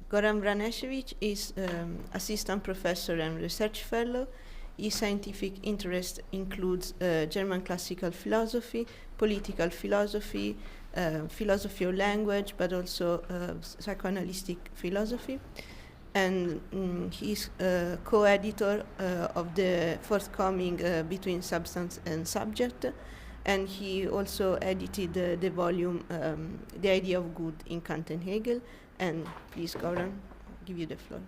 Goran Vranešević is assistant professor and research fellow. His scientific interest includes German classical philosophy, political philosophy, philosophy of language, but also psychoanalytic philosophy. And he's co-editor of the forthcoming Between Substance and Subject, and he also edited the volume The Idea of Good in Kant and Hegel. And please, Goran, I'll give you the floor.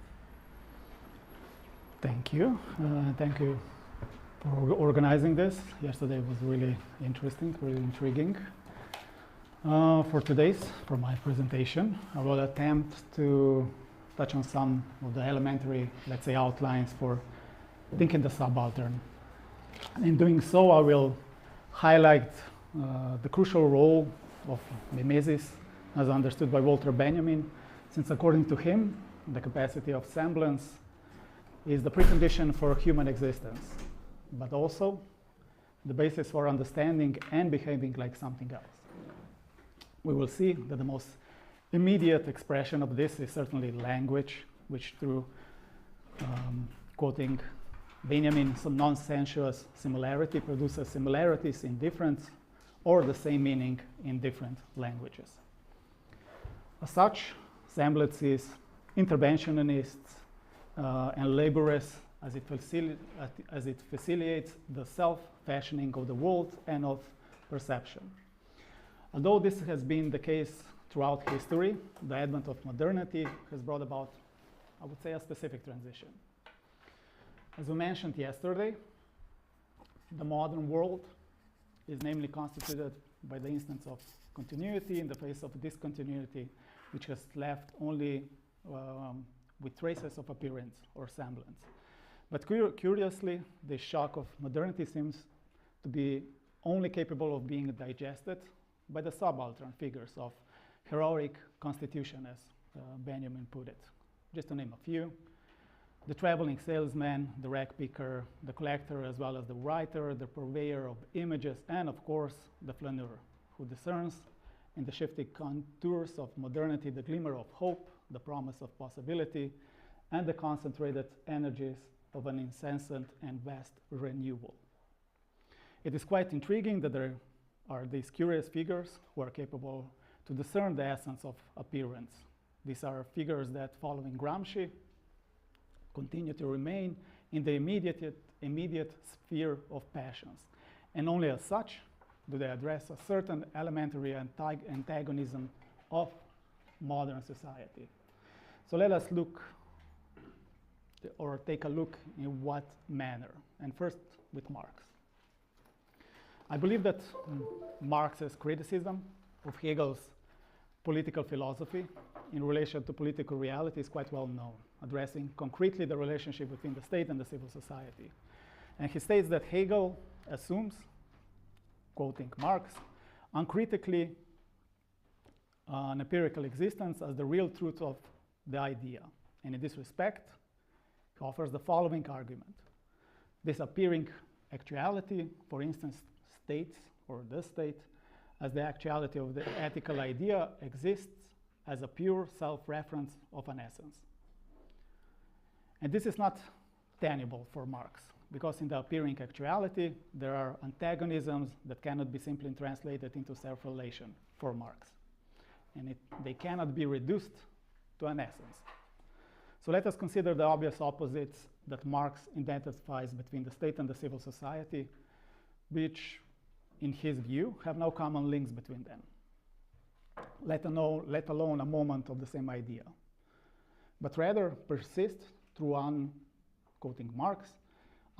Thank you. Thank you for organizing this. Yesterday was really interesting, really intriguing. For my presentation, I will attempt to touch on some of the elementary, let's say, outlines for thinking the subaltern. In doing so, I will highlight the crucial role of mimesis as understood by Walter Benjamin, since according to him, the capacity of semblance is the precondition for human existence, but also the basis for understanding and behaving like something else. We will see that the most immediate expression of this is certainly language, which through quoting Benjamin, some non-sensuous similarity produces similarities in different or the same meaning in different languages. As such, semblance is interventionist and laborious as it facilitates the self-fashioning of the world and of perception. Although this has been the case throughout history, the advent of modernity has brought about, I would say, a specific transition. As we mentioned yesterday, the modern world is namely constituted by the instance of continuity in the face of discontinuity, which has left only with traces of appearance or semblance. But curiously, the shock of modernity seems to be only capable of being digested by the subaltern figures of heroic constitution, as Benjamin put it. Just to name a few: the traveling salesman, the rag picker, the collector, as well as the writer, the purveyor of images, and of course, the flaneur, who discerns in the shifting contours of modernity the glimmer of hope, the promise of possibility, and the concentrated energies of an incessant and vast renewal. It is quite intriguing that there are these curious figures who are capable to discern the essence of appearance. These are figures that, following Gramsci, continue to remain in the immediate sphere of passions, and only as such do they address a certain elementary antagonism of modern society. So let us look, or take a look in what manner, and first with Marx. I believe that Marx's criticism of Hegel's political philosophy in relation to political reality is quite well known, addressing concretely the relationship between the state and the civil society. And he states that Hegel assumes, quoting Marx, uncritically an empirical existence as the real truth of the idea. And in this respect, he offers the following argument. This appearing actuality, for instance, states, or the state, as the actuality of the ethical idea, exists as a pure self-reference of an essence. And this is not tenable for Marx, because in the appearing actuality, there are antagonisms that cannot be simply translated into self-relation for Marx. And they cannot be reduced to an essence. So let us consider the obvious opposites that Marx identifies between the state and the civil society, which, in his view, have no common links between them, let alone a moment of the same idea, but rather persist through, quoting Marx,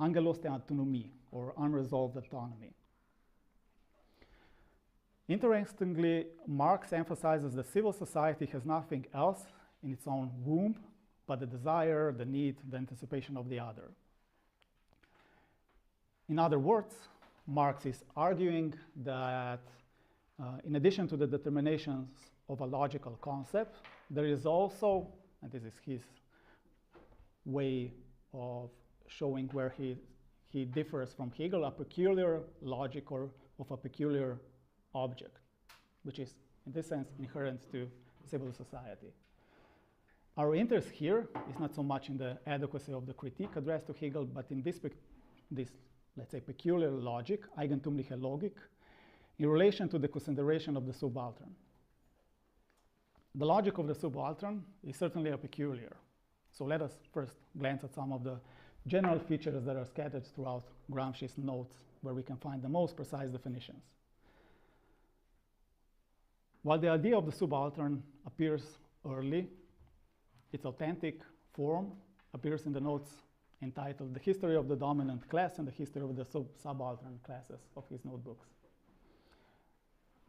angeloste autonomie, or unresolved autonomy. Interestingly, Marx emphasizes that civil society has nothing else in its own womb but the desire, the need, the anticipation of the other. In other words, Marx is arguing that in addition to the determinations of a logical concept, there is also, and this is his way of showing where he differs from Hegel, a peculiar logic or of a peculiar object, which is, in this sense, inherent to civil society. Our interest here is not so much in the adequacy of the critique addressed to Hegel, but in this let's say, peculiar logic, eigentümliche Logik, in relation to the consideration of the subaltern. The logic of the subaltern is certainly a peculiar. So let us first glance at some of the general features that are scattered throughout Gramsci's notes, where we can find the most precise definitions. While the idea of the subaltern appears early, its authentic form appears in the notes entitled The History of the Dominant Class and the History of the Subaltern Classes of his notebooks.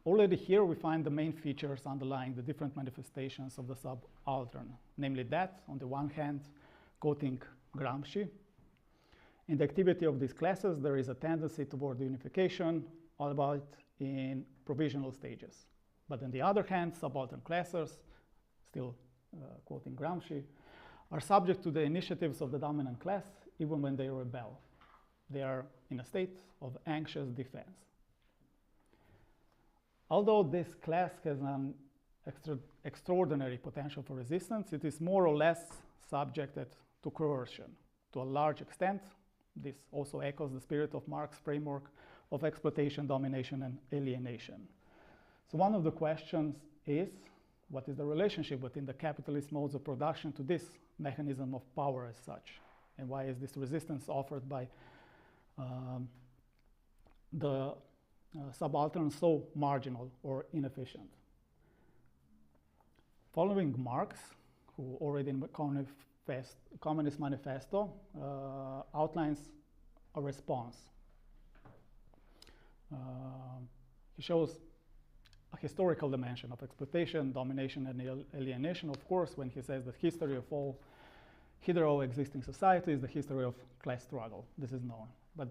Already here we find the main features underlying the different manifestations of the subaltern, namely that, on the one hand, quoting Gramsci, in the activity of these classes there is a tendency toward unification, albeit in provisional stages. But on the other hand, subaltern classes, still quoting Gramsci, are subject to the initiatives of the dominant class even when they rebel. They are in a state of anxious defense. Although this class has an extraordinary potential for resistance, it is more or less subjected to coercion. To a large extent, this also echoes the spirit of Marx's framework of exploitation, domination, and alienation. So one of the questions is, what is the relationship between the capitalist modes of production to this mechanism of power as such? And why is this resistance offered by the subaltern so marginal or inefficient? Following Marx, who already in Communist Manifesto outlines a response. He shows a historical dimension of exploitation, domination, and alienation, of course, when he says that history of all hetero-existing society is the history of class struggle. This is known. But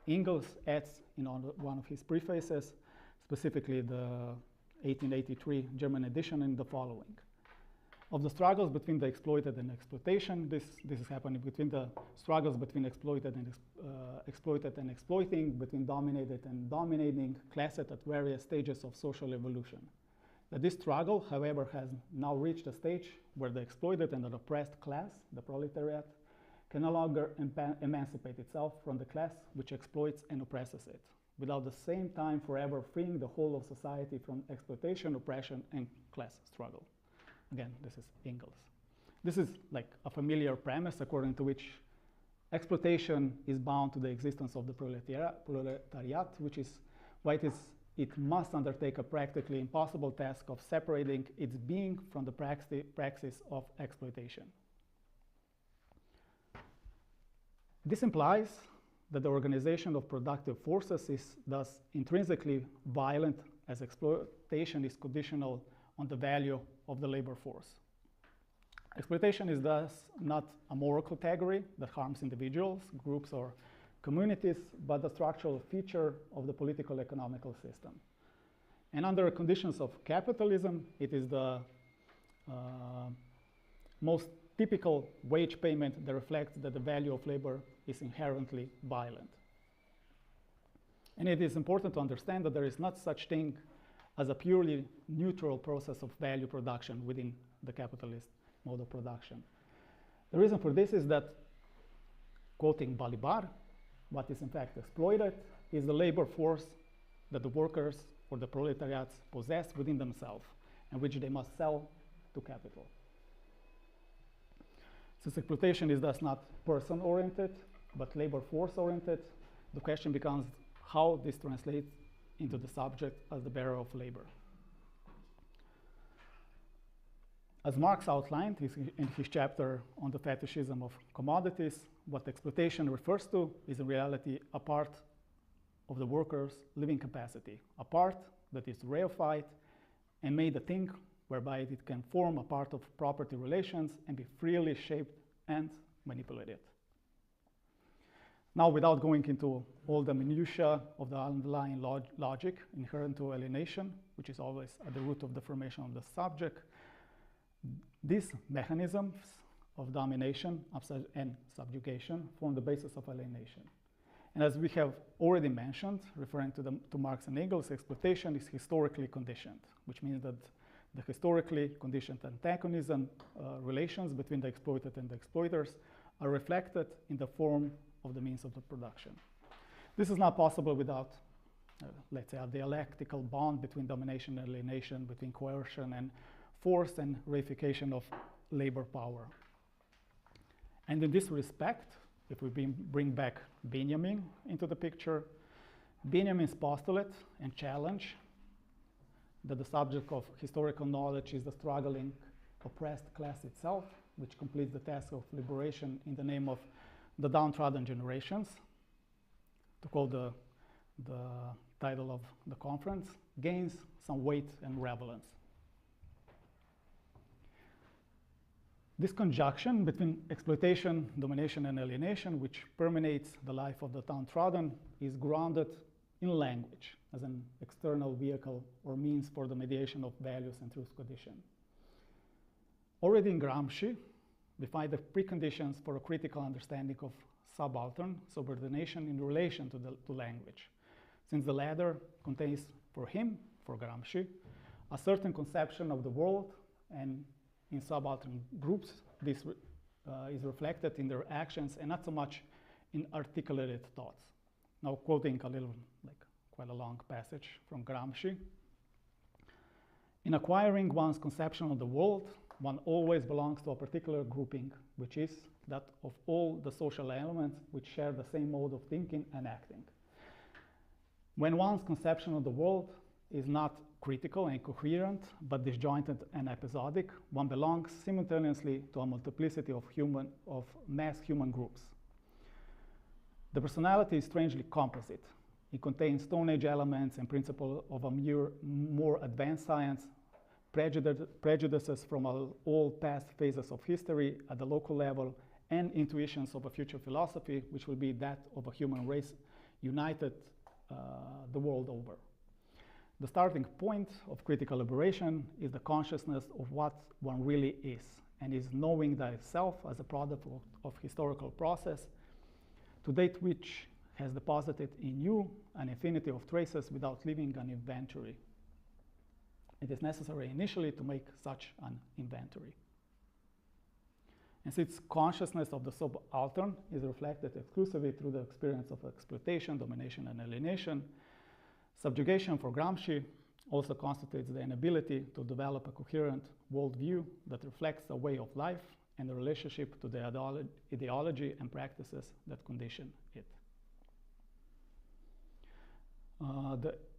Engels adds in one of his prefaces, specifically the 1883 German edition, in the following. Of the struggles between the exploited and exploitation, this is happening between the struggles between exploited and exploiting, between dominated and dominating classes at various stages of social evolution. That this struggle, however, has now reached a stage where the exploited and the oppressed class, the proletariat, can no longer emancipate itself from the class which exploits and oppresses it, without the same time forever freeing the whole of society from exploitation, oppression, and class struggle. Again, this is Engels. This is like a familiar premise according to which exploitation is bound to the existence of the proletariat, which is why it must undertake a practically impossible task of separating its being from the praxis of exploitation. This implies that the organization of productive forces is thus intrinsically violent, as exploitation is conditional on the value of the labor force. Exploitation is thus not a moral category that harms individuals, groups, or communities, but a structural feature of the political economical system. And under conditions of capitalism, it is the most typical wage payment that reflects that the value of labor is inherently violent. And it is important to understand that there is not such thing as a purely neutral process of value production within the capitalist mode of production. The reason for this is that, quoting Balibar, what is in fact exploited is the labor force that the workers or the proletariats possess within themselves and which they must sell to capital. Since exploitation is thus not person-oriented but labor force-oriented, the question becomes how this translates into the subject as the bearer of labor. As Marx outlined in his chapter on the fetishism of commodities, what exploitation refers to is in reality a part of the worker's living capacity, a part that is reified and made a thing whereby it can form a part of property relations and be freely shaped and manipulated. Now, without going into all the minutiae of the underlying logic inherent to alienation, which is always at the root of the formation of the subject, these mechanisms of domination and subjugation form the basis of alienation. And as we have already mentioned, referring to Marx and Engels, exploitation is historically conditioned, which means that The historically conditioned antagonism relations between the exploited and the exploiters are reflected in the form of the means of the production. This is not possible without, let's say, a dialectical bond between domination and alienation, between coercion and force and reification of labor power. And in this respect, if we bring back Benjamin into the picture, Benjamin's postulate and challenge that the subject of historical knowledge is the struggling, oppressed class itself, which completes the task of liberation in the name of the downtrodden generations, to quote the title of the conference, gains some weight and relevance. This conjunction between exploitation, domination, and alienation, which permeates the life of the downtrodden, is grounded in language as an external vehicle or means for the mediation of values and truth condition. Already in Gramsci, we find the preconditions for a critical understanding of subaltern subordination in relation to language, since the latter contains for him, for Gramsci, a certain conception of the world, and in subaltern groups, this is reflected in their actions and not so much in articulated thoughts. Now, quoting a little, like quite a long passage from Gramsci. In acquiring one's conception of the world, one always belongs to a particular grouping, which is that of all the social elements which share the same mode of thinking and acting. When one's conception of the world is not critical and coherent, but disjointed and episodic, one belongs simultaneously to a multiplicity of mass human groups. The personality is strangely composite. It contains Stone Age elements and principles of a more advanced science, prejudices from all past phases of history at the local level, and intuitions of a future philosophy, which will be that of a human race united the world over. The starting point of critical liberation is the consciousness of what one really is, and is knowing thyself as a product of historical process, to date which has deposited in you an infinity of traces without leaving an inventory. It is necessary initially to make such an inventory. And since consciousness of the subaltern is reflected exclusively through the experience of exploitation, domination, and alienation, subjugation for Gramsci also constitutes the inability to develop a coherent worldview that reflects a way of life and the relationship to the ideology and practices that condition it.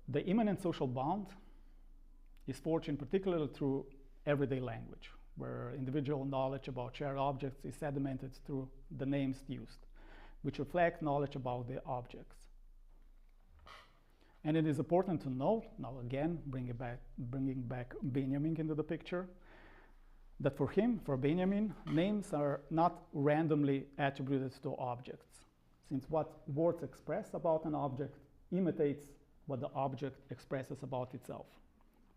The immanent social bond is forged in particular through everyday language, where individual knowledge about shared objects is sedimented through the names used, which reflect knowledge about the objects. And it is important to note, now again, bringing back Benjamin into the picture, that for him, for Benjamin, names are not randomly attributed to objects, since what words express about an object imitates what the object expresses about itself,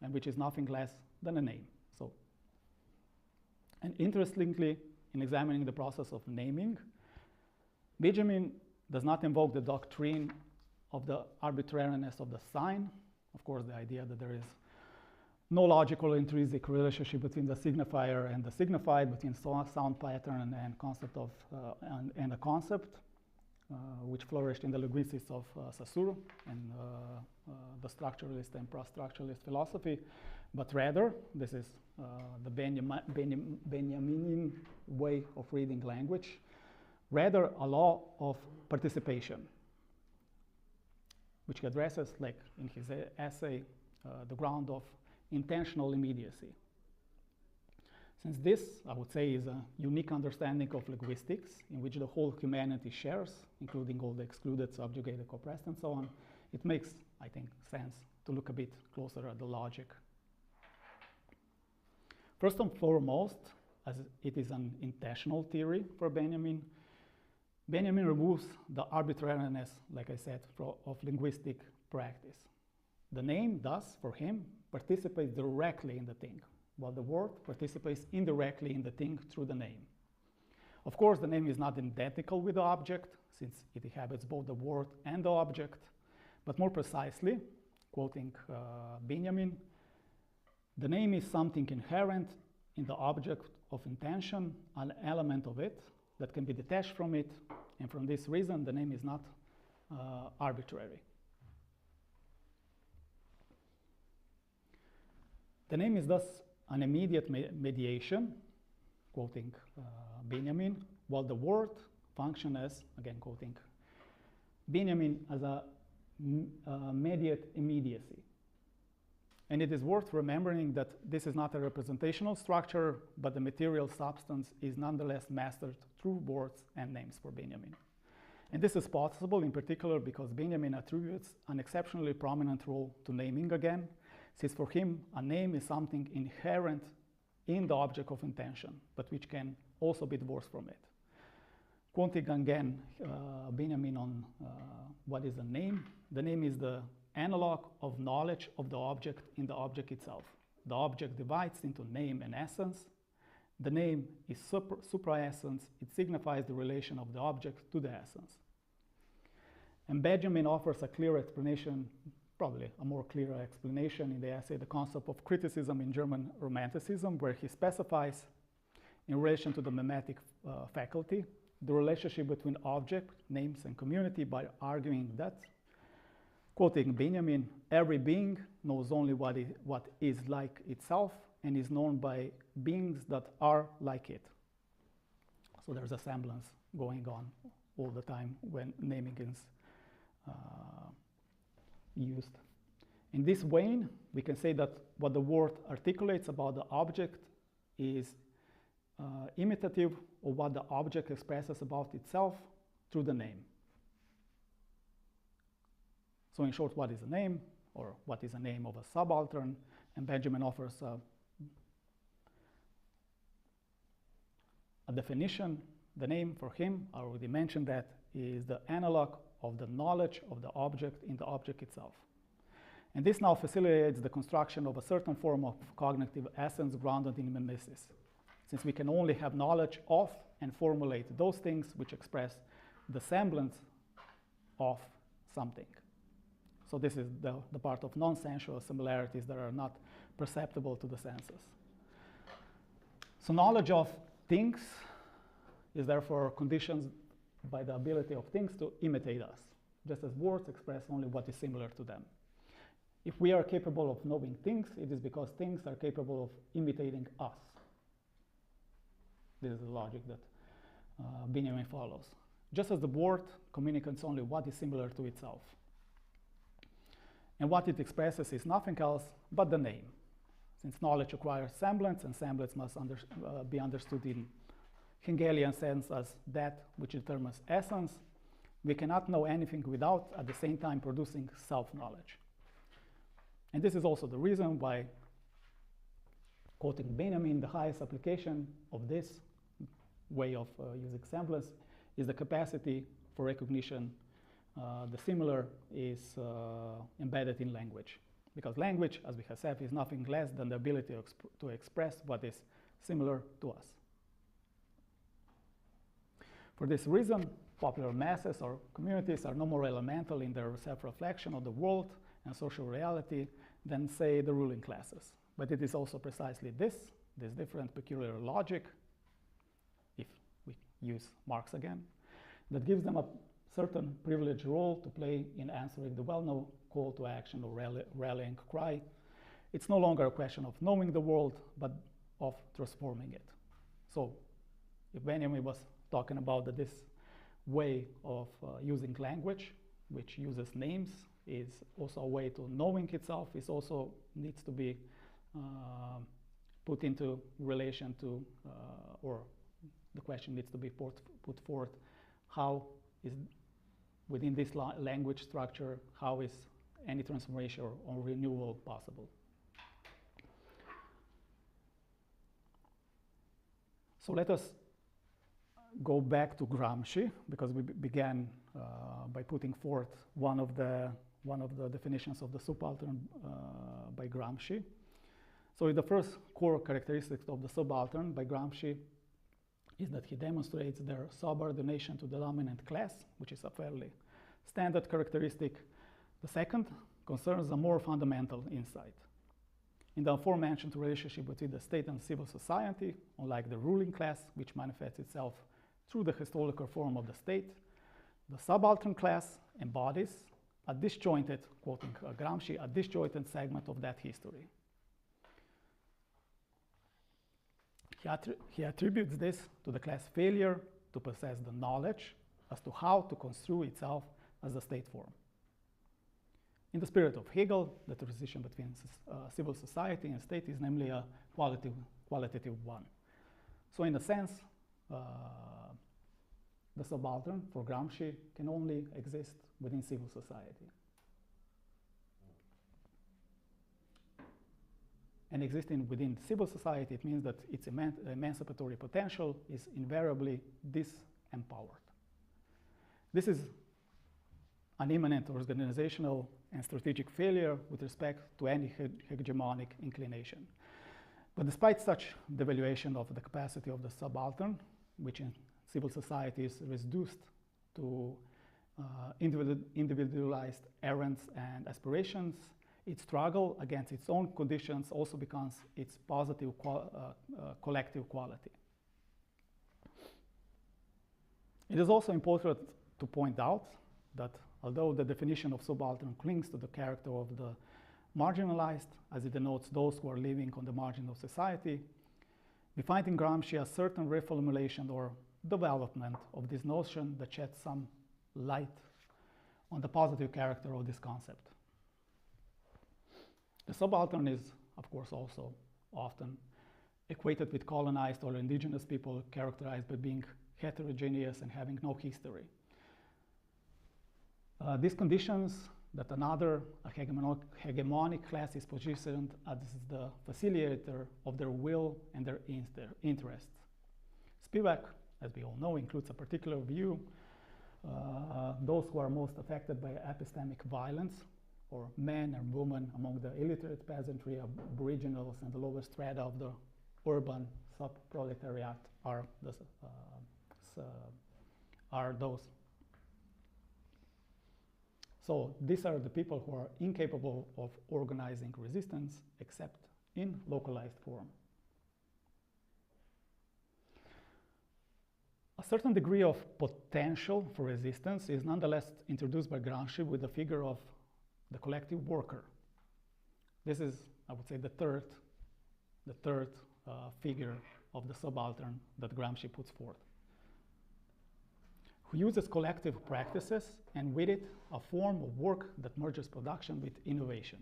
and which is nothing less than a name. And interestingly, in examining the process of naming, Benjamin does not invoke the doctrine of the arbitrariness of the sign. Of course, the idea that there is no logical intrinsic relationship between the signifier and the signified, between sound pattern and concept of and a concept, which flourished in the linguistics of Saussure and the structuralist and pro-structuralist philosophy, but rather this is the Benjaminian way of reading language, rather a law of participation, which addresses, like in his essay, the ground of intentional immediacy. Since this, I would say, is a unique understanding of linguistics in which the whole humanity shares, including all the excluded, subjugated, oppressed, and so on, it makes, I think, sense to look a bit closer at the logic. First and foremost, as it is an intentional theory for Benjamin, Benjamin removes the arbitrariness, like I said, of linguistic practice. The name, thus, for him, participates directly in the thing, while the word participates indirectly in the thing through the name. Of course, the name is not identical with the object, since it inhabits both the word and the object, but more precisely, quoting Benjamin, The name is something inherent in the object of intention, an element of it that can be detached from it, and from this reason, the name is not arbitrary. The name is thus an immediate mediation, quoting Benjamin, while the word functions as, again quoting Benjamin, as a mediate immediacy. And it is worth remembering that this is not a representational structure, but the material substance is nonetheless mastered through words and names for Benjamin. And this is possible in particular because Benjamin attributes an exceptionally prominent role to naming again, since for him a name is something inherent in the object of intention, but which can also be divorced from it. Quoting again Benjamin on what is a name, the name is the analog of knowledge of the object in the object itself. The object divides into name and essence. The name is supra-essence. It signifies the relation of the object to the essence. And Benjamin offers a clear explanation, probably a more clear explanation in the essay, The Concept of Criticism in German Romanticism, where he specifies, in relation to the mimetic faculty, the relationship between object, names, and community by arguing that, quoting Benjamin, every being knows only what is like itself and is known by beings that are like it. So there's a semblance going on all the time when naming is used. In this vein, we can say that what the word articulates about the object is imitative of what the object expresses about itself through the name. So in short, what is a name, or what is a name of a subaltern? And Benjamin offers a definition. The name for him, I already mentioned that, is the analog of the knowledge of the object in the object itself. And this now facilitates the construction of a certain form of cognitive essence grounded in mimesis, since we can only have knowledge of and formulate those things which express the semblance of something. So this is the part of non-sensual similarities that are not perceptible to the senses. So knowledge of things is therefore conditioned by the ability of things to imitate us, just as words express only what is similar to them. If we are capable of knowing things, it is because things are capable of imitating us. This is the logic that Benjamin follows. Just as the word communicates only what is similar to itself. And what it expresses is nothing else but the name. Since knowledge requires semblance, and semblance must be understood in Hegelian sense as that which determines essence, we cannot know anything without at the same time producing self-knowledge. And this is also the reason why, quoting Benjamin, the highest application of this way of using semblance is the capacity for recognition. The similar is embedded in language, because language, as we have said, is nothing less than the ability to express what is similar to us. For this reason, popular masses or communities are no more elemental in their self-reflection of the world and social reality than, say, the ruling classes. But it is also precisely this different peculiar logic, if we use Marx again, that gives them a certain privileged role to play in answering the well-known call to action or rallying cry. It's no longer a question of knowing the world, but of transforming it. So if Benjamin was talking about that this way of using language, which uses names, is also a way to knowing itself, it also needs to be put into relation to, or the question needs to be put forth, how is within this language structure, how is any transformation or renewal possible? So let us go back to Gramsci, because we began by putting forth one of the definitions of the subaltern by Gramsci. So the first core characteristic of the subaltern by Gramsci is that he demonstrates their subordination to the dominant class, which is a fairly standard characteristic. The second concerns a more fundamental insight. In the aforementioned relationship between the state and civil society, unlike the ruling class, which manifests itself through the historical form of the state, the subaltern class embodies a disjointed, quoting Gramsci, a disjointed segment of that history. He attributes this to the class failure to possess the knowledge as to how to construe itself as a state form. In the spirit of Hegel, the transition between civil society and state is namely a qualitative one. So in a sense, the subaltern, for Gramsci, can only exist within civil society. And existing within civil society, it means that its emancipatory potential is invariably disempowered. This is an immanent organizational and strategic failure with respect to any hegemonic inclination. But despite such devaluation of the capacity of the subaltern, which in civil society is reduced to individualized errands and aspirations, its struggle against its own conditions also becomes its positive collective quality. It is also important to point out that although the definition of subaltern clings to the character of the marginalized, as it denotes those who are living on the margin of society, we find in Gramsci a certain reformulation or development of this notion that sheds some light on the positive character of this concept. The subaltern is, of course, also often equated with colonized or indigenous people characterized by being heterogeneous and having no history. These conditions that another hegemonic class is positioned as the facilitator of their will and their interests. Spivak, as we all know, includes a particular view, those who are most affected by epistemic violence, or men and women among the illiterate peasantry, aboriginals, and the lower strata of the urban sub-proletariat are those. So these are the people who are incapable of organizing resistance except in localized form. A certain degree of potential for resistance is nonetheless introduced by Gramsci with the figure of the collective worker. This is, I would say, the third figure of the subaltern that Gramsci puts forth, who uses collective practices and with it a form of work that merges production with innovation.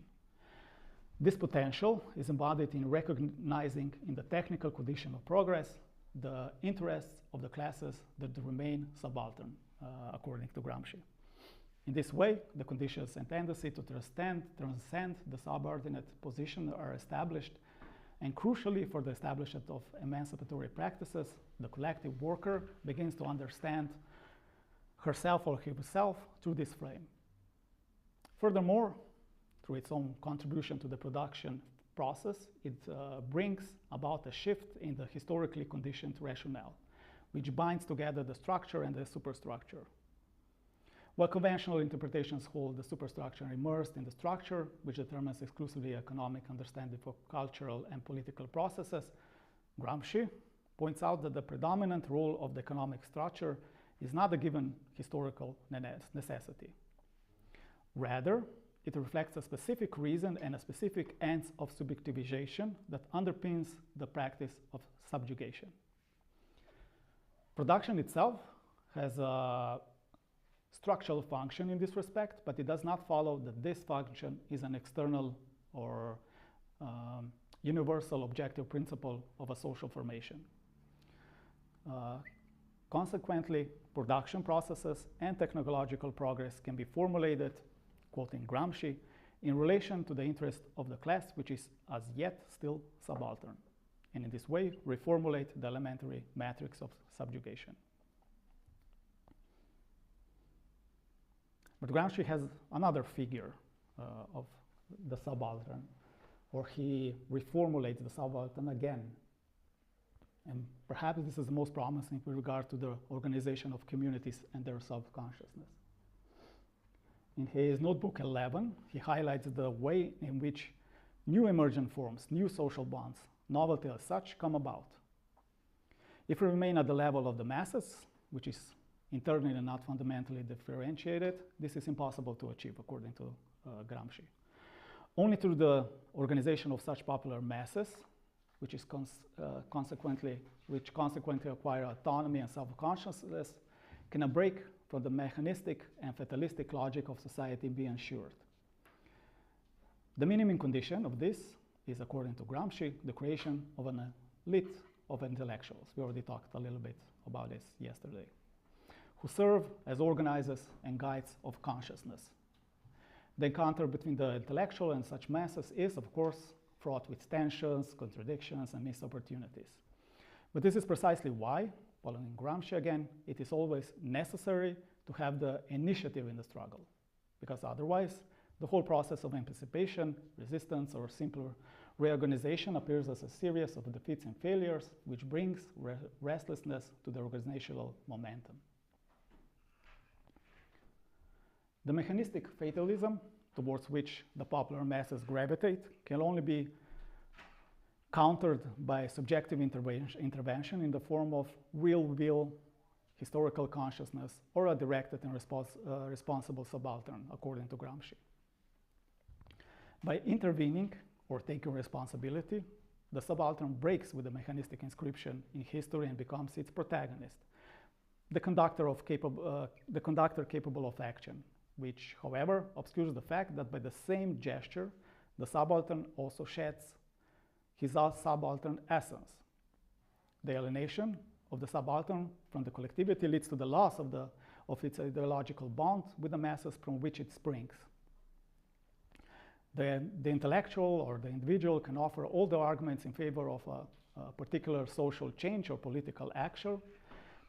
This potential is embodied in recognizing in the technical condition of progress the interests of the classes that remain subaltern, according to Gramsci. In this way, the conditions and tendency to transcend the subordinate position are established, and crucially for the establishment of emancipatory practices, the collective worker begins to understand herself or himself through this frame. Furthermore, through its own contribution to the production process, it brings about a shift in the historically conditioned rationale, which binds together the structure and the superstructure. While conventional interpretations hold the superstructure immersed in the structure, which determines exclusively economic understanding for cultural and political processes, Gramsci points out that the predominant role of the economic structure is not a given historical necessity. Rather, it reflects a specific reason and a specific ends of subjectivization that underpins the practice of subjugation. Production itself has a structural function in this respect, but it does not follow that this function is an external or universal objective principle of a social formation. Consequently, production processes and technological progress can be formulated, quoting Gramsci, in relation to the interest of the class which is as yet still subaltern, and in this way reformulate the elementary matrix of subjugation. But Gramsci has another figure of the subaltern, or he reformulates the subaltern again. And perhaps this is the most promising with regard to the organization of communities and their self-consciousness. In his notebook 11, he highlights the way in which new emergent forms, new social bonds, novelty as such come about. If we remain at the level of the masses, which is internally and not fundamentally differentiated, this is impossible to achieve, according to Gramsci. Only through the organization of such popular masses, which consequently acquire autonomy and self-consciousness, can a break from the mechanistic and fatalistic logic of society be ensured. The minimum condition of this is, according to Gramsci, the creation of an elite of intellectuals. We already talked a little bit about this yesterday, who serve as organizers and guides of consciousness. The encounter between the intellectual and such masses is, of course, fraught with tensions, contradictions, and missed opportunities. But this is precisely why, following Gramsci again, it is always necessary to have the initiative in the struggle, because otherwise the whole process of emancipation, resistance, or simpler reorganization appears as a series of defeats and failures, which brings restlessness to the organizational momentum. The mechanistic fatalism towards which the popular masses gravitate can only be countered by subjective intervention in the form of real historical consciousness or a directed and responsible subaltern, according to Gramsci. By intervening or taking responsibility, the subaltern breaks with the mechanistic inscription in history and becomes its protagonist, the conductor capable of action, which, however, obscures the fact that by the same gesture, the subaltern also sheds his subaltern essence. The alienation of the subaltern from the collectivity leads to the loss of its ideological bond with the masses from which it springs. The intellectual or the individual can offer all the arguments in favor of a particular social change or political action,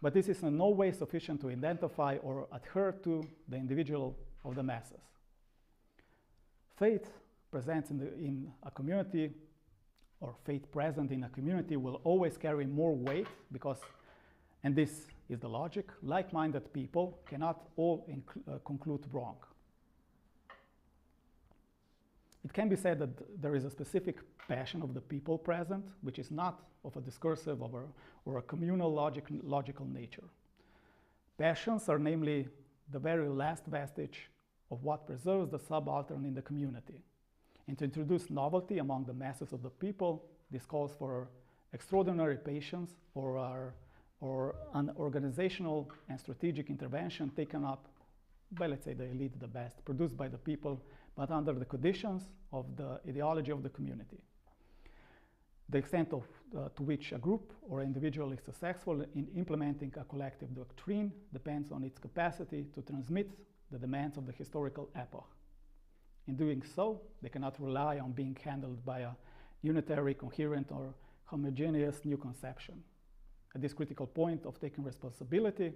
but this is in no way sufficient to identify or adhere to the individual of the masses. Fate present in a community, or fate present in a community, will always carry more weight because, and this is the logic, like-minded people cannot all conclude wrong. It can be said that there is a specific passion of the people present, which is not of a discursive or a communal logical nature. Passions are namely the very last vestige of what preserves the subaltern in the community. And to introduce novelty among the masses of the people, this calls for extraordinary patience or an organizational and strategic intervention taken up by, let's say, the elite, the best, produced by the people, but under the conditions of the ideology of the community. The extent to which a group or individual is successful in implementing a collective doctrine depends on its capacity to transmit the demands of the historical epoch. In doing so, they cannot rely on being handled by a unitary, coherent, or homogeneous new conception. At this critical point of taking responsibility,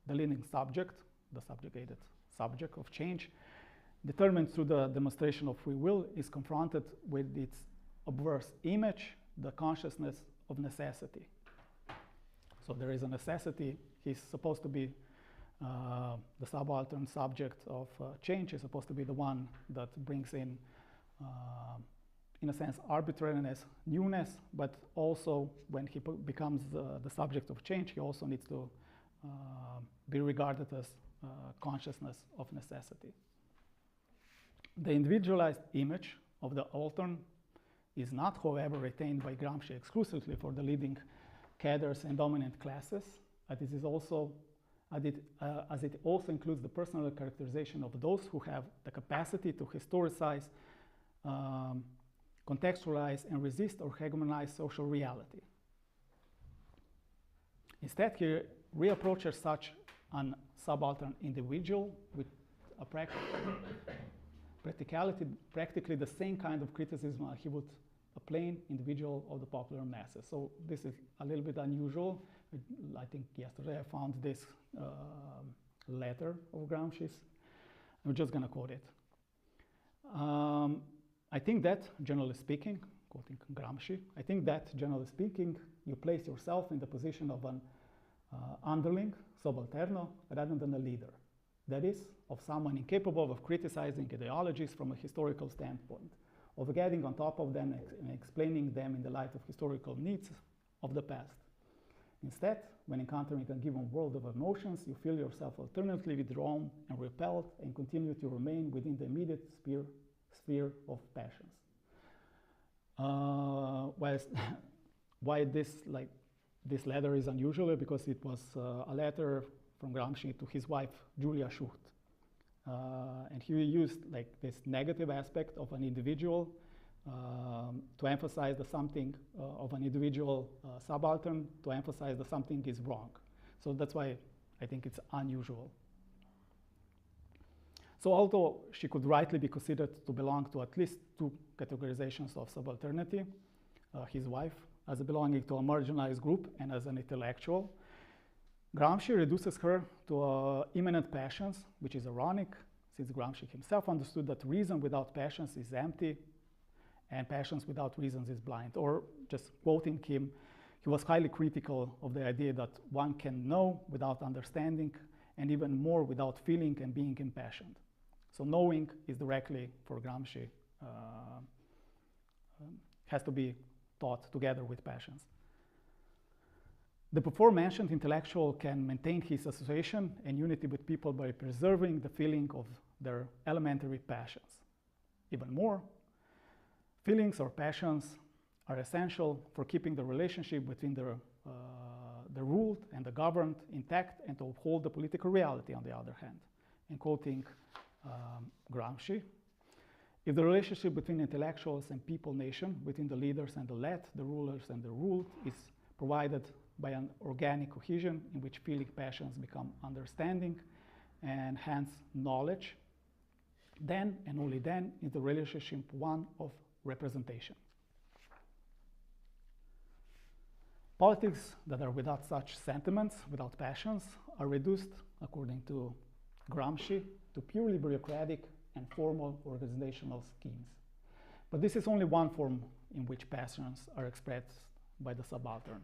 the leading subject, the subjugated subject of change, determined through the demonstration of free will, is confronted with its obverse image, the consciousness of necessity. So there is a necessity. He's supposed to be the subaltern subject of change, is supposed to be the one that brings in a sense, arbitrariness, newness, but also when he becomes the subject of change, he also needs to be regarded as consciousness of necessity. The individualized image of the altern is not, however, retained by Gramsci exclusively for the leading cadres and dominant classes, as it also includes the personal characterization of those who have the capacity to historicize, contextualize, and resist or hegemonize social reality. Instead, he reapproaches such an subaltern individual with a practically the same kind of criticism he would a plain individual of the popular masses. So this is a little bit unusual. I think yesterday I found this letter of Gramsci's. I'm just going to quote it. I think that, generally speaking, quoting Gramsci, I think that, generally speaking, you place yourself in the position of an underling, subalterno, rather than a leader. That is, of someone incapable of criticizing ideologies from a historical standpoint, of getting on top of them and explaining them in the light of historical needs of the past. Instead, when encountering a given world of emotions, you feel yourself alternately withdrawn and repelled and continue to remain within the immediate sphere of passions. Why this letter is unusual? Because it was a letter from Gramsci to his wife, Julia Schucht. And he used this negative aspect of an individual to emphasize the something of an individual subaltern, to emphasize that something is wrong. So that's why I think it's unusual. So although she could rightly be considered to belong to at least two categorizations of subalternity, his wife as belonging to a marginalized group and as an intellectual, Gramsci reduces her to immanent passions, which is ironic, since Gramsci himself understood that reason without passions is empty and passions without reasons is blind. Or just quoting him, he was highly critical of the idea that one can know without understanding and even more without feeling and being impassioned. So knowing is directly, for Gramsci, has to be taught together with passions. The before mentioned intellectual can maintain his association and unity with people by preserving the feeling of their elementary passions. Even more, feelings or passions are essential for keeping the relationship between the ruled and the governed intact and to uphold the political reality on the other hand. And quoting Gramsci, if the relationship between intellectuals and people nation, between the leaders and the led, the rulers and the ruled, is provided by an organic cohesion in which feeling passions become understanding and hence knowledge, then and only then is the relationship one of representation. Politics that are without such sentiments, without passions, are reduced, according to Gramsci, to purely bureaucratic and formal organizational schemes. But this is only one form in which passions are expressed by the subaltern.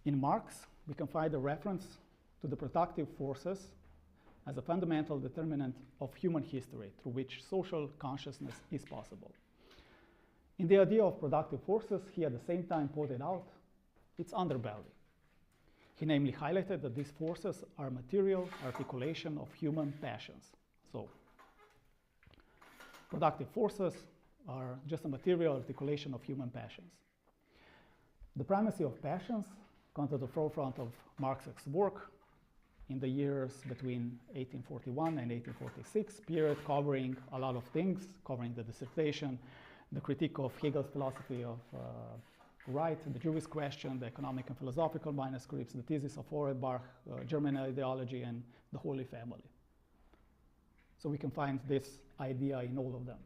In Marx, we can find a reference to the productive forces as a fundamental determinant of human history through which social consciousness is possible. In the idea of productive forces, he at the same time pointed out its underbelly. He namely highlighted that these forces are material articulation of human passions. So, productive forces are just a material articulation of human passions. The primacy of passions comes to the forefront of Marx's work in the years between 1841 and 1846, period covering a lot of things, covering the dissertation, the critique of Hegel's philosophy of right, the Jewish question, the economic and philosophical manuscripts, the thesis of Feuerbach, German ideology, and the Holy Family. So we can find this idea in all of them.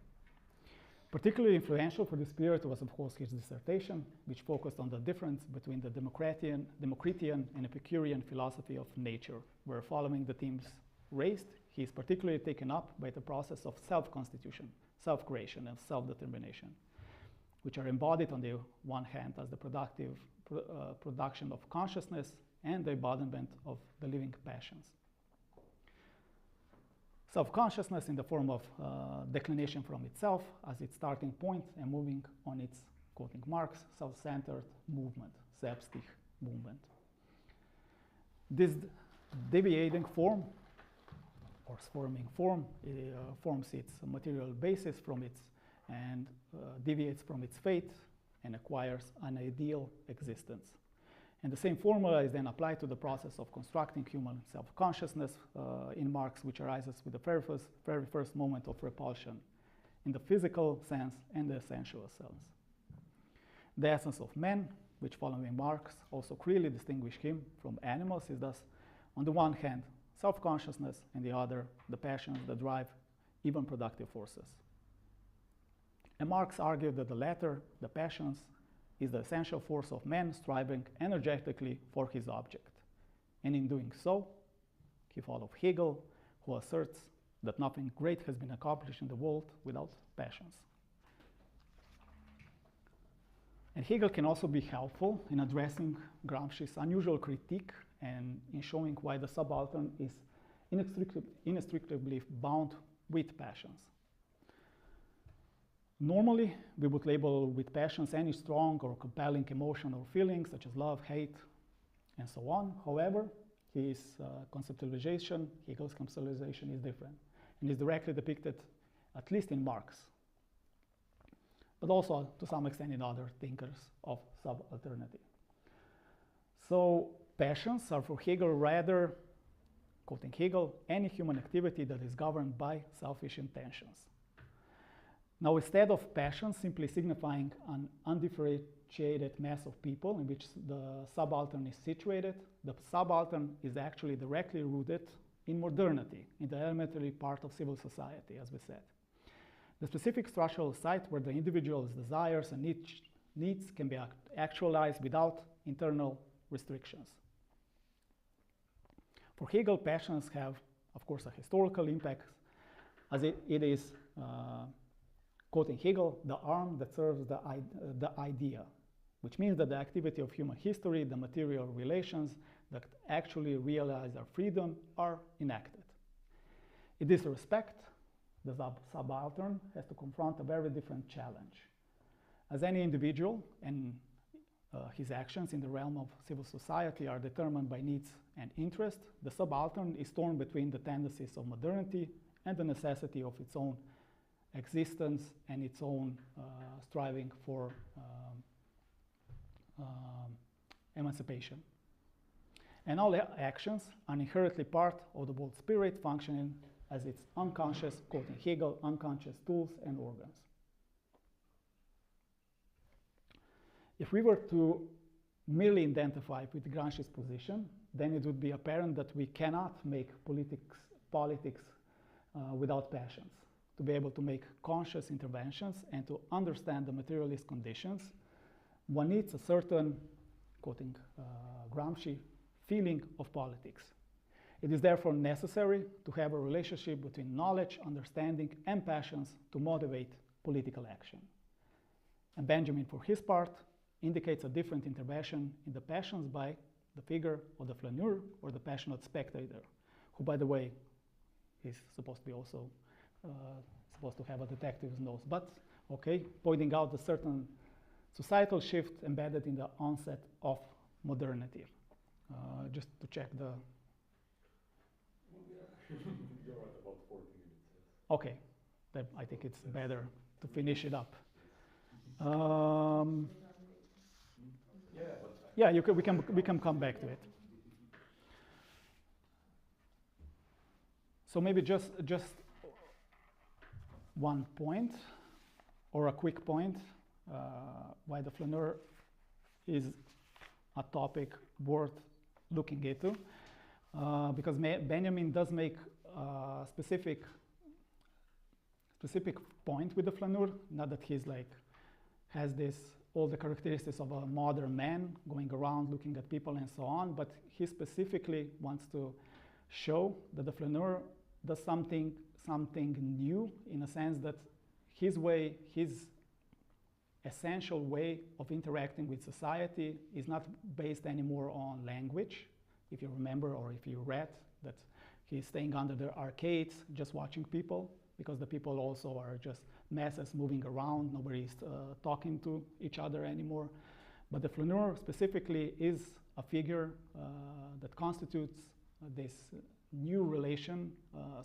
Particularly influential for this period was, of course, his dissertation, which focused on the difference between the Democritean and Epicurean philosophy of nature, where following the themes raised, he is particularly taken up by the process of self-constitution, self-creation, and self-determination, which are embodied on the one hand as the productive production of consciousness and the embodiment of the living passions. Self-consciousness in the form of declination from itself as its starting point and moving on its, quoting Marx, self-centered movement, Selbstig movement. This deviating form, or forming form, forms its material basis from its and deviates from its fate and acquires an ideal existence. And the same formula is then applied to the process of constructing human self-consciousness in Marx, which arises with the very first moment of repulsion in the physical sense and the essential sense. The essence of man, which following Marx also clearly distinguished him from animals, is thus, on the one hand, self-consciousness, and the other, the passions that drive even productive forces. And Marx argued that the latter, the passions, is the essential force of man striving energetically for his object. And in doing so, he followed Hegel, who asserts that nothing great has been accomplished in the world without passions. And Hegel can also be helpful in addressing Gramsci's unusual critique and in showing why the subaltern is inextricably bound with passions. Normally, we would label with passions any strong or compelling emotion or feelings such as love, hate, and so on. However, his conceptualization, Hegel's conceptualization, is different and is directly depicted, at least in Marx, but also to some extent in other thinkers of subalternity. So passions are for Hegel rather, quoting Hegel, any human activity that is governed by selfish intentions. Now, instead of passions simply signifying an undifferentiated mass of people in which the subaltern is situated, the subaltern is actually directly rooted in modernity, in the elementary part of civil society, as we said. The specific structural site where the individual's desires and needs can be actualized without internal restrictions. For Hegel, passions have, of course, a historical impact, as it is, quoting Hegel, the arm that serves the idea, which means that the activity of human history, the material relations that actually realize our freedom, are enacted. In this respect, the subaltern has to confront a very different challenge. As any individual, and his actions in the realm of civil society are determined by needs and interest, the subaltern is torn between the tendencies of modernity and the necessity of its own existence and its own striving for emancipation. And all actions are inherently part of the world spirit, functioning as its unconscious, quoting Hegel, unconscious tools and organs. If we were to merely identify with Gramsci's position, then it would be apparent that we cannot make politics without passions. To be able to make conscious interventions and to understand the materialist conditions, one needs a certain, quoting Gramsci, feeling of politics. It is therefore necessary to have a relationship between knowledge, understanding, and passions to motivate political action. And Benjamin, for his part, indicates a different intervention in the passions by the figure of the flaneur, or the passionate spectator, who, by the way, is supposed to be also supposed to have a detective's nose, but okay, pointing out a certain societal shift embedded in the onset of modernity. Just to check the... You're at about 40 minutes. Okay, then I think it's better to finish it up. Yeah, we can come back to it. So maybe just one point, or a quick point, why the flaneur is a topic worth looking into, because Benjamin does make a specific point with the flaneur, not that he's like, has all the characteristics of a modern man going around looking at people and so on, but he specifically wants to show that the flaneur does something new, in a sense that his essential way of interacting with society is not based anymore on language. If you remember, or if you read, that he's staying under the arcades, just watching people, because the people also are just masses moving around, nobody's talking to each other anymore. But the flaneur specifically is a figure that constitutes this new relation,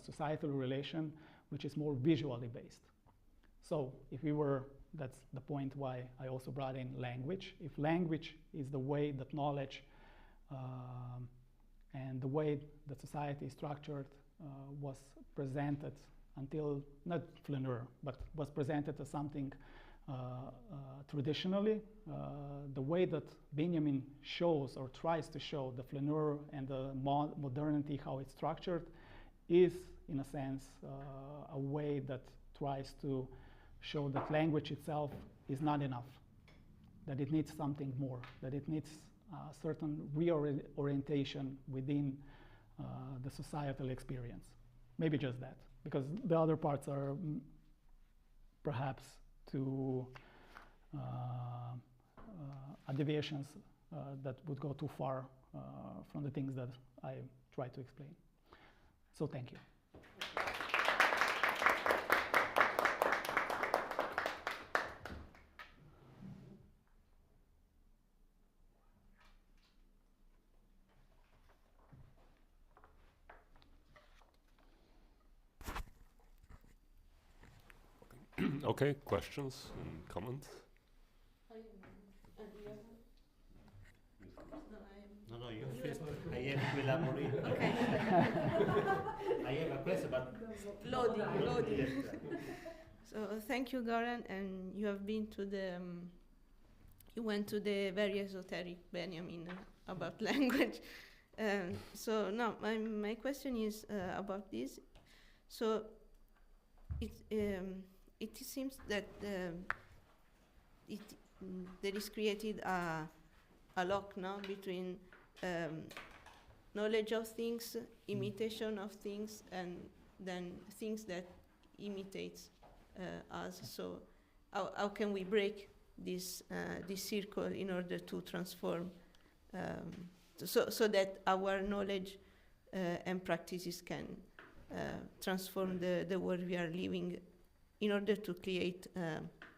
societal relation, which is more visually based. So if we were, that's the point why I also brought in language. If language is the way that knowledge and the way that society is structured was presented until, not flaneur, but was presented as something traditionally, the way that Benjamin shows or tries to show the flaneur and the modernity, how it's structured, is in a sense a way that tries to show that language itself is not enough, that it needs something more, that it needs a certain reorientation within the societal experience. Maybe just that, because the other parts are perhaps to deviations that would go too far from the things that I try to explain. So thank you. Okay, questions and comments? No, you first. I have to elaborate. Okay. I have a question, but Loading. So thank you, Goran, and you have been to the. You went to the very esoteric Benjamin about language. So no, my question is about this. So it seems that there is created a lock now between knowledge of things, imitation of things, and then things that imitates us. So how can we break this circle in order to transform, so that our knowledge and practices can transform the world we are living, in order to create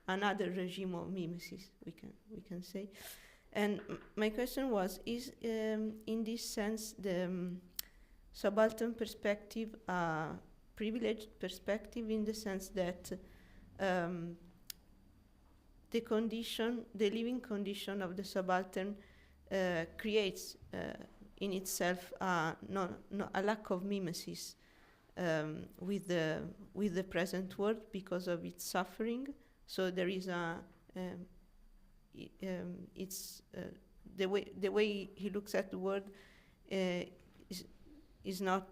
another regime of mimesis, we can say. And my question was: is in this sense the subaltern perspective a privileged perspective, in the sense that the living condition of the subaltern creates in itself a lack of mimesis with the present world because of its suffering? So there is it's the way he looks at the world is not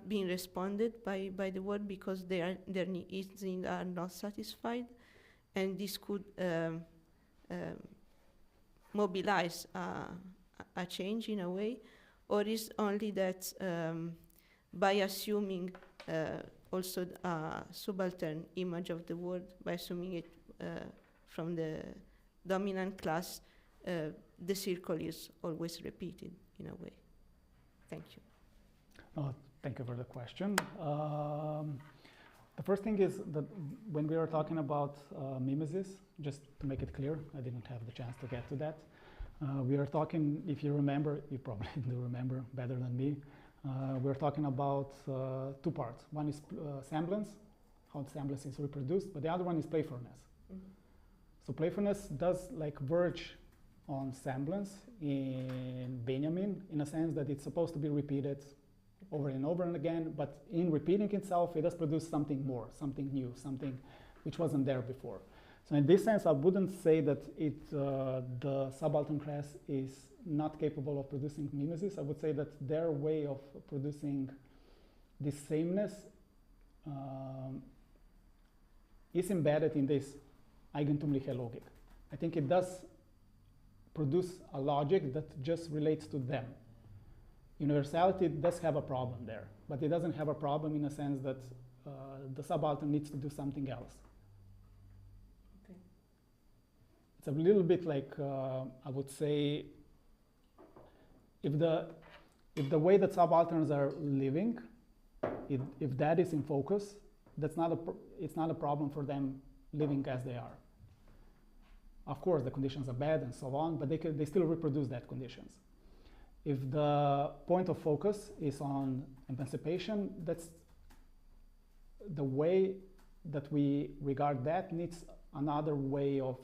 being responded by the world, because their needs are not satisfied, and this could mobilize a change in a way, or is only that by assuming also a subaltern image of the world, by assuming it from the dominant class, the circle is always repeated in a way. Thank you. Thank you for the question. The first thing is that when we were talking about mimesis, just to make it clear, I didn't have the chance to get to that. We are talking, if you remember, you probably do remember better than me, we're talking about two parts. One is semblance, how semblance is reproduced, but the other one is playfulness. Mm-hmm. So playfulness does verge on semblance in Benjamin, in a sense that it's supposed to be repeated over and over and again, but in repeating itself, it does produce something more, something new, something which wasn't there before. So in this sense, I wouldn't say that the subaltern class is not capable of producing mimesis. I would say that their way of producing this sameness is embedded in this eigentümliche Logik. I think it does produce a logic that just relates to them. Universality does have a problem there, but it doesn't have a problem in a sense that the subaltern needs to do something else. Okay. It's a little bit like, I would say, if the way that subalterns are living, if that is in focus, it's not a problem for them living as they are. Of course, the conditions are bad and so on, but they still reproduce that conditions. If the point of focus is on emancipation, that's the way that we regard that needs another way of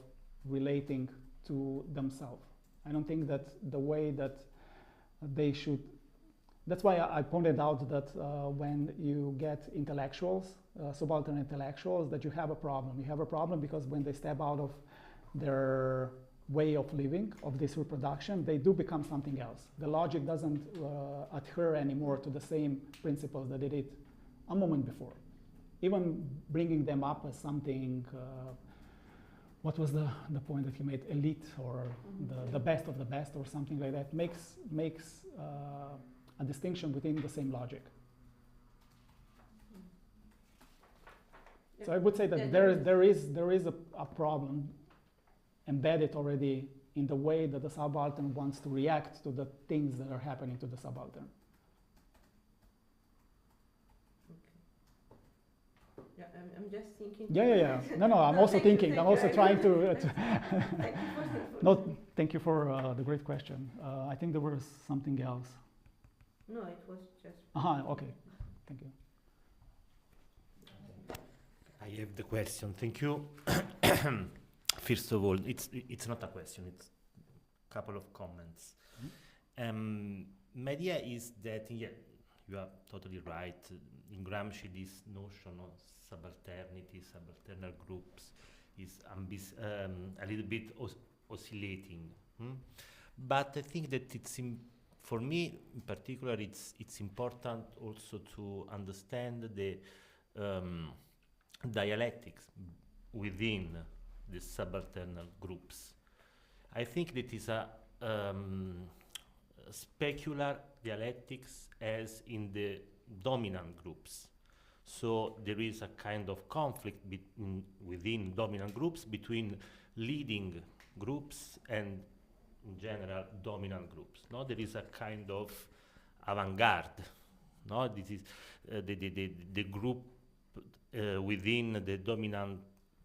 relating to themselves. I don't think that the way that they should. That's why I pointed out that when you get intellectuals, subaltern intellectuals, that you have a problem. You have a problem because when they step out of their way of living, of this reproduction, they do become something else. The logic doesn't adhere anymore to the same principles that it did a moment before. Even bringing them up as something, what was the point that he made, elite or the best of the best or something like that, makes a distinction within the same logic. So I would say that there is a problem embedded already in the way that the subaltern wants to react to the things that are happening to the subaltern. Okay. Yeah, I'm just thinking. Yeah. No, I'm also thinking. I'm also trying to. No, thank you for the great question. I think there was something else. No, it was just. Okay. Thank you. I have the question. Thank you. First of all, it's not a question, it's a couple of comments. My idea is that, yeah, you are totally right. In Gramsci, this notion of subalternity, subalternal groups, is a little bit oscillating. But I think that for me, in particular, it's important also to understand the dialectics within the subalternal groups. I think that is a specular dialectics as in the dominant groups. So there is a kind of conflict within dominant groups between leading groups and, in general, dominant groups. No, there is a kind of avant-garde. No, this is the group within the dominant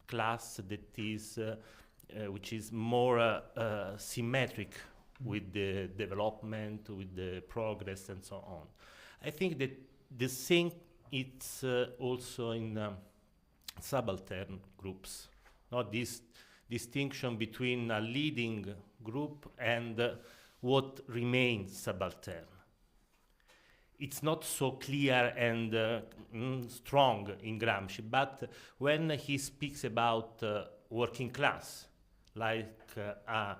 class that is which is more symmetric with the development, with the progress, and so on. I think that the same it's also in subaltern groups. Not this distinction between a leading group and what remains subaltern. It's not so clear and strong in Gramsci, but when he speaks about working class, like a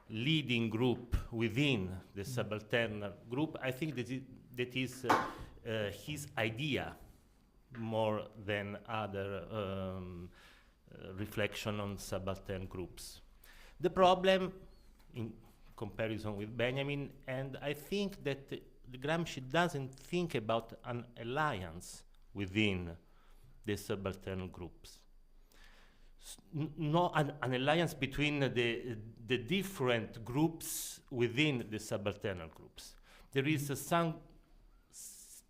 leading group within the subaltern group, I think that is his idea more than other reflection on subaltern groups. The problem, in comparison with Benjamin, and I think that Gramsci doesn't think about an alliance within the subaltern groups. No, an alliance between the different groups within the subaltern groups. There is some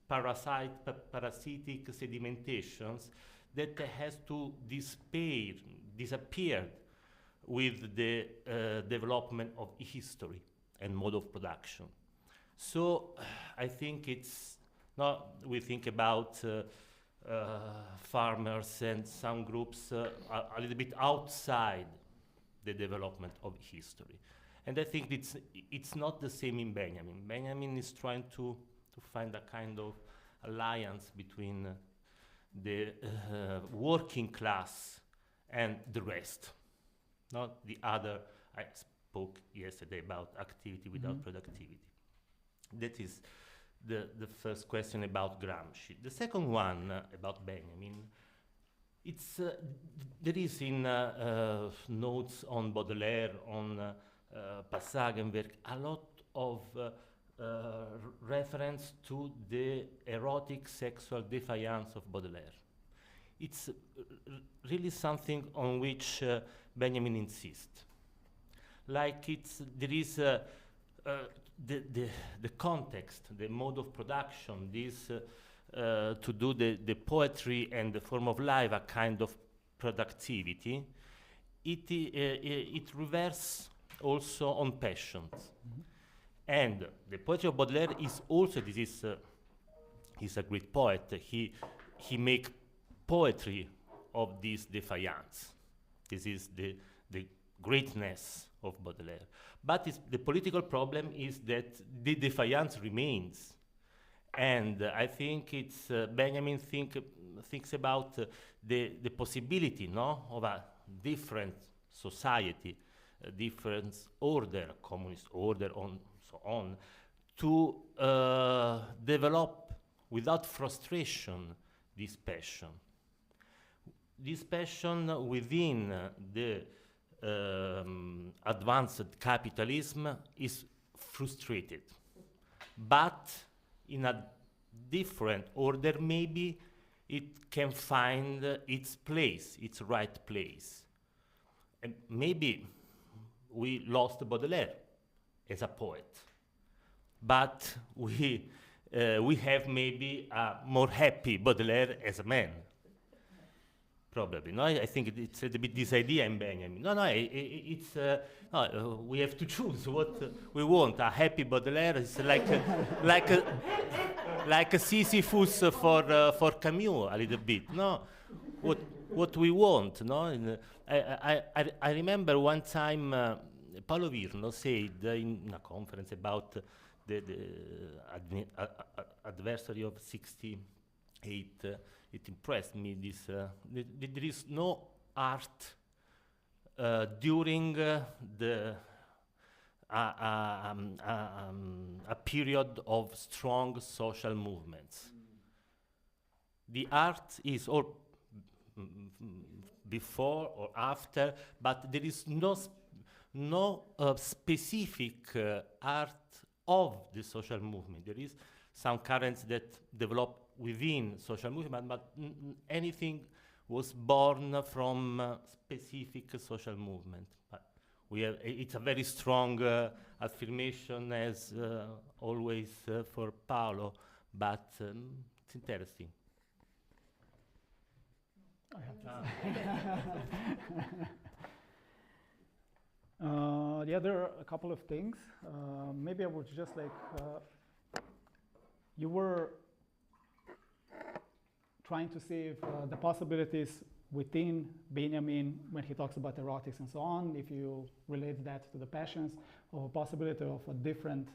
parasitic sedimentations that has to disappear with the development of history and mode of production. So I think it's not, we think about farmers and some groups a little bit outside the development of history. And I think it's not the same in Benjamin. Benjamin is trying to find a kind of alliance between the working class and the rest, not the other. I spoke yesterday about activity without productivity. That is the first question about Gramsci. The second one about Benjamin, it's there is in notes on Baudelaire, on Passagenwerk, a lot of reference to the erotic sexual defiance of Baudelaire. It's really something on which Benjamin insists. Like there is the context, the mode of production, this to do the poetry and the form of life a kind of productivity, it reverses also on passions. And the poetry of Baudelaire is also, he's a great poet, he make poetry of this defiance. This is the greatness of Baudelaire. But the political problem is that the defiance remains. And I think it's Benjamin thinks about the possibility, no, of a different society, a different order, communist order, on so on, to develop without frustration this passion. This passion within the advanced capitalism is frustrated, but in a different order, maybe it can find its place, its right place. And maybe we lost Baudelaire as a poet, but we have maybe a more happy Baudelaire as a man. Probably, no. I think it's a bit this idea in Benjamin. It's we have to choose what we want. A happy Baudelaire is like a Sisyphus for Camus, a little bit. No, what what we want, no? And, I remember one time Paolo Virno said in a conference about the adversary of 68, it impressed me, this, there is no art during a period of strong social movements. The art is or before or after, but there is no specific art of the social movement. There is some currents that develop within social movement, but anything was born from specific social movement. But we have, it's a very strong affirmation, as always for Paolo, but it's interesting. Yeah, there are a couple of things. Maybe I would just like, you were trying to see if the possibilities within Benjamin, when he talks about erotics and so on, if you relate that to the passions, or a possibility of a different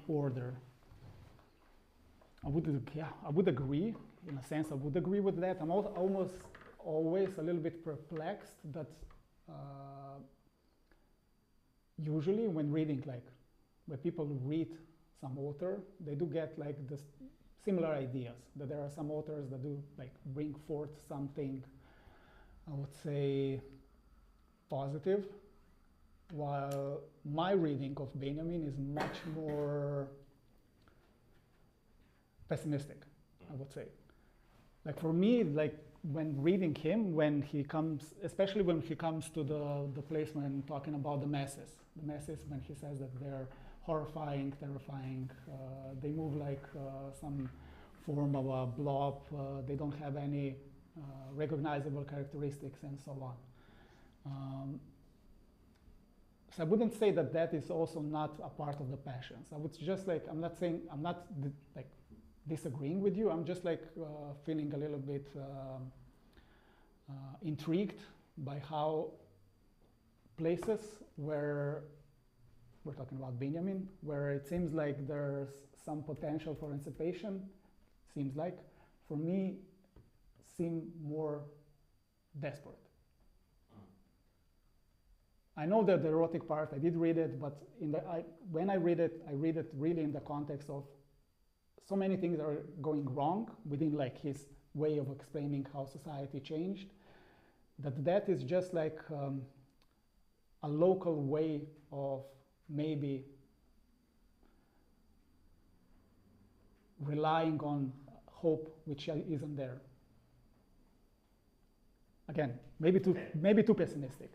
order. I would agree, in a sense, I would agree with that. I'm almost always a little bit perplexed that usually when reading, like, when people read some author, they do get like this similar ideas, that there are some authors that do like bring forth something, I would say, positive, while my reading of Benjamin is much more pessimistic, I would say. Like for me, like when reading him, when he comes, especially when he comes to the place when talking about the masses when he says that they're horrifying, terrifying, they move like some form of a blob, they don't have any recognizable characteristics and so on. So I wouldn't say that that is also not a part of the passions. I would just like, I'm not like disagreeing with you, I'm just like feeling a little bit intrigued by how places where we're talking about Benjamin, where it seems like there's some potential for emancipation, seems like, for me, seem more desperate. I know that the erotic part, I did read it, but when I read it really in the context of so many things are going wrong within like his way of explaining how society changed, that is just like a local way of maybe relying on hope which isn't there. Again, maybe too pessimistic.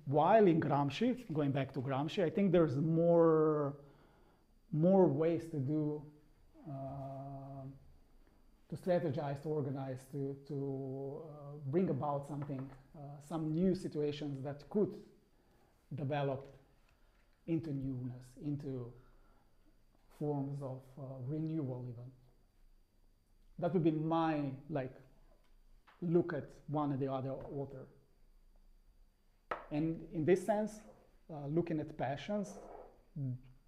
While in Gramsci, going back to Gramsci, I think there's more ways to do, to strategize, to organize, to bring about something, some new situations that could develop into newness, into forms of renewal even. That would be my like look at one or the other author. And in this sense, looking at passions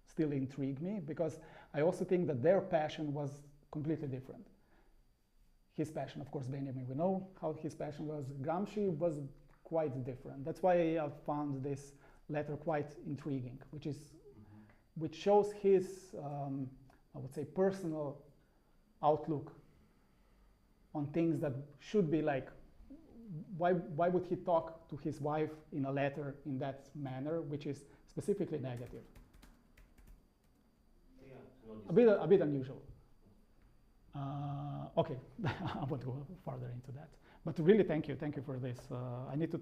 still intrigue me, because I also think that their passion was completely different. His passion, of course, Benjamin, we know how his passion was. Gramsci was quite different. That's why I found this letter quite intriguing, which shows his, I would say, personal outlook on things that should be like, why would he talk to his wife in a letter in that manner, which is specifically negative? Yeah, a bit unusual. Okay, I won't go further into that. But really, thank you for this. I need to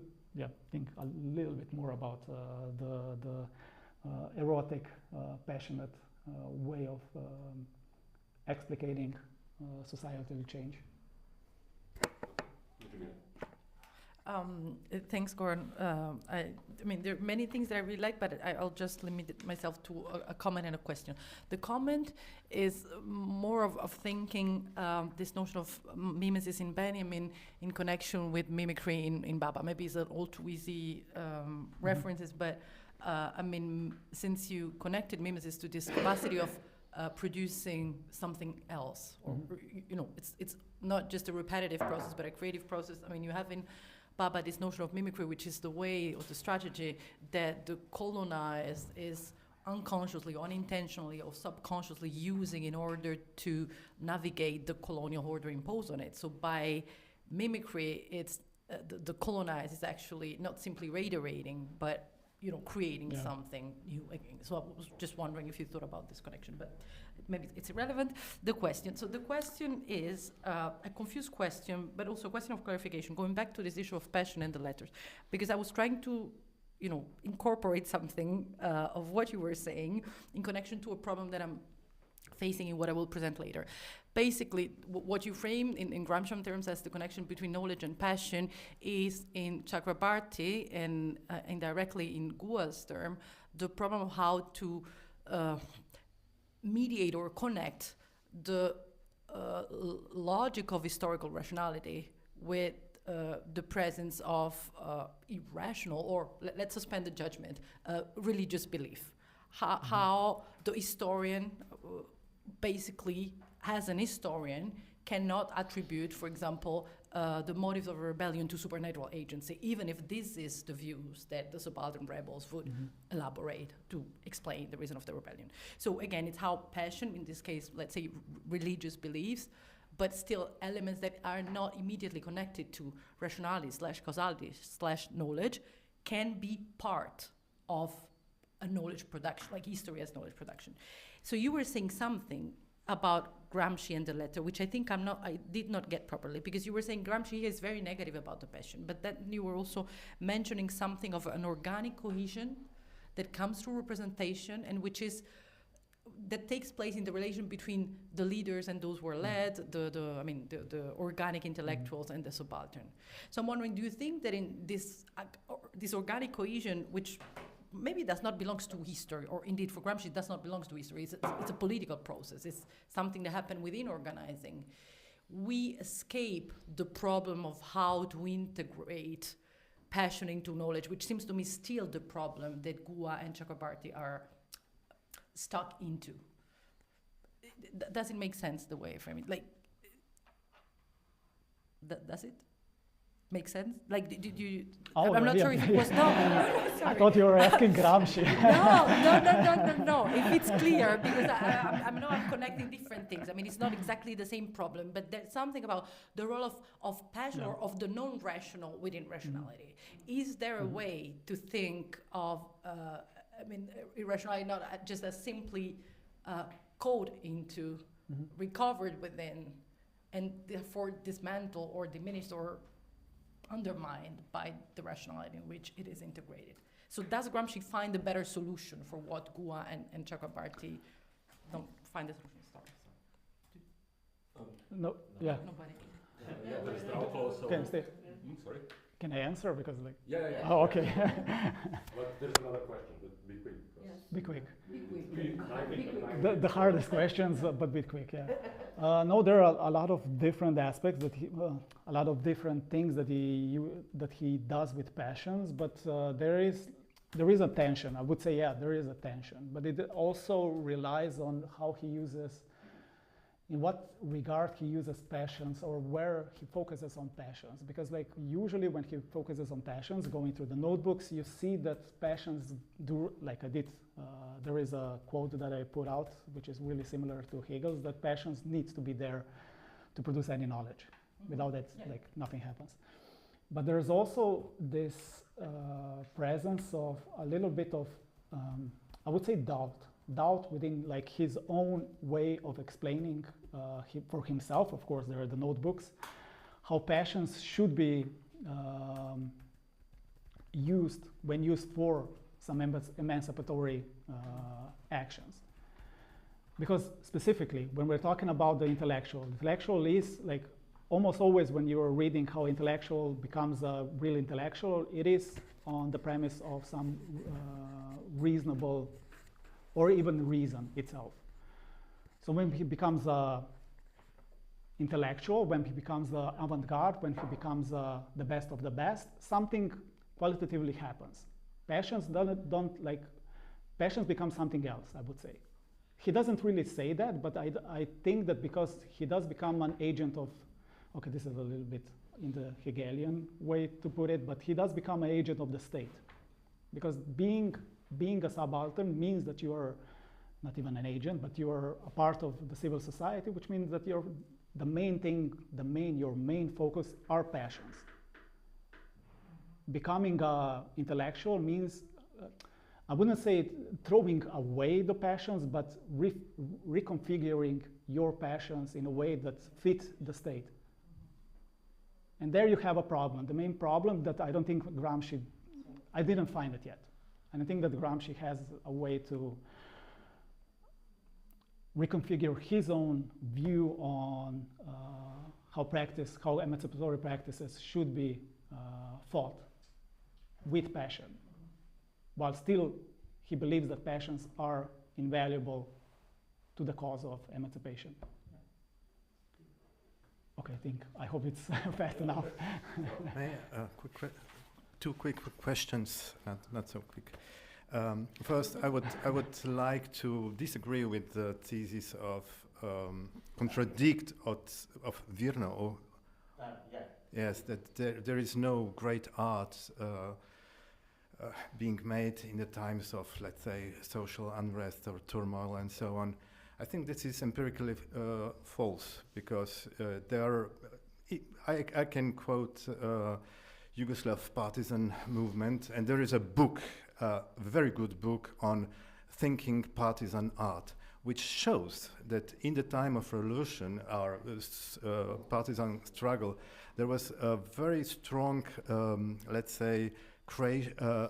think a little bit more about the erotic, passionate way of explicating societal change. Thanks, Goran. I mean, there are many things that I really like, but I'll just limit myself to a comment and a question. The comment is more of thinking this notion of mimesis in Benjamin in connection with mimicry in Baba. Maybe it's an all too easy references, but I mean, since you connected mimesis to this capacity of producing something else, or you know, it's not just a repetitive process, but a creative process. I mean, you have in Baba this notion of mimicry, which is the way or the strategy that the colonized is unconsciously, unintentionally, or subconsciously using in order to navigate the colonial order imposed on it. So by mimicry, it's the colonized is actually not simply reiterating, but creating something new again. So I was just wondering if you thought about this connection, but maybe it's irrelevant. The question is a confused question, but also a question of clarification, going back to this issue of passion and the letters, because I was trying to, incorporate something of what you were saying in connection to a problem that I'm facing in what I will present later. Basically, what you frame in Gramscian terms as the connection between knowledge and passion is in Chakrabarty and indirectly in Gua's term, the problem of how to mediate or connect the logic of historical rationality with the presence of irrational, or let's suspend the judgment, religious belief. How the historian basically, as an historian, cannot attribute, for example, the motives of a rebellion to supernatural agency, even if this is the views that the subaltern rebels would elaborate to explain the reason of the rebellion. So again, it's how passion, in this case, let's say religious beliefs, but still elements that are not immediately connected to rationality / causality / knowledge, can be part of a knowledge production, like history as knowledge production. So you were saying something about Gramsci and the letter, which I think I did not get properly, because you were saying Gramsci is very negative about the passion, but then you were also mentioning something of an organic cohesion that comes through representation, and that takes place in the relation between the leaders and those who are led, the organic intellectuals and the subaltern. So I'm wondering, do you think that in this organic cohesion, which maybe does not belong to history, or indeed for Gramsci does not belong to history, it's a political process, it's something that happened within organizing, we escape the problem of how to integrate passion into knowledge, which seems to me still the problem that Gua and Chakrabarty are stuck into. Does it make sense the way I frame it? Does it make sense? Did you? I'm not sure if it was. No, sorry. I thought you were asking Gramsci. No. If it's clear, because I'm connecting different things. I mean, it's not exactly the same problem, but there's something about the role of passion or of the non-rational within rationality. Is there a way to think of irrationality not just as simply code into, recovered within, and therefore dismantled or diminished or undermined by the rationality in which it is integrated? So does Gramsci find a better solution for what Gua and Chakrabarty don't find a solution? No, yeah. Nobody. There's the close. Sorry. Can I answer? Because Yeah. Oh, okay. But there's another question, but be quick. Yes. Be quick. Be quick. The hardest questions, but be quick, yeah. No, there are a lot of different aspects a lot of different things that he does with passions, but there is a tension. I would say, there is a tension, but it also relies on how he uses, in what regard he uses passions, or where he focuses on passions. Because usually when he focuses on passions, going through the notebooks, you see that passions do, like I did, there is a quote that I put out, which is really similar to Hegel's, that passions needs to be there to produce any knowledge. Without it, nothing happens. But there's also this presence of a little bit of, I would say, doubt within his own way of explaining for himself. Of course, there are the notebooks, how passions should be used for some emancipatory actions. Because specifically, when we're talking about the intellectual is almost always when you're reading how intellectual becomes a real intellectual, it is on the premise of some reasonable or even reason itself. So when he becomes intellectual, when he becomes avant-garde, when he becomes the best of the best, something qualitatively happens. Passions passions become something else, I would say. He doesn't really say that, but I think that because he does become an agent of, okay, this is a little bit in the Hegelian way to put it, but he does become an agent of the state. Because being a subaltern means that you are not even an agent, but you are a part of the civil society, which means that you're your main focus are passions. Becoming intellectual means, I wouldn't say throwing away the passions, but reconfiguring your passions in a way that fit the state. And there you have a problem. The main problem that I don't think Gramsci, I didn't find it yet. And I think that Gramsci has a way to reconfigure his own view on how emancipatory practices should be fought with passion, while still he believes that passions are invaluable to the cause of emancipation. Okay, I hope it's fast enough. May I, two quick questions, not so quick. First, I would like to disagree with the thesis of contradict of Virno. Yeah. Yes, that there is no great art being made in the times of, let's say, social unrest or turmoil and so on. I think this is empirically false, because I can quote Yugoslav partisan movement, and there is a book, a very good book on thinking partisan art, which shows that in the time of revolution or partisan struggle, there was a very strong, let's say,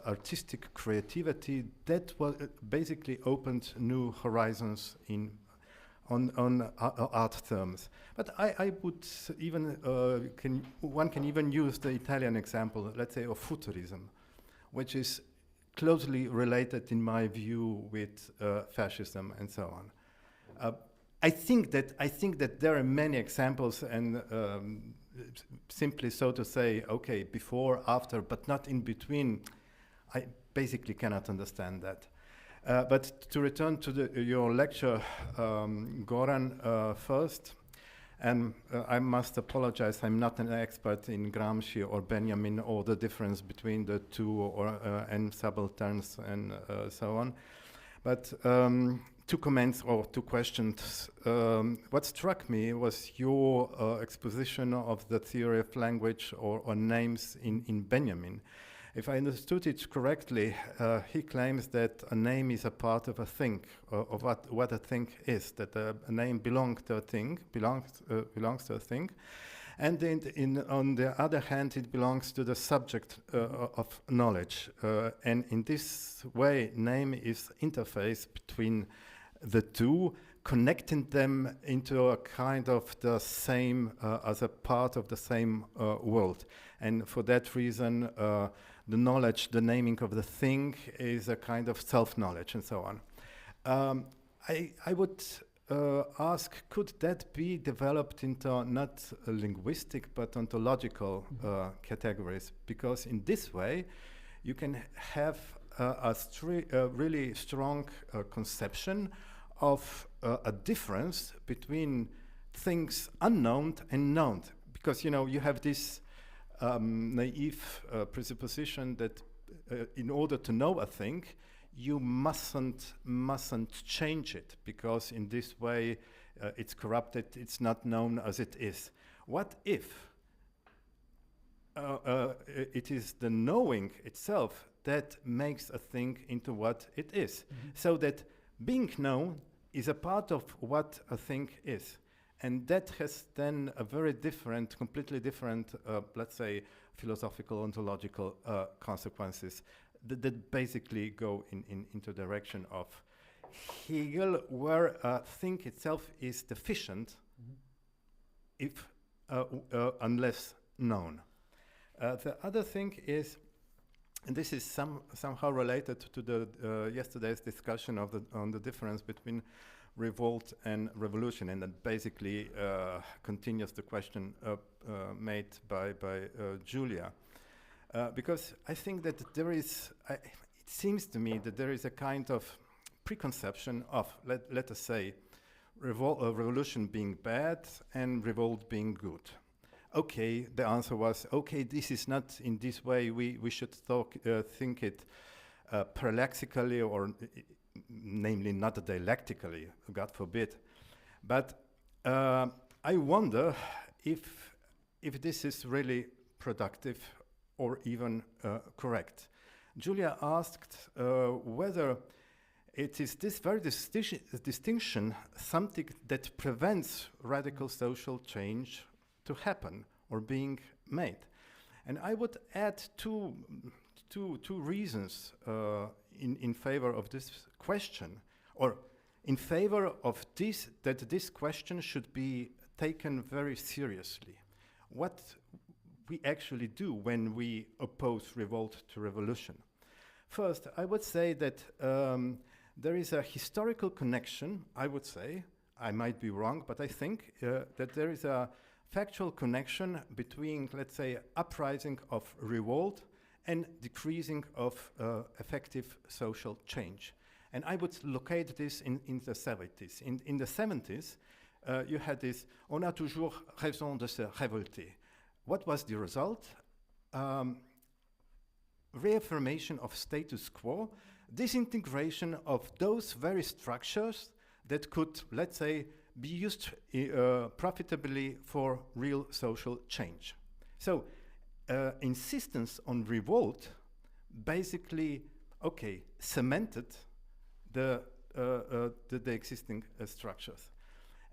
artistic creativity that was basically opened new horizons on art terms. But I would even one can even use the Italian example, let's say, of futurism, which is closely related, in my view, with fascism and so on. I think that there are many examples, and simply so to say, okay, before, after, but not in between, I basically cannot understand that. But to return to your lecture, Goran, first, and I must apologize, I'm not an expert in Gramsci or Benjamin or the difference between the two and subalterns and so on. But 2 comments or 2 questions. What struck me was your exposition of the theory of language or names in Benjamin. If I understood it correctly, he claims that a name is a part of a thing, of what a thing is, that a name belongs to a thing, belongs to a thing. And on the other hand, it belongs to the subject of knowledge. And in this way, name is interface between the two, connecting them into a kind of the same, as a part of the same world. And for that reason, the knowledge, the naming of the thing is a kind of self-knowledge and so on. I would ask, could that be developed into not linguistic but ontological categories? Because in this way, you can have a really strong conception of a difference between things unknown and known. Because, you have this naive presupposition that in order to know a thing, you mustn't change it, because in this way it's corrupted, it's not known as it is. What if it is the knowing itself that makes a thing into what it is? Mm-hmm. So that being known is a part of what a thing is. And that has then a very different, completely different, let's say, philosophical, ontological consequences that basically go into the direction of Hegel, where a thing itself is deficient if unless known. The other thing is, and this is somehow related to the yesterday's discussion on the difference between revolt and revolution, and that basically continues the question made by Julia. Because I think that there is, it seems to me that there is a kind of preconception of, let us say, revolution being bad and revolt being good. Okay, the answer was, okay, this is not in this way, we should think it paralexically, or namely not dialectically, God forbid. But I wonder if this is really productive or even correct. Julia asked whether it is this very distinction something that prevents radical social change to happen or being made. And I would add two reasons in favor of this question, or in favor of this, that this question should be taken very seriously. What we actually do when we oppose revolt to revolution. First, I would say that there is a historical connection, I would say, I might be wrong, but I think that there is a factual connection between, let's say, uprising of revolt and decreasing of effective social change. And I would locate this in the 70s. In the 70s, you had this, on a toujours raison de se révolter. What was the result? Reaffirmation of status quo, disintegration of those very structures that could, let's say, be used profitably for real social change. So, insistence on revolt basically, okay, cemented the existing structures.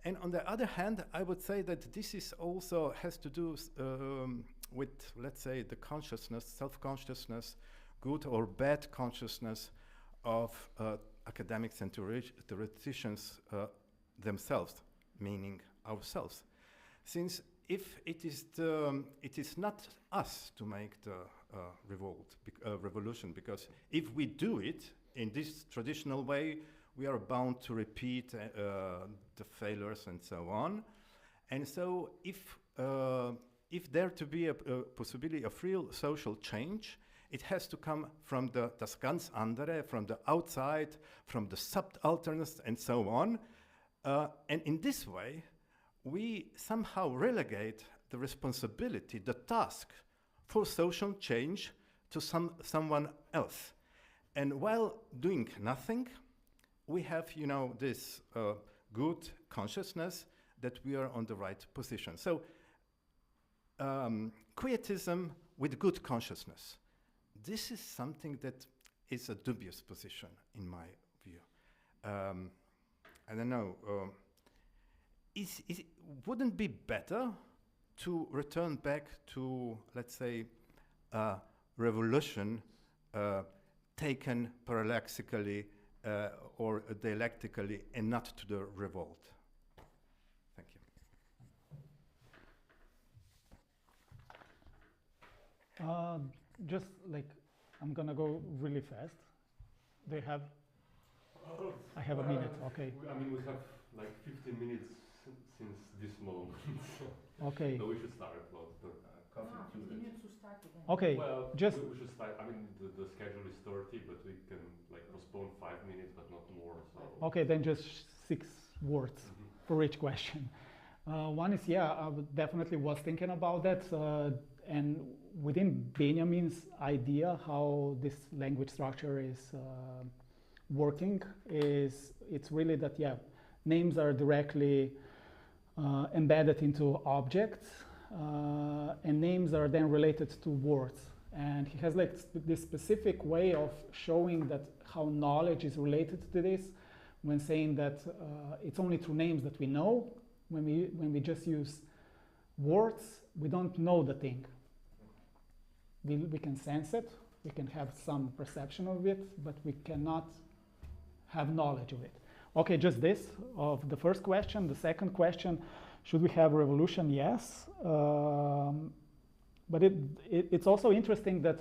And on the other hand, I would say that this is also has to do with, let's say, the consciousness, self-consciousness, good or bad consciousness of academics and theoreticians themselves, meaning ourselves. Since if it is not us to make the revolution, because if we do it in this traditional way, we are bound to repeat the failures and so on. And so if there to be a possibility of real social change, it has to come from das ganz andere, from the outside, from the subalterns and so on. And in this way, we somehow relegate the responsibility, the task for social change to someone else. And while doing nothing, we have, this good consciousness that we are on the right position. So, quietism with good consciousness. This is something that is a dubious position, in my view. I don't know. Wouldn't it be better to return back to, let's say, revolution taken paralexically or dialectically, and not to the revolt? Thank you. Just like, I'm gonna go really fast. They have, I have a minute, okay. I mean, we have like 15 minutes since this moment. Okay. So we should start. Okay, Well, just we should start. I mean, the schedule is 30, but we can like postpone 5 minutes, but not more. So. okay, then just 6 words for each question. One is, I definitely was thinking about that, and within Benjamin's idea how this language structure is working is, it's really that, names are directly embedded into objects, and names are then related to words. And he has like this specific way of showing that how knowledge is related to this, when saying that it's only through names that we know. When we just use words, we don't know the thing. We can sense it, we can have some perception of it, but we cannot have knowledge of it. Okay, just this of the first question. The second question, Should we have a revolution? Yes. But it's also interesting that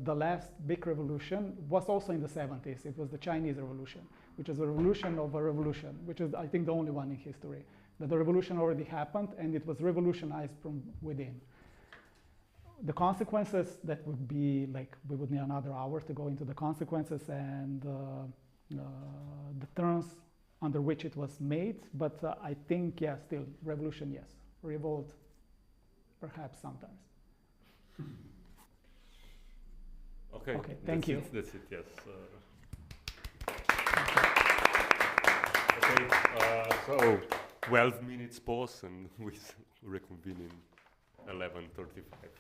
the last big revolution was also in the 70s. It was the Chinese Revolution, which is a revolution of a revolution, which is, I think, the only one in history. That the revolution already happened, and it was revolutionized from within. The consequences, that would be like, we would need another hour to go into the consequences and the terms under which it was made. But I think, yeah, still, revolution, yes. Revolt, perhaps sometimes. Okay. Okay, thank you. That's it, yes. Okay, so 12 minutes pause and we reconvene in 11:35.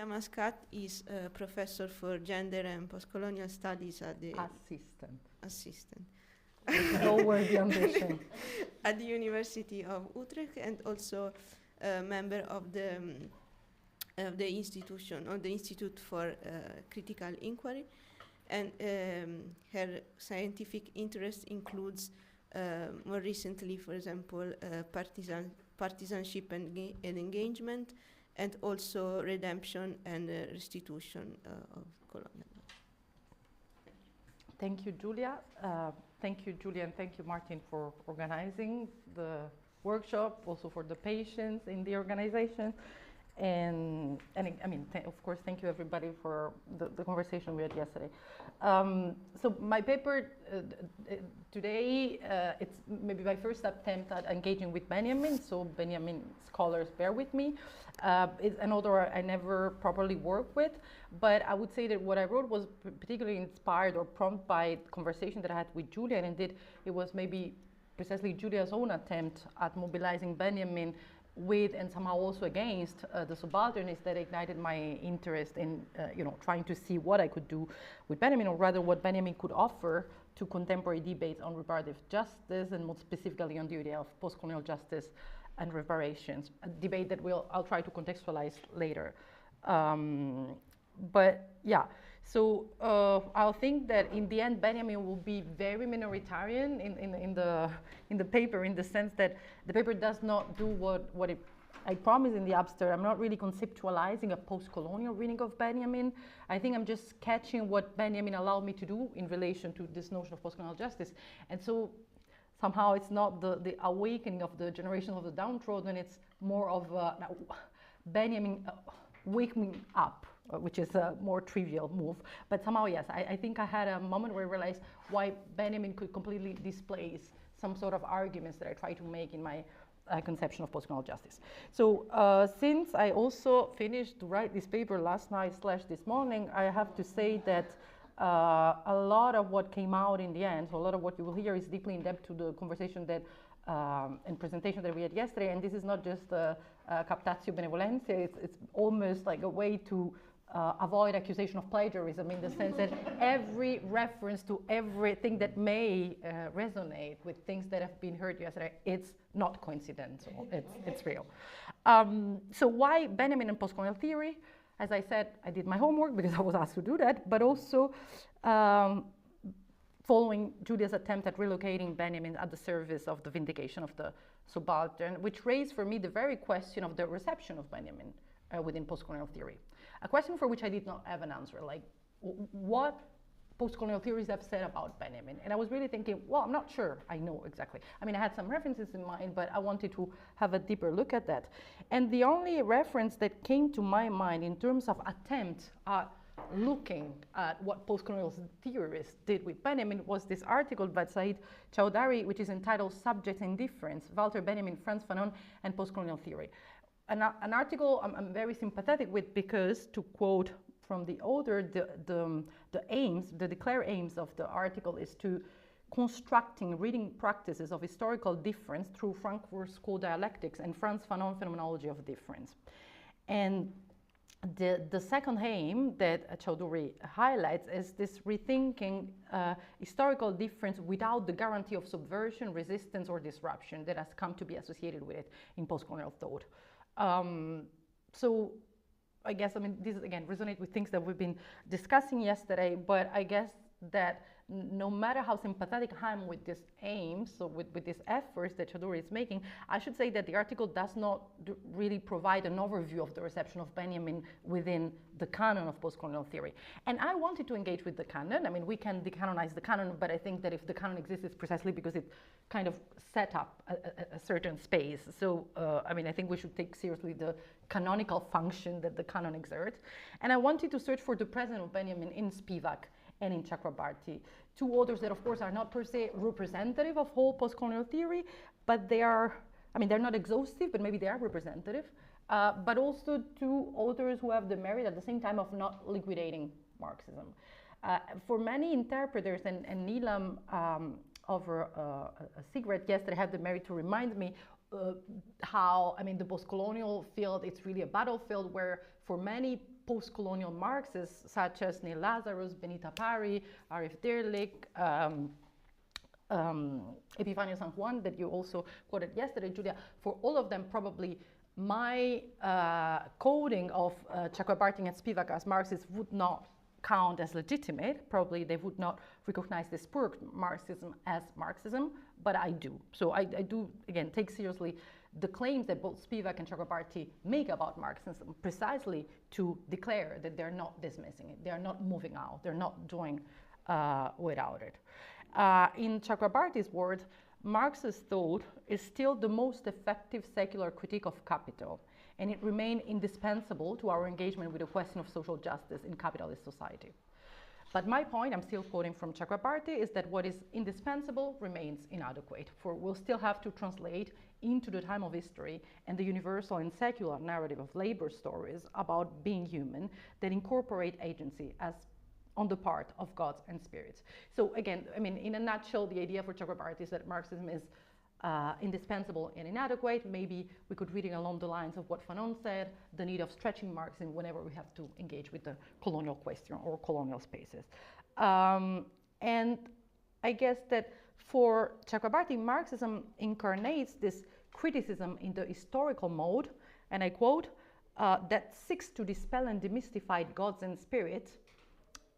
Mascat is a professor for gender and postcolonial studies at the assistant. Lower ambition. At the University of Utrecht, and also a member of the institution, or the Institute for Critical Inquiry. And her scientific interest includes, more recently, for example, partisanship and engagement, and also redemption and restitution of colonial. Thank you, Julia. Thank you, Julia, and thank you, Martin, for organizing the workshop, also for the patience in the organization. And I mean, of course, thank you everybody for the conversation we had yesterday. So my paper today, it's maybe my first attempt at engaging with Benjamin, so Benjamin scholars bear with me. It's an author I never properly worked with, but I would say that what I wrote was particularly inspired or prompted by the conversation that I had with Julia, and indeed it was maybe precisely Julia's own attempt at mobilizing Benjamin with and somehow also against the subalternists that ignited my interest in trying to see what I could do with Benjamin, or rather what Benjamin could offer to contemporary debates on reparative justice, and more specifically on the idea of postcolonial justice and reparations, a debate that I'll try to contextualize later. But yeah, so I'll think that in the end Benjamin will be very minoritarian in the paper, in the sense that the paper does not do what I promise in the abstract. I'm not really conceptualizing a post-colonial reading of Benjamin. I think I'm just sketching what Benjamin allowed me to do in relation to this notion of post-colonial justice. And so somehow it's not the awakening of the generation of the downtrodden, it's more of Benjamin waking up, which is a more trivial move. But somehow, yes, I think I had a moment where I realized why Benjamin could completely displace some sort of arguments that I try to make in my conception of postcolonial justice. So since I also finished to write this paper last night / this morning, I have to say that a lot of what came out in the end, so a lot of what you will hear is deeply in depth to the conversation that and presentation that we had yesterday. And this is not just a captatio benevolentia, it's almost like a way to avoid accusation of plagiarism, in the sense that every reference to everything that may resonate with things that have been heard yesterday, it's not coincidental, it's real. So why Benjamin and postcolonial theory? As I said, I did my homework because I was asked to do that, but also following Julia's attempt at relocating Benjamin at the service of the vindication of the subaltern, which raised for me the very question of the reception of Benjamin within postcolonial theory. A question for which I did not have an answer, like what postcolonial theories have said about Benjamin. And I was really thinking, well, I'm not sure I know exactly. I mean, I had some references in mind, but I wanted to have a deeper look at that. And the only reference that came to my mind in terms of attempt at looking at what postcolonial theorists did with Benjamin was this article by Said Chowdhury, which is entitled Subject Indifference, Walter Benjamin, Frantz Fanon, and Postcolonial Theory. An article I'm very sympathetic with because, to quote from the author, the declared aims of the article is to constructing reading practices of historical difference through Frankfurt School dialectics and Frantz Fanon phenomenology of difference. And the second aim that Chowdhury highlights is this rethinking historical difference without the guarantee of subversion, resistance, or disruption that has come to be associated with it in postcolonial thought. So I guess, I mean, this again resonates with things that we've been discussing yesterday, but I guess that no matter how sympathetic I am with these aims, so with these efforts that Chowdhury is making, I should say that the article does not really provide an overview of the reception of Benjamin within the canon of postcolonial theory. And I wanted to engage with the canon. I mean, we can decanonize the canon, but I think that if the canon exists, it's precisely because it kind of set up a certain space. So, I mean, I think we should take seriously the canonical function that the canon exerts. And I wanted to search for the presence of Benjamin in Spivak and in Chakrabarty, two authors that, of course, are not per se representative of whole postcolonial theory, but they are, I mean, they're not exhaustive, but maybe they are representative, but also two authors who have the merit at the same time of not liquidating Marxism. For many interpreters, and Neelam over a cigarette yesterday had the merit to remind me how, I mean, the postcolonial field, it's really a battlefield where for many post-colonial Marxists such as Neil Lazarus, Benita Pari, Arif Dirlik, Epifanio San Juan, that you also quoted yesterday, Julia. For all of them, probably my coding of Chakrabarty and Spivak as Marxists would not count as legitimate. Probably they would not recognize this pure Marxism as Marxism, but I do. So I do, again, take seriously the claims that both Spivak and Chakrabarty make about Marxism, precisely to declare that they're not dismissing it, they're not moving out, they're not doing without it. In Chakrabarty's words, Marxist thought is still the most effective secular critique of capital, and it remained indispensable to our engagement with the question of social justice in capitalist society. But my point, I'm still quoting from Chakrabarty, is that what is indispensable remains inadequate, for we'll still have to translate into the time of history and the universal and secular narrative of labor stories about being human that incorporate agency as on the part of gods and spirits. So again, I mean, in a nutshell, the idea for Chakrabarty is that Marxism is indispensable and inadequate. Maybe we could read it along the lines of what Fanon said, the need of stretching Marxism whenever we have to engage with the colonial question or colonial spaces. And I guess that for Chakrabarty, Marxism incarnates this criticism in the historical mode, and I quote, that seeks to dispel and demystify gods and spirits.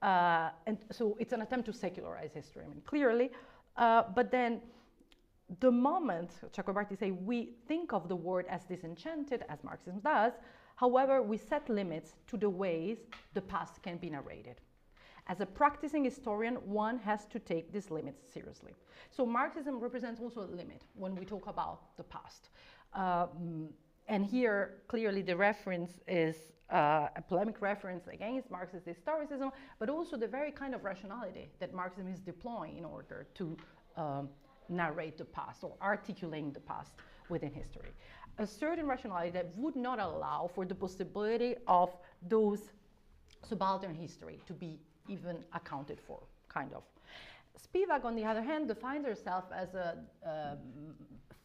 And so it's an attempt to secularize history, I mean, clearly. But then the moment, Chakrabarty say, we think of the word as disenchanted, as Marxism does, however, we set limits to the ways the past can be narrated. As a practicing historian, one has to take these limits seriously. So Marxism represents also a limit when we talk about the past. And here, clearly, the reference is a polemic reference against Marxist historicism, but also the very kind of rationality that Marxism is deploying in order to narrate the past or articulating the past within history. A certain rationality that would not allow for the possibility of those subaltern history to be even accounted for, kind of. Spivak, on the other hand, defines herself as a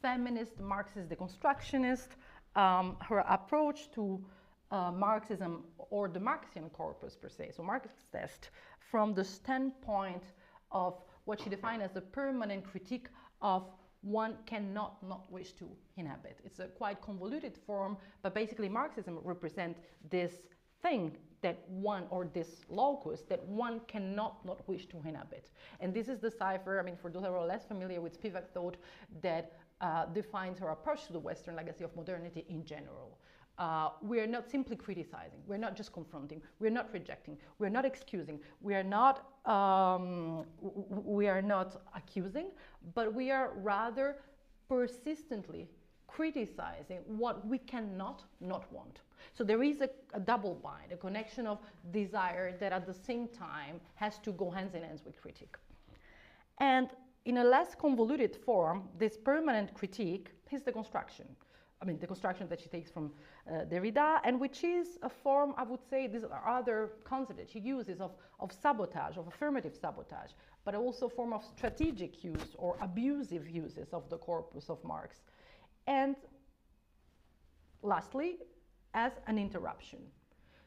feminist Marxist deconstructionist. Her approach to Marxism, or the Marxian corpus per se, so Marxist, from the standpoint of what she defined as a permanent critique of one cannot not wish to inhabit. It's a quite convoluted form, but basically Marxism represents this thing that one, or this locus, that one cannot not wish to inhabit. And this is the cipher, I mean, for those who are less familiar with Spivak's thought, that defines her approach to the Western legacy of modernity in general. We are not simply criticizing, we're not just confronting, we're not rejecting, we're not excusing, we are not accusing, but we are rather persistently criticizing what we cannot not want. So there is a double bind, a connection of desire that at the same time has to go hands in hands with critique. And in a less convoluted form, this permanent critique is the construction. I mean, the construction that she takes from Derrida, and which is a form, I would say, these are other concepts that she uses of sabotage, of affirmative sabotage, but also a form of strategic use or abusive uses of the corpus of Marx. And lastly, as an interruption.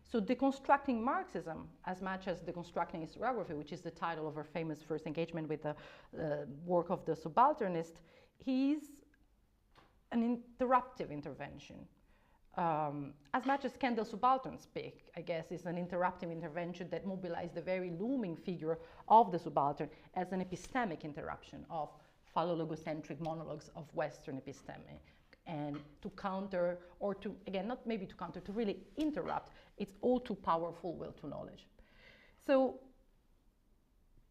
So deconstructing Marxism, as much as deconstructing historiography, which is the title of her famous first engagement with the work of the subalternist, is an interruptive intervention. As much as Can the Subaltern Speak, I guess, is an interruptive intervention that mobilized the very looming figure of the subaltern as an epistemic interruption of phallologocentric monologues of Western episteme, and to counter, or to, again, not maybe to counter, to really interrupt its all too powerful will to knowledge. So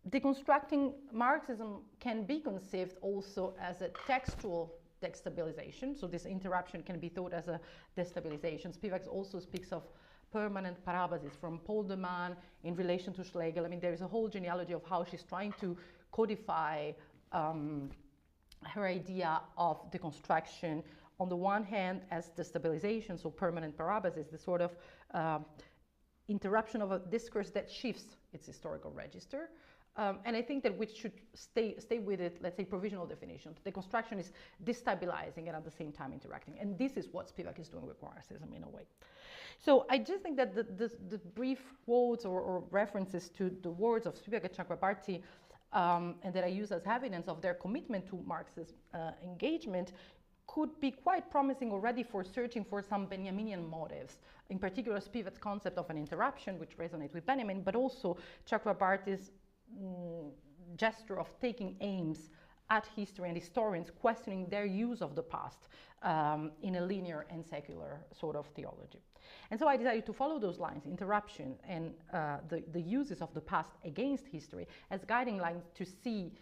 deconstructing Marxism can be conceived also as a textual destabilization. So this interruption can be thought as a destabilization. Spivak also speaks of permanent parabasis from Paul de Man in relation to Schlegel. I mean, there is a whole genealogy of how she's trying to codify her idea of deconstruction, on the one hand as destabilization, so permanent parabasis, the sort of interruption of a discourse that shifts its historical register, And I think that we should stay with it, let's say, provisional definition. The construction is destabilizing and at the same time interacting. And this is what Spivak is doing with Marxism in a way. So I just think that the brief quotes or references to the words of Spivak and Chakrabarty, and that I use as evidence of their commitment to Marxist engagement, could be quite promising already for searching for some Benjaminian motives, in particular Spivak's concept of an interruption, which resonates with Benjamin, but also Chakrabarty's gesture of taking aims at history and historians, questioning their use of the past in a linear and secular sort of theology. And so I decided to follow those lines, interruption and the uses of the past against history, as guiding lines to see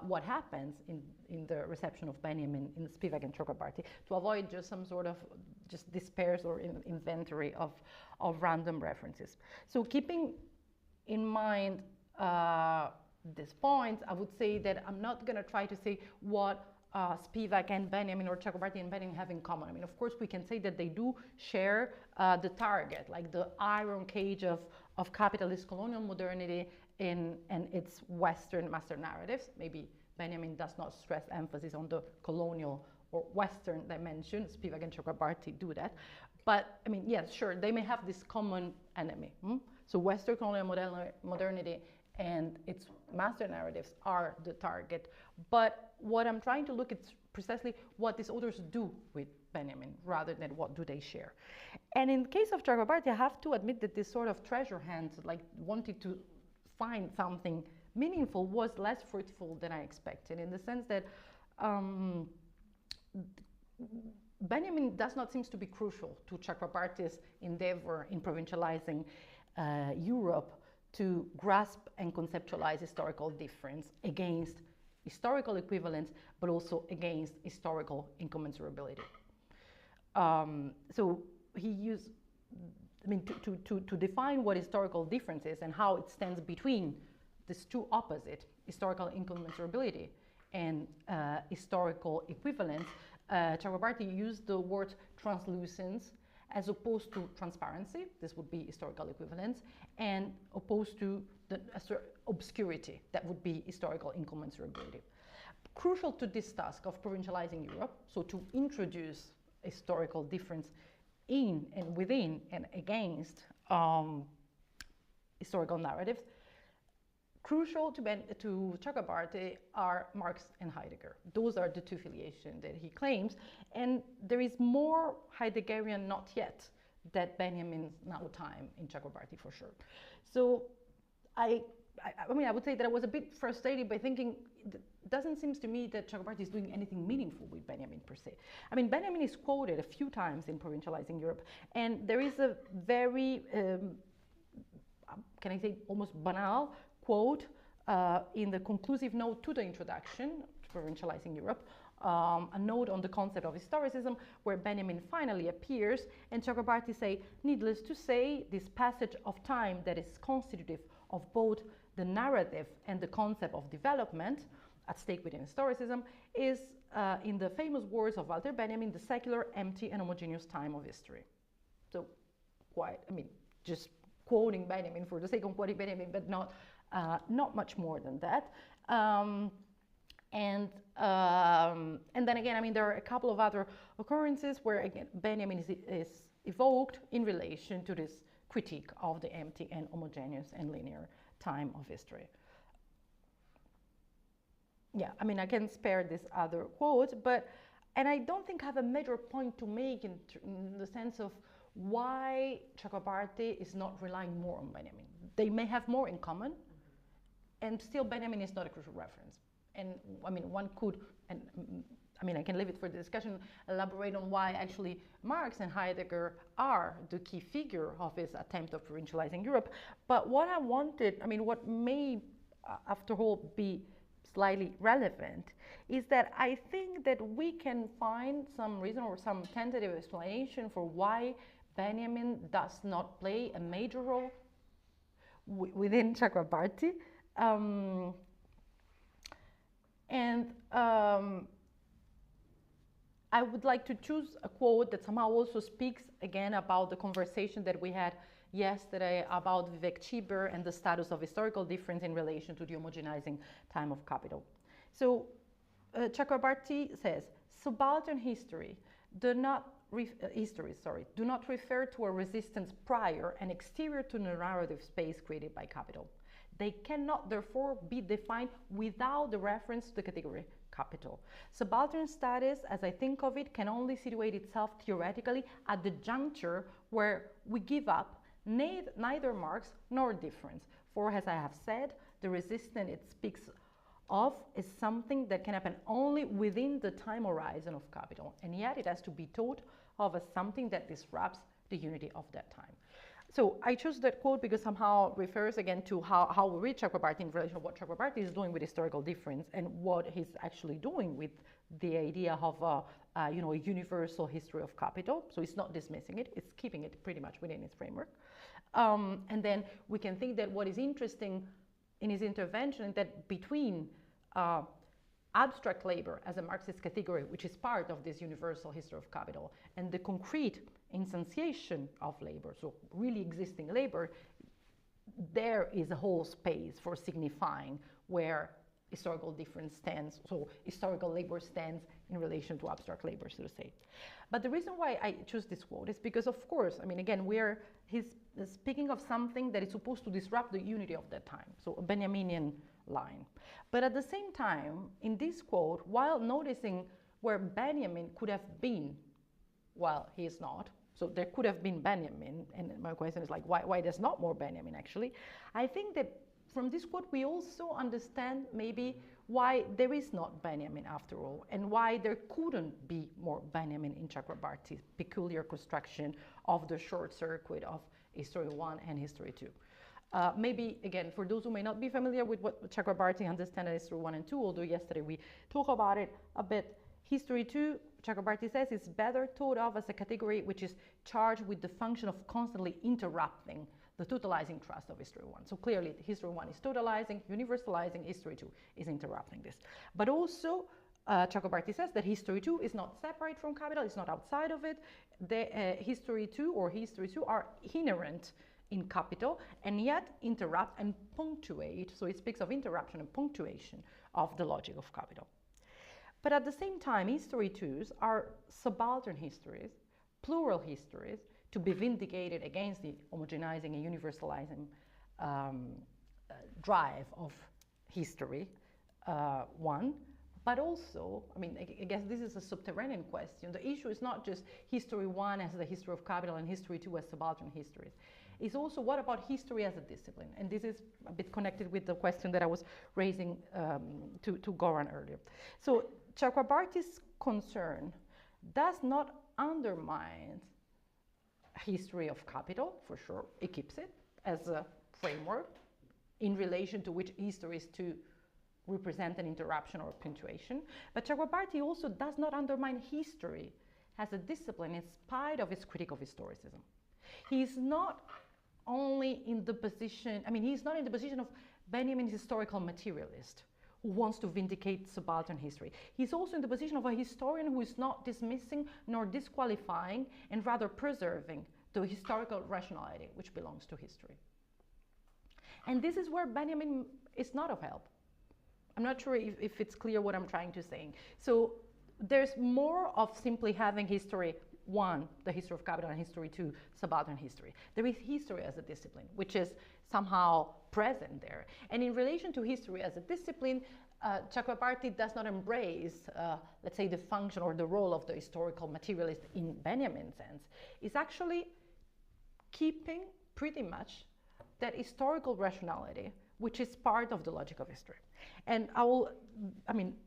what happens in the reception of Benjamin in Spivak and Chakrabarty, to avoid just some sort of just disperse or inventory of random references. So keeping in mind this point, I would say that I'm not going to try to say what Spivak and Benjamin or Chakrabarty and Benjamin have in common. I mean, of course, we can say that they do share the target, like the iron cage of capitalist colonial modernity and its Western master narratives. Maybe Benjamin does not stress emphasis on the colonial or Western dimension. Spivak and Chakrabarty do that. But, I mean, yes, sure, they may have this common enemy. So Western colonial modernity and its master narratives are the target. But what I'm trying to look at is precisely what these authors do with Benjamin rather than what do they share. And in the case of Chakrabarty, I have to admit that this sort of treasure hunt, like wanting to find something meaningful, was less fruitful than I expected, in the sense that Benjamin does not seem to be crucial to Chakrabarty's endeavor in provincializing Europe to grasp and conceptualize historical difference against historical equivalence, but also against historical incommensurability. So he used, I mean, to define what historical difference is and how it stands between these two opposite, historical incommensurability and historical equivalence, Chakrabarty used the word translucence as opposed to transparency, this would be historical equivalence, and opposed to the obscurity, that would be historical incommensurability. Crucial to this task of provincializing Europe, so to introduce historical difference in and within and against historical narratives, crucial to Chakrabarty are Marx and Heidegger. Those are the two affiliations that he claims, and there is more Heideggerian not yet than Benjamin's now time in Chakrabarty for sure. So I mean, I would say that I was a bit frustrated by thinking it doesn't seem to me that Chakrabarty is doing anything meaningful with Benjamin per se. I mean, Benjamin is quoted a few times in Provincializing Europe, and there is a very, can I say, almost banal quote in the conclusive note to the introduction to Provincializing Europe, a note on the concept of historicism, where Benjamin finally appears, and Chakrabarty say, needless to say, this passage of time that is constitutive of both the narrative and the concept of development at stake within historicism is, in the famous words of Walter Benjamin, the secular, empty, and homogeneous time of history. So, quite, I mean, just quoting Benjamin for the sake of quoting Benjamin, but not much more than that. And then again, I mean, there are a couple of other occurrences where, again, Benjamin is evoked in relation to this critique of the empty and homogeneous and linear time of history. Yeah, I mean, I can spare this other quote, and I don't think I have a major point to make in the sense of why Chakrabarty is not relying more on Benjamin. They may have more in common, and still Benjamin is not a crucial reference. And I mean, one could, and I mean, I can leave it for the discussion, elaborate on why actually Marx and Heidegger are the key figure of his attempt of provincializing Europe. But what I wanted, I mean, what may, after all, be slightly relevant is that I think that we can find some reason or some tentative explanation for why Benjamin does not play a major role within Chakrabarty. I would like to choose a quote that somehow also speaks again about the conversation that we had yesterday about Vivek Chiber and the status of historical difference in relation to the homogenizing time of capital. So Chakrabarty says, subaltern history do not refer to a resistance prior and exterior to the narrative space created by capital. They cannot therefore be defined without the reference to the category capital. Subaltern status, as I think of it, can only situate itself theoretically at the juncture where we give up neither marks nor difference. For as I have said, the resistance it speaks of is something that can happen only within the time horizon of capital, and yet it has to be thought of as something that disrupts the unity of that time. So I chose that quote because somehow refers again to how we read Chakrabarty in relation to what Chakrabarty is doing with historical difference and what he's actually doing with the idea of a universal history of capital. So it's not dismissing it, it's keeping it pretty much within its framework. And then we can think that what is interesting in his intervention is that between abstract labor as a Marxist category, which is part of this universal history of capital, and the concrete instantiation of labor, so really existing labor, there is a whole space for signifying where historical difference stands, so historical labor stands in relation to abstract labor, so to say. But the reason why I choose this quote is because, of course, I mean, again, he's speaking of something that is supposed to disrupt the unity of that time, so a Benjaminian line. But at the same time, in this quote, while noticing where Benjamin could have been, while he is not, so there could have been Benjamin, and my question is like, why there's not more Benjamin actually? I think that from this quote, we also understand maybe why there is not Benjamin after all, and why there couldn't be more Benjamin in Chakrabarty's peculiar construction of the short circuit of History 1 and History 2. Maybe, again, for those who may not be familiar with what Chakrabarty understands as History 1 and 2, although yesterday we talked about it a bit, History 2, Chakrabarty says, is better thought of as a category which is charged with the function of constantly interrupting the totalizing trust of History 1. So clearly, History 1 is totalizing, universalizing, History 2 is interrupting this. But also, Chakrabarty says that History 2 is not separate from capital, it's not outside of it. History 2 or History 2 are inherent in capital and yet interrupt and punctuate, so it speaks of interruption and punctuation of the logic of capital. But at the same time, History 2s are subaltern histories, plural histories, to be vindicated against the homogenizing and universalizing drive of history, one. But also, I mean, I guess this is a subterranean question. The issue is not just History 1 as the history of capital and History 2 as subaltern histories. It's also what about history as a discipline? And this is a bit connected with the question that I was raising to Goran earlier. So Chakrabarty's concern does not undermine history of capital, for sure. It keeps it as a framework in relation to which history is to represent an interruption or punctuation. But Chakrabarty also does not undermine history as a discipline in spite of its critique of historicism. He's not only in the position, I mean, he's not in the position of Benjamin's historical materialist who wants to vindicate subaltern history. He's also in the position of a historian who is not dismissing nor disqualifying and rather preserving the historical rationality which belongs to history. And this is where Benjamin is not of help. I'm not sure if it's clear what I'm trying to say. So there's more of simply having History 1, the history of capital, and History 2, subaltern history. There is history as a discipline, which is somehow present there. And in relation to history as a discipline, Chakrabarty does not embrace, let's say, the function or the role of the historical materialist in Benjamin's sense. It's actually keeping pretty much that historical rationality, which is part of the logic of history. And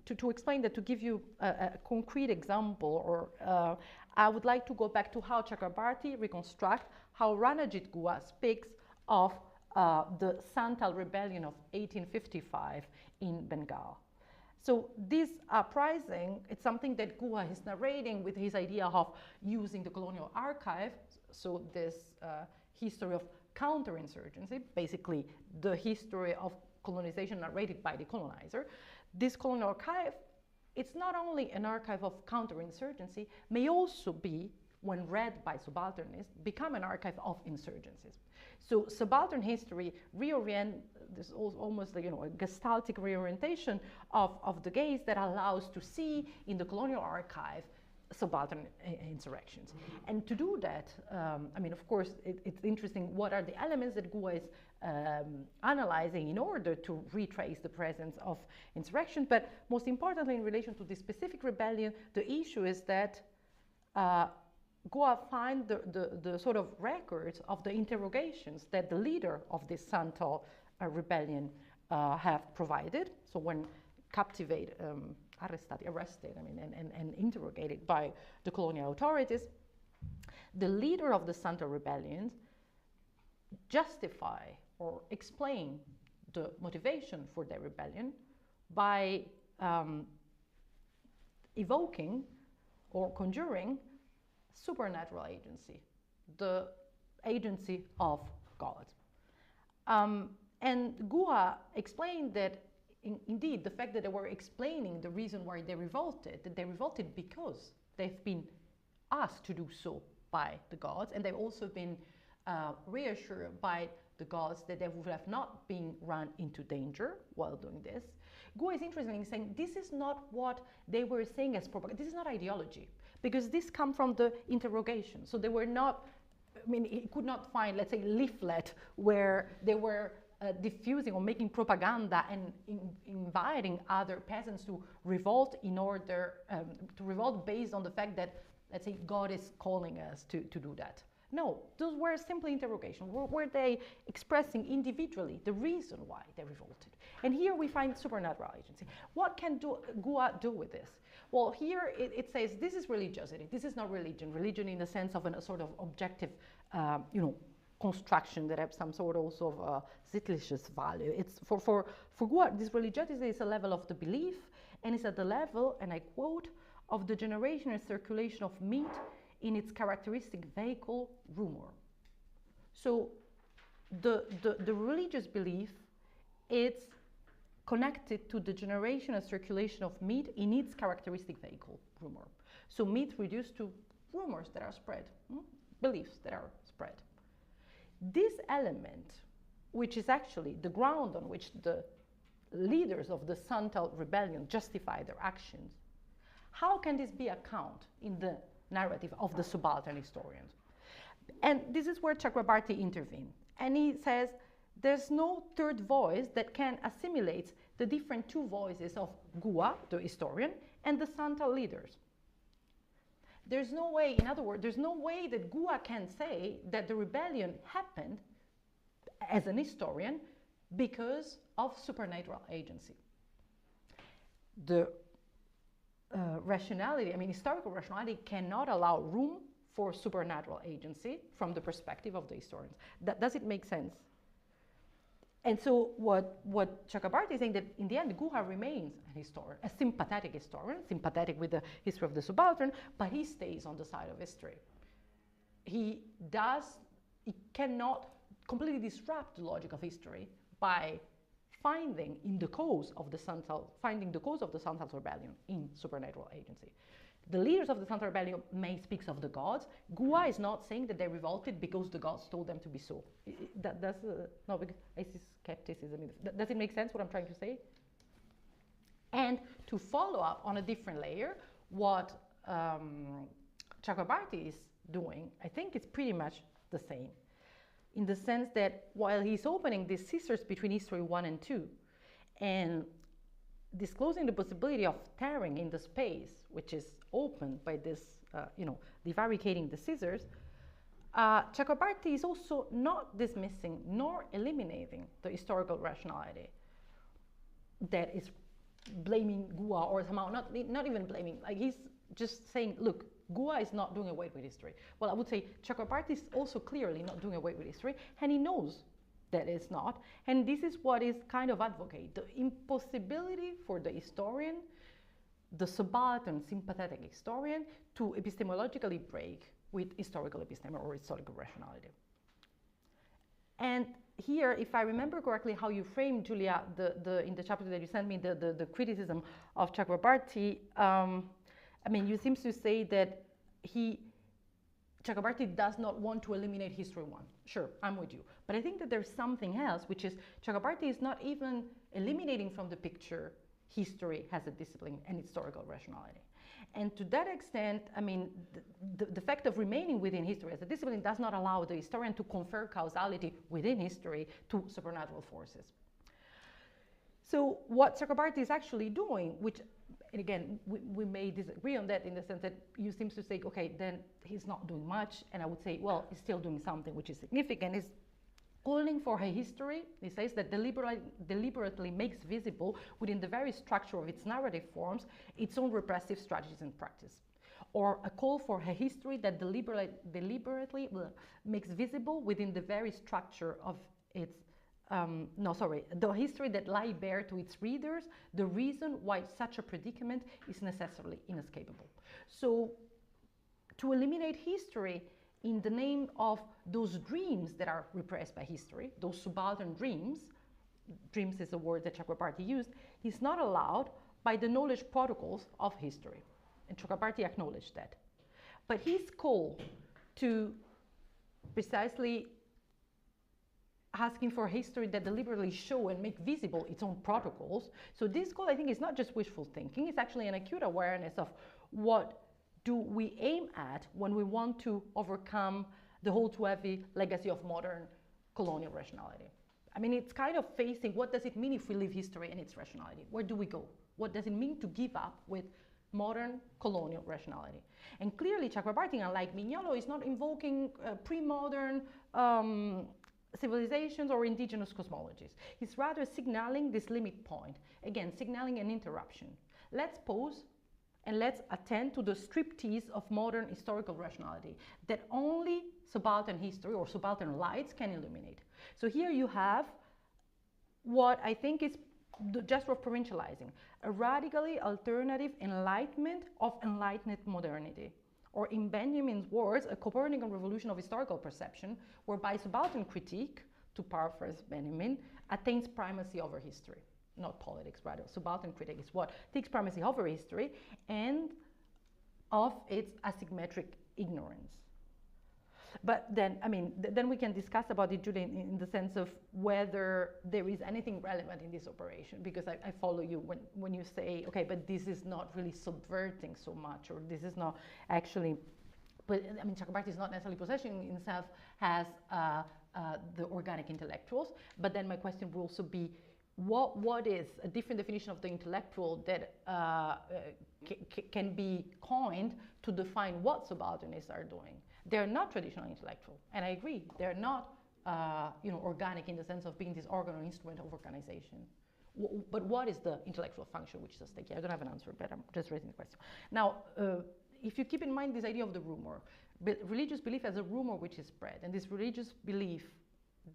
to explain that, to give you a concrete example, or I would like to go back to how Chakrabarty reconstructs how Ranajit Guha speaks of the Santal rebellion of 1855 in Bengal. So this uprising, it's something that Guha is narrating with his idea of using the colonial archive, so this history of counterinsurgency, basically the history of colonization narrated by the colonizer. This colonial archive, it's not only an archive of counterinsurgency, may also be when read by subalternists, become an archive of insurgencies. So subaltern history reorient, this almost like, a gestaltic reorientation of the gaze that allows to see in the colonial archive subaltern insurrections. And to do that, of course, it's interesting what are the elements that Goethe is analyzing in order to retrace the presence of insurrection. But most importantly, in relation to this specific rebellion, the issue is that Goethe finds the sort of records of the interrogations that the leader of this Santal rebellion have provided. So when arrested and interrogated by the colonial authorities, the leader of the Santal rebellions justify or explain the motivation for their rebellion by evoking or conjuring supernatural agency, the agency of God. And Goethe explained that indeed the fact that they were explaining the reason why they revolted, that they revolted because they've been asked to do so by the gods, and they've also been reassured by the gods that they would have not been run into danger while doing this. Goethe is interested in saying this is not what they were saying as propaganda, this is not ideology, because this comes from the interrogation. So they were not, he could not find, let's say, leaflet where they were diffusing or making propaganda and inviting other peasants to revolt in order to revolt based on the fact that, let's say, God is calling us to do that. No, those were simply interrogations. Were they expressing individually the reason why they revolted? And here we find supernatural agency. What can Goethe do with this? Well, here it says this is religiosity. This is not religion. Religion in the sense of a sort of objective, construction that have some sort also of sittliches value. It's for Goethe, this religiosity is a level of the belief, and it's at the level, and I quote, of the generation and circulation of meat in its characteristic vehicle, rumor. So the religious belief, it's connected to the generation and circulation of meat in its characteristic vehicle, rumor. So meat reduced to rumors that are spread, beliefs that are spread. This element, which is actually the ground on which the leaders of the Santal rebellion justify their actions, how can this be accounted in the narrative of the subaltern historians? And this is where Chakrabarty intervenes. And he says, there's no third voice that can assimilate the different two voices of Goethe, the historian, and the Santal leaders. There's no way, in other words, there's no way that Goethe can say that the rebellion happened as an historian because of supernatural agency. The rationality, historical rationality cannot allow room for supernatural agency from the perspective of the historians. Does it make sense? And so what Chakrabarty is saying, that in the end, Goethe remains an historian, a sympathetic historian, sympathetic with the history of the subaltern, but he stays on the side of history. He cannot completely disrupt the logic of history by finding the cause of the Santal rebellion in supernatural agency. The leaders of the Santal rebellion may speak of the gods. Goethe is not saying that they revolted because the gods told them to be so. No, because I see skepticism. Does it make sense what I'm trying to say? And to follow up on a different layer, what Chakrabarty is doing, I think it's pretty much the same, in the sense that while he's opening these scissors between history 1 and 2, and disclosing the possibility of tearing in the space, which is opened by this, divaricating the scissors, Chakrabarty is also not dismissing nor eliminating the historical rationality that is blaming Goethe, or somehow not even blaming, like he's just saying, look, Goethe is not doing away with history. Well, I would say Chakrabarty is also clearly not doing away with history, and he knows that it's not. And this is what is kind of advocate, the impossibility for the historian, the subaltern sympathetic historian, to epistemologically break with historical epistemology or historical rationality. And here, if I remember correctly how you framed, Julia, in the chapter that you sent me, the criticism of Chakrabarty, you seem to say that he Chakrabarty does not want to eliminate history one. Sure, I'm with you. But I think that there's something else, which is Chakrabarty is not even eliminating from the picture history as a discipline and historical rationality. And to that extent, I mean, the fact of remaining within history as a discipline does not allow the historian to confer causality within history to supernatural forces. So what Chakrabarty is actually doing, which, and again, we may disagree on that in the sense that you seem to say, okay, then he's not doing much, and I would say, well, he's still doing something which is significant, is calling for a history, he says, that deliberately makes visible within the very structure of its narrative forms its own repressive strategies and practice. Or a call for a history that deliberately makes visible within the very structure of its, the history that lie bare to its readers the reason why such a predicament is necessarily inescapable. So to eliminate history in the name of those dreams that are repressed by history, those subaltern dreams is a word that Chakrabarty used, is not allowed by the knowledge protocols of history. And Chakrabarty acknowledged that. But his call to precisely asking for history that deliberately show and make visible its own protocols, so this call, I think, is not just wishful thinking, it's actually an acute awareness of what do we aim at when we want to overcome the whole too heavy legacy of modern colonial rationality. I mean, it's kind of facing what does it mean if we leave history and its rationality? Where do we go? What does it mean to give up with modern colonial rationality? And clearly, Chakrabarty, unlike Mignolo, is not invoking pre-modern civilizations or indigenous cosmologies. He's rather signaling this limit point. Again, signaling an interruption. Let's pause and let's attend to the striptease of modern historical rationality that only subaltern history or subaltern lights can illuminate. So here you have what I think is the gesture of provincializing, a radically alternative enlightenment of enlightened modernity. Or in Benjamin's words, a Copernican revolution of historical perception, whereby subaltern critique, to paraphrase Benjamin, attains primacy over history. Not politics, rather. Subaltern critique is what takes primacy over history and of its asymmetric ignorance. But then, I mean, then we can discuss about it, Julie, in the sense of whether there is anything relevant in this operation, because I follow you when you say, okay, but this is not really subverting so much, or this is not actually, but I mean, Chakrabarty is not necessarily positioning himself as the organic intellectuals, but then my question will also be, what is a different definition of the intellectual that can be coined to define what subalternists are doing? They're not traditional intellectual, and I agree. They're not, organic in the sense of being this organ or instrument of organization. But what is the intellectual function which is at stake here? I don't have an answer, but I'm just raising the question. Now, if you keep in mind this idea of the rumor, religious belief as a rumor which is spread, and this religious belief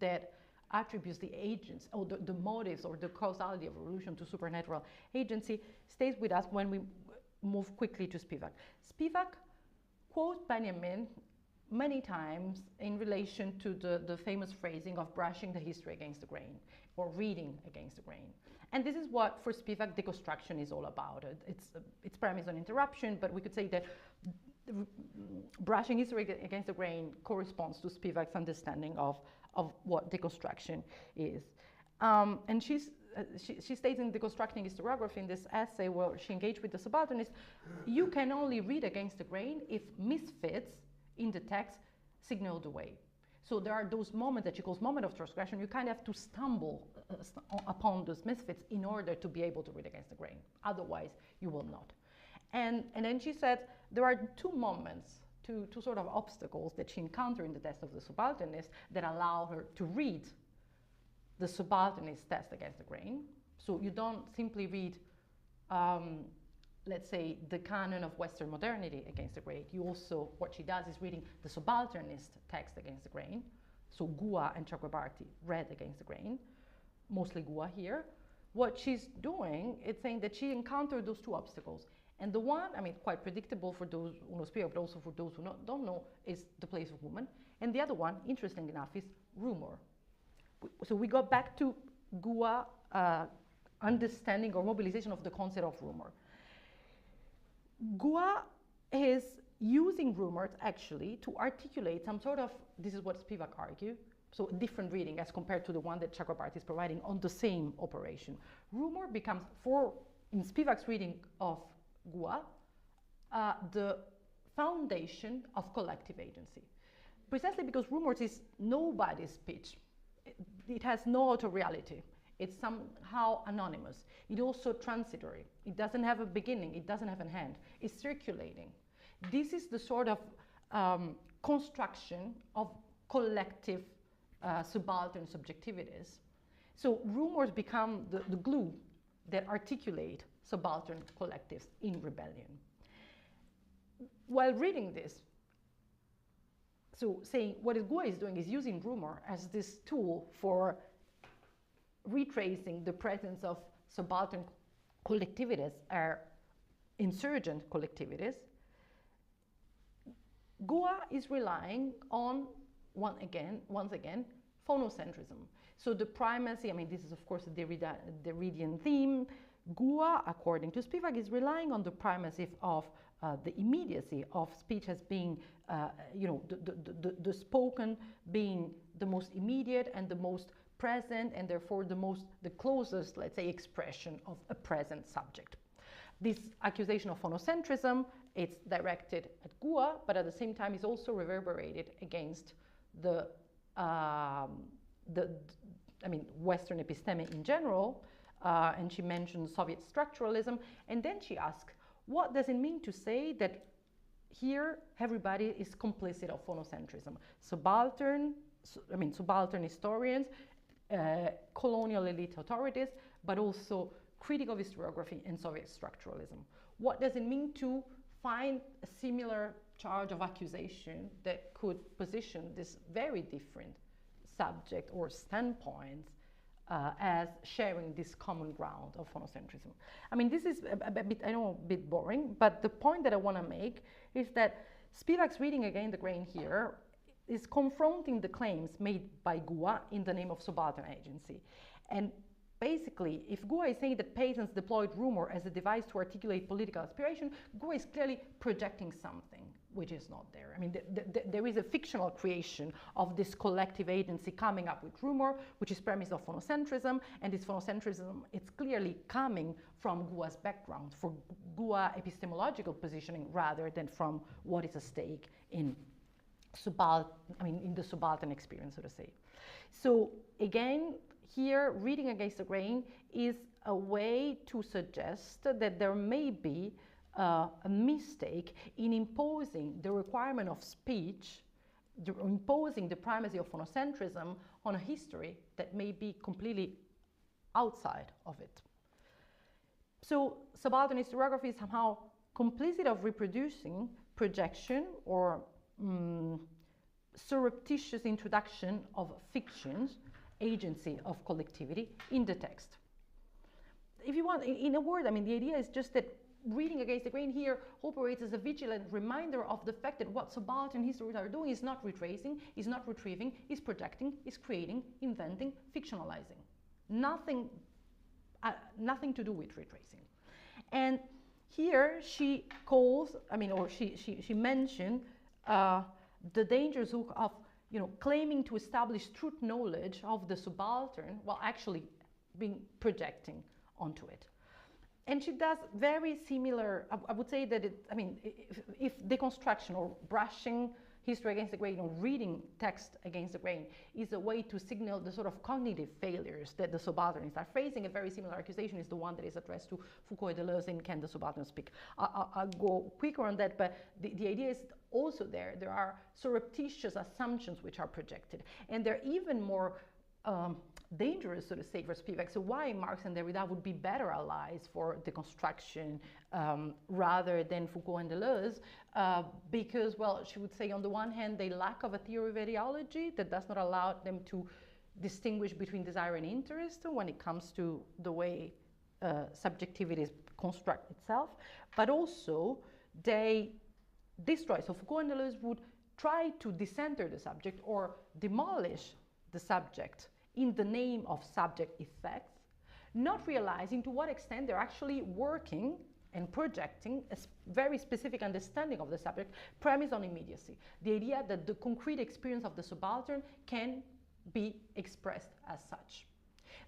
that attributes the agents or the motives or the causality of revolution to supernatural agency stays with us when we move quickly to Spivak. Spivak quotes Benjamin many times in relation to the famous phrasing of brushing the history against the grain or reading against the grain. And this is what, for Spivak, deconstruction is all about. It's premise on interruption, but we could say that brushing history against the grain corresponds to Spivak's understanding of what deconstruction is. And she states in Deconstructing Historiography, in this essay where she engaged with the subalternists, you can only read against the grain if misfits in the text signal the way. So there are those moments that she calls moment of transgression. You kind of have to stumble upon those misfits in order to be able to read against the grain. Otherwise, you will not. And then she said there are two moments, two sort of obstacles that she encountered in the test of the subalternist that allow her to read the subalternist test against the grain. So you don't simply read, let's say, the canon of Western modernity against the grain. You also, what she does is reading the subalternist text against the grain. So Gua and Chakrabarty read against the grain, mostly Gua here. What she's doing is saying that she encountered those two obstacles. And the one, I mean, quite predictable for those who know Spivak, but also for those who don't know, is the place of woman. And the other one, interesting enough, is rumor. So we go back to Gua understanding or mobilization of the concept of rumor. Gua is using rumors actually to articulate some sort of, this is what Spivak argued, so a different reading as compared to the one that Chakrabarty is providing on the same operation. Rumor becomes, in Spivak's reading of Gua, the foundation of collective agency. Precisely because rumors is nobody's speech. It has no auto-reality. It's somehow anonymous. It's also transitory. It doesn't have a beginning. It doesn't have an end. It's circulating. This is the sort of construction of collective subaltern subjectivities. So rumors become the glue that articulate subaltern collectives in rebellion. While reading this, so saying what Gua is doing is using rumor as this tool for retracing the presence of subaltern collectivities or insurgent collectivities, Gua is relying on, once again, phonocentrism. So the primacy, I mean, this is of course a Derridian theme. Gua, according to Spivak, is relying on the primacy of the immediacy of speech as being, the spoken being the most immediate and the most present, and therefore the closest, let's say, expression of a present subject. This accusation of phonocentrism, it's directed at Gua, but at the same time is also reverberated against the Western episteme in general, and she mentions Soviet structuralism, and then she asks, what does it mean to say that here everybody is complicit of phonocentrism? Subaltern historians, colonial elite authorities, but also critic of historiography and Soviet structuralism. What does it mean to find a similar charge of accusation that could position this very different subject or standpoints as sharing this common ground of phonocentrism? I mean, this is a bit, I know, a bit boring, but the point that I want to make is that Spivak's reading again the grain here is confronting the claims made by Gua in the name of subaltern agency. And basically, if Gua is saying that peasants deployed rumor as a device to articulate political aspiration, Gua is clearly projecting something which is not there. I mean, there is a fictional creation of this collective agency coming up with rumor, which is premise of phonocentrism, and this phonocentrism, it's clearly coming from Gua's background, for Gua epistemological positioning, rather than from what is at stake in the subaltern experience, so to say. So again, here, reading against the grain is a way to suggest that there may be a mistake in imposing the requirement of speech, imposing the primacy of phonocentrism on a history that may be completely outside of it. So subaltern historiography is somehow complicit of reproducing projection or surreptitious introduction of fictions, agency of collectivity in the text. If you want, in a word, I mean, the idea is just that reading against the grain here operates as a vigilant reminder of the fact that what subaltern historians are doing is not retracing, is not retrieving, is projecting, is creating, inventing, fictionalizing. Nothing to do with retracing. And here she calls, she mentioned the dangers of claiming to establish truth knowledge of the subaltern while actually being projecting onto it. And she does very similar, I would say that if deconstruction or brushing history against the grain or reading text against the grain is a way to signal the sort of cognitive failures that the subalternists are facing, a very similar accusation is the one that is addressed to Foucault and Deleuze in Can the Subaltern Speak? I'll go quicker on that, but the idea is also there are surreptitious assumptions which are projected, and they're even more dangerous, so to say, for Spivak. So why Marx and Derrida would be better allies for deconstruction rather than Foucault and Deleuze, because, well, she would say on the one hand, they lack of a theory of ideology that does not allow them to distinguish between desire and interest when it comes to the way subjectivity constructs itself, but also they destroy. So Foucault and Deleuze would try to decenter the subject or demolish the subject in the name of subject effects, not realizing to what extent they're actually working and projecting a very specific understanding of the subject premised on immediacy. The idea that the concrete experience of the subaltern can be expressed as such.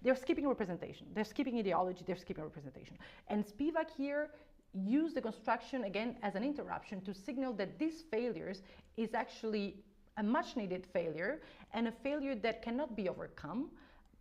They're skipping representation, they're skipping ideology, they're skipping representation. And Spivak here used the construction again as an interruption to signal that these failures is actually a much needed failure, and a failure that cannot be overcome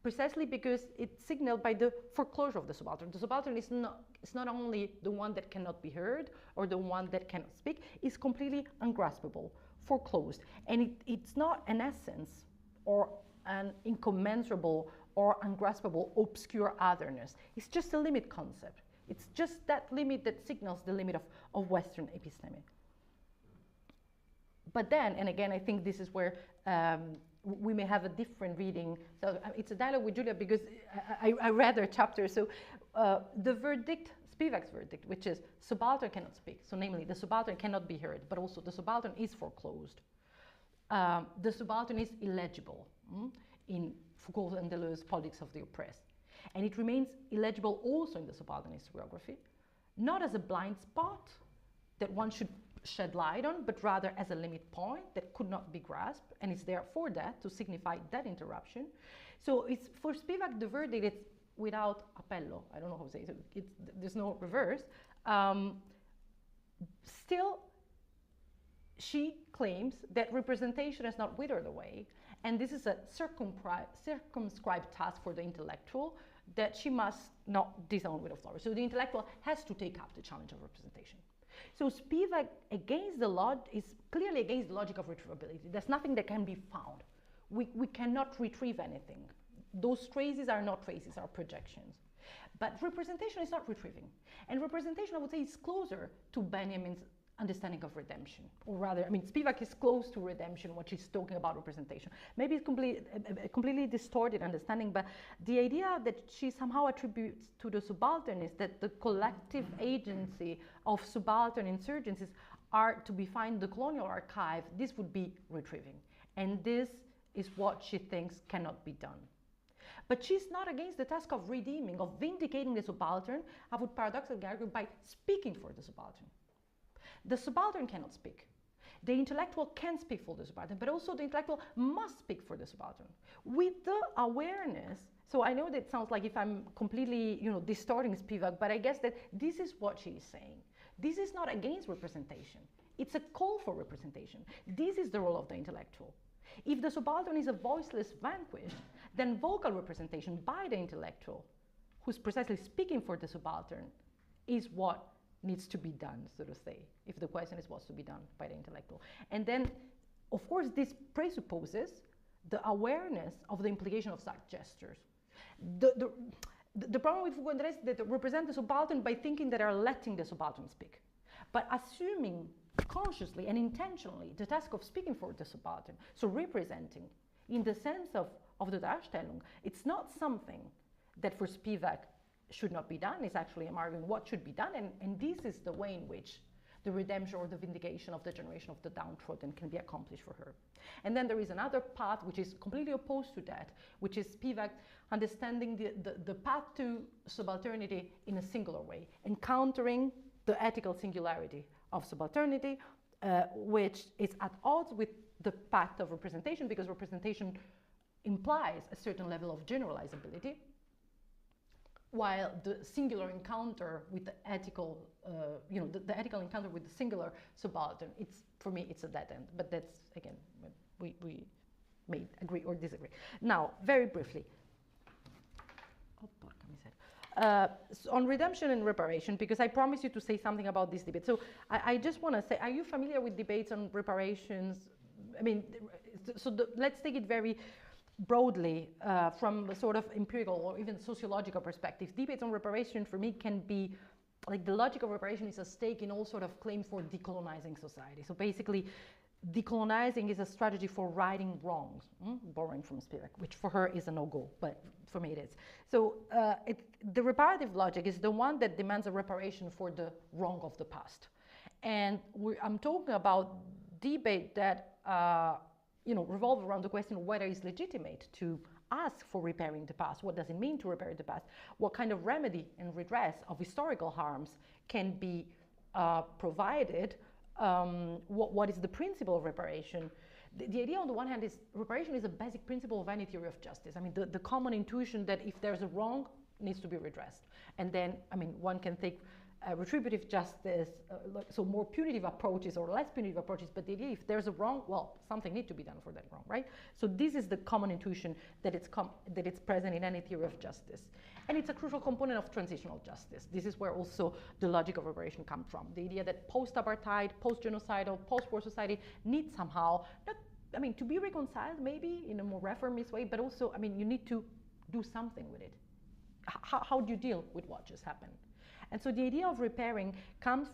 precisely because it's signaled by the foreclosure of the subaltern. The subaltern is not only the one that cannot be heard or the one that cannot speak, it's completely ungraspable, foreclosed. And it's not an essence or an incommensurable or ungraspable obscure otherness. It's just a limit concept. It's just that limit that signals the limit of Western episteme. But then, and again, I think this is where we may have a different reading. So it's a dialogue with Julia because I read her chapter. So the verdict, Spivak's verdict, which is subaltern cannot speak. So namely, the subaltern cannot be heard, but also the subaltern is foreclosed. The subaltern is illegible in Foucault and Deleuze's Politics of the Oppressed. And it remains illegible also in the subaltern historiography, not as a blind spot that one should shed light on, but rather as a limit point that could not be grasped, and it's there for that, to signify that interruption. So it's, for Spivak, the verdict is without appello. I don't know how to say it. There's no reverse. Still, she claims that representation has not withered away, and this is a circumscribed task for the intellectual that she must not disown with a flourish. So the intellectual has to take up the challenge of representation. So Spivak is clearly against the logic of retrievability. There's nothing that can be found. We cannot retrieve anything. Those traces are not traces, are projections. But representation is not retrieving. And representation, I would say, is closer to Benjamin's understanding of redemption. Or rather, I mean, Spivak is close to redemption when she's talking about representation. Maybe it's a completely distorted understanding, but the idea that she somehow attributes to the subaltern is that the collective agency of subaltern insurgencies are to be found in the colonial archive. This would be retrieving. And this is what she thinks cannot be done. But she's not against the task of redeeming, of vindicating the subaltern, I would paradoxically argue, by speaking for the subaltern. The subaltern cannot speak. The intellectual can speak for the subaltern, but also the intellectual must speak for the subaltern. With the awareness, so I know that it sounds like if I'm completely, distorting Spivak, but I guess that this is what she is saying. This is not against representation. It's a call for representation. This is the role of the intellectual. If the subaltern is a voiceless vanquished, then vocal representation by the intellectual, who's precisely speaking for the subaltern, is what needs to be done, so to say, if the question is what's to be done by the intellectual. And then, of course, this presupposes the awareness of the implication of such gestures. The problem with Foucault and Deleuze is that they represent the subaltern by thinking that they are letting the subaltern speak. But assuming consciously and intentionally the task of speaking for the subaltern, so representing, in the sense of the Darstellung, it's not something that for Spivak should not be done. It's actually arguing what should be done, and this is the way in which the redemption or the vindication of the generation of the downtrodden can be accomplished for her. And then there is another path which is completely opposed to that, which is Spivak understanding the path to subalternity in a singular way, encountering the ethical singularity of subalternity, which is at odds with the path of representation, because representation implies a certain level of generalizability, while the singular encounter with the ethical, the ethical encounter with the singular subaltern, for me, it's a dead end. But that's, again, we may agree or disagree. Now, very briefly, on redemption and reparation, because I promised you to say something about this debate. So I just want to say, are you familiar with debates on reparations? I mean, let's take it very broadly from a sort of empirical or even sociological perspective. Debates on reparation for me can be like the logic of reparation is a stake in all sort of claims for decolonizing society. So basically, decolonizing is a strategy for righting wrongs, borrowing from Spivak, which for her is a no-go, but for me it is. So the reparative logic is the one that demands a reparation for the wrong of the past. And I'm talking about debate that revolve around the question of whether it's legitimate to ask for repairing the past? What does it mean to repair the past? What kind of remedy and redress of historical harms can be provided? What is the principle of reparation? The idea on the one hand is reparation is a basic principle of any theory of justice. I mean, the common intuition that if there's a wrong, it needs to be redressed. And then, I mean, one can take retributive justice, so more punitive approaches or less punitive approaches, but the idea if there's a wrong, well, something needs to be done for that wrong, right? So this is the common intuition that it's present in any theory of justice. And it's a crucial component of transitional justice. This is where also the logic of reparation comes from. The idea that post-apartheid, post-genocidal, post-war society needs somehow, to be reconciled maybe in a more reformist way, but also, you need to do something with it. How do you deal with what just happened? And so the idea of repairing comes,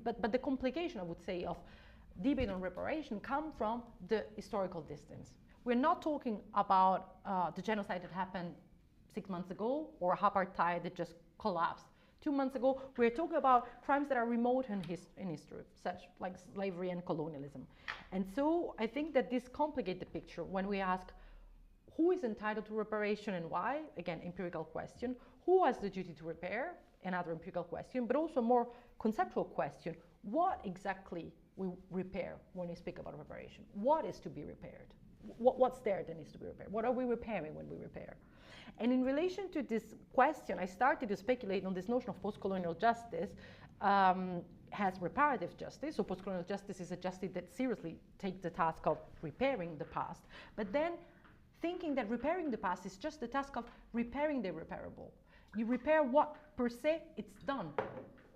but the complication, I would say, of debate on reparation come from the historical distance. We're not talking about the genocide that happened 6 months ago or apartheid that just collapsed 2 months ago. We're talking about crimes that are remote in history, such like slavery and colonialism. And so I think that this complicates the picture when we ask who is entitled to reparation and why? Again, empirical question. Who has the duty to repair? Another empirical question, but also a more conceptual question. What exactly we repair when we speak about reparation? What is to be repaired? What's there that needs to be repaired? What are we repairing when we repair? And in relation to this question, I started to speculate on this notion of postcolonial justice has reparative justice. So postcolonial justice is a justice that seriously takes the task of repairing the past, but then thinking that repairing the past is just the task of repairing the irreparable. You repair what per se it's done.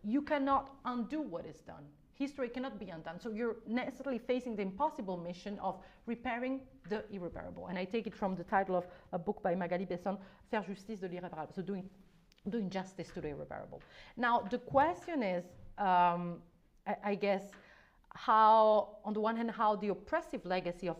You cannot undo what is done. History cannot be undone. So you're necessarily facing the impossible mission of repairing the irreparable. And I take it from the title of a book by Magali Besson, Faire justice de l'irréparable. So doing justice to the irreparable. Now the question is, I guess, how, on the one hand, how the oppressive legacy of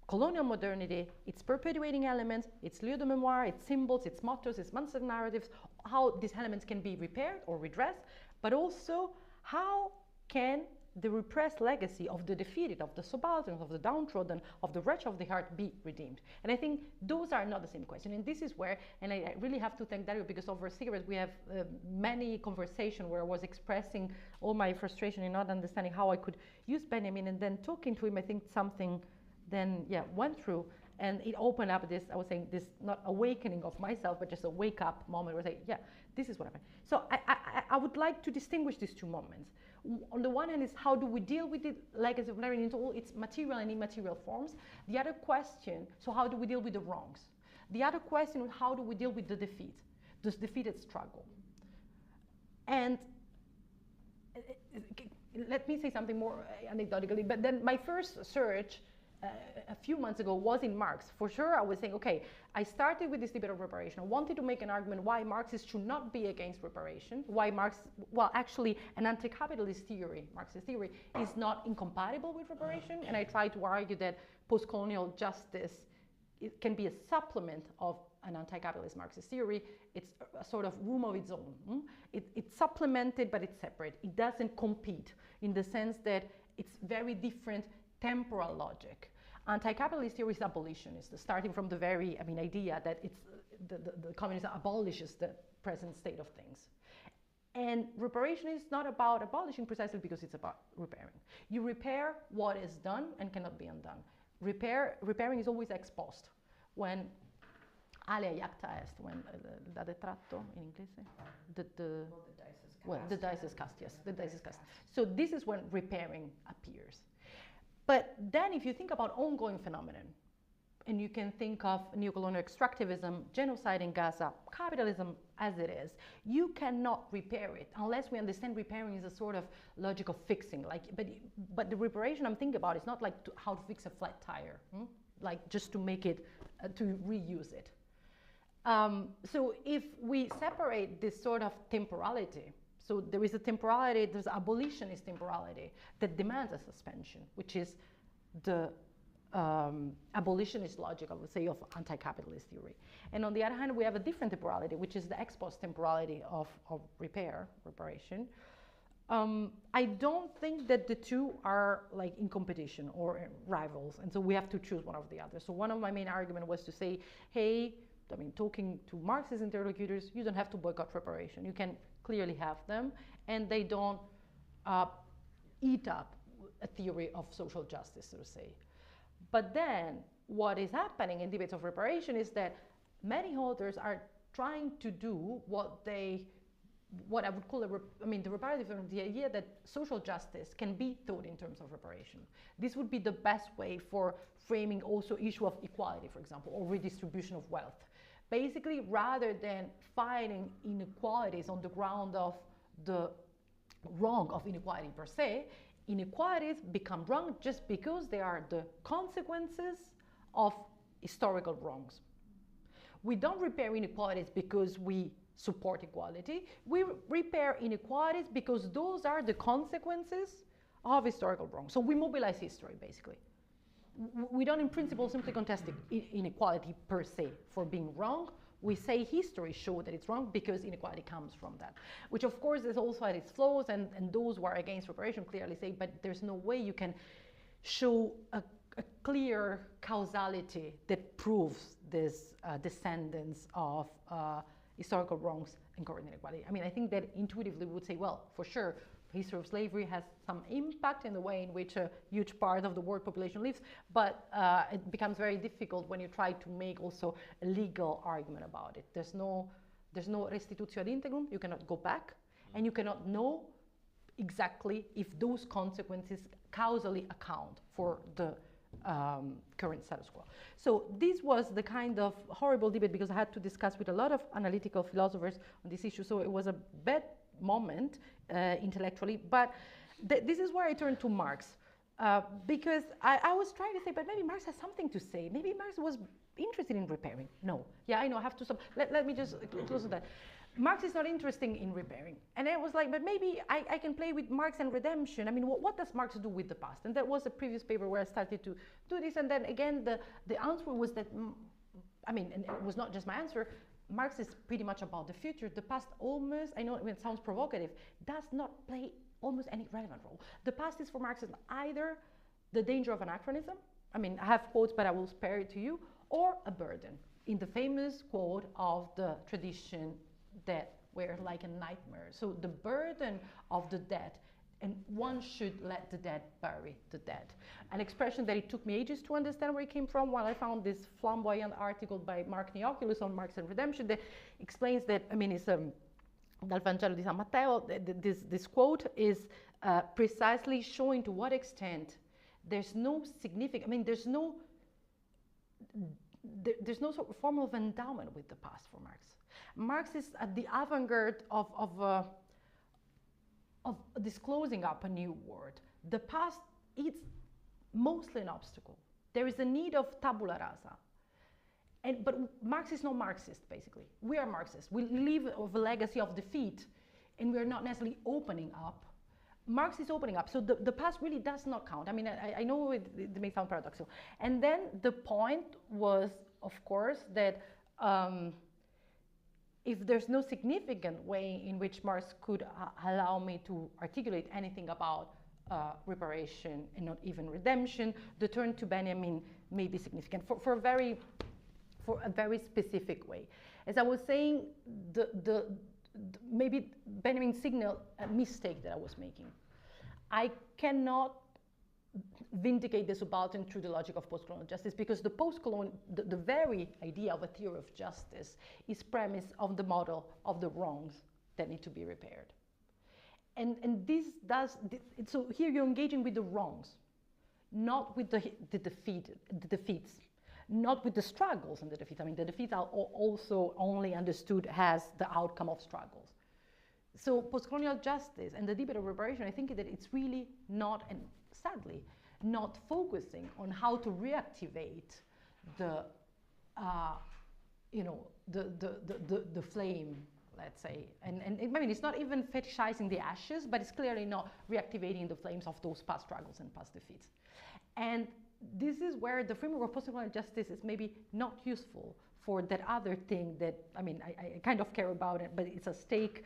colonial modernity, its perpetuating elements, its lieux de mémoire, its symbols, its mottos, its master narratives, how these elements can be repaired or redressed, but also how can the repressed legacy of the defeated, of the subalterns, of the downtrodden, of the wretch of the heart be redeemed? And I think those are not the same question. And this is where, and I really have to thank Dario, because over cigarettes we have many conversations where I was expressing all my frustration in not understanding how I could use Benjamin, and then talking to him, I think something then went through, and it opened up this, I was saying, this not awakening of myself, but just a wake up moment where I say, this is what happened. So I would like to distinguish these two moments. On the one hand is how do we deal with the legacy of learning into all its material and immaterial forms. The other question, so how do we deal with the wrongs? The other question, how do we deal with the defeat, this defeated struggle? And let me say something more anecdotally, but then my first search a few months ago was in Marx. For sure, I was saying, okay, I started with this debate of reparation. I wanted to make an argument why Marxists should not be against reparation, why actually an anti-capitalist theory, Marxist theory, is not incompatible with reparation. And I tried to argue that post-colonial justice, it can be a supplement of an anti-capitalist Marxist theory. It's a sort of room of its own. It's supplemented, but it's separate. It doesn't compete in the sense that it's very different temporal logic. Anti-capitalist theory is abolitionist, starting from the very idea that it's the communism abolishes the present state of things. And reparation is not about abolishing precisely because it's about repairing. You repair what is done and cannot be undone. Repairing is always ex post. When alea iacta est, when da detratto in inglese, the dice is cast, yes, the dice is cast. So this is when repairing appears. But then if you think about ongoing phenomenon, and you can think of neocolonial extractivism, genocide in Gaza, capitalism as it is, you cannot repair it unless we understand repairing is a sort of logic of fixing. But the reparation I'm thinking about is not like how to fix a flat tire, like just to make it, to reuse it. So if we separate this sort of temporality, so there is a temporality, there's abolitionist temporality that demands a suspension, which is the abolitionist logic, I would say, of anti-capitalist theory. And on the other hand, we have a different temporality, which is the ex post temporality of reparation, I don't think that the two are like in competition or rivals, and so we have to choose one of the other. So one of my main arguments was to say, hey, I mean, talking to Marxist interlocutors, you don't have to boycott reparation. You can clearly have them, and they don't eat up a theory of social justice, so to say. But then what is happening in debates of reparation is that many authors are trying to do what I would call the reparative, the idea that social justice can be thought in terms of reparation. This would be the best way for framing also issue of equality, for example, or redistribution of wealth. Basically, rather than fighting inequalities on the ground of the wrong of inequality per se, inequalities become wrong just because they are the consequences of historical wrongs. We don't repair inequalities because we support equality. We repair inequalities because those are the consequences of historical wrongs. So we mobilize history, basically. We don't, in principle, simply contest inequality per se for being wrong. We say history showed that it's wrong because inequality comes from that, which of course is also at its flaws, and those who are against reparation clearly say, but there's no way you can show a clear causality that proves this descendants of historical wrongs and current inequality. I mean, I think that intuitively we would say, well, for sure, history of slavery has some impact in the way in which a huge part of the world population lives, but it becomes very difficult when you try to make also a legal argument about it. There's no restitutio ad integrum, you cannot go back, and you cannot know exactly if those consequences causally account for the current status quo. So this was the kind of horrible debate because I had to discuss with a lot of analytical philosophers on this issue, so it was a bad moment intellectually, but this is where I turned to Marx because I was trying to say, but maybe Marx has something to say. Maybe Marx was interested in repairing. No, yeah, I know, I have to stop. Let me just close on that. Marx is not interested in repairing. And I was like, but maybe I can play with Marx and redemption. I mean, what does Marx do with the past? And that was a previous paper where I started to do this. And then again, the answer was that, I mean, and it was not just my answer, Marx is pretty much about the future. The past almost, I know it sounds provocative, does not play almost any relevant role. The past is for Marxism either the danger of anachronism, I mean, I have quotes, but I will spare it to you, or a burden. In the famous quote of the tradition that were like a nightmare. So the burden of the dead, and one should let the dead bury the dead. An expression that it took me ages to understand where it came from, while I found this flamboyant article by Mark Neoculus on Marx and Redemption that explains that, I mean, it's Dal Vangelo di San Matteo, this quote is precisely showing to what extent there's no significant, I mean, there's no sort of form of endowment with the past for Marx. Marx is at the avant-garde of disclosing up a new world. The past is mostly an obstacle. There is a need of tabula rasa. But Marx is not Marxist, basically. We are Marxists. We live of a legacy of defeat, and we are not necessarily opening up. Marx is opening up, so the past really does not count. I mean, I know it may sound paradoxical. And then the point was, of course, that if there's no significant way in which Marx could allow me to articulate anything about reparation and not even redemption, the turn to Benjamin may be significant for a very specific way. As I was saying, maybe Benjamin signaled a mistake that I was making. I cannot vindicate the subaltern through the logic of postcolonial justice because the very idea of a theory of justice is premised on the model of the wrongs that need to be repaired. And so here you're engaging with the wrongs, not with the defeats, not with the struggles and the defeats. I mean, the defeats are also only understood as the outcome of struggles. So postcolonial justice and the debate of reparation, I think that it's really not, and sadly, not focusing on how to reactivate the flame, let's say. And I mean, it's not even fetishizing the ashes, but it's clearly not reactivating the flames of those past struggles and past defeats. And this is where the framework of postcolonial justice is maybe not useful for that other thing that, I mean, I kind of care about it, but it's a stake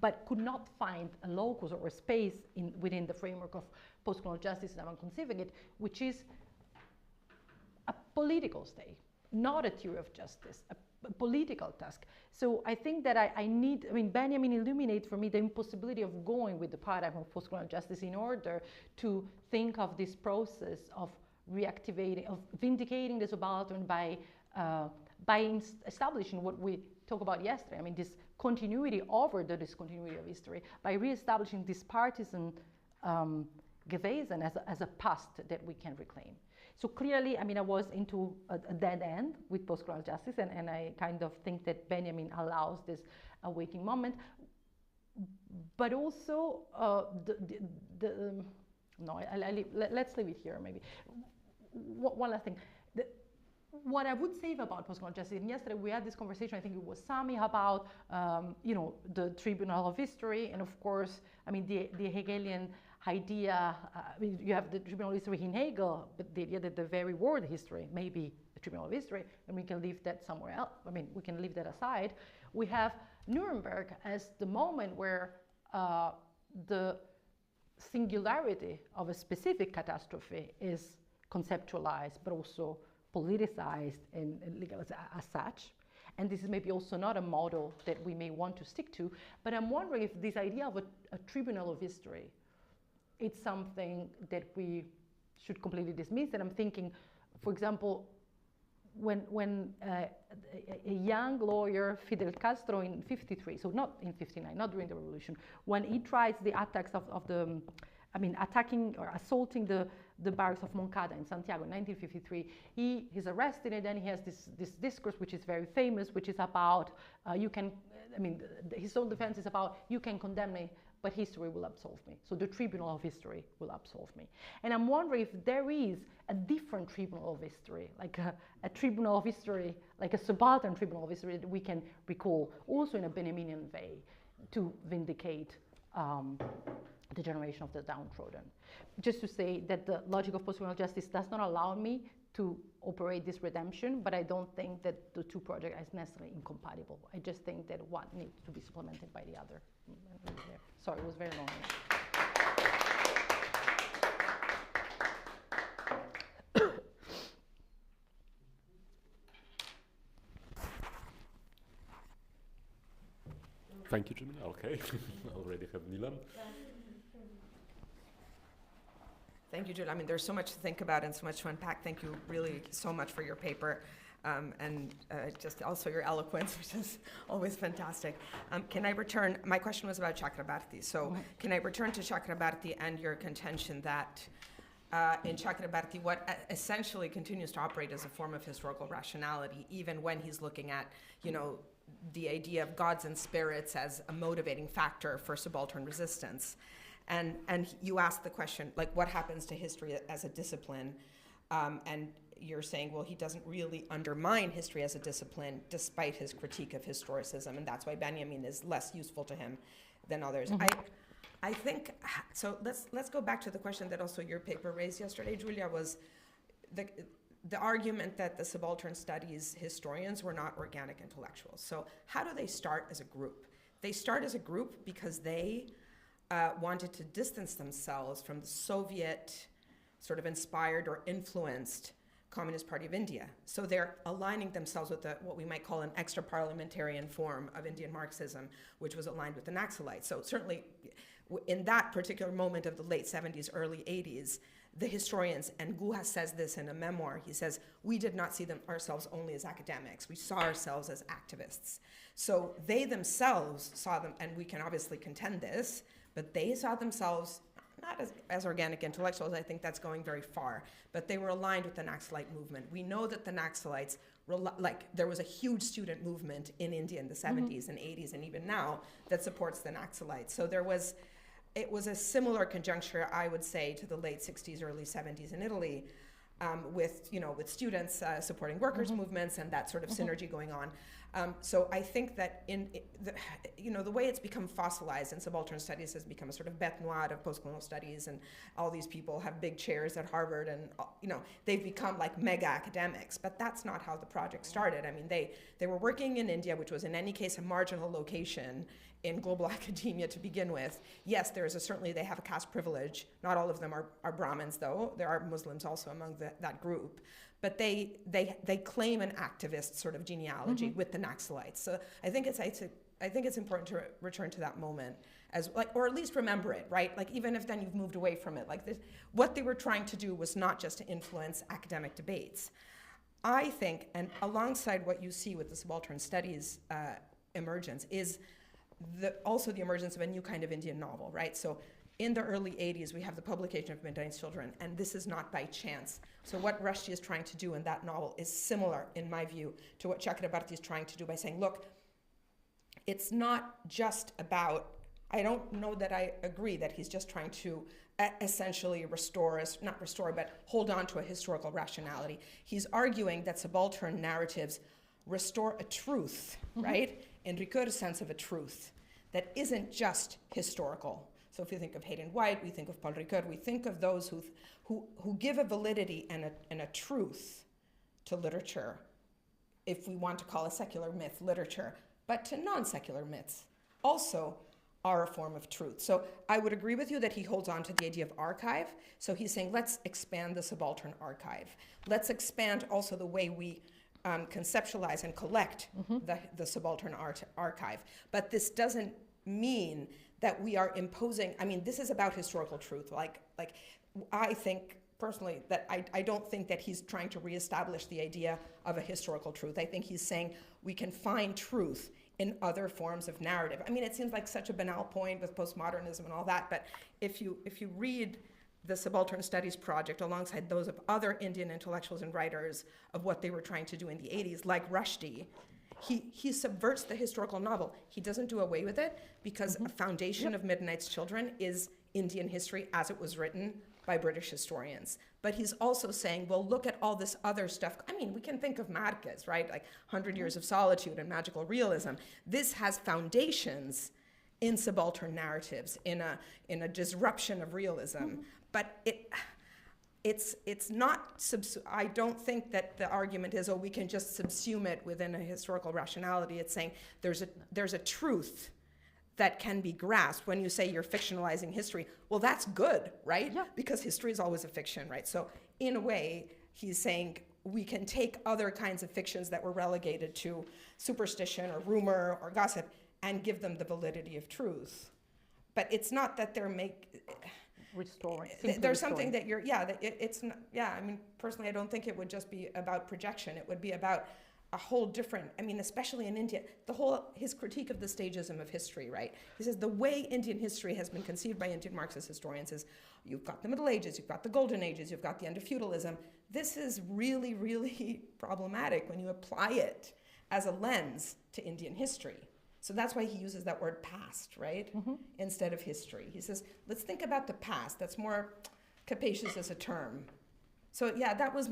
but could not find a locus or a space within the framework of postcolonial justice, as I'm conceiving it, which is a political state, not a theory of justice, a political task. So I think that Benjamin illuminates for me the impossibility of going with the paradigm of postcolonial justice in order to think of this process of reactivating, of vindicating the subaltern by establishing what we talked about yesterday. I mean, this continuity over the discontinuity of history, by reestablishing this partisan Gewesen as a past that we can reclaim. So clearly, I was into a dead end with postcolonial justice, and I kind of think that Benjamin allows this awakening moment. But also, let's leave it here maybe. One last thing. What I would say about postcolonial justice, and yesterday we had this conversation, I think it was Sami, about the tribunal of history, and of course, the Hegelian idea, you have the tribunal of history in Hegel, but the idea that the very word history may be a tribunal of history, and we can leave that somewhere else. We can leave that aside. We have Nuremberg as the moment where the singularity of a specific catastrophe is conceptualized, but also politicized and legalized as such. And this is maybe also not a model that we may want to stick to, but I'm wondering if this idea of a tribunal of history, it's something that we should completely dismiss. And I'm thinking, for example, when a young lawyer, Fidel Castro in 53, so not in 59, not during the revolution, when he tries the attacks attacking or assaulting the barracks of Moncada in Santiago in 1953, he's arrested, and then he has this discourse which is very famous, which is about his own defense is about, you can condemn me, but history will absolve me. So the tribunal of history will absolve me. And I'm wondering if there is a different tribunal of history, like a tribunal of history, like a subaltern tribunal of history that we can recall also in a Benjaminian way to vindicate the generation of the downtrodden. Just to say that the logic of postcolonial justice does not allow me to operate this redemption, but I don't think that the two projects are necessarily incompatible. I just think that one needs to be supplemented by the other. Sorry, it was very long. Thank you, Jamila. Okay, already have Neelam. Thank you, Julia. There's so much to think about and so much to unpack. Thank you really so much for your paper and just also your eloquence, which is always fantastic. Can I return? My question was about Chakrabarti. So can I return to Chakrabarti and your contention that in Chakrabarti, what essentially continues to operate as a form of historical rationality, even when he's looking at, the idea of gods and spirits as a motivating factor for subaltern resistance. And you asked the question, like, what happens to history as a discipline? And you're saying, well, he doesn't really undermine history as a discipline despite his critique of historicism, and that's why Benjamin is less useful to him than others. Mm-hmm. I think, so let's go back to the question that also your paper raised yesterday, Julia, was the argument that the Subaltern Studies historians were not organic intellectuals. So how do they start as a group? They start as a group because they wanted to distance themselves from the Soviet sort of inspired or influenced Communist Party of India. So they're aligning themselves with what we might call an extra-parliamentarian form of Indian Marxism, which was aligned with the Naxalites. So certainly in that particular moment of the late 70s, early 80s, the historians, and Guha says this in a memoir, he says, we did not see ourselves only as academics, we saw ourselves as activists. So they themselves saw them, and we can obviously contend this, but they saw themselves not as organic intellectuals, I think that's going very far, but they were aligned with the Naxalite movement. We know that the Naxalites, there was a huge student movement in India in the 70s and 80s and even now that supports the Naxalites. So it was a similar conjuncture, I would say, to the late 60s, early 70s in Italy, with students supporting workers' movements and that sort of synergy going on. So I think that the way it's become fossilized in subaltern studies has become a sort of bête noire of postcolonial studies, and all these people have big chairs at Harvard, and they've become like mega academics. But that's not how the project started. I mean, they were working in India, which was in any case a marginal location in global academia to begin with. Yes, certainly they have a caste privilege. Not all of them are Brahmins, though. There are Muslims also among that group. But they claim an activist sort of genealogy with the Naxalites. So I think it's important to return to that moment or at least remember it, right? Like even if then you've moved away from it, like this, what they were trying to do was not just to influence academic debates. I think, and alongside what you see with the subaltern studies emergence, is also the emergence of a new kind of Indian novel, right? So in the early 80s, we have the publication of Midnight's Children, and this is not by chance. So what Rushdie is trying to do in that novel is similar, in my view, to what Chakrabarti is trying to do by saying, look, it's not just about, I don't know that I agree that he's just trying to essentially but hold on to a historical rationality. He's arguing that subaltern narratives restore a truth, right? In Ricoeur's sense of a truth that isn't just historical. So if we think of Hayden White, we think of Paul Ricoeur, we think of those who give a validity and a truth to literature, if we want to call a secular myth literature, but to non-secular myths also are a form of truth. So I would agree with you that he holds on to the idea of archive. So he's saying, let's expand the subaltern archive. Let's expand also the way we conceptualize and collect the subaltern archive. But this doesn't mean that we are imposing, I mean, this is about historical truth. Like I think personally that I don't think that he's trying to reestablish the idea of a historical truth. I think he's saying we can find truth in other forms of narrative. I mean, it seems like such a banal point with postmodernism and all that, but if you read the Subaltern Studies project alongside those of other Indian intellectuals and writers of what they were trying to do in the 80s, like Rushdie, he subverts the historical novel. He doesn't do away with it because a foundation of Midnight's Children is Indian history as it was written by British historians. But he's also saying, well, look at all this other stuff. I mean, we can think of Marquez, right? Like 100 Years of Solitude and Magical Realism. This has foundations in subaltern narratives, in a disruption of realism. But it's not, I don't think that the argument is, oh, we can just subsume it within a historical rationality. It's saying there's a truth that can be grasped. When you say you're fictionalizing history, well, that's good, right? Yeah. Because history is always a fiction, right? So in a way, he's saying we can take other kinds of fictions that were relegated to superstition or rumor or gossip and give them the validity of truth. But it's not that they're restoring. There's something that you're, it's not, I mean, personally, I don't think it would just be about projection. It would be about a whole different, I mean, especially in India, his critique of the stagism of history, right? He says the way Indian history has been conceived by Indian Marxist historians is you've got the Middle Ages, you've got the Golden Ages, you've got the end of feudalism. This is really, really problematic when you apply it as a lens to Indian history. So that's why he uses that word past, right? Instead of history. He says, let's think about the past. That's more capacious as a term. So that would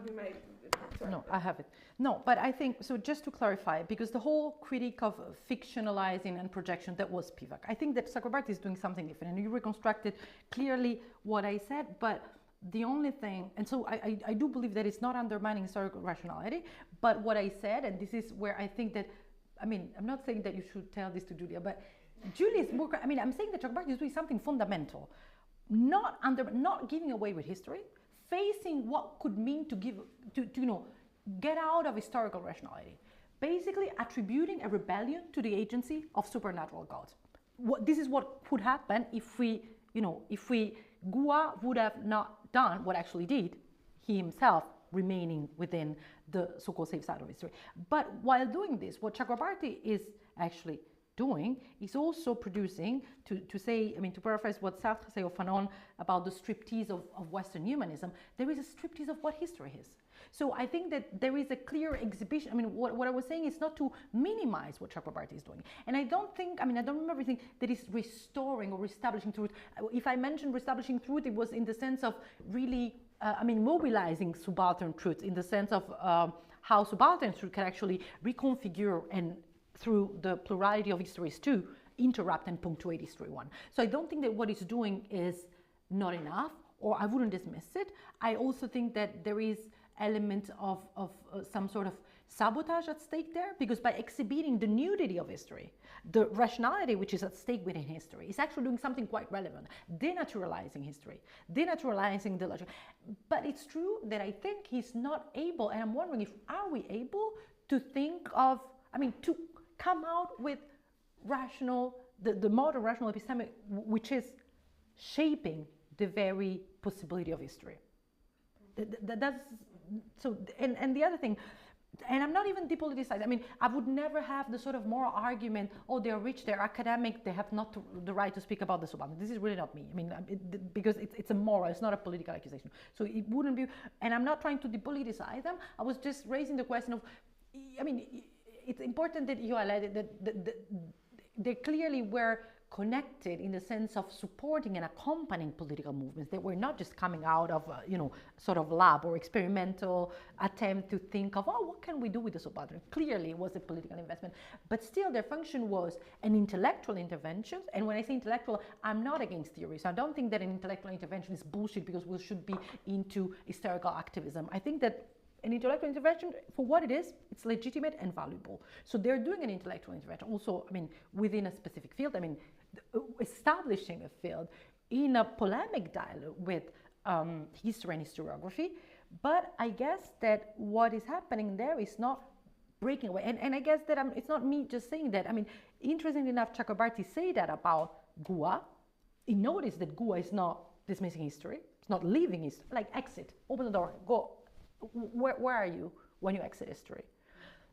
be my... Sorry. No, I have it. No, but I think, so just to clarify, because the whole critique of fictionalizing and projection, that was Spivak. I think that Chakrabarti is doing something different, and you reconstructed clearly what I said, but the only thing, and so I do believe that it's not undermining historical rationality, but what I said, and this is where I think that, I mean, I'm not saying that you should tell this to Julia, but Julia is more, I mean, I'm saying that Chakrabarti is doing something fundamental, not giving away with history, facing what could mean to get out of historical rationality, basically attributing a rebellion to the agency of supernatural gods. This is what could happen if Gua would have not done what actually did, he himself remaining within the so-called safe side of history. But while doing this, what Chakrabarti is actually doing is also producing, to paraphrase what Sartre say of Fanon about the striptease of Western humanism, there is a striptease of what history is. So I think that there is a clear exhibition. I mean, what I was saying is not to minimize what Chakrabarti is doing. And I don't remember everything that is restoring or reestablishing truth. If I mentioned reestablishing truth, it was in the sense of really, mobilizing subaltern truth, in the sense of how subalterns can actually reconfigure and through the plurality of histories too, interrupt and punctuate history one. So I don't think that what it's doing is not enough, or I wouldn't dismiss it. I also think that there is element of some sort of sabotage at stake there, because by exhibiting the nudity of history, the rationality which is at stake within history is actually doing something quite relevant, denaturalizing history, denaturalizing the logic. But it's true that I think he's not able, and I'm wondering if are we able to think of, I mean, to come out with rational, the modern rational episteme, which is shaping the very possibility of history. That's so, and the other thing, and I'm not even depoliticized. I mean, I would never have the sort of moral argument, oh, they're rich, they're academic, they have not the right to speak about the subaltern. This is really not me. I mean, because it's a moral, it's not a political accusation. So it wouldn't be, and I'm not trying to depoliticize them. I was just raising the question of, I mean, it's important that you highlighted that they clearly were connected in the sense of supporting and accompanying political movements. They were not just coming out of sort of lab or experimental attempt to think of, oh, what can we do with the subaltern? Clearly it was a political investment, but still their function was an intellectual intervention. And when I say intellectual, I'm not against theories. I don't think that an intellectual intervention is bullshit because we should be into historical activism. I think that an intellectual intervention, for what it is, it's legitimate and valuable. So they're doing an intellectual intervention. Also, I mean, within a specific field, I mean, establishing a field in a polemic dialogue with history and historiography. But I guess that what is happening there is not breaking away. And I guess that it's not me just saying that. I mean, interestingly enough, Chakrabarty say that about Gua. He noticed that Gua is not dismissing history. It's not leaving history. Like exit, open the door, go. Where are you when you exit history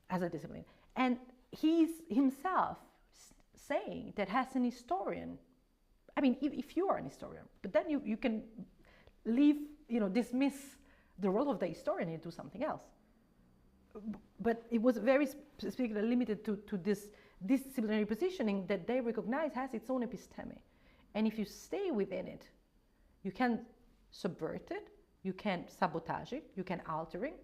as a discipline? And he's himself saying that as an historian, I mean, if you are an historian, but then you can leave, dismiss the role of the historian and do something else. But it was very specifically limited to this disciplinary positioning that they recognize has its own episteme. And if you stay within it, you can subvert it, you can sabotage it, you can alter it,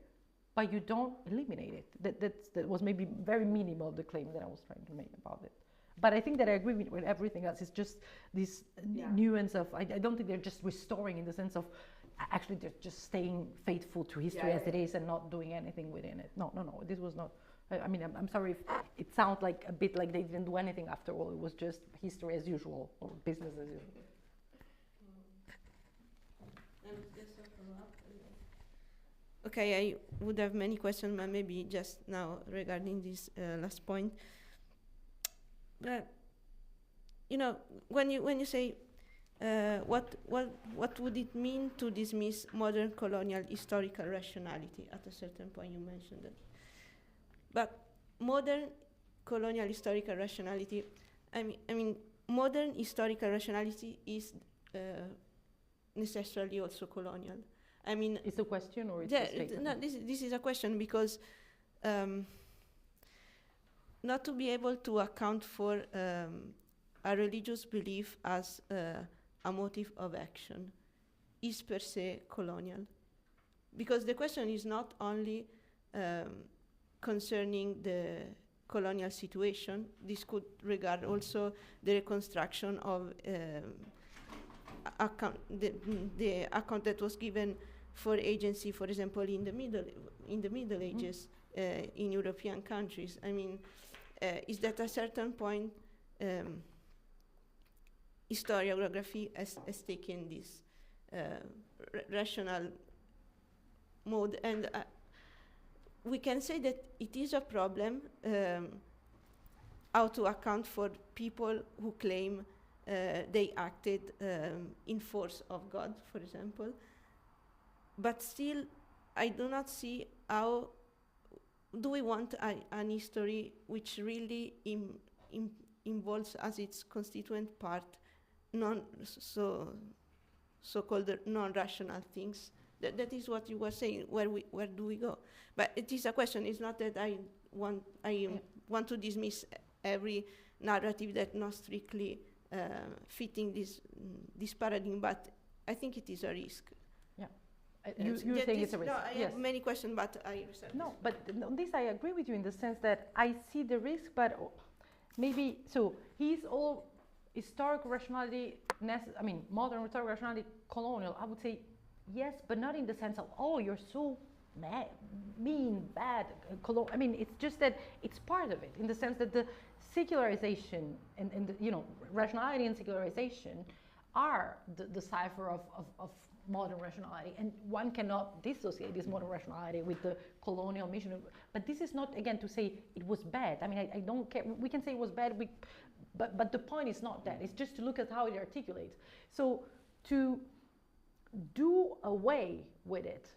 but you don't eliminate it. That was maybe very minimal, the claim that I was trying to make about it. But I think that I agree with everything else. It's just this nuance of, I don't think they're just restoring in the sense of, actually they're just staying faithful to history as it is and not doing anything within it. No, this was not, I mean, I'm sorry if it sounds like a bit like they didn't do anything after all. It was just history as usual, or business as usual. Okay, I would have many questions, but maybe just now regarding this last point. But when you say what would it mean to dismiss modern colonial historical rationality? At a certain point, you mentioned that. But modern colonial historical rationality, I mean, modern historical rationality is necessarily also colonial. I mean, it's a question or it's a statement? No, this is a question because not to be able to account for a religious belief as a motive of action is per se colonial. Because the question is not only concerning the colonial situation, this could regard also the reconstruction of the account that was given for agency, for example, in the Middle Ages in European countries. I mean, is that at a certain point historiography has taken this rational mode, and we can say that it is a problem how to account for people who claim they acted in force of God, for example. But still, I do not see how do we want an history which really involves as its constituent part so-called non-rational things. That is what you were saying. Where do we go? But it is a question. It's not that I want to dismiss every narrative that not strictly fitting this paradigm, but I think it is a risk. Yeah. You're saying it's a risk. No, I have many questions, but I reserve. No, but on this I agree with you in the sense that I see the risk, but maybe, so he's all historical rationality, modern historical rationality, colonial. I would say yes, but not in the sense of, oh, you're so mean, bad, it's just that it's part of it, in the sense that the secularization and the, rationality and secularization are the cipher of modern rationality, and one cannot dissociate this modern rationality with the colonial mission. But this is not, again, to say it was bad. I don't care. We can say it was bad, but the point is not that. It's just to look at how it articulates. So to do away with it,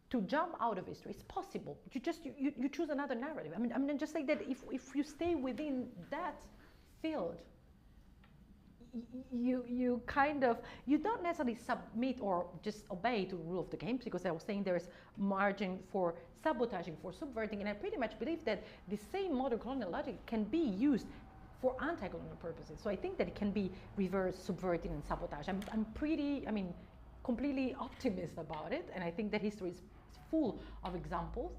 to jump out of history, it's possible. You choose another narrative. I'm just saying that if you stay within that field, you don't necessarily submit or just obey to the rule of the game, because I was saying there's margin for sabotaging, for subverting, and I pretty much believe that the same modern colonial logic can be used for anti-colonial purposes. So I think that it can be reversed, subverting, and sabotage. I'm completely optimist about it, and I think that history is full of examples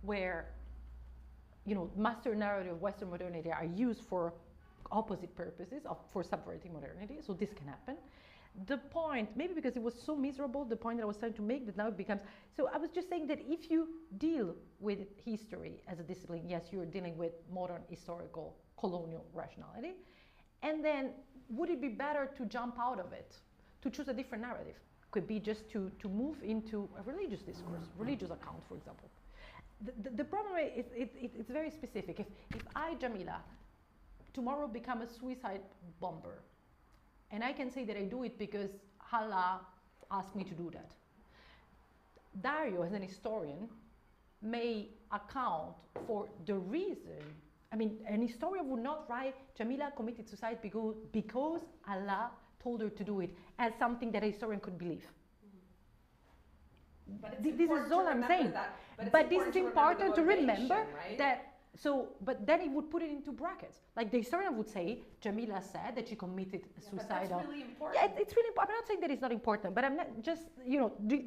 where, master narrative of Western modernity are used for opposite purposes, for subverting modernity. So this can happen. The point, maybe because it was so miserable, the point that I was trying to make, that now it becomes, so I was just saying that if you deal with history as a discipline, yes, you're dealing with modern historical colonial rationality, and then would it be better to jump out of it, to choose a different narrative? Could be just to move into a religious discourse, religious account, for example. The problem is it's very specific. If I, Jamila, tomorrow become a suicide bomber, and I can say that I do it because Allah asked me to do that, Dario, as an historian, may account for the reason. An historian would not write Jamila committed suicide because Allah told her to do it as something that a historian could believe. But this is all I'm saying. But this is important to remember, right? that. So, but then it would put it into brackets. Like the historian would say, Jamila said that she committed suicide. But that's really important. Yeah, it's really important. I'm not saying that it's not important, but I'm not just,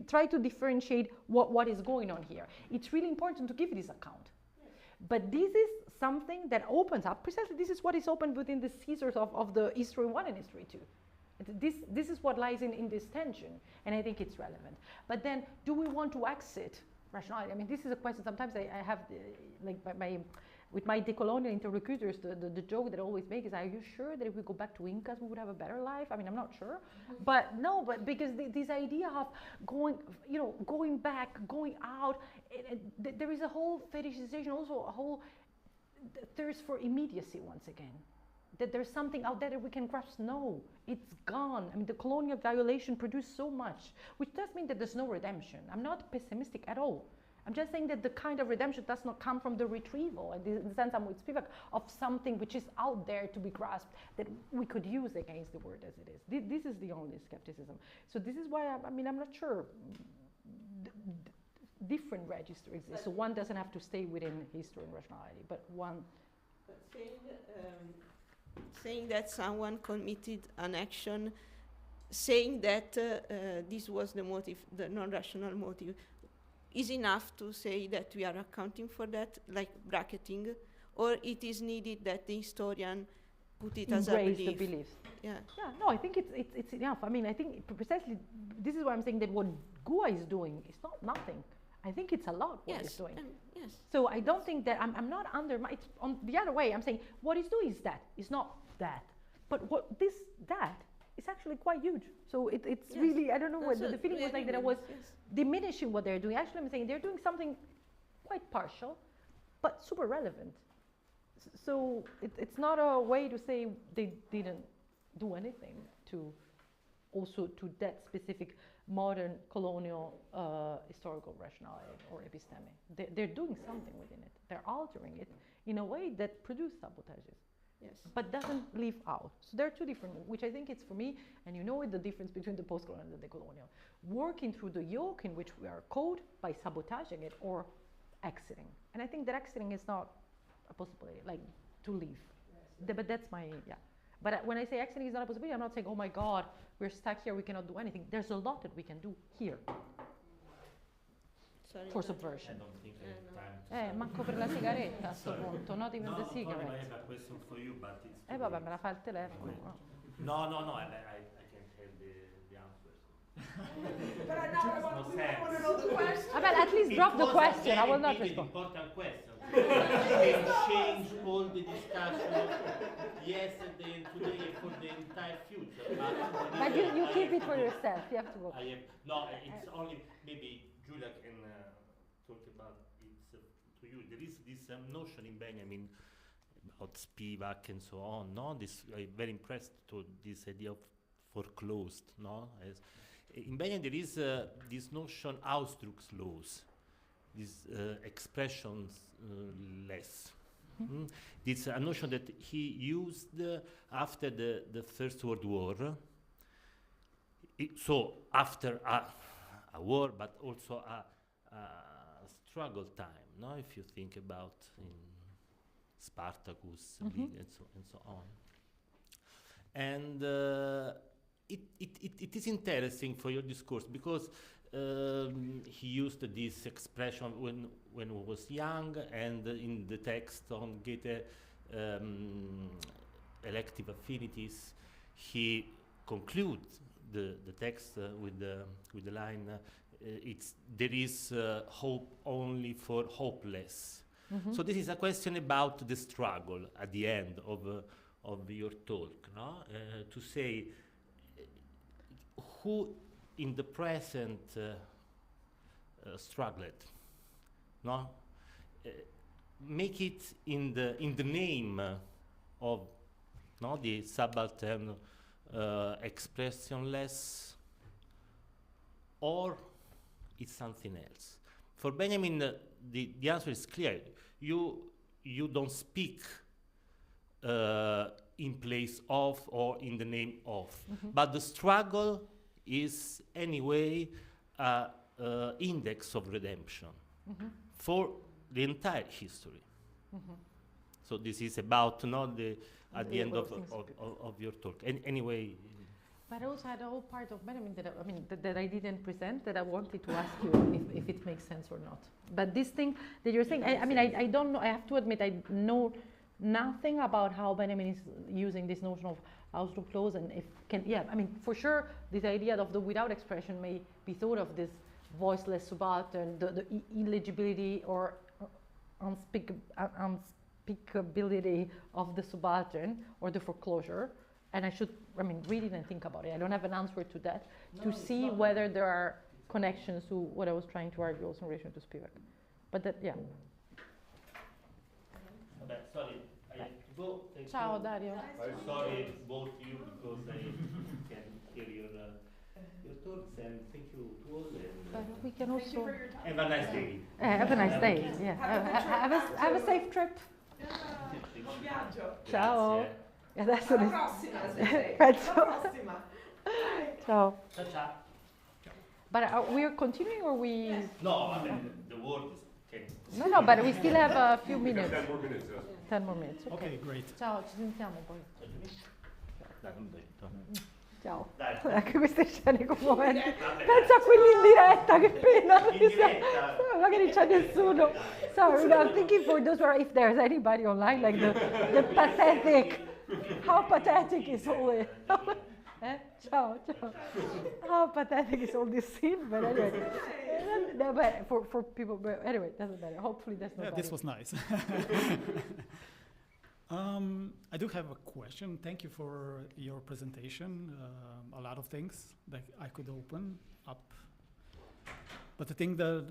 try to differentiate what is going on here. It's really important to give this account. Yes. But this is something that opens up, precisely this is what is opened within the scissors of the History 1 and History 2. This is what lies in this tension, and I think it's relevant. But then, do we want to exit rationality? This is a question sometimes I have, with my decolonial interlocutors, the joke that I always make is, are you sure that if we go back to Incas, we would have a better life? I'm not sure. But no, because this idea of going back, going out, there is a whole fetishization, also a whole thirst for immediacy once again. That there's something out there that we can grasp. No, it's gone. The colonial violation produced so much, which does mean that there's no redemption. I'm not pessimistic at all. I'm just saying that the kind of redemption does not come from the retrieval, in the sense I'm with Spivak, of something which is out there to be grasped that we could use against the word as it is. This is the only skepticism. So this is why I'm not sure. Different register exists. So one doesn't have to stay within history and rationality, but one. But saying that someone committed an action, saying that this was the motive, the non-rational motive, is enough to say that we are accounting for that, like bracketing, or it is needed that the historian put it as a belief? The beliefs. Yeah. Yeah. No, I think it's enough. I think precisely this is why I'm saying that what Goethe is doing is not nothing. I think it's a lot what he's doing. Yes. So I don't think that I'm not it's on the other way. I'm saying what he's doing is that. It's not that. But that is actually quite huge. So it's really, I don't know, what the feeling was like that I was diminishing what they're doing. Actually, I'm saying they're doing something quite partial, but super relevant. So it's not a way to say they didn't do anything to that specific modern colonial historical rationality or episteme. They're doing something within it. They're altering it in a way that produces sabotages. Yes. But doesn't leave out. So there are two different, which I think it's for me, and the difference between the postcolonial and the decolonial. Working through the yoke in which we are caught by sabotaging it or exiting. And I think that exiting is not a possibility, like to leave. Yes. But that's my, But when I say exiting is not a possibility, I'm not saying, oh my God, we're stuck here, we cannot do anything. There's a lot that we can do here. Sorry. for not- I subversion. don't think I no. have time to Manco per la sigaretta a sto Sorry. punto, not even No, the Tony, I cigarette. have a question for you, but it's too Vabbè, late. me la fa il telefono. No, I can't have the answers. But I No want to sense. know the question. Vabbè, at least drop the was question, a I will very not big and respond. important question. It can change all the discussion of yesterday and today and for the entire future. But you keep it for yourself, you have to go. It's only maybe Julia can talk about it to you. There is this notion in Benjamin about Spivak and so on. No, I'm very impressed to this idea of foreclosed. No, in Benjamin there is this notion Ausdruckslaws, these expressions less. It's a notion that he used after the First World War. So after a war, but also a struggle time. No, if you think about in Spartacus League and so on. And it is interesting for your discourse because he used this expression when he was young, and in the text on Goethe, elective affinities, he concludes the text with the line, there is hope only for hopeless. So this is a question about the struggle at the end of your talk, no? To say who in the present struggled, no? Make it in the name of the subaltern expressionless, or it's something else. For Benjamin, the answer is clear. You don't speak in place of or in the name of, but the struggle is anyway an index of redemption for the entire history. So this is about at the end of your talk. Anyway. But I also had a whole part of Benjamin that I didn't present, that I wanted to ask you if it makes sense or not. But this thing that you're saying, I don't know, I have to admit, I know nothing about how Benjamin is using this notion of Ausdrucklos, and for sure, this idea of the without expression may be thought of this voiceless subaltern, the illegibility or unspeakability of the subaltern or the foreclosure. And I should, read it and think about it. I don't have an answer to that, to see whether there are connections to what I was trying to argue also in relation to Spivak. But that, yeah. Sorry, I have to go. Ciao, Dario. I'm sorry, both you, because I can hear your talks, and thank you to all. But we can also Have a nice day. have a nice day. Yeah. Have a safe trip. Buon viaggio. Ciao. Grazie. E adesso Alla prossima, se sei. Penso. Alla prossima. Ciao. Ciao. But we are continuing, or we? No, the word is okay. No, but we still have a few We have minutes. 10 more minutes, yes. 10 more minutes. Okay, Okay. great. Ciao, ci sentiamo poi. Dai, non detto. Ciao. Dai. Anche queste scene commoventi. Pensa a quelli in diretta, che pena. In diretta. Magari c'è nessuno. Sorry, no, I'm thinking for those where if there's anybody online, like the pathetic, how pathetic is all it. Ciao. How pathetic is all this scene, but anyway. No, but for people, but anyway, it doesn't matter. Hopefully that's not This was nice. I do have a question. Thank you for your presentation. A lot of things that I could open up. But the thing that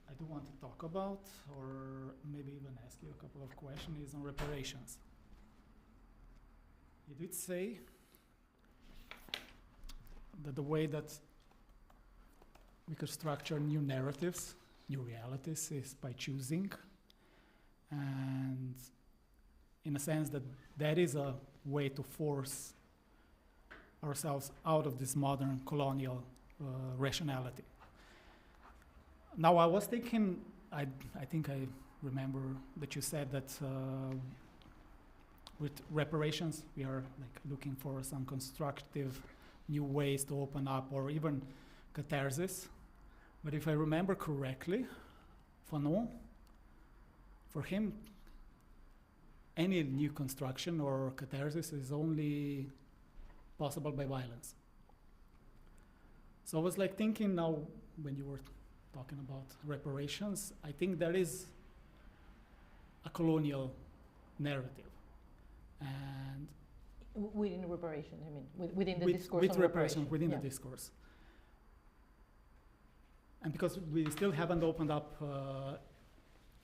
I do want to talk about, or maybe even ask you a couple of questions, is on reparations. You did say that the way that we could structure new narratives, new realities, is by choosing. And in a sense that is a way to force ourselves out of this modern colonial rationality. Now I was thinking, I think I remember that you said that with reparations we are looking for some constructive new ways to open up, or even catharsis. But if I remember correctly, Fanon, for him, any new construction or catharsis is only possible by violence. So I was like thinking now, when you were talking about reparations, I think there is a colonial narrative. And within reparation, I mean, within the discourse with on reparation, within yeah. the discourse. And because we still haven't opened up,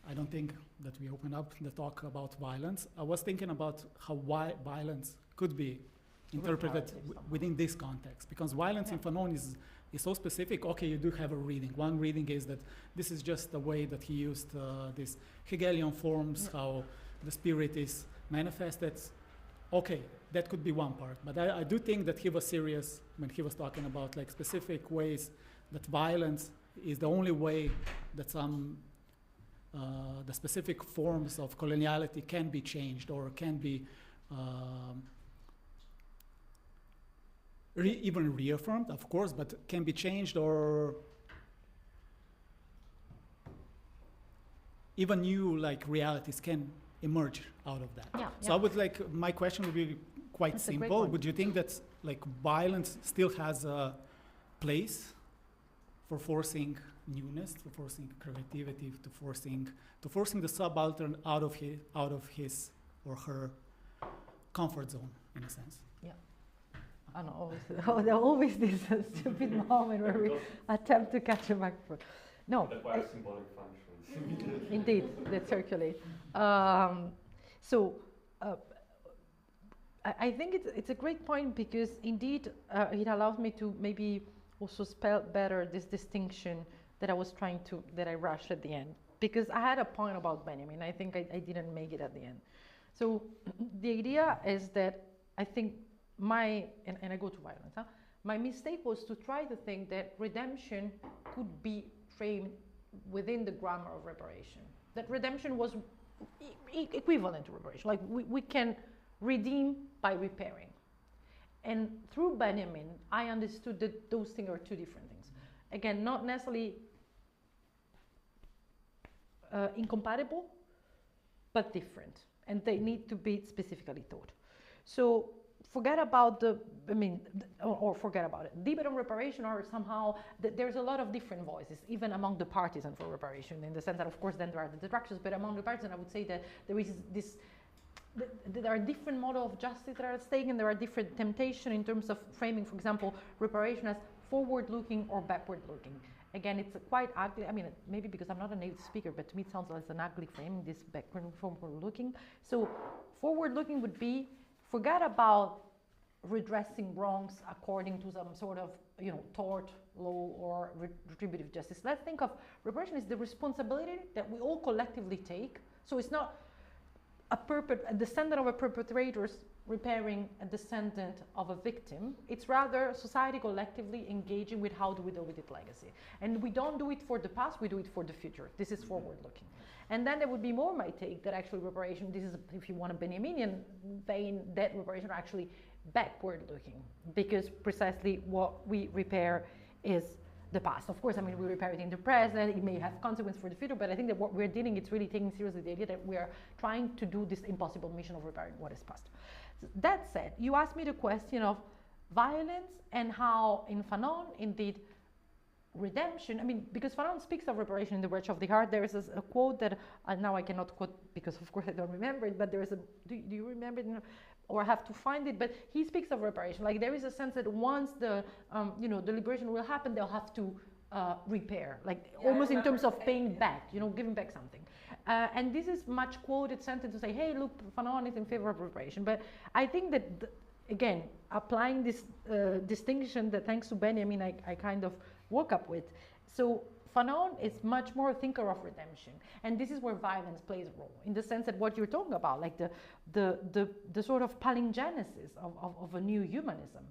I don't think that we opened up the talk about violence. I was thinking about how violence could be interpreted within this context, because violence in Fanon is so specific. Okay, you do have a reading. One reading is that this is just the way that he used these Hegelian forms, how the spirit is manifested. Okay, that could be one part. But I do think that he was serious when he was talking about like specific ways that violence is the only way that some the specific forms of coloniality can be changed or can be even reaffirmed, of course, but can be changed, or even new like realities can emerge out of that. Yeah, so I would like, my question would be quite That's a great simple. one. Would you think that like violence still has a place for forcing newness, to forcing creativity, to forcing the subaltern out of his or her comfort zone, in a sense? Yeah. I know, there always this stupid moment where we attempt to catch a microphone. No. That's why symbolic functions. Indeed, that circulate. I think it's a great point, because indeed it allows me to maybe also spell better this distinction that I was trying to, that I rushed at the end. Because I had a point about Benjamin, I think I didn't make it at the end. So the idea is that I think and I go to violence, my mistake was to try to think that redemption could be framed within the grammar of reparation. That redemption was equivalent to reparation. Like we can redeem by repairing. And through Benjamin, I understood that those things are two different things. Again, not necessarily incompatible, but different. And they need to be specifically taught. So forget about forget about it. Debate on reparation, or somehow there's a lot of different voices, even among the partisan for reparation, in the sense that, of course, then there are the detractors, but among the partisan, I would say that there is this, there are different models of justice that are at stake, and there are different temptations in terms of framing, for example, reparation as forward-looking or backward-looking. Again, it's quite ugly. I mean, maybe because I'm not a native speaker, but to me it sounds like an ugly framing, this backward and forward-looking. So forward-looking would be, forget about redressing wrongs according to some sort of, tort law or retributive justice. Let's think of reparation as the responsibility that we all collectively take. So it's not a descendant of a perpetrator repairing a descendant of a victim. It's rather society collectively engaging with how do we deal with its legacy. And we don't do it for the past, we do it for the future. This is forward-looking. And then there would be more my take that actually reparation, this is, if you want a Benjaminian vein, that reparation are actually backward-looking, because precisely what we repair is the past. Of course, I mean, we repair it in the present, it may have consequence for the future, but I think that what we're doing, it's really taking seriously the idea that we are trying to do this impossible mission of repairing what is past. So that said, you asked me the question of violence and how in Fanon, indeed, redemption, I mean, because Fanon speaks of reparation in the Wretch of the Heart. There is a quote that now I cannot quote because of course I don't remember it, but there is a, do you remember it? Or I have to find it, but he speaks of reparation. Like there is a sense that once the, the liberation will happen, they'll have to repair, like almost in terms of paying back, giving back something. And this is much quoted sentence to say, hey, look, Fanon is in favor of reparation. But I think that, again, applying this distinction that thanks to Benjamin, I kind of woke up with. So Fanon is much more a thinker of redemption. And this is where violence plays a role, in the sense that what you're talking about, like the sort of palingenesis of a new humanism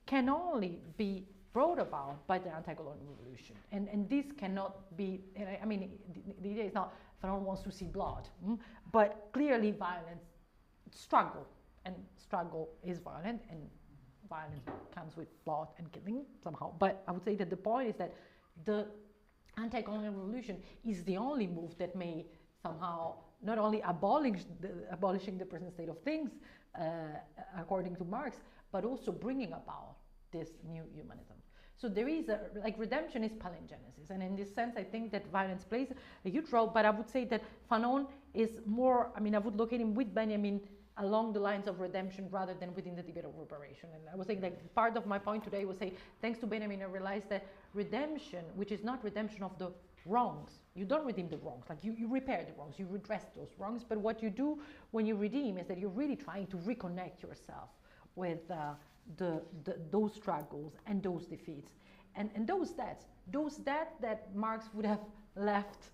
can only be brought about by the anti-colonial revolution. And this cannot be, I mean, the idea is not Fanon wants to see blood, but clearly violence, struggle, and struggle is violent, and violence comes with blood and killing somehow. But I would say that the point is that the anti-colonial revolution is the only move that may somehow not only abolishing the present state of things, according to Marx, but also bringing about this new humanism. So there is redemption is palingenesis, and in this sense, I think that violence plays a huge role. But I would say that Fanon is more. I mean, I would locate him with Benjamin along the lines of redemption rather than within the debate of reparation. And I was saying that part of my point today was say, thanks to Benjamin, I realized that redemption, which is not redemption of the wrongs, you don't redeem the wrongs, like you repair the wrongs, you redress those wrongs, but what you do when you redeem is that you're really trying to reconnect yourself with those struggles and those defeats. And those debts that Marx would have left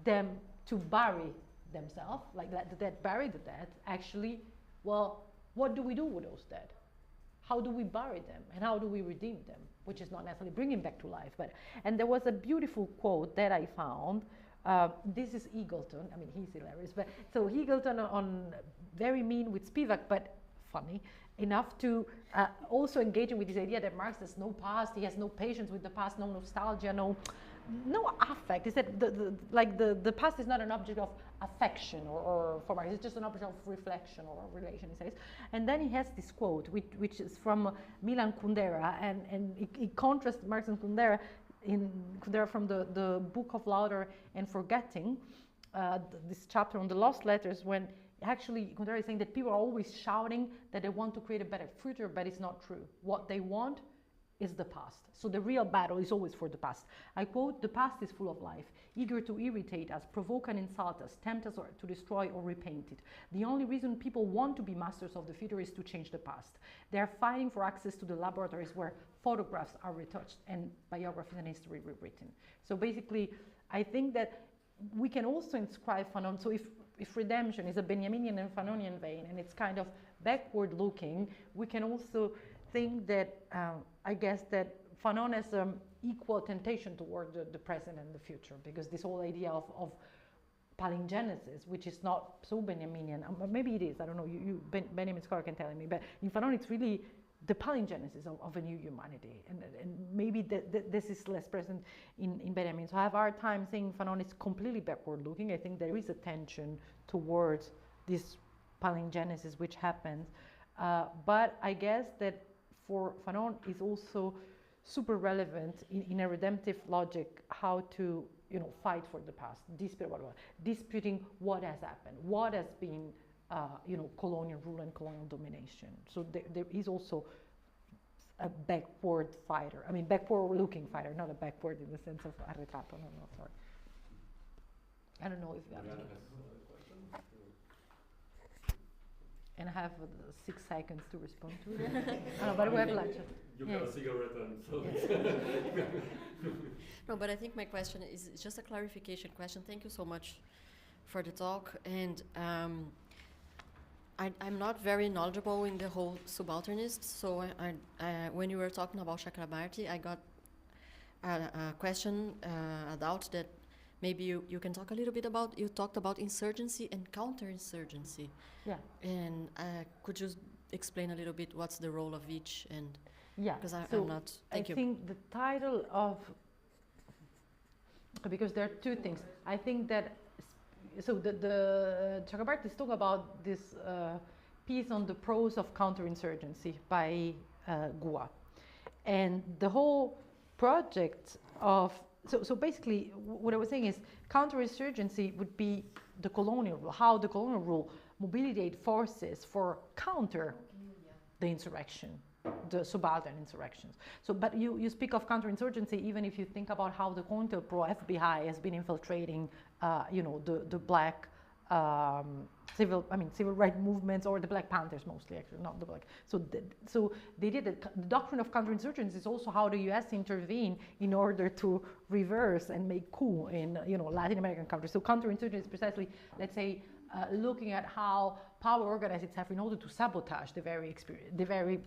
them to bury themselves, like let the dead bury the dead, actually, well, what do we do with those dead? How do we bury them and how do we redeem them? Which is not necessarily bringing back to life, and there was a beautiful quote that I found. This is Eagleton. I mean, he's hilarious, but so Eagleton on very mean with Spivak, but funny enough to also engaging with this idea that Marx has no past, he has no patience with the past, no nostalgia, no affect. He said the past is not an object of affection or for Marx, it's just an object of reflection or relation, he says. And then he has this quote, which is from Milan Kundera, and he contrasts Marx and Kundera from the Book of Laughter and Forgetting, this chapter on the lost letters, when actually Kundera is saying that people are always shouting that they want to create a better future, but it's not true. What they want is the past. So the real battle is always for the past. I quote, "The past is full of life, eager to irritate us, provoke and insult us, tempt us to destroy or repaint it. The only reason people want to be masters of the future is to change the past. They are fighting for access to the laboratories where photographs are retouched and biographies and history rewritten." So basically, I think that we can also inscribe Fanon. So if redemption is a Benjaminian and Fanonian vein, and it's kind of backward looking, we can also think that, I guess that Fanon has equal temptation toward the present and the future, because this whole idea of palingenesis, which is not so Benjaminian, maybe it is, I don't know, Benjamin Scholar can tell me, but in Fanon it's really the palingenesis of a new humanity, and maybe this is less present in Benjamin. So I have a hard time saying Fanon is completely backward looking. I think there is a tension towards this palingenesis which happens, but I guess that for Fanon is also super relevant in a redemptive logic how to fight for the past, disputing what has happened, what has been colonial rule and colonial domination. So there is also a backward fighter. I mean, backward looking fighter, not a backward in the sense of a retrato. No, sorry. I don't know if you have any. And I have 6 seconds to respond to it. But we have lunch. You got a cigarette and so. No, but I think my question is just a clarification question. Thank you so much for the talk. And I'm not very knowledgeable in the whole subalternist, so when you were talking about Chakrabarti, I got a question, a doubt that maybe you can talk a little bit about. You talked about insurgency and counterinsurgency. Yeah. And could you explain a little bit what's the role of each? And yeah, because I'm not. Thank you. I think the title of, because there are two things. I think that. So the Chakrabarti talk about this piece on the prose of counterinsurgency by Gua, and the whole project of so basically what I was saying is counterinsurgency would be the colonial rule, how the colonial rule mobilitate forces for counter the insurrection, the subaltern insurrections. So, but you speak of counterinsurgency even if you think about how the COINTELPRO FBI has been infiltrating, the black civil rights movements, or the Black Panthers mostly, actually, not the black. So they did it. The doctrine of counterinsurgency is also how the U.S. intervene in order to reverse and make coup in Latin American countries. So counterinsurgency is precisely, let's say, looking at how power organizes itself in order to sabotage the very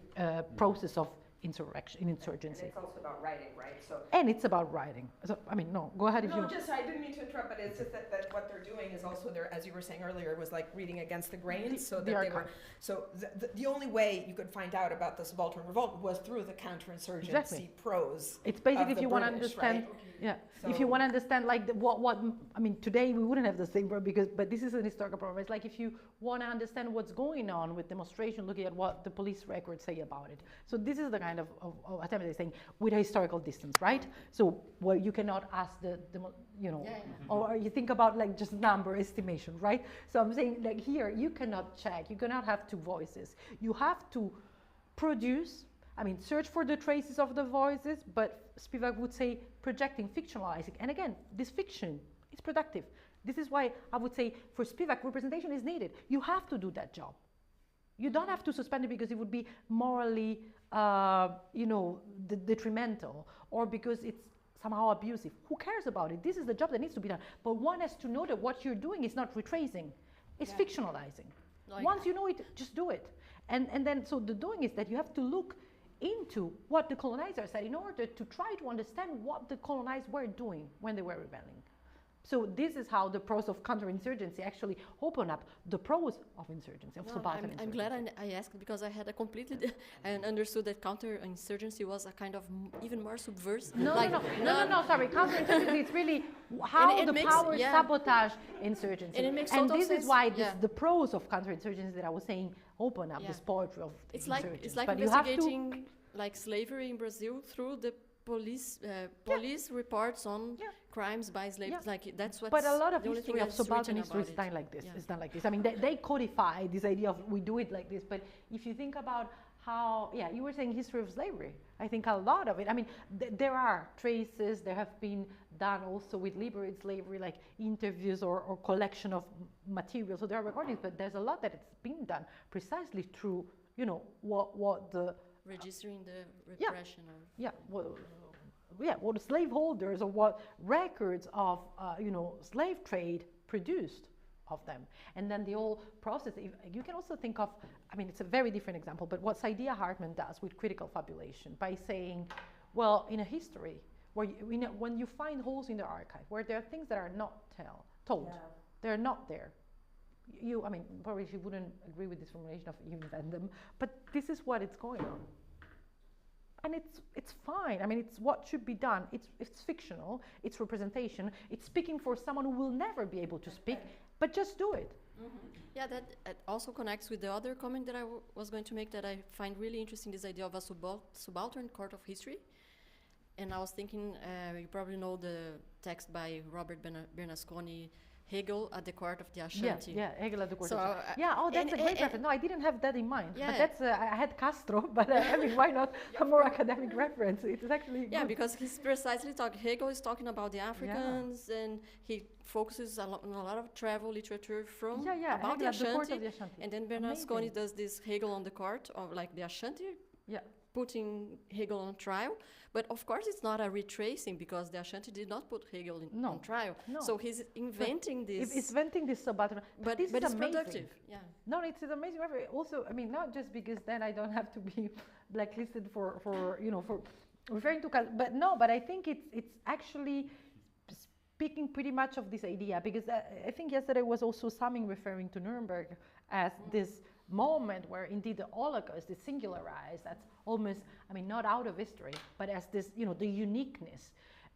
process of insurgency. And it's also about writing, right? And it's about writing. So, I mean, no, go ahead if you... No, just, I didn't mean to interrupt, but it's just that what they're doing is also, as you were saying earlier, was like reading against the grain, the only way you could find out about the Subaltern Revolt was through the counterinsurgency prose. It's basically, if you want to British, understand, right? if you want to understand, like, I mean, today we wouldn't have the same word, but this is an historical problem. It's like, if you want to understand what's going on with demonstration, looking at what the police records say about it. So this is the kind of attempt they're saying, with a historical distance, right? So, well, you cannot ask or you think about, like, just number estimation, right? So I'm saying, like, here, you cannot check, you cannot have two voices. You have to produce, I mean, search for the traces of the voices, but Spivak would say projecting, fictionalizing. And again, this fiction is productive. This is why I would say for Spivak, representation is needed. You have to do that job. You don't have to suspend it because it would be morally, detrimental, or because it's somehow abusive. Who cares about it? This is the job that needs to be done. But one has to know that what you're doing is not retracing, it's fictionalizing. Like, once you know it, just do it. And then, so the doing is that you have to look into what the colonizers said in order to try to understand what the colonized were doing when they were rebelling. So this is how the prose of counterinsurgency actually opened up the prose of insurgency, of subaltern insurgency. I'm glad I asked, because I had a completely, I understood that counterinsurgency was a kind of even more subversive. No, sorry, counterinsurgency is really how the power sabotage insurgency. And it makes and total this sense. is why the prose of counterinsurgency that I was saying open up this poetry of insurgency. It's like investigating like slavery in Brazil through the police reports on crimes by slaves. Like that's what. But a lot of history of subaltern history is done like this. It's done like this. I mean, they codify this idea of we do it like this. But if you think about how, you were saying history of slavery. I think a lot of it. I mean, there are traces. There have been done also with liberated slavery, like interviews or collection of materials. So there are recordings, but there's a lot that it's been done precisely through, what the registering the repression what the slaveholders or what records of slave trade produced of them. And then the whole process, you can also think of, I mean, it's a very different example, but what Saidiya Hartman does with critical fabulation by saying, well, in a history where when you find holes in the archive where there are things that are not told, they're not there. I mean, probably she wouldn't agree with this formulation of invent them, but this is what it's going on. And it's fine. I mean, it's what should be done. It's fictional. It's representation. It's speaking for someone who will never be able to speak, but just do it. Mm-hmm. Yeah, that also connects with the other comment that I was going to make, that I find really interesting, this idea of a subaltern court of history. And I was thinking, you probably know the text by Robert Bernasconi, Hegel at the court of the Ashanti. Yeah, Hegel at the court of the Ashanti. That's a great reference. No, I didn't have that in mind. But that's, I had Castro, but I mean, why not a more academic reference? It's actually good. Because he's precisely Hegel is talking about the Africans, and he focuses on a lot of travel literature from about the Ashanti. And then Bernasconi does this Hegel on the court of like the Ashanti. Putting Hegel on trial, but of course it's not a retracing, because the Ashanti did not put Hegel on trial. No. So he's inventing this. It's inventing this subaltern. But this it's amazing. Productive. Yeah. No, it's amazing. Also, I mean, not just because then I don't have to be blacklisted for referring to, but I think it's actually speaking pretty much of this idea, because I think yesterday was also Saming referring to Nuremberg as this moment where indeed the Holocaust is singularized. That's almost, I mean, not out of history, but as this, the uniqueness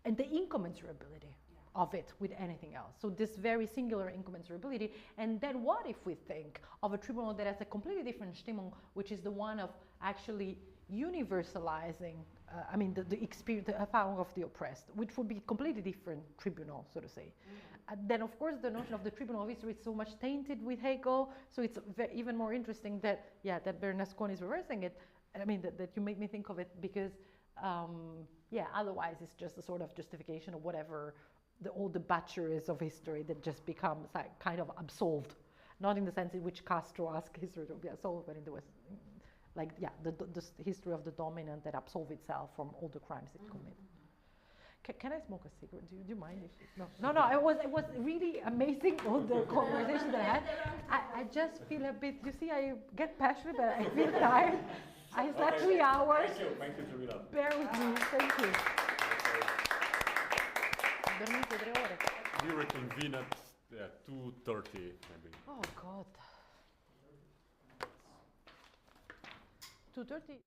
and the incommensurability of it with anything else. So this very singular incommensurability. And then what if we think of a tribunal that has a completely different Stimmung, which is the one of actually universalizing, the experience, the Erfahrung of the oppressed, which would be a completely different tribunal, so to say. Then, of course, the notion of the tribunal of history is so much tainted with Hegel, so it's even more interesting that Bernasconi is reversing it. I mean, that you make me think of it, because, otherwise it's just a sort of justification of whatever all the butcheries of history that just becomes like kind of absolved, not in the sense in which Castro asked history to be absolved, but in the West, the history of the dominant that absolve itself from all the crimes it committed. Can I smoke a cigarette? Do you mind? No. It was really amazing, all the conversation that I had. I just feel a bit, you see, I get passionate, but I feel tired. I slept 3 hours. Thank you, Jamila. Bear with me. Thank you. Dormite 3 ore. We reconvene at 2:30 maybe. Oh, God. 2:30.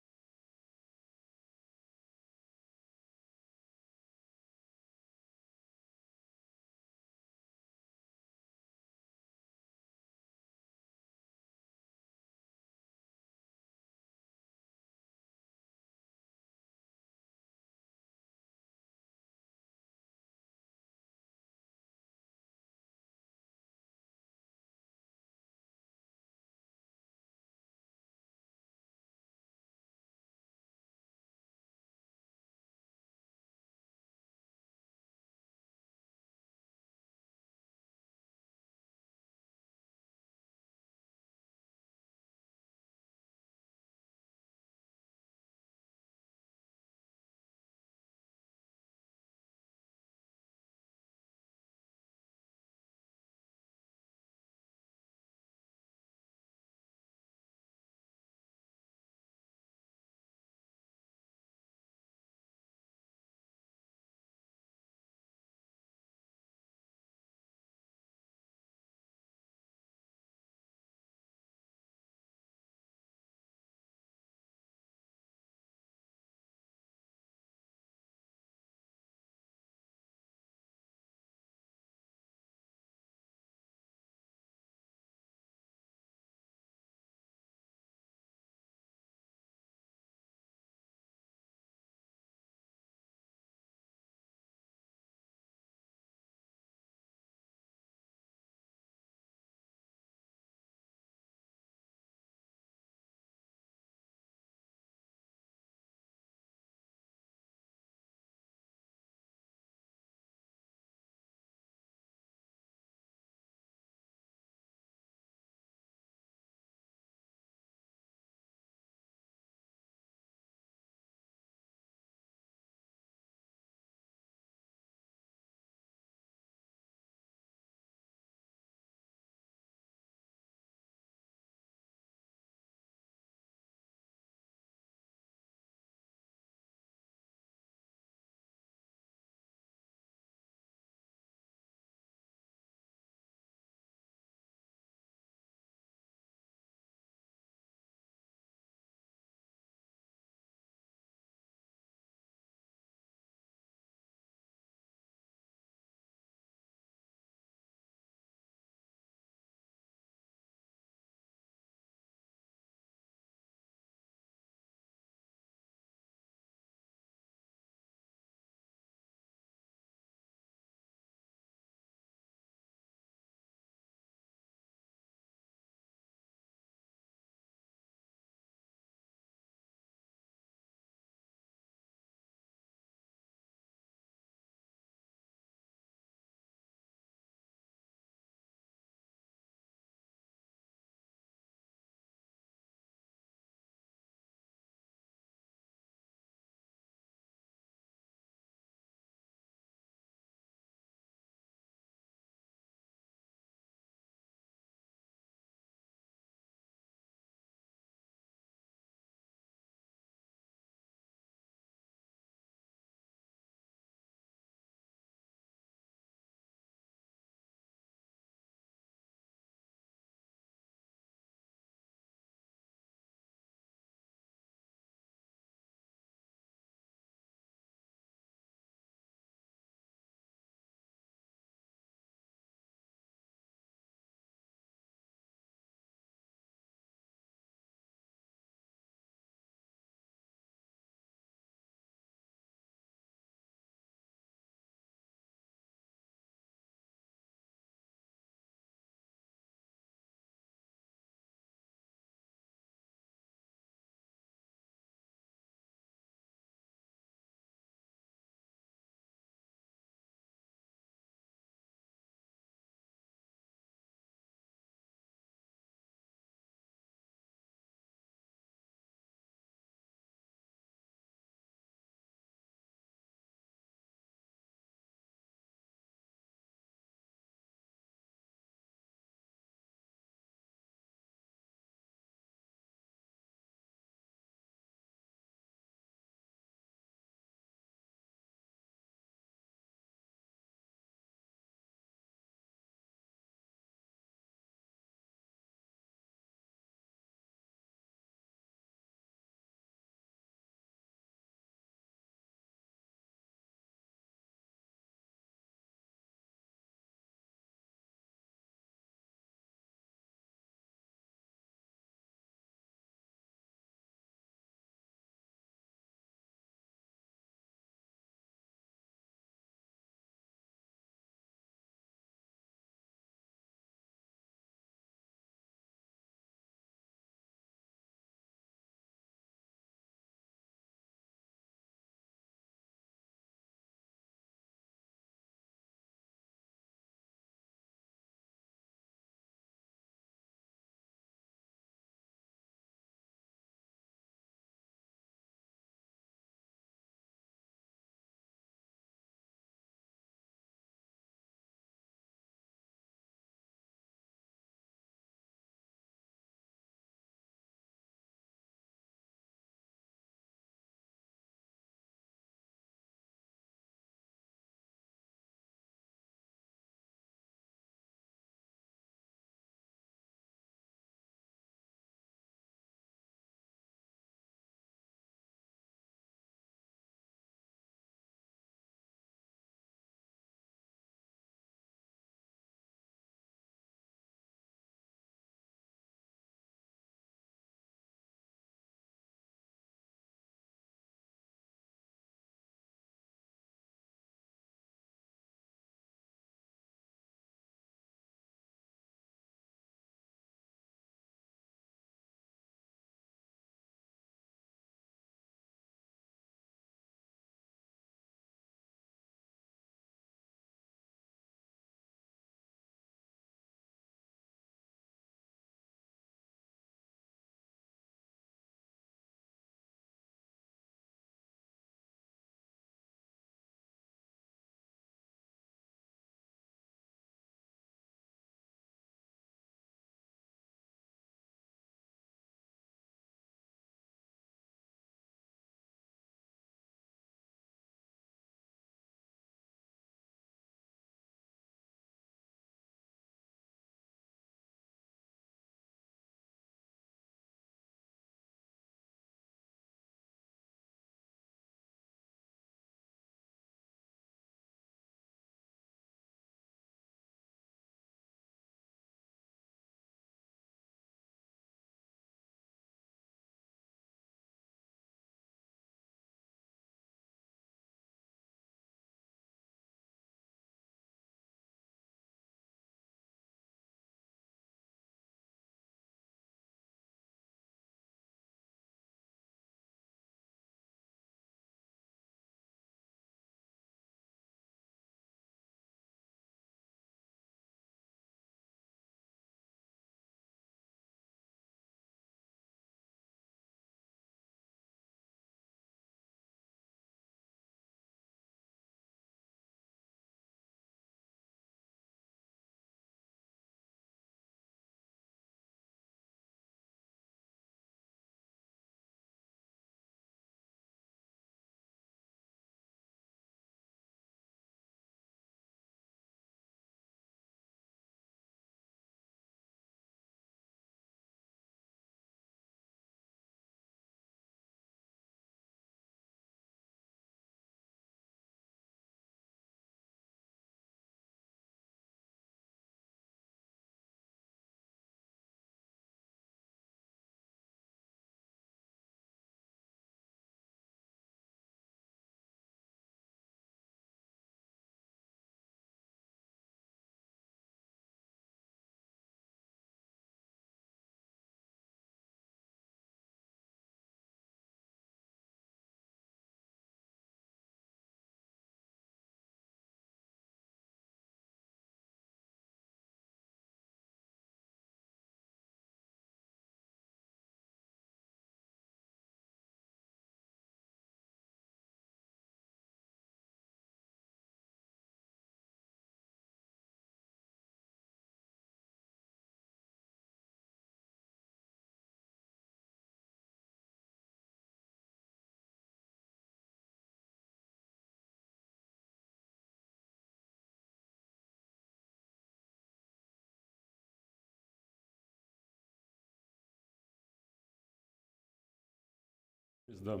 She's the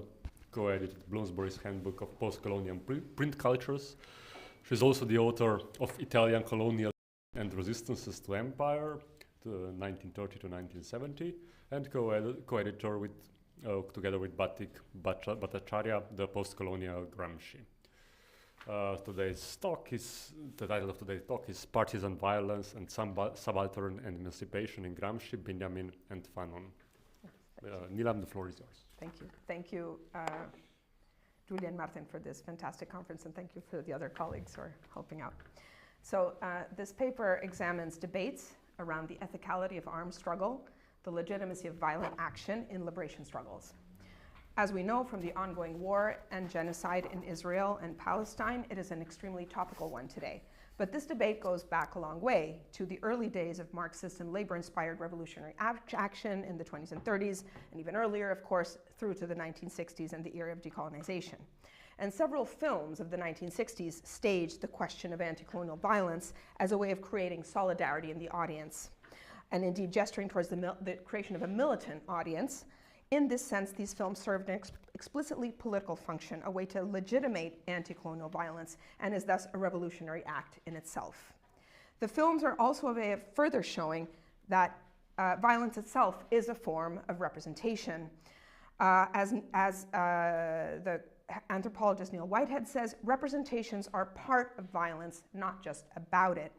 co-edited Bloomsbury's Handbook of Postcolonial Print Cultures. She's also the author of Italian Colonial and Resistances to Empire, 1930 to 1970, and co-editor with, together with Batik Bhattacharya, the postcolonial Gramsci. The title of today's talk is Partisan Violence and Subaltern and Emancipation in Gramsci, Benjamin, and Fanon. Neelam, the floor is yours. Thank you. Thank you, Julia and Martin, for this fantastic conference, and thank you for the other colleagues who are helping out. So this paper examines debates around the ethicality of armed struggle, the legitimacy of violent action in liberation struggles. As we know from the ongoing war and genocide in Israel and Palestine, it is an extremely topical one today. But this debate goes back a long way to the early days of Marxist and labor-inspired revolutionary action in the 20s and 30s, and even earlier, of course, through to the 1960s and the era of decolonization. And several films of the 1960s staged the question of anti-colonial violence as a way of creating solidarity in the audience, and indeed gesturing towards the creation of a militant audience. In this sense, these films served an explicitly political function, a way to legitimate anti-colonial violence, and is thus a revolutionary act in itself. The films are also a way of further showing that violence itself is a form of representation. As the anthropologist Neil Whitehead says, representations are part of violence, not just about it.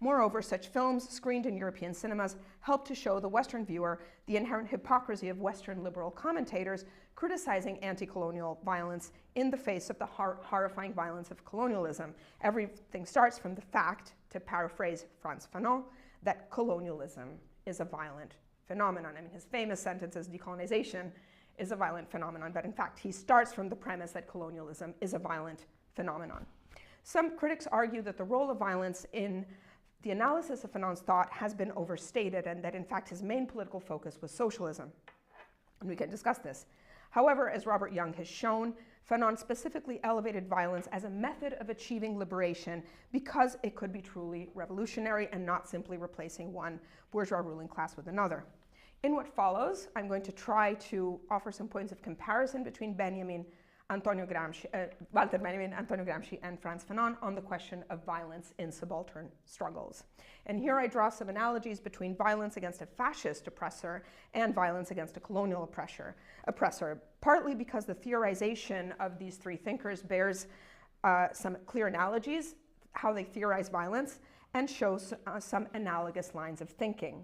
Moreover, such films screened in European cinemas help to show the Western viewer the inherent hypocrisy of Western liberal commentators criticizing anti-colonial violence in the face of the horrifying violence of colonialism. Everything starts from the fact, to paraphrase Frantz Fanon, that colonialism is a violent phenomenon. I mean, his famous sentence is decolonization is a violent phenomenon, but in fact, he starts from the premise that colonialism is a violent phenomenon. Some critics argue that the role of violence in the analysis of Fanon's thought has been overstated, and that in fact his main political focus was socialism. And we can discuss this. However, as Robert Young has shown, Fanon specifically elevated violence as a method of achieving liberation because it could be truly revolutionary and not simply replacing one bourgeois ruling class with another. In what follows, I'm going to try to offer some points of comparison between Walter Benjamin, Antonio Gramsci, and Frantz Fanon on the question of violence in subaltern struggles. And here I draw some analogies between violence against a fascist oppressor and violence against a colonial oppressor, partly because the theorization of these three thinkers bears some clear analogies, how they theorize violence, and shows some analogous lines of thinking.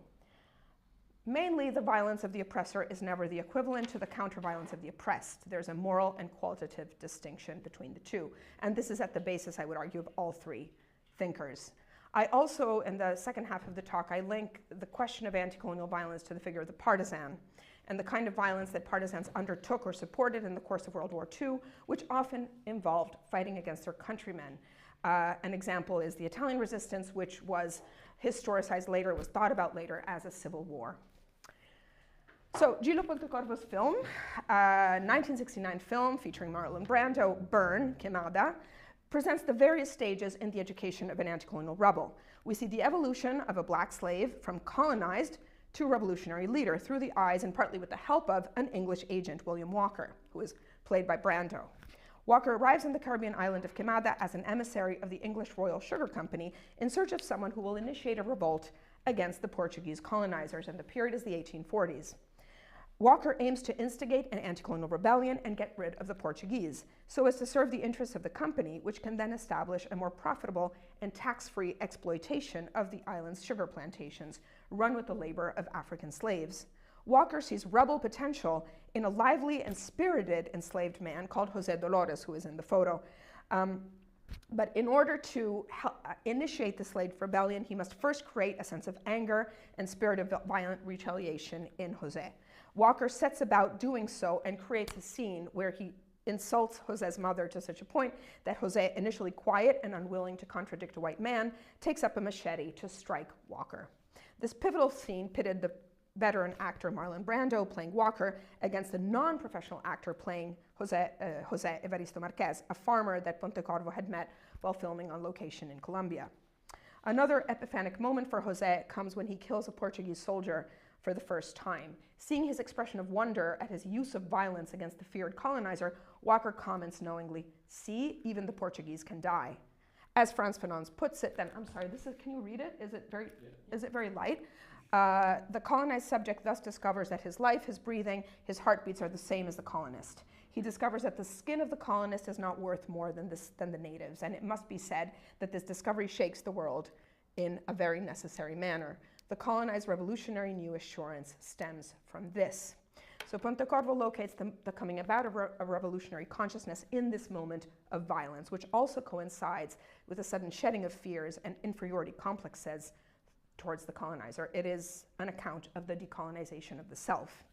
Mainly, the violence of the oppressor is never the equivalent to the counter-violence of the oppressed. There's a moral and qualitative distinction between the two. And this is at the basis, I would argue, of all three thinkers. I also, in the second half of the talk, I link the question of anti-colonial violence to the figure of the partisan and the kind of violence that partisans undertook or supported in the course of World War II, which often involved fighting against their countrymen. An example is the Italian resistance, which was historicized later, was thought about later as a civil war. So, Gillo Pontecorvo's film, 1969 film featuring Marlon Brando, Burn, Quemada, presents the various stages in the education of an anti-colonial rebel. We see the evolution of a black slave from colonized to revolutionary leader through the eyes and partly with the help of an English agent, William Walker, who is played by Brando. Walker arrives in the Caribbean island of Quemada as an emissary of the English Royal Sugar Company in search of someone who will initiate a revolt against the Portuguese colonizers, and the period is the 1840s. Walker aims to instigate an anti-colonial rebellion and get rid of the Portuguese, so as to serve the interests of the company, which can then establish a more profitable and tax-free exploitation of the island's sugar plantations, run with the labor of African slaves. Walker sees rebel potential in a lively and spirited enslaved man called José Dolores, who is in the photo. But in order to initiate the slave rebellion, he must first create a sense of anger and spirit of violent retaliation in José. Walker sets about doing so and creates a scene where he insults José's mother to such a point that José, initially quiet and unwilling to contradict a white man, takes up a machete to strike Walker. This pivotal scene pitted the veteran actor Marlon Brando playing Walker against the non-professional actor playing José Evaristo Marquez, a farmer that Pontecorvo had met while filming on location in Colombia. Another epiphanic moment for José comes when he kills a Portuguese soldier for the first time. Seeing his expression of wonder at his use of violence against the feared colonizer, Walker comments knowingly, "See, even the Portuguese can die." As Frans Fanon puts it, then, I'm sorry, can you read it? Is it very light? The colonized subject thus discovers that his life, his breathing, his heartbeats are the same as the colonist. He discovers that the skin of the colonist is not worth more than the natives, and it must be said that this discovery shakes the world in a very necessary manner. The colonized revolutionary new assurance stems from this. So Pontecorvo locates the coming about of a revolutionary consciousness in this moment of violence, which also coincides with a sudden shedding of fears and inferiority complexes towards the colonizer. It is an account of the decolonization of the self.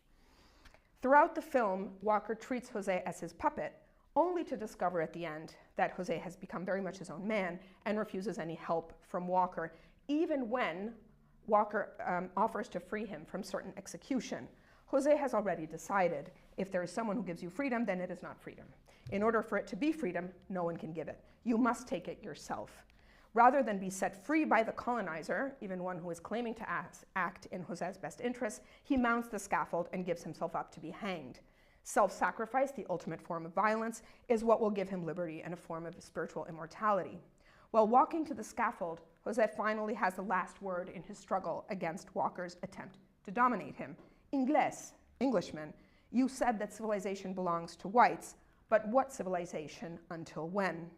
Throughout the film, Walker treats Jose as his puppet, only to discover at the end that Jose has become very much his own man and refuses any help from Walker, even when Walker offers to free him from certain execution. Jose has already decided, if there is someone who gives you freedom, then it is not freedom. In order for it to be freedom, no one can give it. You must take it yourself. Rather than be set free by the colonizer, even one who is claiming to act in Jose's best interests, he mounts the scaffold and gives himself up to be hanged. Self-sacrifice, the ultimate form of violence, is what will give him liberty and a form of spiritual immortality. While walking to the scaffold, Jose finally has the last word in his struggle against Walker's attempt to dominate him. Inglés, Englishman, you said that civilization belongs to whites, but what civilization until when?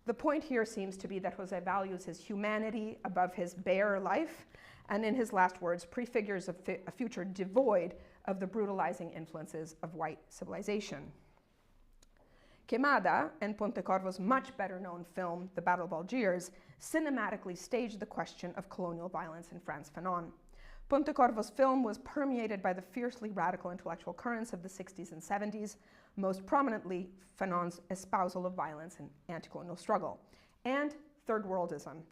The point here seems to be that Jose values his humanity above his bare life, and in his last words prefigures a future devoid of the brutalizing influences of white civilization. Queimada, and Pontecorvo's much better known film, The Battle of Algiers, cinematically staged the question of colonial violence in Frans Fanon. Pontecorvo's film was permeated by the fiercely radical intellectual currents of the 60s and 70s, most prominently Fanon's espousal of violence and anti-colonial struggle, and third worldism,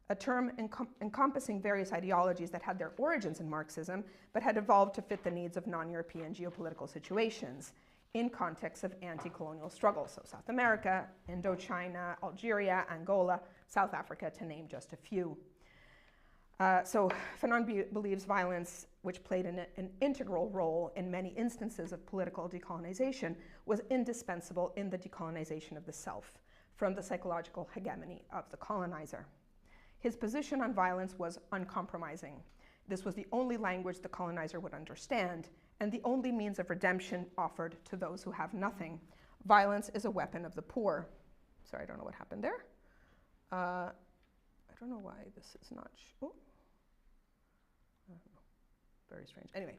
a term encompassing various ideologies that had their origins in Marxism, but had evolved to fit the needs of non-European geopolitical situations in contexts of anti-colonial struggles. So South America, Indochina, Algeria, Angola, South Africa, to name just a few. So Fanon believes violence, which played an integral role in many instances of political decolonization, was indispensable in the decolonization of the self from the psychological hegemony of the colonizer. His position on violence was uncompromising. This was the only language the colonizer would understand, and the only means of redemption offered to those who have nothing. Violence is a weapon of the poor. Sorry, I don't know what happened there. I don't know why this is not. Very strange. Anyway,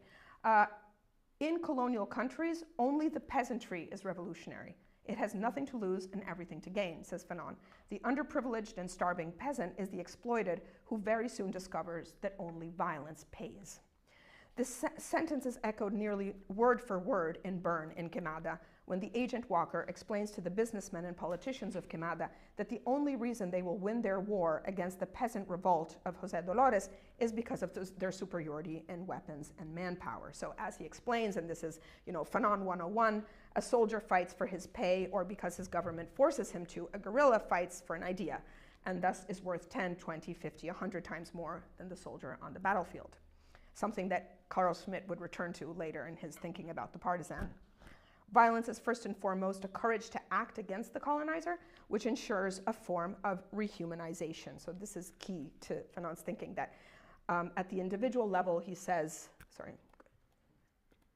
in colonial countries, only the peasantry is revolutionary. It has nothing to lose and everything to gain, says Fanon. The underprivileged and starving peasant is the exploited who very soon discovers that only violence pays. This sentence is echoed nearly word for word in Burn in Queimada, when the agent Walker explains to the businessmen and politicians of Queimada that the only reason they will win their war against the peasant revolt of José Dolores is because of their superiority in weapons and manpower. So as he explains, and this is, Fanon 101, a soldier fights for his pay or because his government forces him to. A guerrilla fights for an idea, and thus is worth 10, 20, 50, 100 times more than the soldier on the battlefield. Something that Carl Schmitt would return to later in his thinking about the partisan. Violence is first and foremost a courage to act against the colonizer, which ensures a form of rehumanization. So this is key to Fanon's thinking, that at the individual level, he says, sorry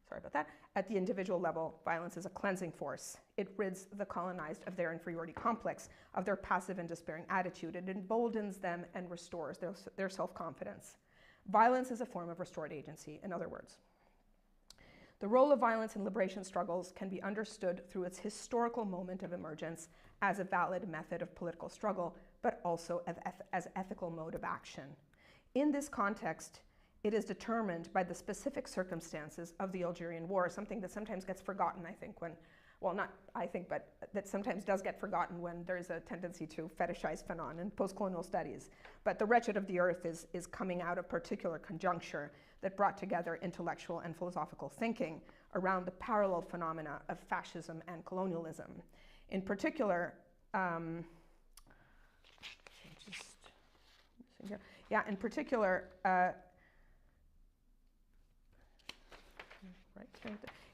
about that, at the individual level, violence is a cleansing force. It rids the colonized of their inferiority complex, of their passive and despairing attitude. It emboldens them and restores their self-confidence. Violence is a form of restored agency, in other words. The role of violence in liberation struggles can be understood through its historical moment of emergence as a valid method of political struggle, but also as ethical mode of action. In this context, it is determined by the specific circumstances of the Algerian War, something that sometimes gets forgotten, I think, but that sometimes does get forgotten when there's a tendency to fetishize Fanon in postcolonial studies. But The Wretched of the Earth is coming out of particular conjuncture that brought together intellectual and philosophical thinking around the parallel phenomena of fascism and colonialism. In particular,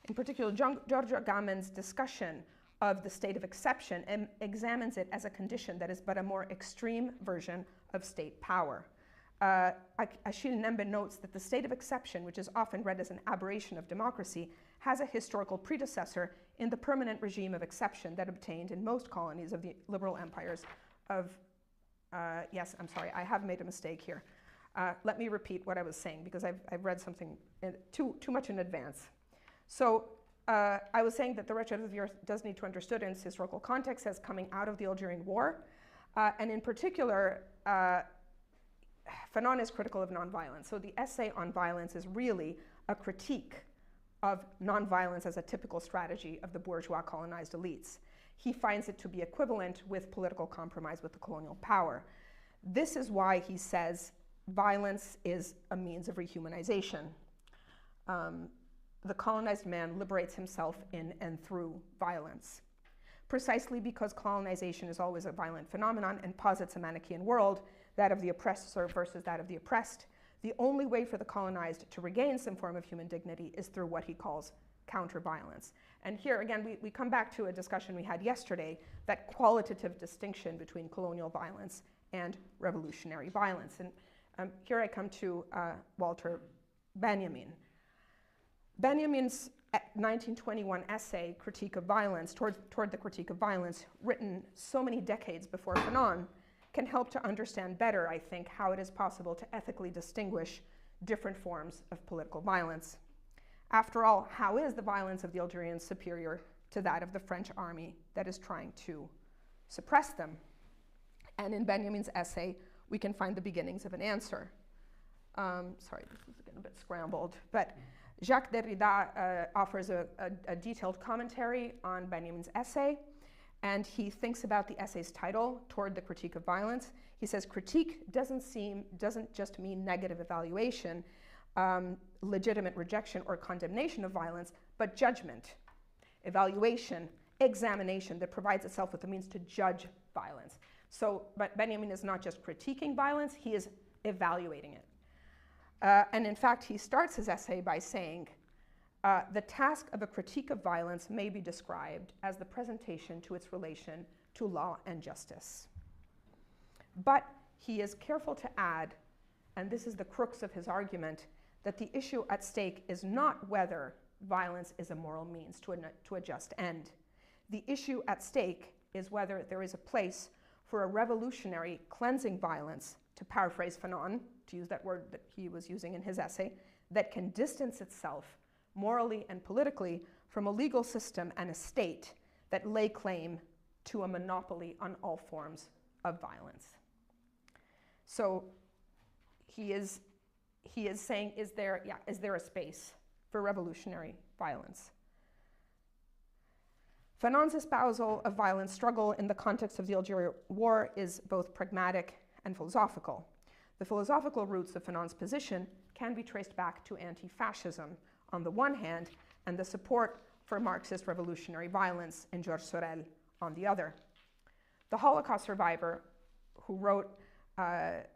In particular, Giorgio Agamben's discussion of the state of exception examines it as a condition that is but a more extreme version of state power. Achille Nembe notes that the state of exception, which is often read as an aberration of democracy, has a historical predecessor in the permanent regime of exception that obtained in most colonies of the liberal empires of, yes, I'm sorry, I have made a mistake here. Let me repeat what I was saying because I've read something too much in advance. So I was saying that the wretched of the earth does need to be understood in its historical context as coming out of the Algerian War. And in particular, Fanon is critical of nonviolence. So the essay on violence is really a critique of nonviolence as a typical strategy of the bourgeois colonized elites. He finds it to be equivalent with political compromise with the colonial power. This is why he says violence is a means of rehumanization. The colonized man liberates himself in and through violence. Precisely because colonization is always a violent phenomenon and posits a Manichaean world, that of the oppressor versus that of the oppressed, the only way for the colonized to regain some form of human dignity is through what he calls counter-violence. And here again, we come back to a discussion we had yesterday, that qualitative distinction between colonial violence and revolutionary violence. And here I come to Walter Benjamin. Benjamin's 1921 essay, Critique of Violence, toward the Critique of Violence, written so many decades before Fanon, can help to understand better, I think, how it is possible to ethically distinguish different forms of political violence. After all, how is the violence of the Algerians superior to that of the French army that is trying to suppress them? And in Benjamin's essay, we can find the beginnings of an answer. Sorry, this is getting a bit scrambled, but Jacques Derrida offers a detailed commentary on Benjamin's essay, and he thinks about the essay's title, Toward the Critique of Violence. He says, critique doesn't just mean negative evaluation, legitimate rejection or condemnation of violence, but judgment, evaluation, examination that provides itself with the means to judge violence. So, but Benjamin is not just critiquing violence, he is evaluating it. And in fact, he starts his essay by saying, the task of a critique of violence may be described as the presentation to its relation to law and justice. But he is careful to add, and this is the crux of his argument, that the issue at stake is not whether violence is a moral means to a just end. The issue at stake is whether there is a place for a revolutionary cleansing violence, to paraphrase Fanon, to use that word that he was using in his essay, that can distance itself morally and politically from a legal system and a state that lay claim to a monopoly on all forms of violence. So he is saying, is there a space for revolutionary violence? Fanon's espousal of violent struggle in the context of the Algerian War is both pragmatic and philosophical. The philosophical roots of Fanon's position can be traced back to anti-fascism on the one hand, and the support for Marxist revolutionary violence in Georges Sorel on the other. The Holocaust survivor, who wrote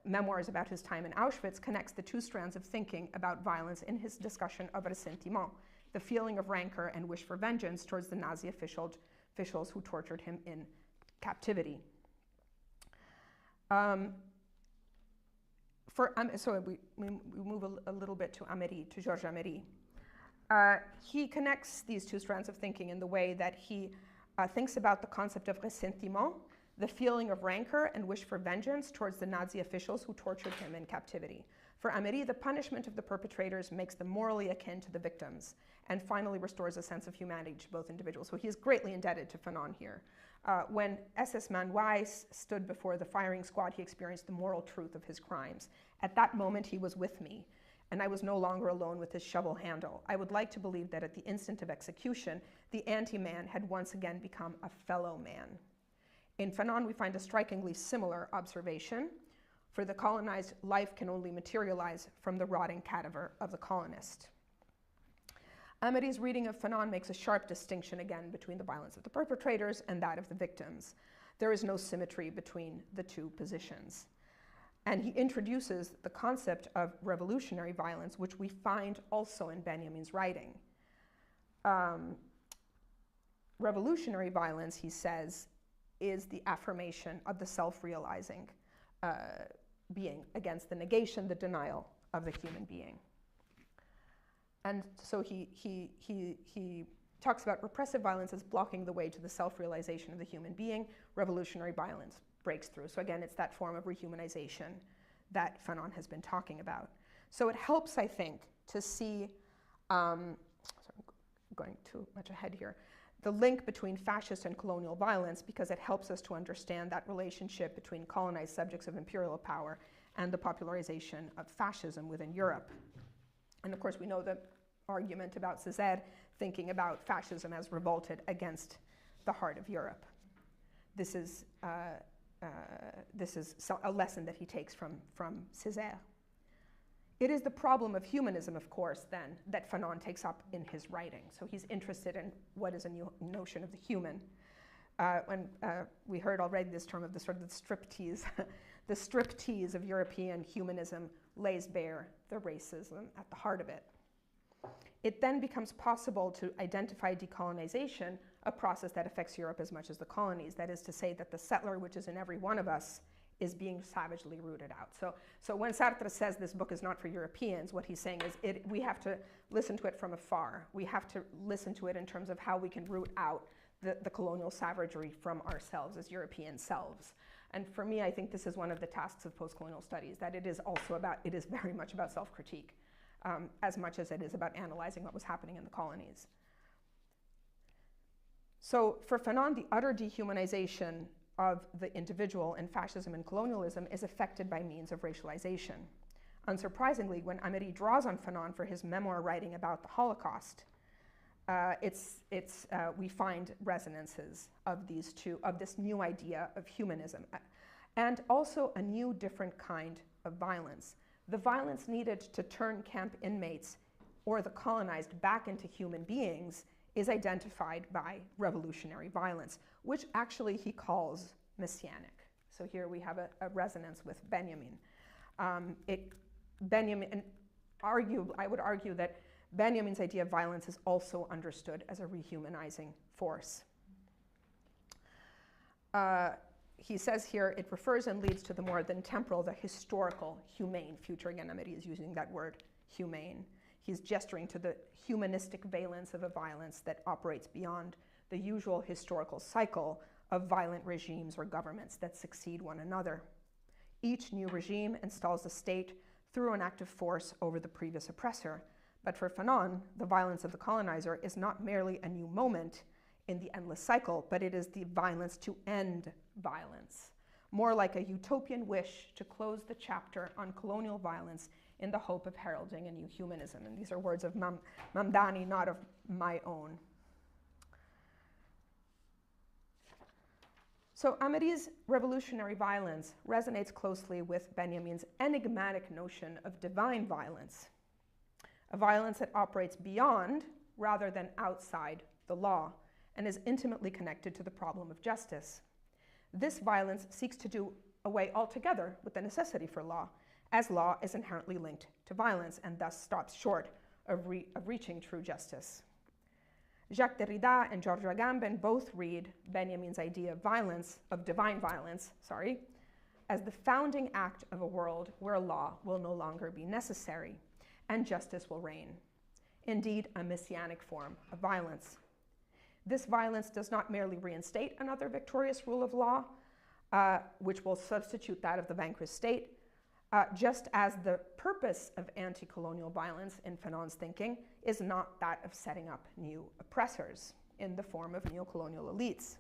memoirs about his time in Auschwitz, connects the two strands of thinking about violence in his discussion of ressentiment, the feeling of rancor and wish for vengeance towards the Nazi officials who tortured him in captivity. So we move a little bit to Ameri, to Georges Ameri. He connects these two strands of thinking in the way that he thinks about the concept of ressentiment, the feeling of rancor and wish for vengeance towards the Nazi officials who tortured him in captivity. For Ameri, the punishment of the perpetrators makes them morally akin to the victims, and finally restores a sense of humanity to both individuals. So he is greatly indebted to Fanon here. When SS man Weiss stood before the firing squad, he experienced the moral truth of his crimes. At that moment, he was with me, and I was no longer alone with his shovel handle. I would like to believe that at the instant of execution, the anti-man had once again become a fellow man. In Fanon, we find a strikingly similar observation. For the colonized, life can only materialize from the rotting cadaver of the colonist. Ameri's reading of Fanon makes a sharp distinction again between the violence of the perpetrators and that of the victims. There is no symmetry between the two positions. And he introduces the concept of revolutionary violence, which we find also in Benjamin's writing. revolutionary violence, he says, is the affirmation of the self-realizing being against the negation, the denial of the human being. And so he talks about repressive violence as blocking the way to the self-realization of the human being. Revolutionary violence breaks through. So again, it's that form of rehumanization that Fanon has been talking about. So it helps, I think, to see, sorry, I'm going too much ahead here, the link between fascist and colonial violence, because it helps us to understand that relationship between colonized subjects of imperial power and the popularization of fascism within Europe. And of course, we know the argument about Césaire thinking about fascism as revolted against the heart of Europe. This is a lesson that he takes from Césaire. It is the problem of humanism, of course, then, that Fanon takes up in his writing. So he's interested in what is a new notion of the human. When we heard already this term of the sort of the striptease, the striptease of European humanism lays bare the racism at the heart of it. It then becomes possible to identify decolonization, a process that affects Europe as much as the colonies. That is to say that the settler, which is in every one of us, is being savagely rooted out. So when Sartre says this book is not for Europeans, what he's saying is we have to listen to it from afar. We have to listen to it in terms of how we can root out the colonial savagery from ourselves as European selves. And for me, I think this is one of the tasks of postcolonial studies, that it is also about, it is very much about self-critique, as much as it is about analyzing what was happening in the colonies. So for Fanon, the utter dehumanization of the individual in fascism and colonialism is affected by means of racialization. Unsurprisingly, when Améry draws on Fanon for his memoir writing about the Holocaust, we find resonances of these two, of this new idea of humanism, and also a new, different kind of violence. The violence needed to turn camp inmates or the colonized back into human beings is identified by revolutionary violence, which actually he calls messianic. So here we have a resonance with Benjamin. I would argue that Benjamin's idea of violence is also understood as a rehumanizing force. He says here, it refers and leads to the more than temporal, the historical, humane future. Again, Améry is using that word, humane. He's gesturing to the humanistic valence of a violence that operates beyond the usual historical cycle of violent regimes or governments that succeed one another. Each new regime installs the state through an active force over the previous oppressor. But for Fanon, the violence of the colonizer is not merely a new moment in the endless cycle, but it is the violence to end violence, more like a utopian wish to close the chapter on colonial violence in the hope of heralding a new humanism. And these are words of Mamdani, not of my own. So Améry's revolutionary violence resonates closely with Benjamin's enigmatic notion of divine violence, a violence that operates beyond rather than outside the law and is intimately connected to the problem of justice. This violence seeks to do away altogether with the necessity for law, as law is inherently linked to violence and thus stops short of reaching true justice. Jacques Derrida and Georges Agamben both read Benjamin's idea of violence, of divine violence, as the founding act of a world where law will no longer be necessary and justice will reign. Indeed, a messianic form of violence. This violence does not merely reinstate another victorious rule of law, which will substitute that of the vanquished state, just as the purpose of anti-colonial violence in Fanon's thinking is not that of setting up new oppressors in the form of neo-colonial elites.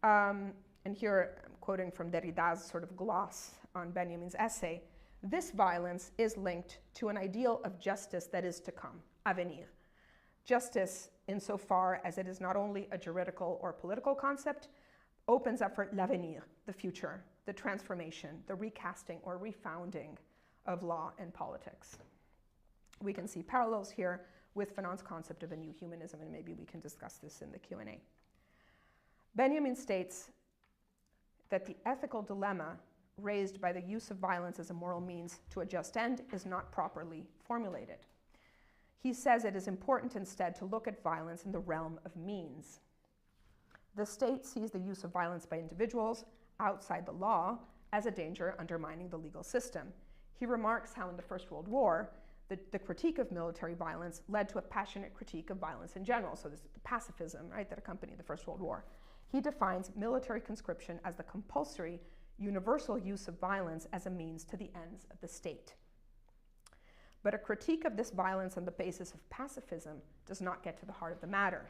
And here I'm quoting from Derrida's sort of gloss on Benjamin's essay. This violence is linked to an ideal of justice that is to come, avenir. Justice, insofar as it is not only a juridical or political concept, opens up for l'avenir, the future, the transformation, the recasting or refounding of law and politics. We can see parallels here with Fanon's concept of a new humanism, and maybe we can discuss this in the Q&A. Benjamin states that the ethical dilemma raised by the use of violence as a moral means to a just end is not properly formulated. He says it is important instead to look at violence in the realm of means. The state sees the use of violence by individuals outside the law as a danger undermining the legal system. He remarks how in the First World War, the critique of military violence led to a passionate critique of violence in general. So this is the pacifism, right, that accompanied the First World War. He defines military conscription as the compulsory, universal use of violence as a means to the ends of the state. But a critique of this violence on the basis of pacifism does not get to the heart of the matter.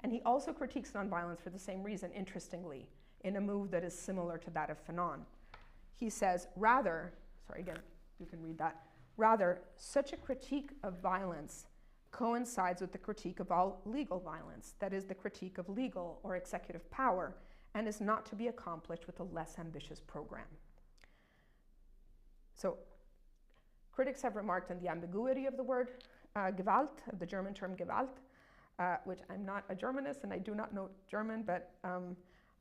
And he also critiques nonviolence for the same reason, interestingly, in a move that is similar to that of Fanon. He says, rather, sorry, again, you can read that, rather, such a critique of violence coincides with the critique of all legal violence, that is, the critique of legal or executive power, and is not to be accomplished with a less ambitious program. So, critics have remarked on the ambiguity of the word Gewalt, of the German term Gewalt, which I'm not a Germanist and I do not know German, but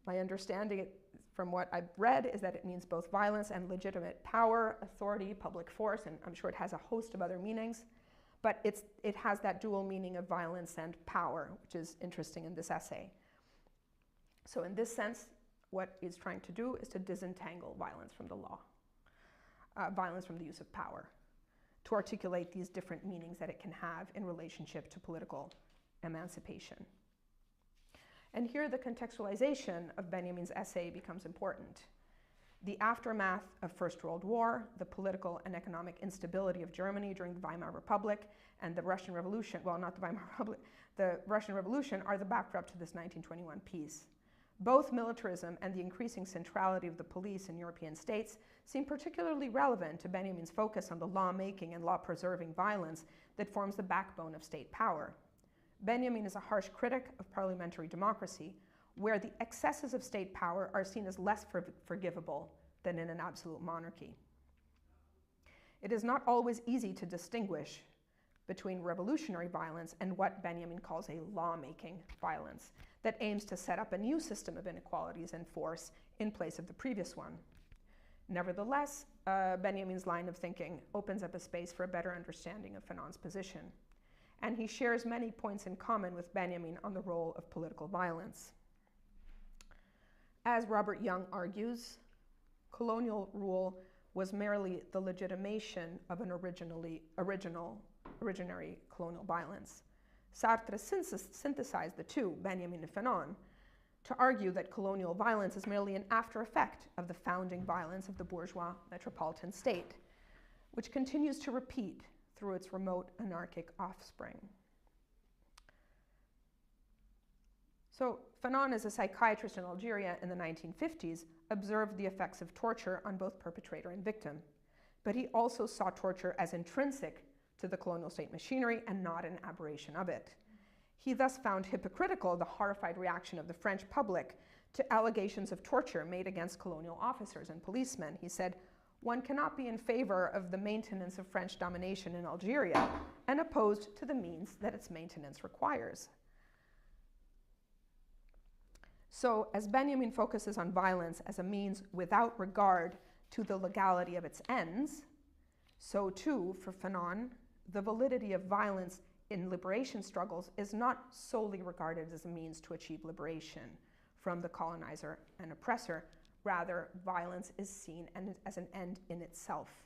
my understanding from what I've read is that it means both violence and legitimate power, authority, public force, and I'm sure it has a host of other meanings, but it has that dual meaning of violence and power, which is interesting in this essay. So in this sense, what he's trying to do is to disentangle violence from the law, violence from the use of power, to articulate these different meanings that it can have in relationship to political emancipation. And here the contextualization of Benjamin's essay becomes important. The aftermath of First World War, the political and economic instability of Germany during the Weimar Republic, and the Russian Revolution, well, not the Weimar Republic, the Russian Revolution are the backdrop to this 1921 peace. Both militarism and the increasing centrality of the police in European states seem particularly relevant to Benjamin's focus on the law-making and law-preserving violence that forms the backbone of state power. Benjamin is a harsh critic of parliamentary democracy, where the excesses of state power are seen as less forgivable than in an absolute monarchy. It is not always easy to distinguish between revolutionary violence and what Benjamin calls a law-making violence that aims to set up a new system of inequalities and force in place of the previous one. Nevertheless, Benjamin's line of thinking opens up a space for a better understanding of Fanon's position. And he shares many points in common with Benjamin on the role of political violence. As Robert Young argues, colonial rule was merely the legitimation of an originary colonial violence. Sartre synthesized the two, Benjamin and Fanon, to argue that colonial violence is merely an after effect of the founding violence of the bourgeois metropolitan state, which continues to repeat through its remote anarchic offspring. So Fanon, as a psychiatrist in Algeria in the 1950s, observed the effects of torture on both perpetrator and victim, but he also saw torture as intrinsic to the colonial state machinery and not an aberration of it. He thus found hypocritical the horrified reaction of the French public to allegations of torture made against colonial officers and policemen. He said, "One cannot be in favor of the maintenance of French domination in Algeria and opposed to the means that its maintenance requires." So, as Benjamin focuses on violence as a means without regard to the legality of its ends, so too, for Fanon, the validity of violence in liberation struggles is not solely regarded as a means to achieve liberation from the colonizer and oppressor. Rather, violence is seen as an end in itself.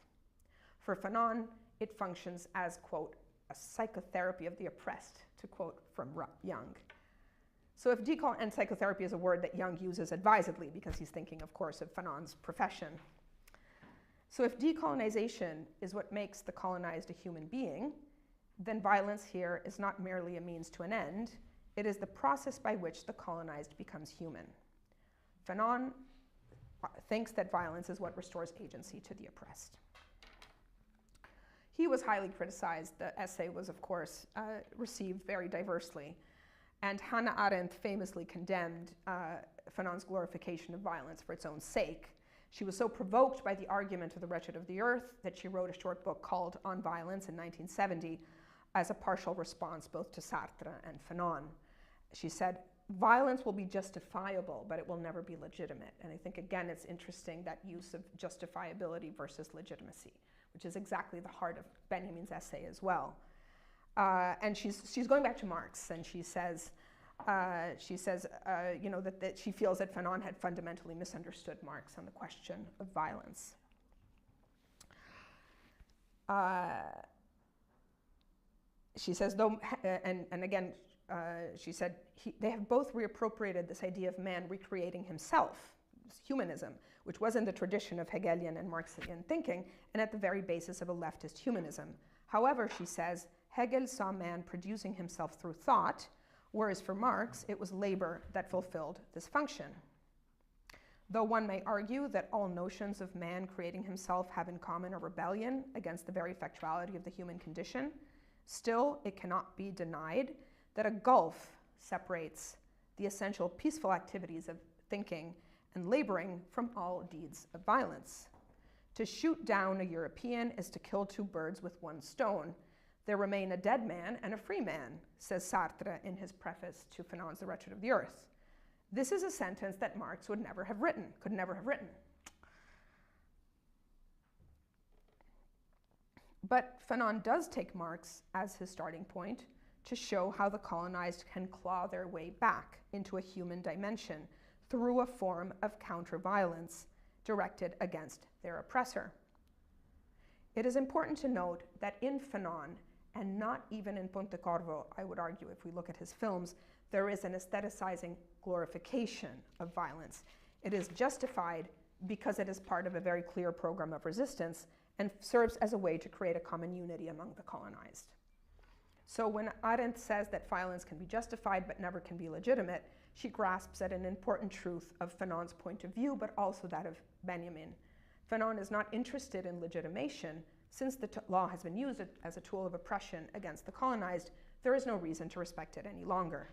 For Fanon, it functions as, quote, a psychotherapy of the oppressed, to quote from Young. So if and psychotherapy is a word that Young uses advisedly because he's thinking, of course, of Fanon's profession. So if decolonization is what makes the colonized a human being, then violence here is not merely a means to an end, it is the process by which the colonized becomes human. Fanon thinks that violence is what restores agency to the oppressed. He was highly criticized. The essay was, of course, received very diversely. And Hannah Arendt famously condemned Fanon's glorification of violence for its own sake. She was so provoked by the argument of the wretched of the earth that she wrote a short book called On Violence in 1970 as a partial response both to Sartre and Fanon. She said, "Violence will be justifiable, but it will never be legitimate." And I think, again, it's interesting that use of justifiability versus legitimacy, which is exactly the heart of Benjamin's essay as well. And she's going back to Marx, and she says, you know, that she feels that Fanon had fundamentally misunderstood Marx on the question of violence. She says, though, and again, she said, they have both reappropriated this idea of man recreating himself, humanism, which was in the tradition of Hegelian and Marxian thinking, and at the very basis of a leftist humanism. However, she says, Hegel saw man producing himself through thought, whereas for Marx, it was labor that fulfilled this function. Though one may argue that all notions of man creating himself have in common a rebellion against the very factuality of the human condition, still it cannot be denied that a gulf separates the essential peaceful activities of thinking and laboring from all deeds of violence. To shoot down a European is to kill two birds with one stone. There remain a dead man and a free man, says Sartre in his preface to Fanon's The Wretched of the Earth. This is a sentence that Marx could never have written. But Fanon does take Marx as his starting point to show how the colonized can claw their way back into a human dimension through a form of counter-violence directed against their oppressor. It is important to note that in Fanon, and not even in Pontecorvo, I would argue if we look at his films, there is an aestheticizing glorification of violence. It is justified because it is part of a very clear program of resistance and serves as a way to create a common unity among the colonized. So when Arendt says that violence can be justified but never can be legitimate, she grasps at an important truth of Fanon's point of view, but also that of Benjamin. Fanon is not interested in legitimation. Since the law has been used as a tool of oppression against the colonized, there is no reason to respect it any longer.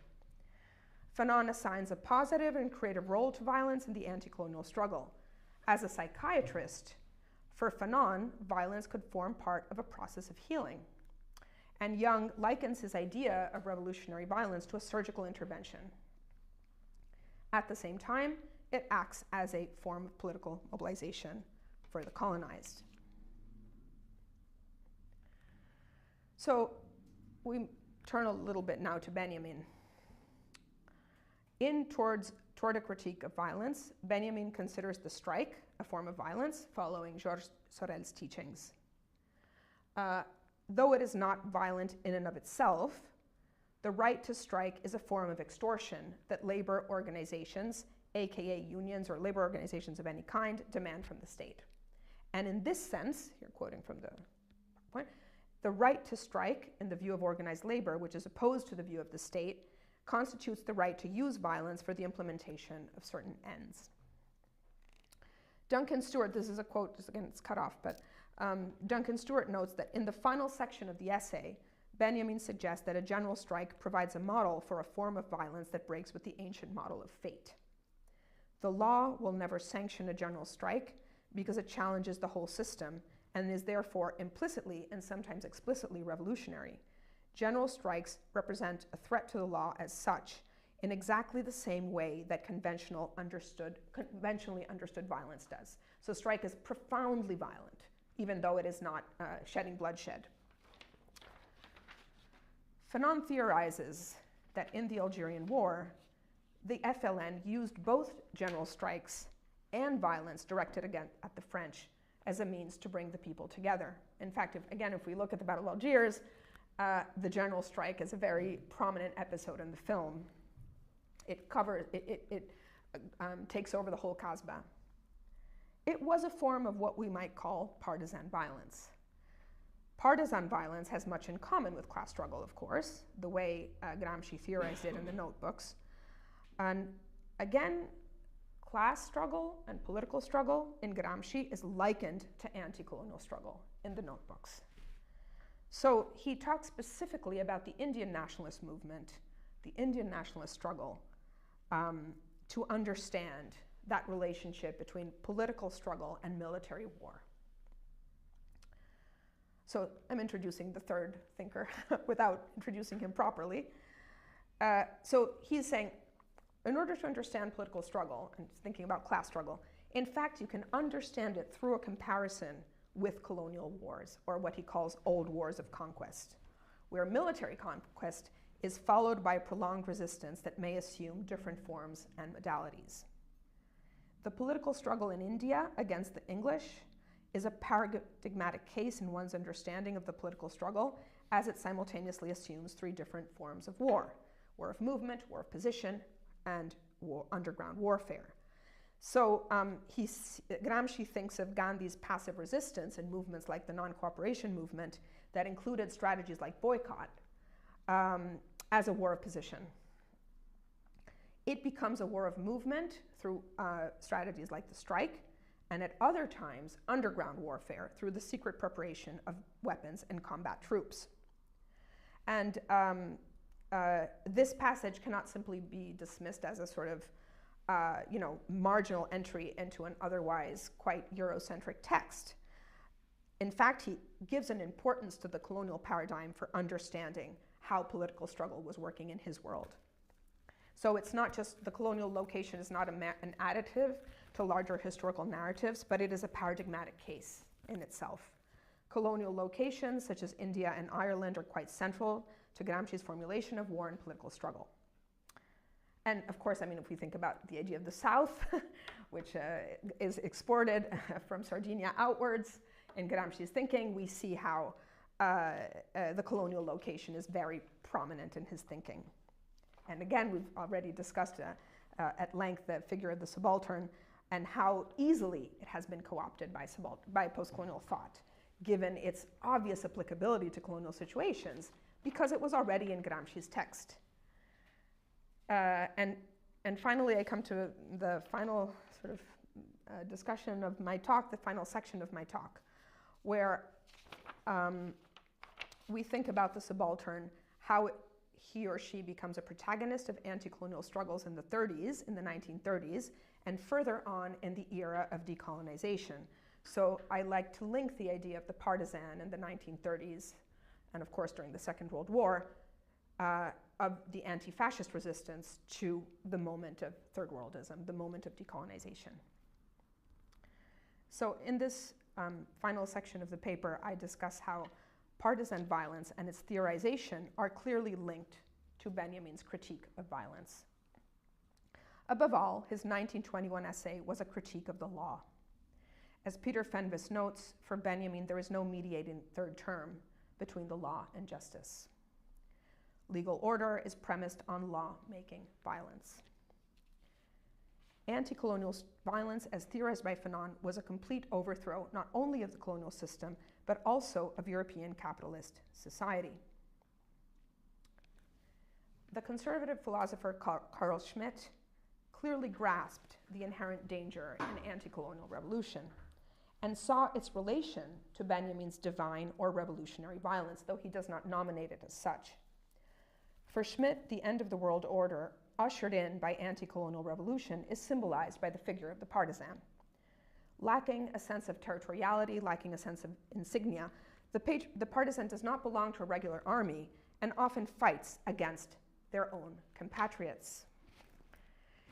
Fanon assigns a positive and creative role to violence in the anti-colonial struggle. As a psychiatrist, for Fanon, violence could form part of a process of healing. And Jung likens his idea of revolutionary violence to a surgical intervention. At the same time, it acts as a form of political mobilization for the colonized. So we turn a little bit now to Benjamin. Toward a critique of violence, Benjamin considers the strike a form of violence, following Georges Sorel's teachings. Though it is not violent in and of itself, the right to strike is a form of extortion that labor organizations, aka unions or labor organizations of any kind, demand from the state. And in this sense, here quoting from the point, the right to strike, in the view of organized labor, which is opposed to the view of the state, constitutes the right to use violence for the implementation of certain ends. Duncan Stewart, this is a quote, just again, it's cut off, but Duncan Stewart notes that in the final section of the essay, Benjamin suggests that a general strike provides a model for a form of violence that breaks with the ancient model of fate. The law will never sanction a general strike because it challenges the whole system and is therefore implicitly and sometimes explicitly revolutionary. General strikes represent a threat to the law as such in exactly the same way that conventionally understood violence does. So strike is profoundly violent, even though it is not shedding bloodshed. Fanon theorizes that in the Algerian War, the FLN used both general strikes and violence directed again at the French as a means to bring the people together. In fact, if we look at the Battle of Algiers, the general strike is a very prominent episode in the film. It takes over the whole Kasbah. It was a form of what we might call partisan violence. Partisan violence has much in common with class struggle, of course, the way Gramsci theorized it in the notebooks. And again, class struggle and political struggle in Gramsci is likened to anti-colonial struggle in the notebooks. So he talks specifically about the Indian nationalist movement, the Indian nationalist struggle, to understand that relationship between political struggle and military war. So I'm introducing the third thinker without introducing him properly. So he's saying, in order to understand political struggle and thinking about class struggle, in fact, you can understand it through a comparison with colonial wars, or what he calls old wars of conquest, where military conquest is followed by prolonged resistance that may assume different forms and modalities. The political struggle in India against the English is a paradigmatic case in one's understanding of the political struggle, as it simultaneously assumes three different forms of war: war of movement, war of position, and underground warfare. So Gramsci thinks of Gandhi's passive resistance and movements like the non-cooperation movement that included strategies like boycott as a war of position. It becomes a war of movement through strategies like the strike, and at other times, underground warfare through the secret preparation of weapons and combat troops. And this passage cannot simply be dismissed as a sort of marginal entry into an otherwise quite Eurocentric text. In fact, he gives an importance to the colonial paradigm for understanding how political struggle was working in his world. So it's not just, the colonial location is not an additive to larger historical narratives, but it is a paradigmatic case in itself. Colonial locations such as India and Ireland are quite central to Gramsci's formulation of war and political struggle. And of course, I mean, if we think about the idea of the South, which is exported from Sardinia outwards in Gramsci's thinking, we see how the colonial location is very prominent in his thinking. And again, we've already discussed at length the figure of the subaltern and how easily it has been co-opted by postcolonial thought, given its obvious applicability to colonial situations, because it was already in Gramsci's text. And finally, I come to the final sort of discussion of my talk, the final section of my talk, where we think about the subaltern, how he or she becomes a protagonist of anti-colonial struggles in the 1930s, and further on in the era of decolonization. So I like to link the idea of the partisan in the 1930s, and of course during the Second World War, of the anti-fascist resistance to the moment of third worldism, the moment of decolonization. So in this final section of the paper, I discuss how partisan violence and its theorization are clearly linked to Benjamin's critique of violence. Above all, his 1921 essay was a critique of the law. As Peter Fenves notes, for Benjamin, there is no mediating third term between the law and justice. Legal order is premised on law-making violence. Anti-colonial violence, as theorized by Fanon, was a complete overthrow not only of the colonial system, but also of European capitalist society. The conservative philosopher Carl Schmitt clearly grasped the inherent danger in anti-colonial revolution and saw its relation to Benjamin's divine or revolutionary violence, though he does not nominate it as such. For Schmitt, the end of the world order, ushered in by anti-colonial revolution, is symbolized by the figure of the partisan. Lacking a sense of territoriality, lacking a sense of insignia, the partisan does not belong to a regular army and often fights against their own compatriots.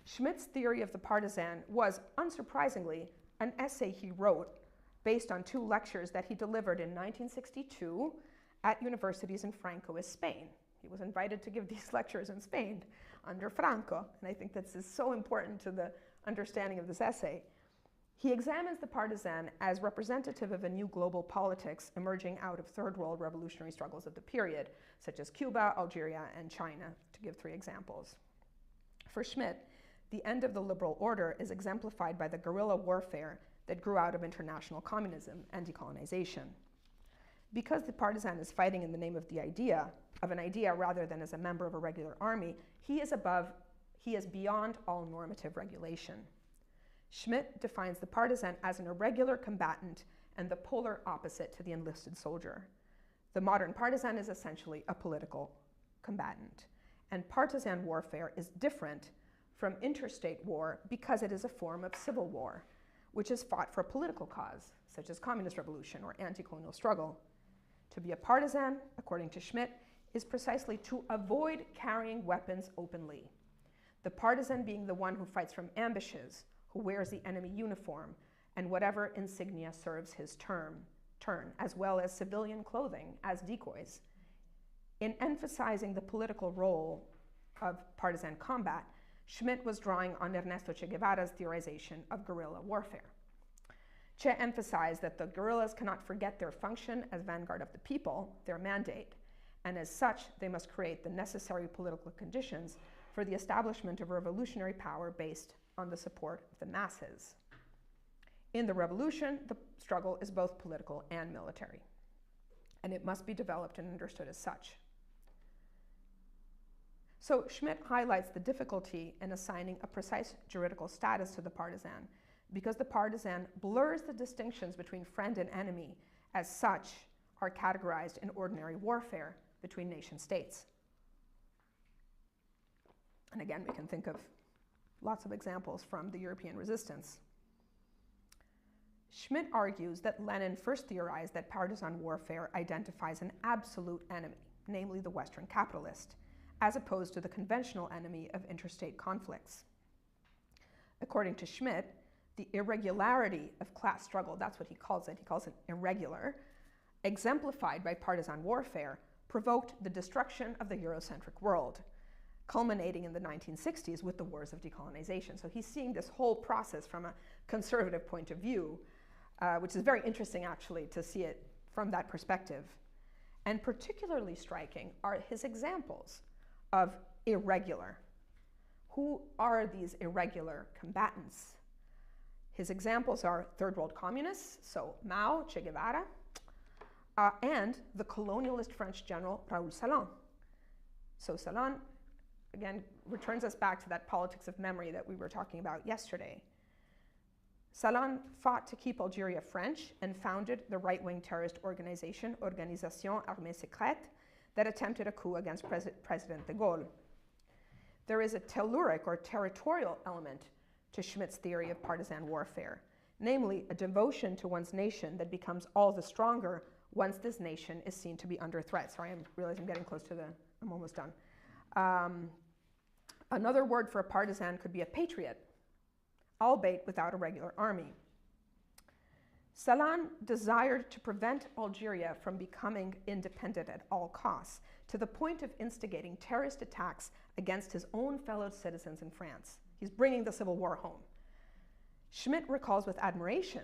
Schmitt's theory of the partisan was, unsurprisingly, an essay he wrote based on 2 lectures that he delivered in 1962 at universities in Francoist Spain. He was invited to give these lectures in Spain under Franco, and I think this is so important to the understanding of this essay. He examines the partisan as representative of a new global politics emerging out of third world revolutionary struggles of the period, such as Cuba, Algeria, and China, to give 3 examples. For Schmitt, the end of the liberal order is exemplified by the guerrilla warfare that grew out of international communism and decolonization. Because the partisan is fighting in the name of an idea rather than as a member of a regular army, he is beyond all normative regulation. Schmitt defines the partisan as an irregular combatant and the polar opposite to the enlisted soldier. The modern partisan is essentially a political combatant, and partisan warfare is different from interstate war because it is a form of civil war, which is fought for a political cause, such as communist revolution or anti-colonial struggle. To be a partisan, according to Schmitt, is precisely to avoid carrying weapons openly. The partisan being the one who fights from ambushes, who wears the enemy uniform, and whatever insignia serves his turn, as well as civilian clothing as decoys. In emphasizing the political role of partisan combat, Schmidt was drawing on Ernesto Che Guevara's theorization of guerrilla warfare. Che emphasized that the guerrillas cannot forget their function as vanguard of the people, their mandate, and as such, they must create the necessary political conditions for the establishment of revolutionary power based on the support of the masses. In the revolution, the struggle is both political and military, and it must be developed and understood as such. So Schmidt highlights the difficulty in assigning a precise juridical status to the partisan, because the partisan blurs the distinctions between friend and enemy, as such are categorized in ordinary warfare between nation states. And again, we can think of lots of examples from the European resistance. Schmidt argues that Lenin first theorized that partisan warfare identifies an absolute enemy, namely the Western capitalist, as opposed to the conventional enemy of interstate conflicts. According to Schmidt, the irregularity of class struggle, that's what he calls it irregular, exemplified by partisan warfare, provoked the destruction of the Eurocentric world, culminating in the 1960s with the wars of decolonization. So he's seeing this whole process from a conservative point of view, which is very interesting actually to see it from that perspective. And particularly striking are his examples of irregular. Who are these irregular combatants? His examples are third world communists, so Mao, Che Guevara, and the colonialist French general Raoul Salan. So Salan, again, returns us back to that politics of memory that we were talking about yesterday. Salan fought to keep Algeria French and founded the right-wing terrorist organization Organisation Armée Secrète that attempted a coup against President de Gaulle. There is a telluric or territorial element to Schmidt's theory of partisan warfare, namely a devotion to one's nation that becomes all the stronger once this nation is seen to be under threat. Sorry, I realize I'm getting close to I'm almost done. Another word for a partisan could be a patriot, albeit without a regular army. Salan desired to prevent Algeria from becoming independent at all costs, to the point of instigating terrorist attacks against his own fellow citizens in France. He's bringing the civil war home. Schmidt recalls with admiration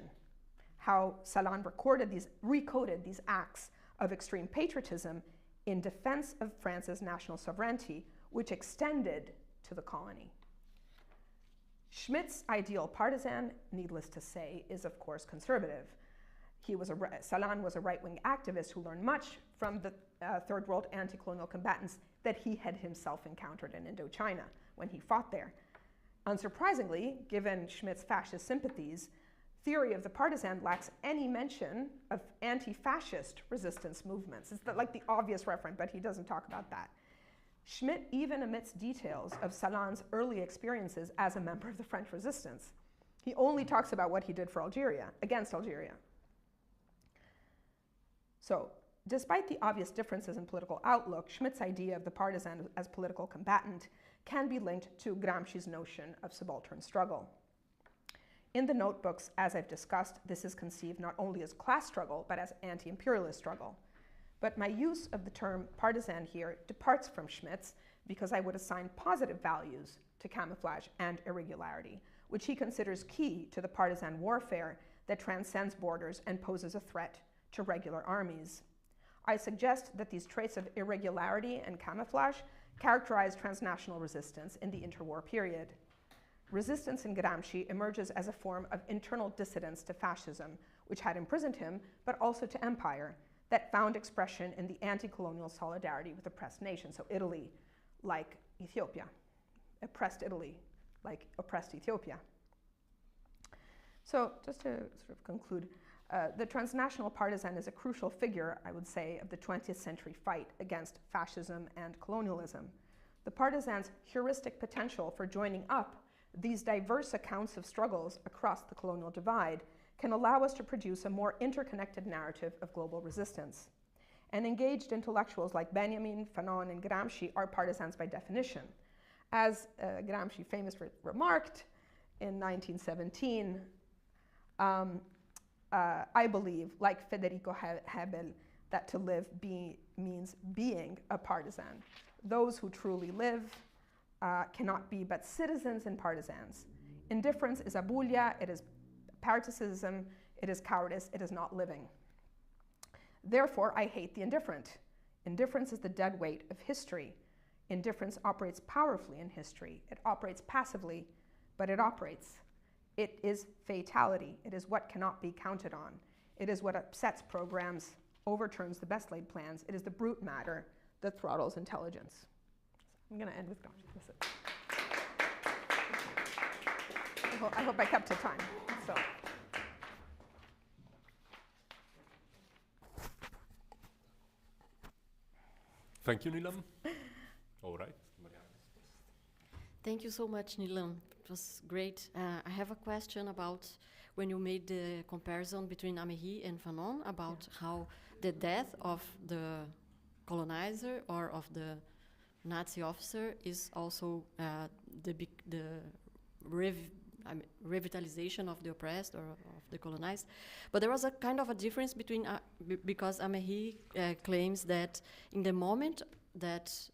how Salan recoded these acts of extreme patriotism in defense of France's national sovereignty, which extended to the colony. Schmidt's ideal partisan, needless to say, is of course conservative. Salan was a right-wing activist who learned much from the Third World anti-colonial combatants that he had himself encountered in Indochina when he fought there. Unsurprisingly, given Schmidt's fascist sympathies, theory of the partisan lacks any mention of anti-fascist resistance movements. It's like the obvious referent, but he doesn't talk about that. Schmidt even omits details of Salan's early experiences as a member of the French resistance. He only talks about what he did for Algeria, against Algeria. So, despite the obvious differences in political outlook, Schmidt's idea of the partisan as political combatant can be linked to Gramsci's notion of subaltern struggle. In the notebooks, as I've discussed, this is conceived not only as class struggle, but as anti-imperialist struggle. But my use of the term partisan here departs from Schmidt's because I would assign positive values to camouflage and irregularity, which he considers key to the partisan warfare that transcends borders and poses a threat to regular armies. I suggest that these traits of irregularity and camouflage characterize transnational resistance in the interwar period. Resistance in Gramsci emerges as a form of internal dissidence to fascism, which had imprisoned him, but also to empire, that found expression in the anti-colonial solidarity with oppressed nations. So Italy, like Ethiopia, oppressed Italy, like oppressed Ethiopia. So just to sort of conclude, the transnational partisan is a crucial figure, I would say, of the 20th century fight against fascism and colonialism. The partisan's heuristic potential for joining up these diverse accounts of struggles across the colonial divide can allow us to produce a more interconnected narrative of global resistance. And engaged intellectuals like Benjamin, Fanon, and Gramsci are partisans by definition. As Gramsci famously remarked in 1917, I believe, like Federico Hebel, that to live means being a partisan. Those who truly live cannot be but citizens and partisans. Indifference is abulia, it is parasitism, it is cowardice, it is not living. Therefore, I hate the indifferent. Indifference is the dead weight of history. Indifference operates powerfully in history. It operates passively, but it operates. It is fatality. It is what cannot be counted on. It is what upsets programs, overturns the best laid plans. It is the brute matter that throttles intelligence. I'm going to end with Gramsci. I hope I kept to time. So. Thank you, Neelam. All right. Mariana. Thank you so much, Neelam. It was great. I have a question about when you made the comparison between Améry and Fanon about how the death of the colonizer or of the Nazi officer is also the revitalization of the oppressed or of the colonized. But there was a kind of a difference between, because Améry claims that in the moment that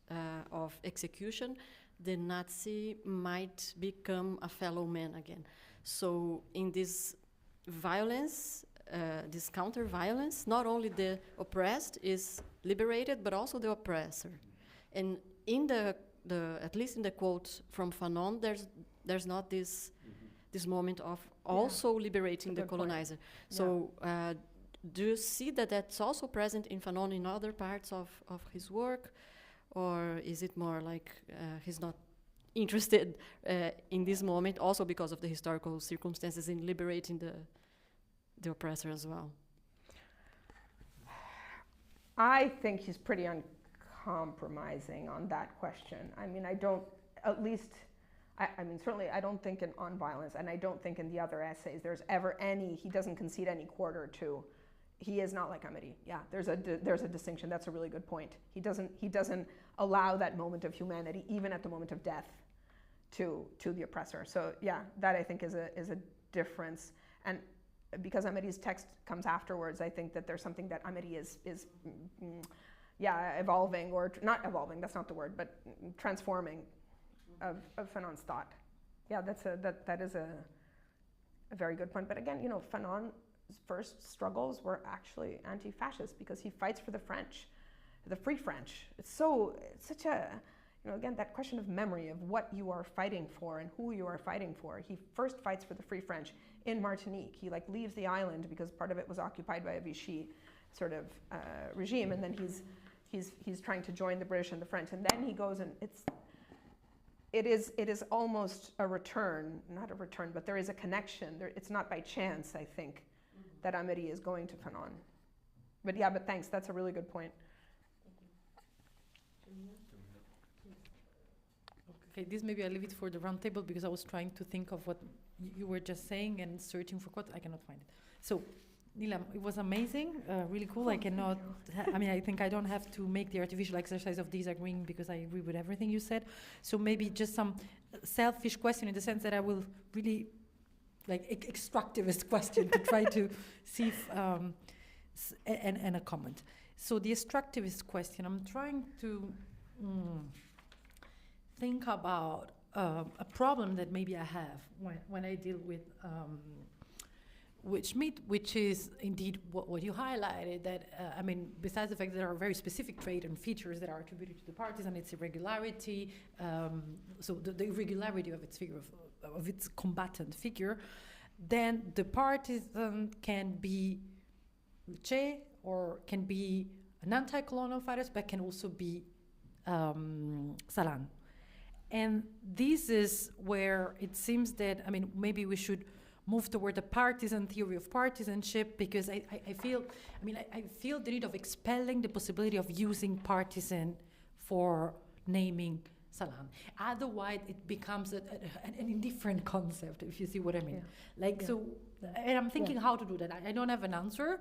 of execution, the Nazi might become a fellow man again. So in this violence, this counter-violence, not only the oppressed is liberated, but also the oppressor. And in the at least in the quote from Fanon, there's not this this moment of also liberating the colonizer. Point. So do you see that that's also present in Fanon in other parts of his work? Or is it more like he's not interested in this moment also because of the historical circumstances in liberating the oppressor as well? I think he's pretty uncompromising on that question. I mean, I don't, at least, I mean, certainly I don't think in On Violence, and I don't think in the other essays there's ever any, he doesn't concede any quarter to. He is not like Améry. Yeah, there's a distinction. That's a really good point. He doesn't allow that moment of humanity, even at the moment of death, to the oppressor. So yeah, that I think is a difference. And because Améry's text comes afterwards, I think that there's something that Améry is evolving, or not evolving. That's not the word, but transforming of Fanon's thought. Yeah, that is a very good point. But again, you know, Fanon's first struggles were actually anti-fascist because he fights for the French, the Free French. It's such a, you know, again, that question of memory, of what you are fighting for and who you are fighting for. He first fights for the Free French in Martinique. He leaves the island because part of it was occupied by a Vichy sort of regime, and then he's trying to join the British and the French, and then he goes, and it is almost a return, not a return, but there is a connection. It's not by chance, I think, that Améry is going to Fanon. But yeah, but thanks, that's a really good point. Okay, this maybe I leave it for the round table because I was trying to think of what you were just saying and searching for quotes. I cannot find it. So, Neelam, it was amazing, really cool. I cannot, I mean, I think I don't have to make the artificial exercise of disagreeing because I agree with everything you said. So maybe just some selfish question in the sense that I will really, like, extractivist question to try to see if, and a comment. So the extractivist question, I'm trying to think about a problem that maybe I have when I deal with which is indeed what you highlighted, that I mean, besides the fact that there are very specific traits and features that are attributed to the partisan, its irregularity, so the irregularity of its figure, of its combatant figure, then the partisan can be Che, or can be an anti-colonial fighter, but can also be Salan. And this is where it seems that, I mean, maybe we should move toward the partisan theory of partisanship, because I feel the need of expelling the possibility of using partisan for naming Salan. Otherwise, it becomes an indifferent concept, if you see what I mean. So, and I'm thinking how to do that. I don't have an answer,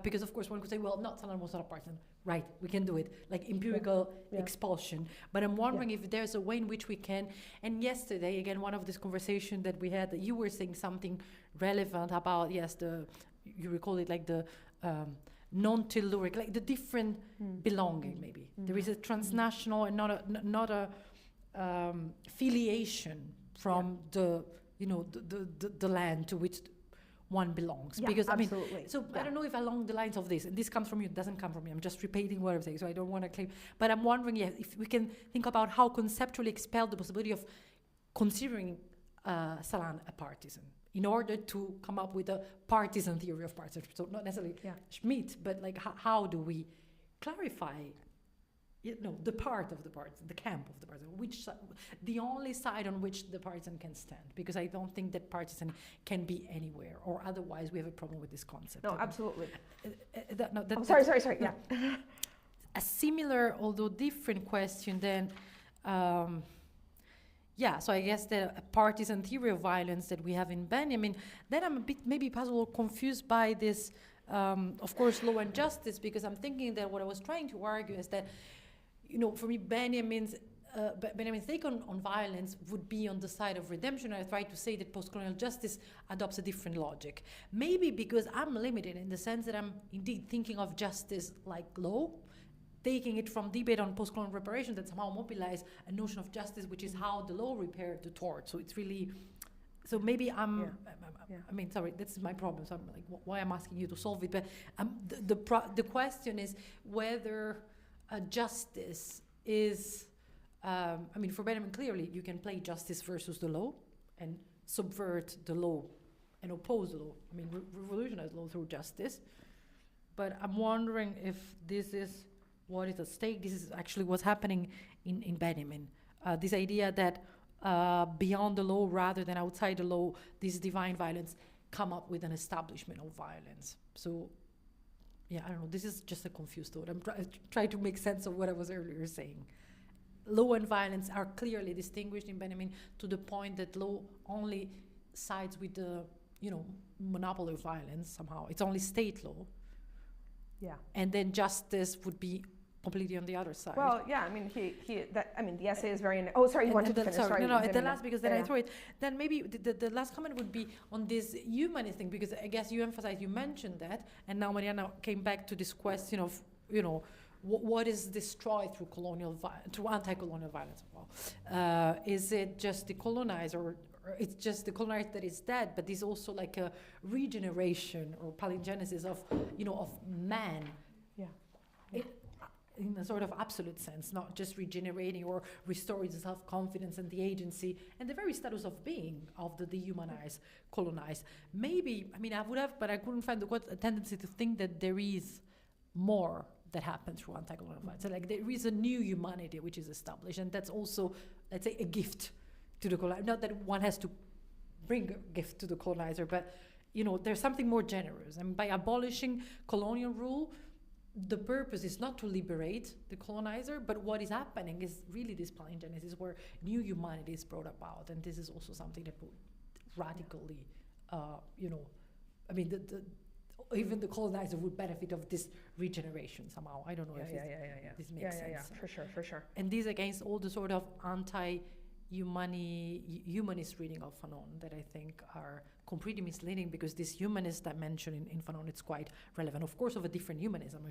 because of course one could say, well, not Salan was not a partisan. Right, we can do it, like empirical expulsion. But I'm wondering if there's a way in which we can, and yesterday, again, one of this conversation that we had, that you were saying something relevant about, you recall it like the non-telluric, like the different belonging maybe. There is a transnational and not a filiation from the land to which one belongs. Yeah, because absolutely. I mean, so I don't know if along the lines of this, and this comes from you, it doesn't come from me, I'm just repeating what I'm saying, so I don't want to claim, but I'm wondering if we can think about how conceptually expel the possibility of considering Salan a partisan in order to come up with a partisan theory of partisanship. So not necessarily Schmitt, but like how do we clarify the part of the partisan, the camp of the partisan, the only side on which the partisan can stand, because I don't think that partisan can be anywhere, or otherwise we have a problem with this concept. No, absolutely. Sorry. Yeah. A similar, although different question then. So I guess the partisan theory of violence that we have in Benjamin, then I'm a bit maybe puzzled or confused by this, of course, law and justice, because I'm thinking that what I was trying to argue is that, for me, Benjamin's take on violence would be on the side of redemption. I try to say that postcolonial justice adopts a different logic. Maybe because I'm limited in the sense that I'm indeed thinking of justice like law, taking it from debate on postcolonial reparation that somehow mobilize a notion of justice, which is how the law repaired the tort. So it's really, so maybe I mean, sorry, this is my problem. So I'm like, why I'm asking you to solve it? But the question is whether justice is, for Benjamin, clearly you can play justice versus the law and subvert the law and oppose the law. Revolutionize law through justice. But I'm wondering if this is what is at stake. This is actually what's happening in Benjamin. This idea that beyond the law rather than outside the law, this divine violence come up with an establishment of violence. So, I don't know, this is just a confused thought. I'm trying to make sense of what I was earlier saying. Law and violence are clearly distinguished in Benjamin to the point that law only sides with the, monopoly of violence somehow. It's only state law. Yeah. And then justice would be completely on the other side. Well, the essay is very. You wanted to finish. Sorry, at the last, because then I throw it. Then maybe the last comment would be on this humanist thing, because I guess you mentioned that, and now Mariana came back to this question of, what is destroyed through through anti-colonial violence? Is it just the colonizer, or it's just the colonized that is dead, but there's also like a regeneration or palingenesis of man. Yeah. In a sort of absolute sense, not just regenerating or restoring the self-confidence and the agency and the very status of being of the dehumanized, colonized. Maybe, I would have, but I couldn't find a tendency to think that there is more that happens through anti-colonial violence. So like there is a new humanity which is established, and that's also, let's say, a gift to the colonizer. Not that one has to bring a gift to the colonizer, but there's something more generous. And by abolishing colonial rule, the purpose is not to liberate the colonizer, but what is happening is really this palingenesis where new humanity is brought about, and this is also something that would radically, even the colonizer would benefit of this regeneration somehow. I don't know if this makes sense. For sure. And this against all the sort of humanist reading of Fanon that I think are completely misleading, because this humanist dimension in Fanon, it's quite relevant, of course, of a different humanism.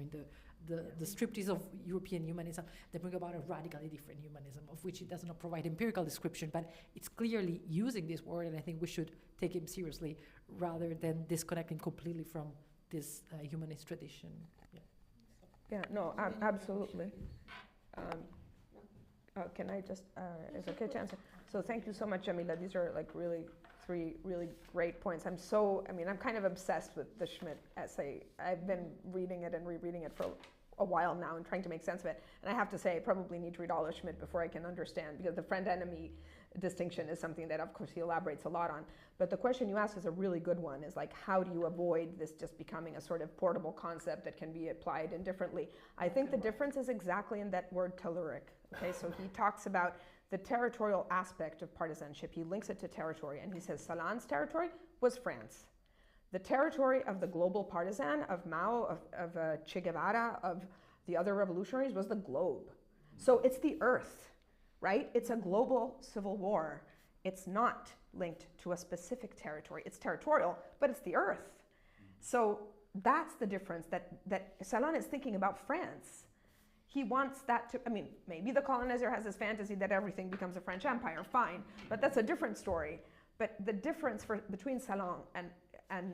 The striptease of European humanism, they bring about a radically different humanism, of which it does not provide empirical description, but it's clearly using this word, and I think we should take him seriously rather than disconnecting completely from this humanist tradition. Absolutely. Can I just, is it okay to answer? So thank you so much, Jamila. These are like three really great points. I'm kind of obsessed with the Schmitt essay. I've been reading it and rereading it for a while now and trying to make sense of it. And I have to say, I probably need to read all of Schmitt before I can understand, because the friend-enemy distinction is something that, of course, he elaborates a lot on. But the question you ask is a really good one, is like, how do you avoid this just becoming a sort of portable concept that can be applied indifferently? I think the difference is exactly in that word telluric. Okay, so he talks about the territorial aspect of partisanship. He links it to territory, and he says Salan's territory was France. The territory of the global partisan, of Mao, of Che Guevara, of the other revolutionaries, was the globe. So it's the earth, right? It's a global civil war. It's not linked to a specific territory. It's territorial, but it's the earth. So that's the difference, that Salan is thinking about France. He wants that to, I mean, maybe the colonizer has this fantasy that everything becomes a French empire, fine, but that's a different story. But the difference between Salan and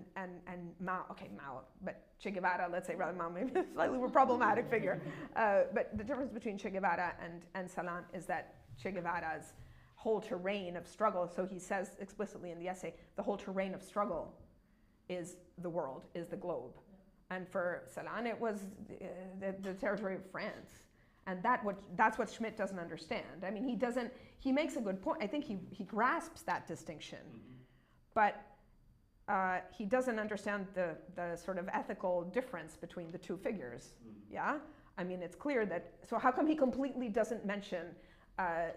Mao, okay, Mao, but Che Guevara, let's say, rather Mao, maybe a slightly more problematic figure. But the difference between Che Guevara and Salan is that Che Guevara's whole terrain of struggle, so he says explicitly in the essay, the whole terrain of struggle is the world, is the globe. And for Salan, it was the territory of France. And that's what Schmidt doesn't understand. I mean, he makes a good point. I think he grasps that distinction. But he doesn't understand the sort of ethical difference between the two figures. Yeah? I mean, it's clear that, so how come he completely doesn't mention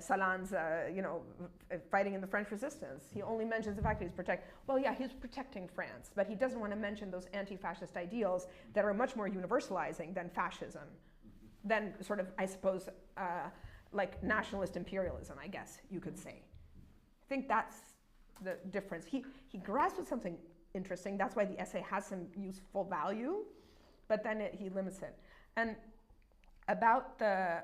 Salan's, fighting in the French resistance? He only mentions the fact that he's protecting France, but he doesn't want to mention those anti-fascist ideals that are much more universalizing than fascism, than sort of, I suppose, like nationalist imperialism, I guess you could say. I think that's the difference. He grasps something interesting. That's why the essay has some useful value, but then he limits it. And about the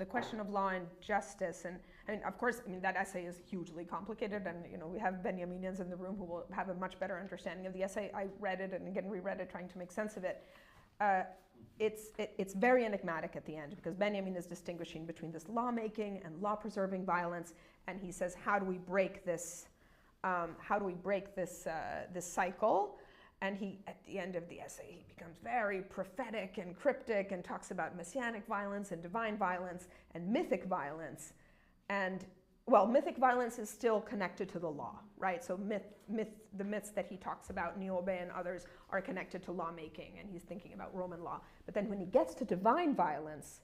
question of law and justice, and of course, that essay is hugely complicated, and we have Benjaminians in the room who will have a much better understanding of the essay. I read it and again reread it, trying to make sense of it. It's very enigmatic at the end, because Benjamin is distinguishing between this lawmaking and law-preserving violence, and he says, how do we break this? This cycle? And he, at the end of the essay, he becomes very prophetic and cryptic and talks about messianic violence and divine violence and mythic violence. And, well, mythic violence is still connected to the law, right? So the myths that he talks about, Niobe and others, are connected to lawmaking, and he's thinking about Roman law. But then when he gets to divine violence,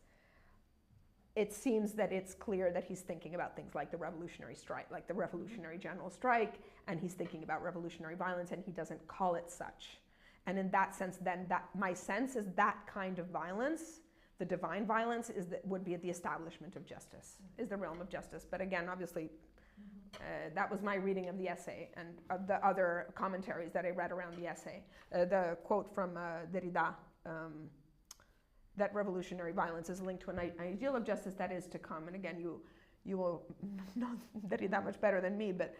it seems that it's clear that he's thinking about things like the revolutionary strike, like the revolutionary general strike, and he's thinking about revolutionary violence, and he doesn't call it such. And in that sense, then my sense is that kind of violence, the divine violence, would be the establishment of justice, is the realm of justice. But again, obviously, that was my reading of the essay and of the other commentaries that I read around the essay. The quote from Derrida, that revolutionary violence is linked to an ideal of justice that is to come. And again, you will not Derrida that much better than me, but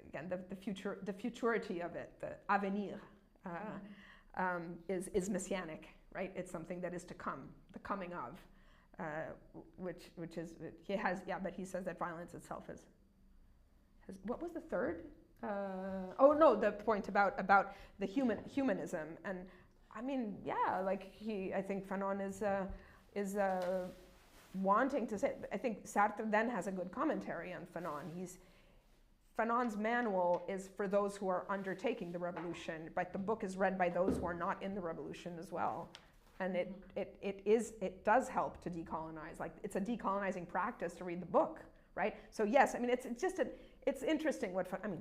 again, the futurity of it, the avenir, is messianic, right? It's something that is to come, the coming of, which is, but he says that violence itself has what was the third? The point about the humanism. And I mean, I think Fanon is wanting to say, I think Sartre then has a good commentary on Fanon. Fanon's manual is for those who are undertaking the revolution, but the book is read by those who are not in the revolution as well. And it does help to decolonize. Like, it's a decolonizing practice to read the book, right? So yes, I mean, it's interesting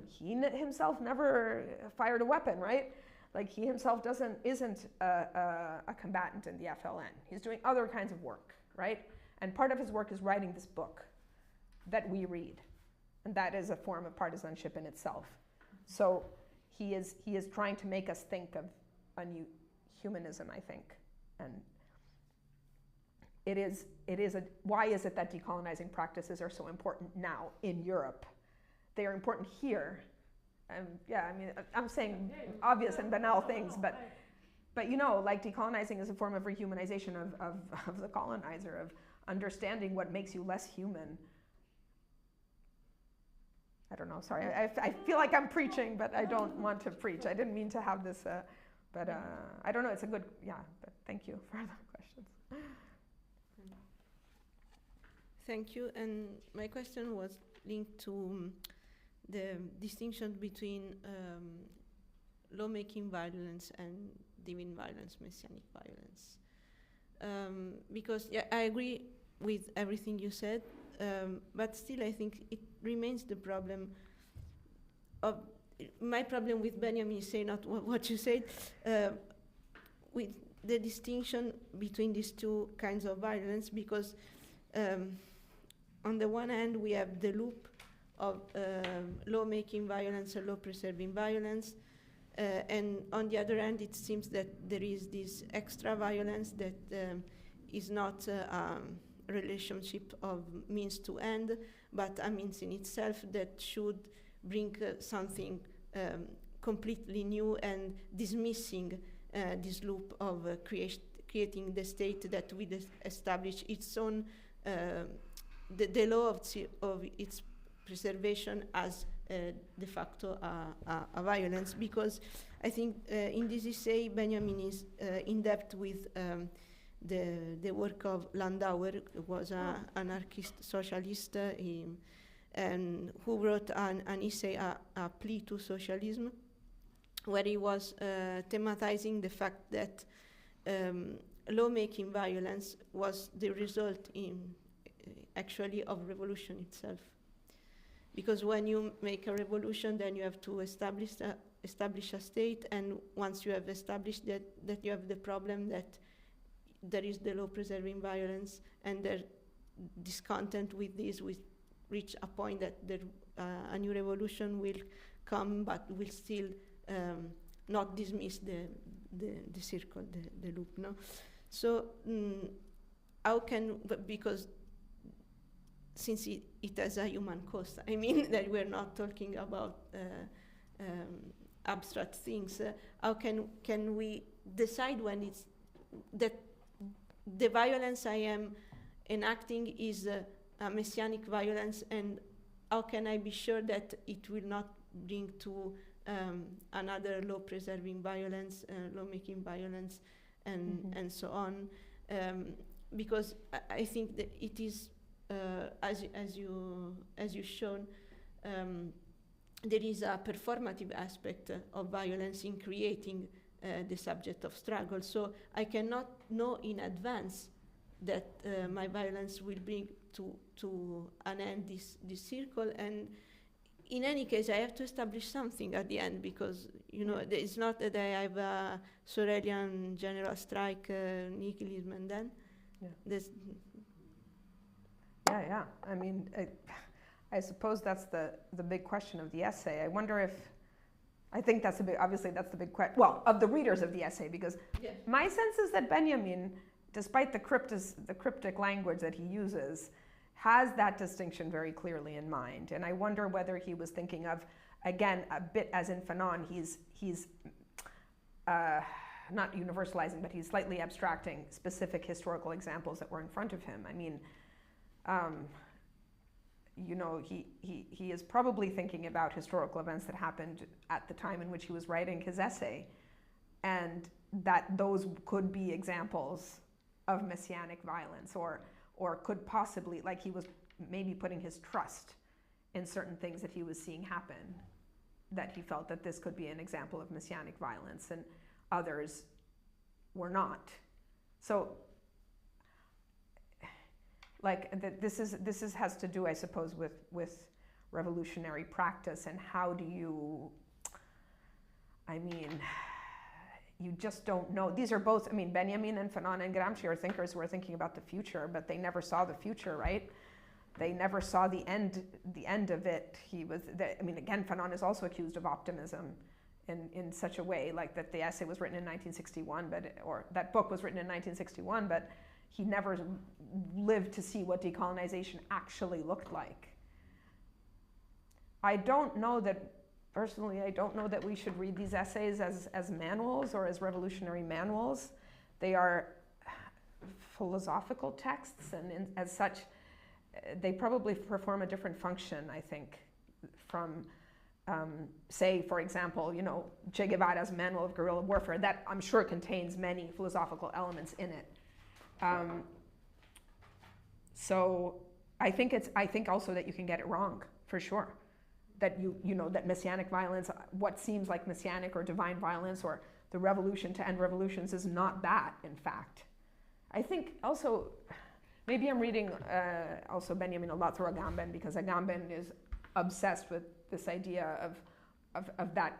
he himself never fired a weapon, right? Like, he himself isn't a combatant in the FLN. He's doing other kinds of work, right? And part of his work is writing this book that we read. And that is a form of partisanship in itself. So he is trying to make us think of a new humanism, I think. And why is it that decolonizing practices are so important now in Europe? They are important here. I'm saying obvious and banal things, but like, decolonizing is a form of rehumanization of the colonizer, of understanding what makes you less human. I don't know, sorry, I feel like I'm preaching, but I don't want to preach. I didn't mean to have this, but I don't know, it's a good, but thank you for the questions. Thank you, and my question was linked to the distinction between lawmaking violence and divine violence, messianic violence. Because I agree with everything you said, but still I think it remains the problem of, my problem with Benjamin is saying not what you said, with the distinction between these two kinds of violence, because on the one hand we have the loop of law-making violence or law-preserving violence, And on the other hand, it seems that there is this extra violence that is not a relationship of means to end, but a means in itself that should bring something completely new and dismissing this loop of creating the state that will establish its own, the law of its preservation as de facto a violence. Because I think in this essay Benjamin is in depth with the work of Landauer, who was an anarchist socialist, and who wrote an essay, a plea to socialism, where he was thematizing the fact that lawmaking violence was the result actually of revolution itself. Because when you make a revolution, then you have to establish a state, and once you have established that you have the problem that there is the law-preserving violence, and discontent with this will reach a point that a new revolution will come, but will still not dismiss the circle, the loop, no? So how can, because since it has a human cost, I mean that we're not talking about abstract things, how can we decide when it's that the violence I am enacting is a messianic violence, and how can I be sure that it will not bring to another law-preserving violence, law-making violence, and so on? Because I think that it is, as you've shown, there is a performative aspect of violence in creating the subject of struggle. So I cannot know in advance that my violence will bring to an end this circle, and in any case I have to establish something at the end, because it's not that I have a Sorelian general strike, nihilism, and then there's yeah. I mean, I suppose that's the big question of the essay. I wonder if, I think that's obviously that's the big question, well, of the readers of the essay, because my sense is that Benjamin, despite the cryptic language that he uses, has that distinction very clearly in mind. And I wonder whether he was thinking of, again, a bit as in Fanon, he's not universalizing, but he's slightly abstracting specific historical examples that were in front of him. I mean, he is probably thinking about historical events that happened at the time in which he was writing his essay, and that those could be examples of messianic violence, or could possibly, like, he was maybe putting his trust in certain things that he was seeing happen, that he felt that this could be an example of messianic violence, and others were not. So, like, this has to do, I suppose, with revolutionary practice, and how do you, I mean, you just don't know. These are both, I mean, Benjamin and Fanon and Gramsci are thinkers who are thinking about the future, but they never saw the future, right? They never saw the end of it. I mean, again, Fanon is also accused of optimism in such a way, like that the essay was written in 1961, or that book was written in 1961, but he never lived to see what decolonization actually looked like. Personally, I don't know that we should read these essays as manuals or as revolutionary manuals. They are philosophical texts, and as such, they probably perform a different function, I think, from, say, for example, Che Guevara's Manual of Guerrilla Warfare, that I'm sure contains many philosophical elements in it. So I think also that you can get it wrong, for sure. That that messianic violence, what seems like messianic or divine violence, or the revolution to end revolutions, is not that, in fact. I think also, maybe I'm reading also Benjamin a lot through Agamben, because Agamben is obsessed with this idea of that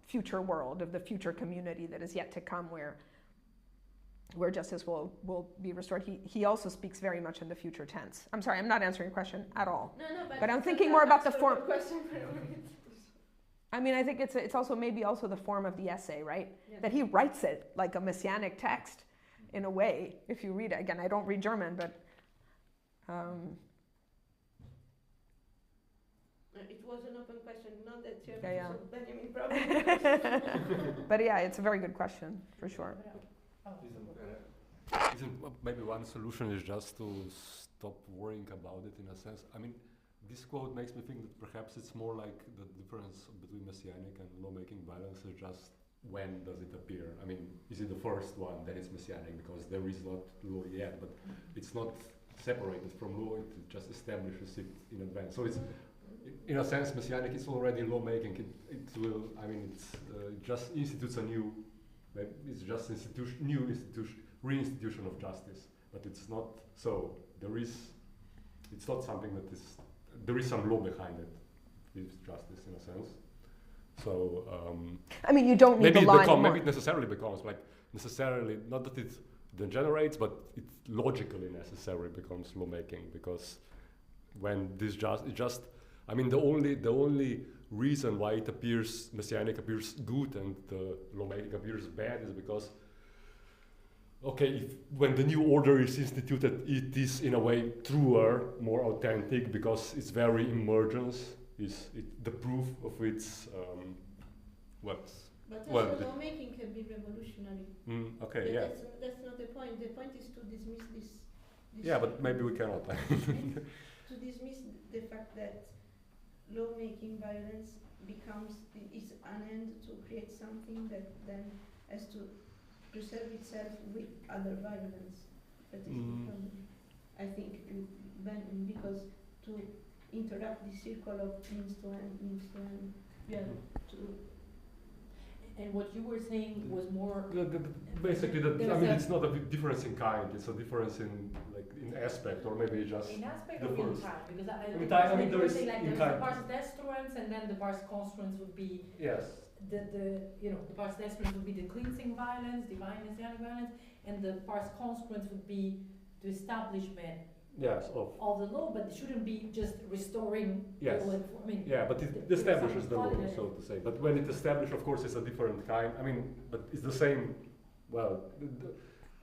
future world, of the future community that is yet to come, where justice will be restored. He also speaks very much in the future tense. I'm sorry, I'm not answering your question at all. No, but I'm thinking more about the form. I mean, I think it's also maybe also the form of the essay, right? Yeah. That he writes it like a messianic text in a way, if you read it. Again, I don't read German, but it was an open question, not that you Yeah, yeah. so Benjamin probably. but yeah, it's a very good question for sure. Isn't maybe one solution is just to stop worrying about it in a sense? I mean, this quote makes me think that perhaps it's more like the difference between messianic and law-making violence is just when does it appear? I mean, is it the first one that is messianic because there is not law yet, but it's not separated from law, it just establishes it in advance. So it's, in a sense, messianic is already law-making. It will, I mean, it just institutes a new, it's just new institution, reinstitution of justice, but it's not so. It's not something that is, there is some law behind it, with justice in a sense. So, I mean, you don't need the law anymore. Maybe it necessarily becomes not that it degenerates, but it logically necessarily becomes lawmaking, because when this I mean, the only reason why it appears messianic appears good and the lawmaking appears bad is because, okay, when the new order is instituted, it is in a way truer, more authentic, because its very emergence is the proof of its But also lawmaking can be revolutionary. Okay, yeah. That's not the point. The point is to dismiss this yeah, but maybe we cannot. to dismiss the fact that lawmaking violence is an end to create something that then has to preserve itself with other violence. That is the problem. I think because to interrupt the circle of means to end, yeah, to. And what you were saying was more. Basically, it's not a difference in kind; it's a difference in aspect, or maybe just in aspect the or in first. time, because I mean, there is saying, like, in there's kind. the pars destruens, and then the pars construens would be Yes. the pars destruens would be the cleansing violence, divine messianic violence, and the pars construens would be the establishment. Yes, of the law, but it shouldn't be just restoring yes. the law. I mean, yeah, but it establishes the law, so to say. But when it establishes, of course, it's a different kind. I mean, but it's the same. Well,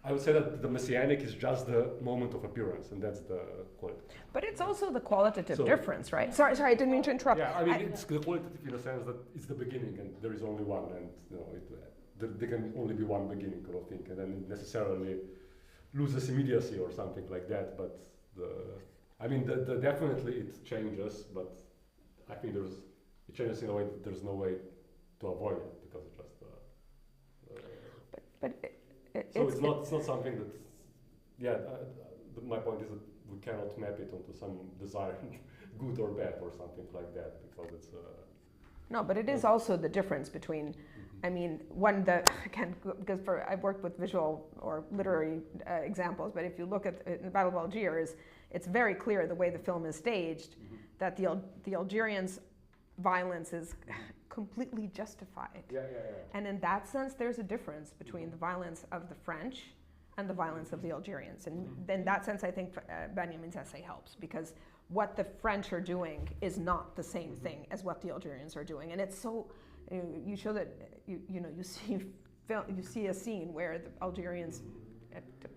I would say that the messianic is just the moment of appearance, and that's the quality. But it's also the qualitative difference, right? Sorry, I didn't mean to interrupt. Yeah, I mean, it's the qualitative in a sense that it's the beginning, and there is only one, and there can only be one beginning, I think, and then it necessarily loses immediacy or something like that. But definitely it changes, but I think it changes in a way that there's no way to avoid it, because it just. So it's not something that. Yeah, my point is that we cannot map it onto some desired good or bad or something like that, because it's. No, but it is also the difference between. I mean, because I've worked with visual or literary examples, but if you look at the Battle of Algiers, it's very clear the way the film is staged that the Algerians' violence is completely justified. Yeah. And in that sense, there's a difference between the violence of the French and the violence of the Algerians. And in that sense, I think Benjamin's essay helps, because what the French are doing is not the same thing as what the Algerians are doing. And it's so. You show that you see a scene where the Algerians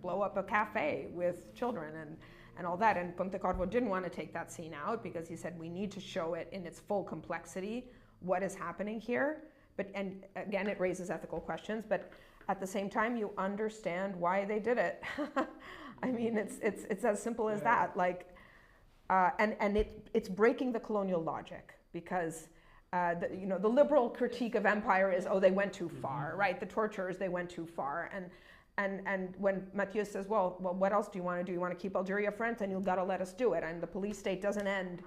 blow up a cafe with children and all that, and Pontecorvo didn't want to take that scene out because he said we need to show it in its full complexity, what is happening here. And again, it raises ethical questions, but at the same time you understand why they did it. I mean, it's as simple as that. Like, and it's breaking the colonial logic, because. The liberal critique of empire is, they went too far, right? The torturers, they went too far. And when Mathieu says, well, what else do you want to do? You want to keep Algeria French, and you've got to let us do it. And the police state doesn't end,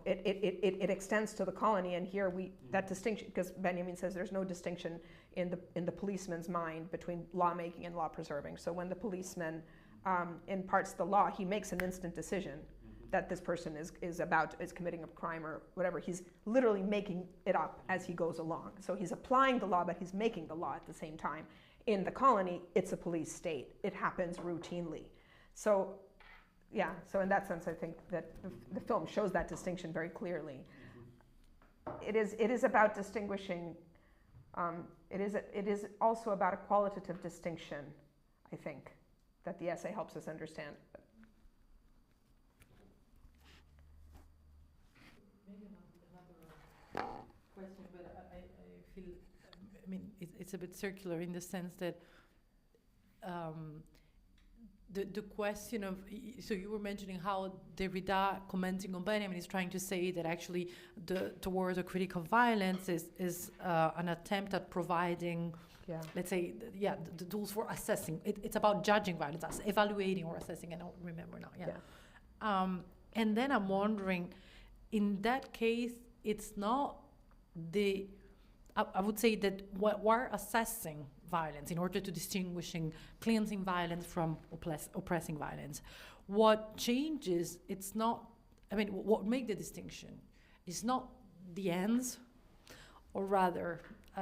it extends to the colony. And here that distinction, because Benjamin says there's no distinction in the policeman's mind between lawmaking and law preserving. So when the policeman imparts the law, he makes an instant decision that this person is committing a crime or whatever. He's literally making it up as he goes along. So he's applying the law, but he's making the law at the same time. In the colony, it's a police state. It happens routinely. So, yeah, so in that sense, I think that the film shows that distinction very clearly. it is about distinguishing. It is also about a qualitative distinction, I think, that the essay helps us understand. Maybe another question, but I feel, I mean, it's a bit circular in the sense that the question of, so you were mentioning how Derrida, commenting on Benjamin, is trying to say that actually towards a critique of violence is an attempt at providing, let's say, the tools for assessing. It's about judging violence, evaluating or assessing. I don't remember now. And then I'm wondering, in that case, it's not the. I would say that we're assessing violence in order to distinguishing cleansing violence from oppressing violence. What changes, it's not, I mean, what makes the distinction is not the ends, or rather,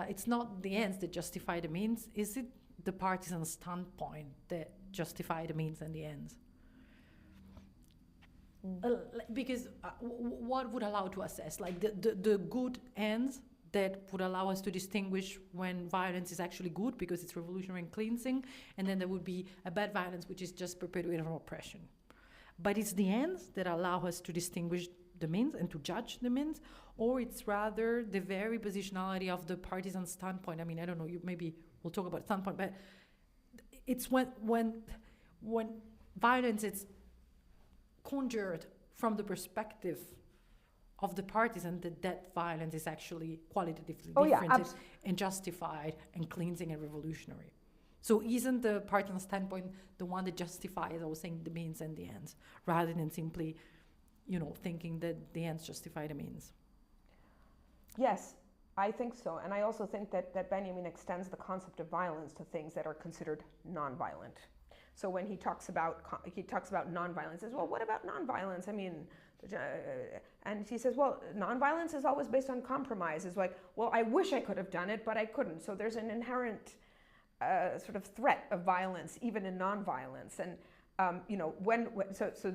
it's not the ends that justify the means. Is it the partisan standpoint that justify the means and the ends? Because what would allow to assess, like the good ends that would allow us to distinguish when violence is actually good because it's revolutionary and cleansing, and then there would be a bad violence which is just perpetuating oppression. But it's the ends that allow us to distinguish the means and to judge the means, or it's rather the very positionality of the partisan standpoint. I mean, I don't know, maybe we'll talk about standpoint, but it's when violence is conjured from the perspective of the partisan, that violence is actually qualitatively different and justified and cleansing and revolutionary. So isn't the partisan standpoint the one that justifies, I was saying, the means and the ends, rather than simply, thinking that the ends justify the means? Yes, I think so. And I also think that Benjamin extends the concept of violence to things that are considered nonviolent. So when he talks about nonviolence, he says, well, what about nonviolence? I mean, and he says, well, nonviolence is always based on compromise. It's like, well, I wish I could have done it, but I couldn't. So there's an inherent sort of threat of violence, even in nonviolence. And so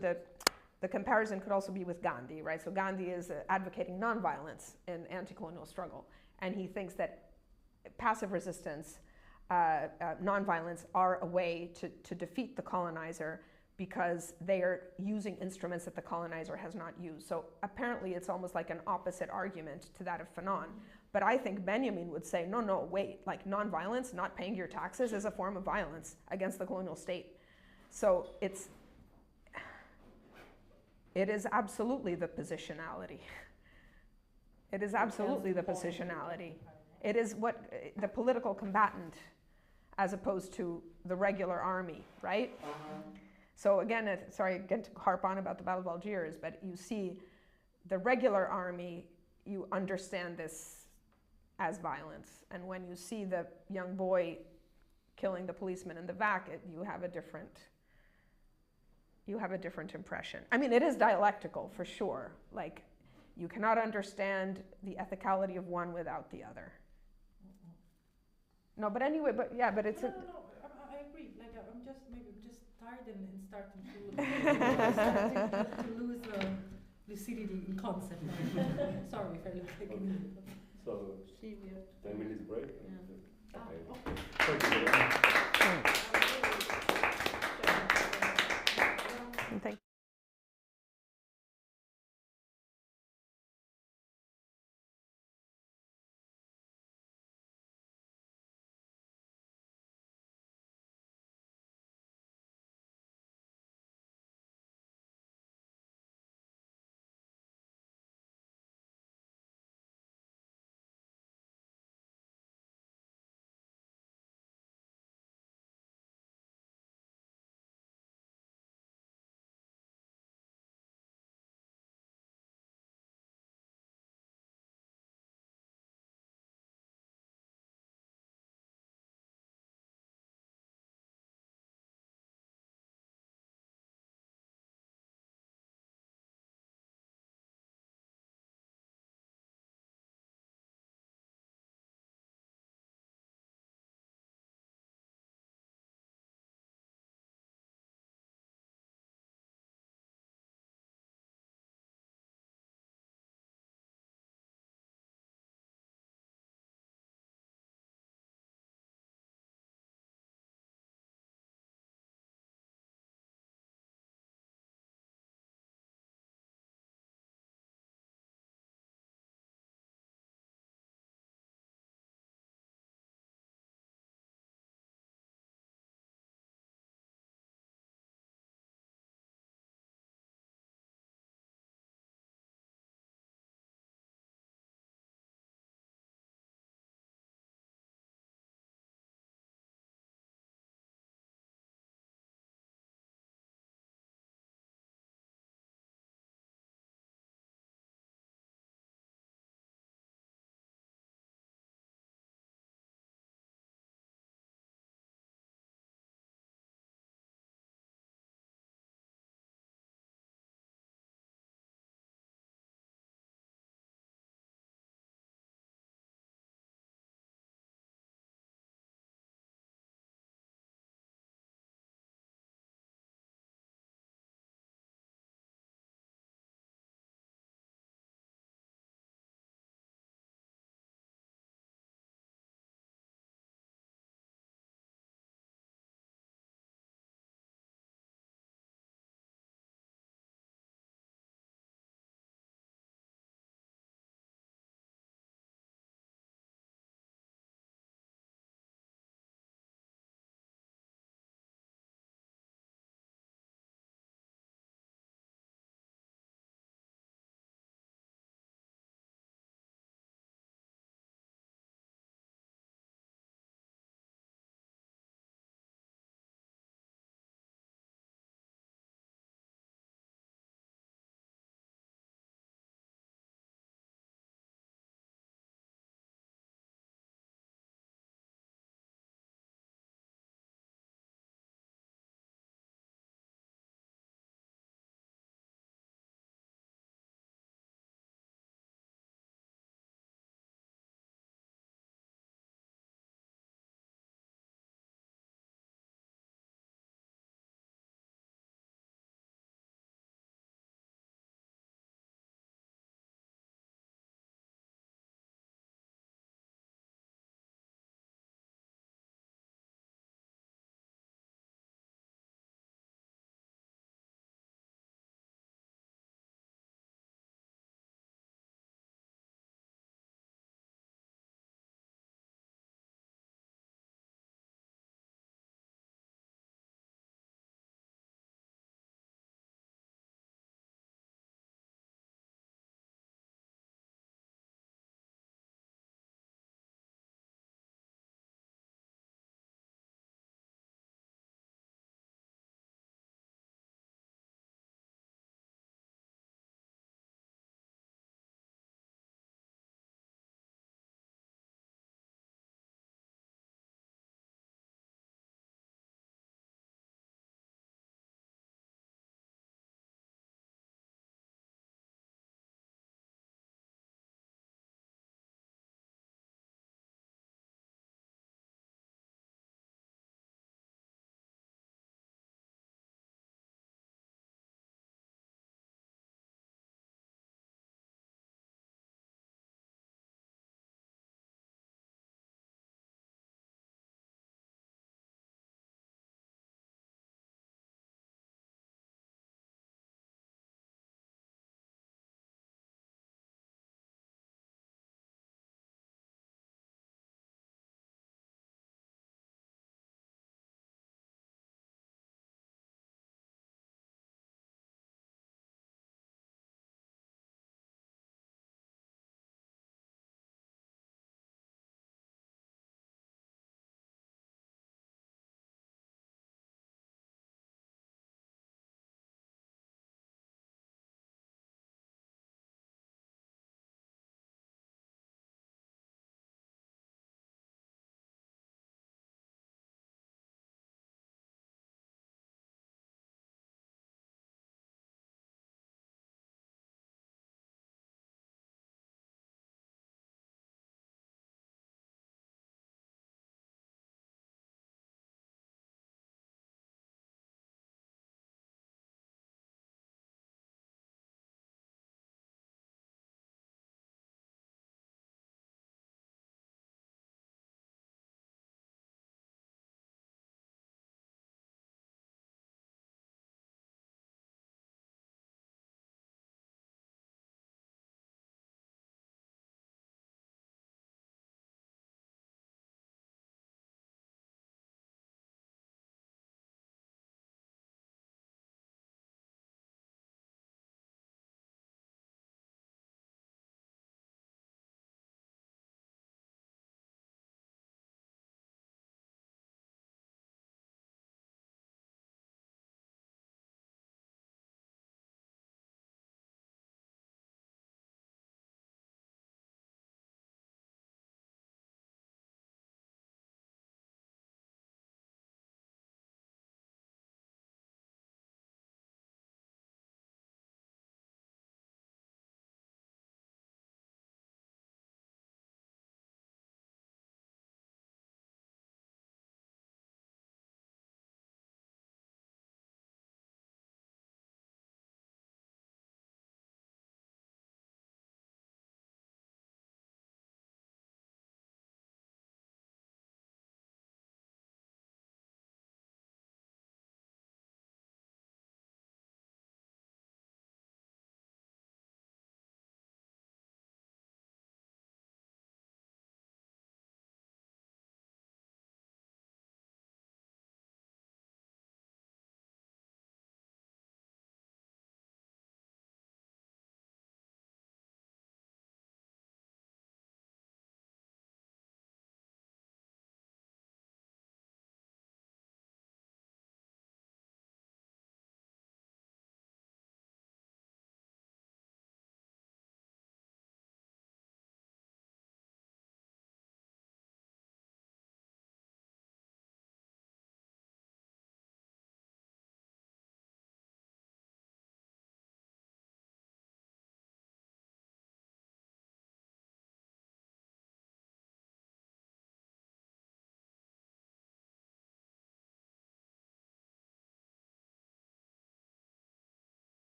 the comparison could also be with Gandhi, right? So Gandhi is advocating nonviolence in anti-colonial struggle, and he thinks that passive resistance, nonviolence, are a way to defeat the colonizer, because they are using instruments that the colonizer has not used. So apparently it's almost like an opposite argument to that of Fanon. But I think Benjamin would say, no, wait, like nonviolence, not paying your taxes, is a form of violence against the colonial state. So it is absolutely the positionality. It is absolutely the positionality. It is what the political combatant, as opposed to the regular army, right? So again, sorry to harp on about the Battle of Algiers, but you see the regular army, you understand this as violence. And when you see the young boy killing the policeman in the back, you have a different impression. I mean, it is dialectical for sure. Like, you cannot understand the ethicality of one without the other. No, but anyway, but it's No, I agree. Like, I'm just tired and starting to lose lucidity in concept. Sorry if I look like an idiot. So, 10 minutes break? Yeah. Okay. Thank you.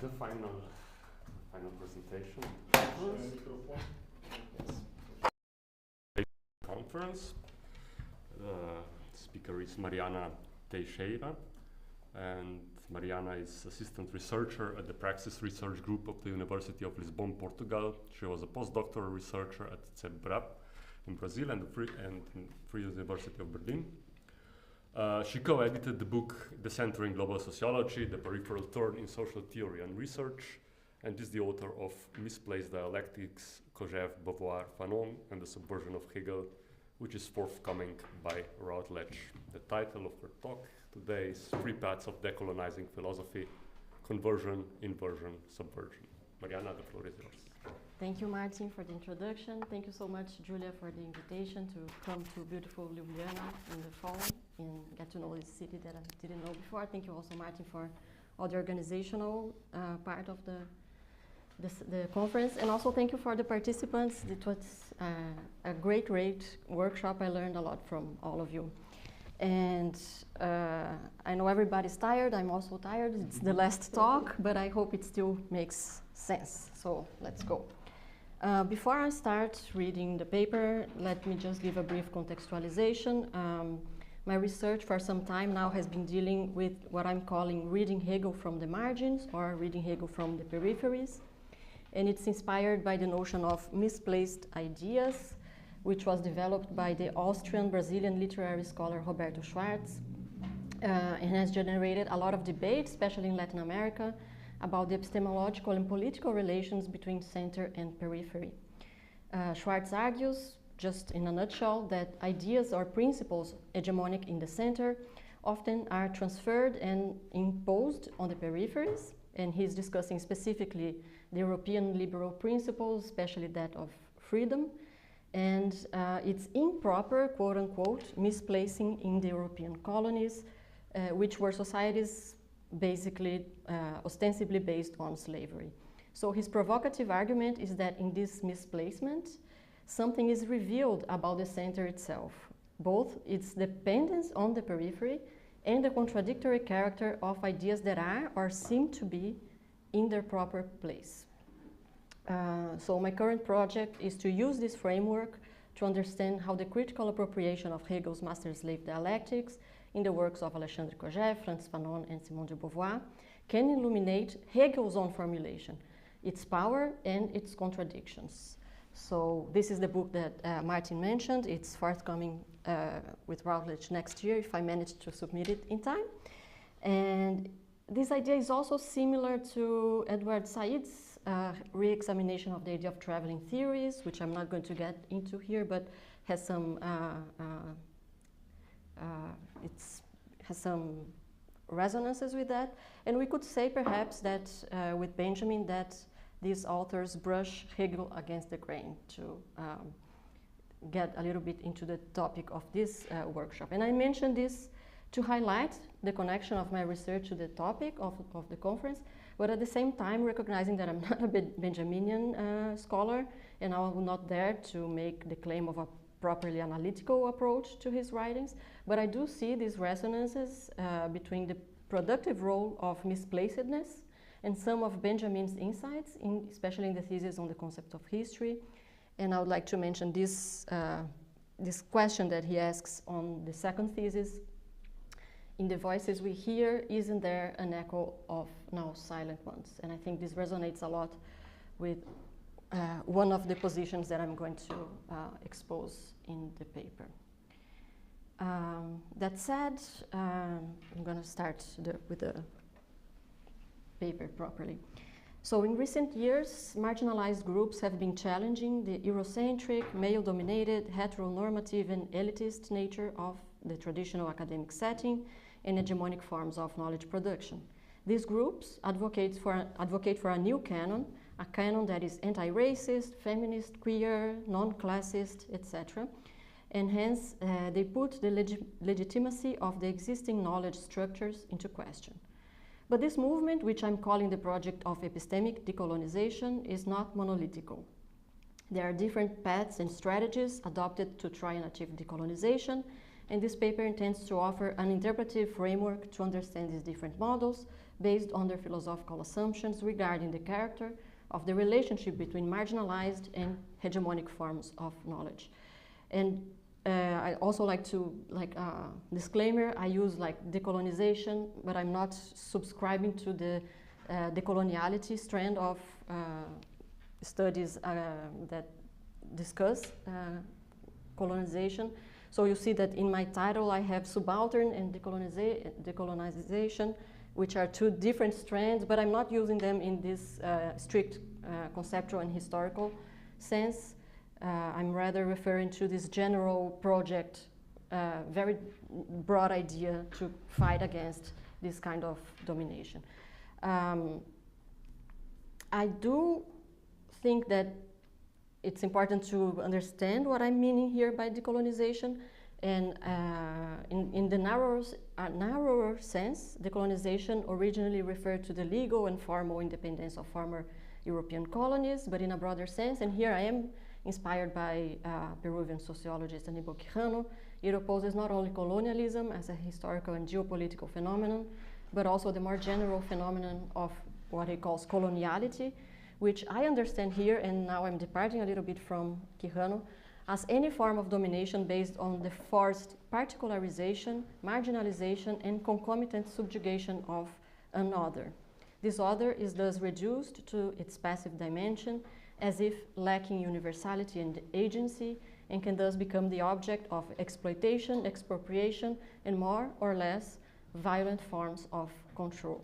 the final presentation. Conference. Speaker is Mariana Teixeira, and Mariana is assistant researcher at the Praxis Research Group of the University of Lisbon, Portugal. She was a postdoctoral researcher at CEBRAP in Brazil and Free University of Berlin. She co-edited the book The Center in Global Sociology, The Peripheral Turn in Social Theory and Research, and is the author of Misplaced Dialectics, Kojève, Beauvoir, Fanon, and the Subversion of Hegel, which is forthcoming by Routledge. The title of her talk today is Three Paths of Decolonizing Philosophy: Conversion, Inversion, Subversion. Mariana, the floor is yours. Thank you, Martin, for the introduction. Thank you so much, Julia, for the invitation to come to beautiful Ljubljana in the fall and get to know this city that I didn't know before. Thank you also, Martin, for all the organizational part of the conference. And also thank you for the participants. It was a great workshop. I learned a lot from all of you. And I know everybody's tired. I'm also tired. It's the last talk, but I hope it still makes sense. So let's go. Before I start reading the paper, let me just give a brief contextualization. My research for some time now has been dealing with what I'm calling reading Hegel from the margins, or reading Hegel from the peripheries. And it's inspired by the notion of misplaced ideas, which was developed by the Austrian-Brazilian literary scholar Roberto Schwartz, and has generated a lot of debate, especially in Latin America, about the epistemological and political relations between center and periphery. Schwartz argues, just in a nutshell, that ideas or principles hegemonic in the center often are transferred and imposed on the peripheries, and he's discussing specifically the European liberal principles, especially that of freedom, and it's improper, quote unquote, misplacing in the European colonies, which were societies basically ostensibly based on slavery. So his provocative argument is that in this misplacement, something is revealed about the center itself, both its dependence on the periphery and the contradictory character of ideas that are or seem to be in their proper place. So my current project is to use this framework to understand how the critical appropriation of Hegel's master-slave dialectics in the works of Alexandre Kojève, Franz Fanon, and Simone de Beauvoir can illuminate Hegel's own formulation, its power and its contradictions. So this is the book that Martin mentioned. It's forthcoming with Routledge next year if I manage to submit it in time. And this idea is also similar to Edward Said's re-examination of the idea of traveling theories, which I'm not going to get into here, but has some has some resonances with that. And we could say perhaps that with Benjamin that these authors brush Hegel against the grain to get a little bit into the topic of this workshop. And I mentioned this to highlight the connection of my research to the topic of the conference, but at the same time recognizing that I'm not a Benjaminian scholar, and I will not dare to make the claim of a properly analytical approach to his writings, but I do see these resonances between the productive role of misplacedness and some of Benjamin's insights, especially in the thesis on the concept of history. And I would like to mention this, this question that he asks on the second thesis. In the voices we hear, isn't there an echo of now silent ones? And I think this resonates a lot with one of the positions that I'm going to expose in the paper. That said, I'm going to start with the paper properly. So in recent years, marginalized groups have been challenging the Eurocentric, male-dominated, heteronormative, and elitist nature of the traditional academic setting and hegemonic forms of knowledge production. These groups advocate for a new canon, a canon that is anti-racist, feminist, queer, non-classist, etc. And hence, they put the legitimacy of the existing knowledge structures into question. But this movement, which I'm calling the project of epistemic decolonization, is not monolithical. There are different paths and strategies adopted to try and achieve decolonization, and this paper intends to offer an interpretive framework to understand these different models based on their philosophical assumptions regarding the character of the relationship between marginalized and hegemonic forms of knowledge. And I also like to, disclaimer, I use like decolonization, but I'm not subscribing to the decoloniality strand of studies that discuss colonization. So you see that in my title I have subaltern and decolonization, which are two different strands, but I'm not using them in this strict conceptual and historical sense. I'm rather referring to this general project, very broad idea to fight against this kind of domination. I do think that it's important to understand what I'm meaning here by decolonization, and in the narrower sense, decolonization originally referred to the legal and formal independence of former European colonies, but in a broader sense, and here I am inspired by Peruvian sociologist Aníbal Quijano, it opposes not only colonialism as a historical and geopolitical phenomenon, but also the more general phenomenon of what he calls coloniality, which I understand here, and now I'm departing a little bit from Quijano, as any form of domination based on the forced particularization, marginalization, and concomitant subjugation of an other. This other is thus reduced to its passive dimension, as if lacking universality and agency, and can thus become the object of exploitation, expropriation, and more or less violent forms of control.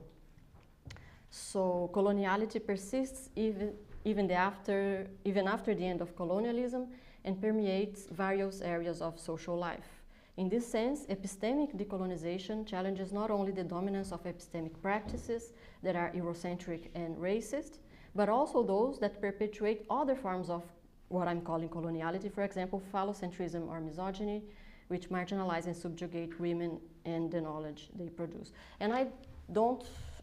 So coloniality persists even after the end of colonialism and permeates various areas of social life. In this sense, epistemic decolonization challenges not only the dominance of epistemic practices that are Eurocentric and racist, but also those that perpetuate other forms of what I'm calling coloniality, for example, phallocentrism or misogyny, which marginalize and subjugate women and the knowledge they produce. And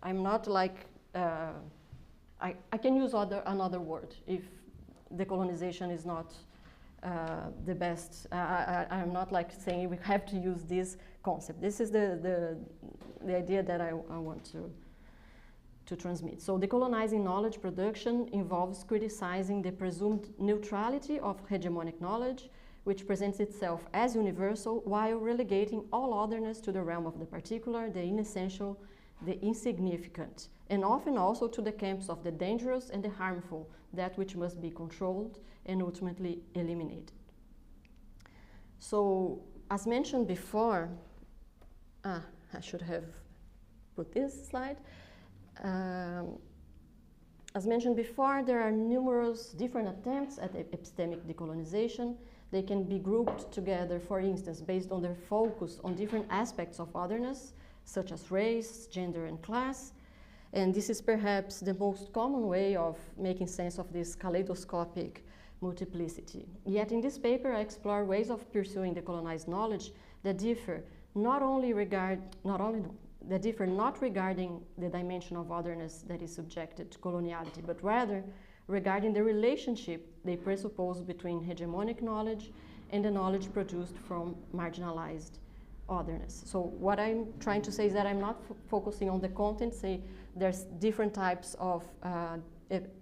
I'm not like, I can use another word if decolonization is not the best. I'm not like saying we have to use this concept. This is the idea that I want to transmit. So decolonizing knowledge production involves criticizing the presumed neutrality of hegemonic knowledge, which presents itself as universal while relegating all otherness to the realm of the particular, the inessential, the insignificant, and often also to the camps of the dangerous and the harmful, that which must be controlled and ultimately eliminated. So, as mentioned before, I should have put this slide. As mentioned before, there are numerous different attempts at epistemic decolonization. They can be grouped together, for instance, based on their focus on different aspects of otherness, such as race, gender, and class. And this is perhaps the most common way of making sense of this kaleidoscopic multiplicity. Yet in this paper, I explore ways of pursuing decolonized knowledge that differ not regarding the dimension of otherness that is subjected to coloniality, but rather regarding the relationship they presuppose between hegemonic knowledge and the knowledge produced from marginalized otherness. So what I'm trying to say is that I'm not focusing on the content. Say there's different types of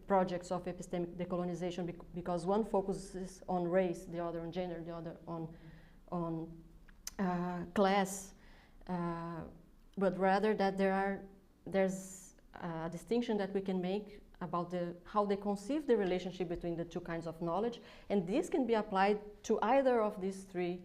projects of epistemic decolonization because one focuses on race, the other on gender, the other on class, but rather that there's a distinction that we can make about how they conceive the relationship between the two kinds of knowledge, and this can be applied to either of these three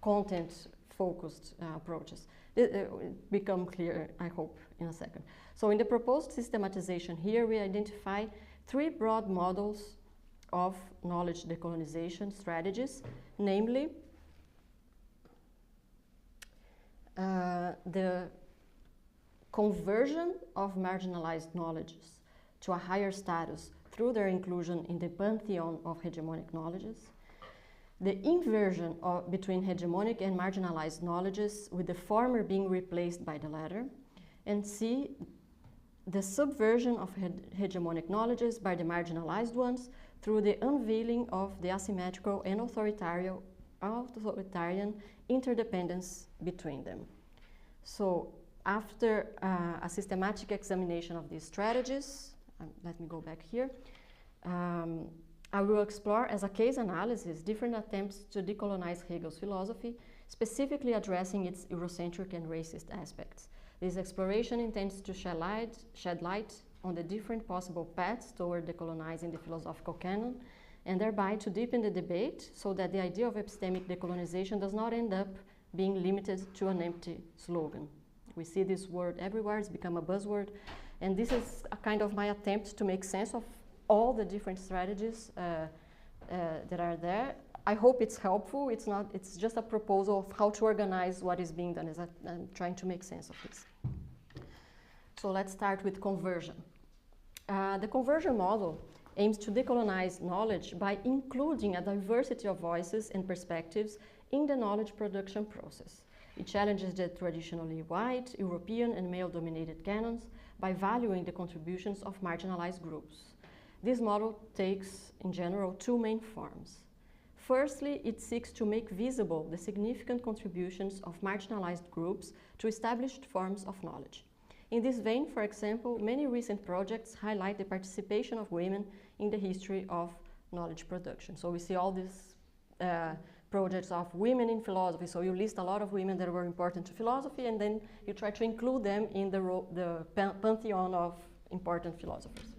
content-focused approaches. It become clear, I hope, in a second. So in the proposed systematization here, we identify three broad models of knowledge decolonization strategies, namely the conversion of marginalized knowledges to a higher status through their inclusion in the pantheon of hegemonic knowledges, the inversion between hegemonic and marginalized knowledges, with the former being replaced by the latter, and C, the subversion of hegemonic knowledges by the marginalized ones through the unveiling of the asymmetrical and authoritarian interdependence between them. So after a systematic examination of these strategies, let me go back here, I will explore as a case analysis different attempts to decolonize Hegel's philosophy, specifically addressing its Eurocentric and racist aspects. This exploration intends to shed light on the different possible paths toward decolonizing the philosophical canon, and thereby to deepen the debate so that the idea of epistemic decolonization does not end up being limited to an empty slogan. We see this word everywhere, it's become a buzzword, and this is a kind of my attempt to make sense of all the different strategies that are there. I hope it's helpful. It's just a proposal of how to organize what is being done. I'm trying to make sense of this. So let's start with conversion. The conversion model aims to decolonize knowledge by including a diversity of voices and perspectives in the knowledge production process. It challenges the traditionally white, European, and male-dominated canons by valuing the contributions of marginalized groups. This model takes, in general, two main forms. Firstly, it seeks to make visible the significant contributions of marginalized groups to established forms of knowledge. In this vein, for example, many recent projects highlight the participation of women in the history of knowledge production. So we see all these projects of women in philosophy. So you list a lot of women that were important to philosophy, and then you try to include them in the pantheon of important philosophers.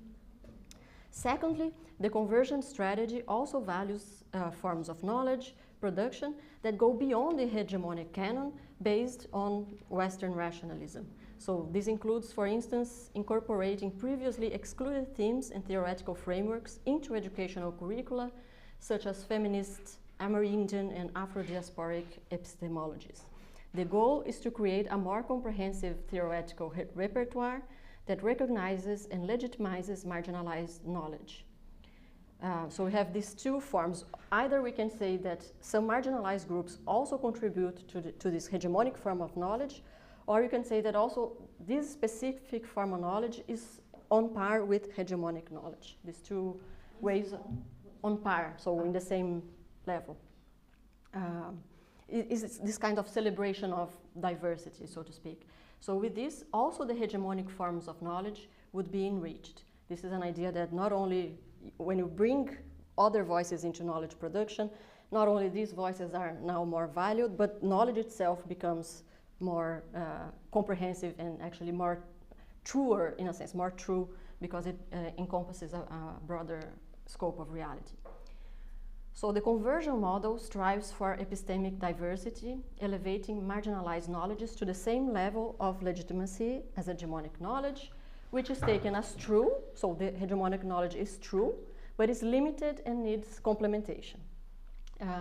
Secondly, the conversion strategy also values forms of knowledge production that go beyond the hegemonic canon based on Western rationalism. So this includes, for instance, incorporating previously excluded themes and theoretical frameworks into educational curricula, such as feminist, Amerindian, and Afro-diasporic epistemologies. The goal is to create a more comprehensive theoretical repertoire that recognizes and legitimizes marginalized knowledge. So we have these two forms. Either we can say that some marginalized groups also contribute to this hegemonic form of knowledge, or you can say that also this specific form of knowledge is on par with hegemonic knowledge. These two ways on par, so in the same level. Is this kind of celebration of diversity, so to speak. So with this, also the hegemonic forms of knowledge would be enriched. This is an idea that not only when you bring other voices into knowledge production, not only these voices are now more valued, but knowledge itself becomes more comprehensive and actually more truer, in a sense, more true, because it encompasses a broader scope of reality. So the conversion model strives for epistemic diversity, elevating marginalized knowledges to the same level of legitimacy as hegemonic knowledge, which is taken as true. So the hegemonic knowledge is true, but is limited and needs complementation.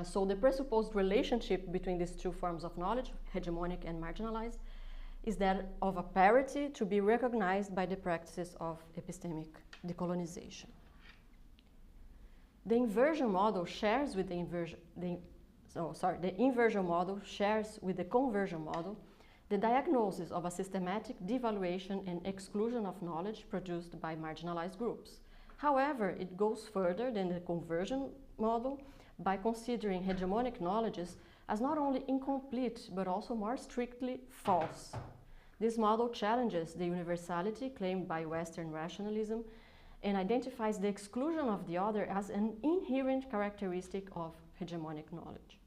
So the presupposed relationship between these two forms of knowledge, hegemonic and marginalized, is that of a parity to be recognized by the practices of epistemic decolonization. The inversion model shares with the inversion model shares with the conversion model the diagnosis of a systematic devaluation and exclusion of knowledge produced by marginalized groups. However, it goes further than the conversion model by considering hegemonic knowledges as not only incomplete but also more strictly false. This model challenges the universality claimed by Western rationalism and identifies the exclusion of the other as an inherent characteristic of hegemonic knowledge.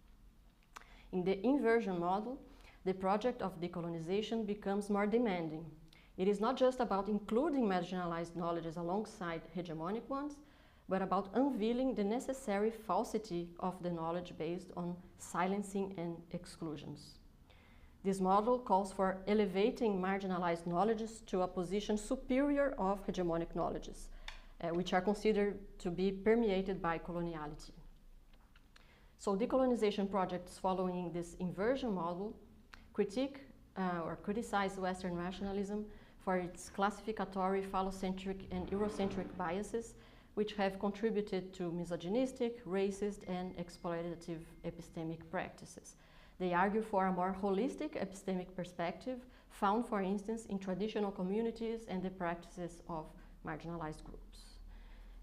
In the inversion model, the project of decolonization becomes more demanding. It is not just about including marginalized knowledges alongside hegemonic ones, but about unveiling the necessary falsity of the knowledge based on silencing and exclusions. This model calls for elevating marginalized knowledges to a position superior of hegemonic knowledges, which are considered to be permeated by coloniality. So decolonization projects following this inversion model critique or criticize Western rationalism for its classificatory, phallocentric, and Eurocentric biases, which have contributed to misogynistic, racist, and exploitative epistemic practices. They argue for a more holistic epistemic perspective found, for instance, in traditional communities and the practices of marginalized groups.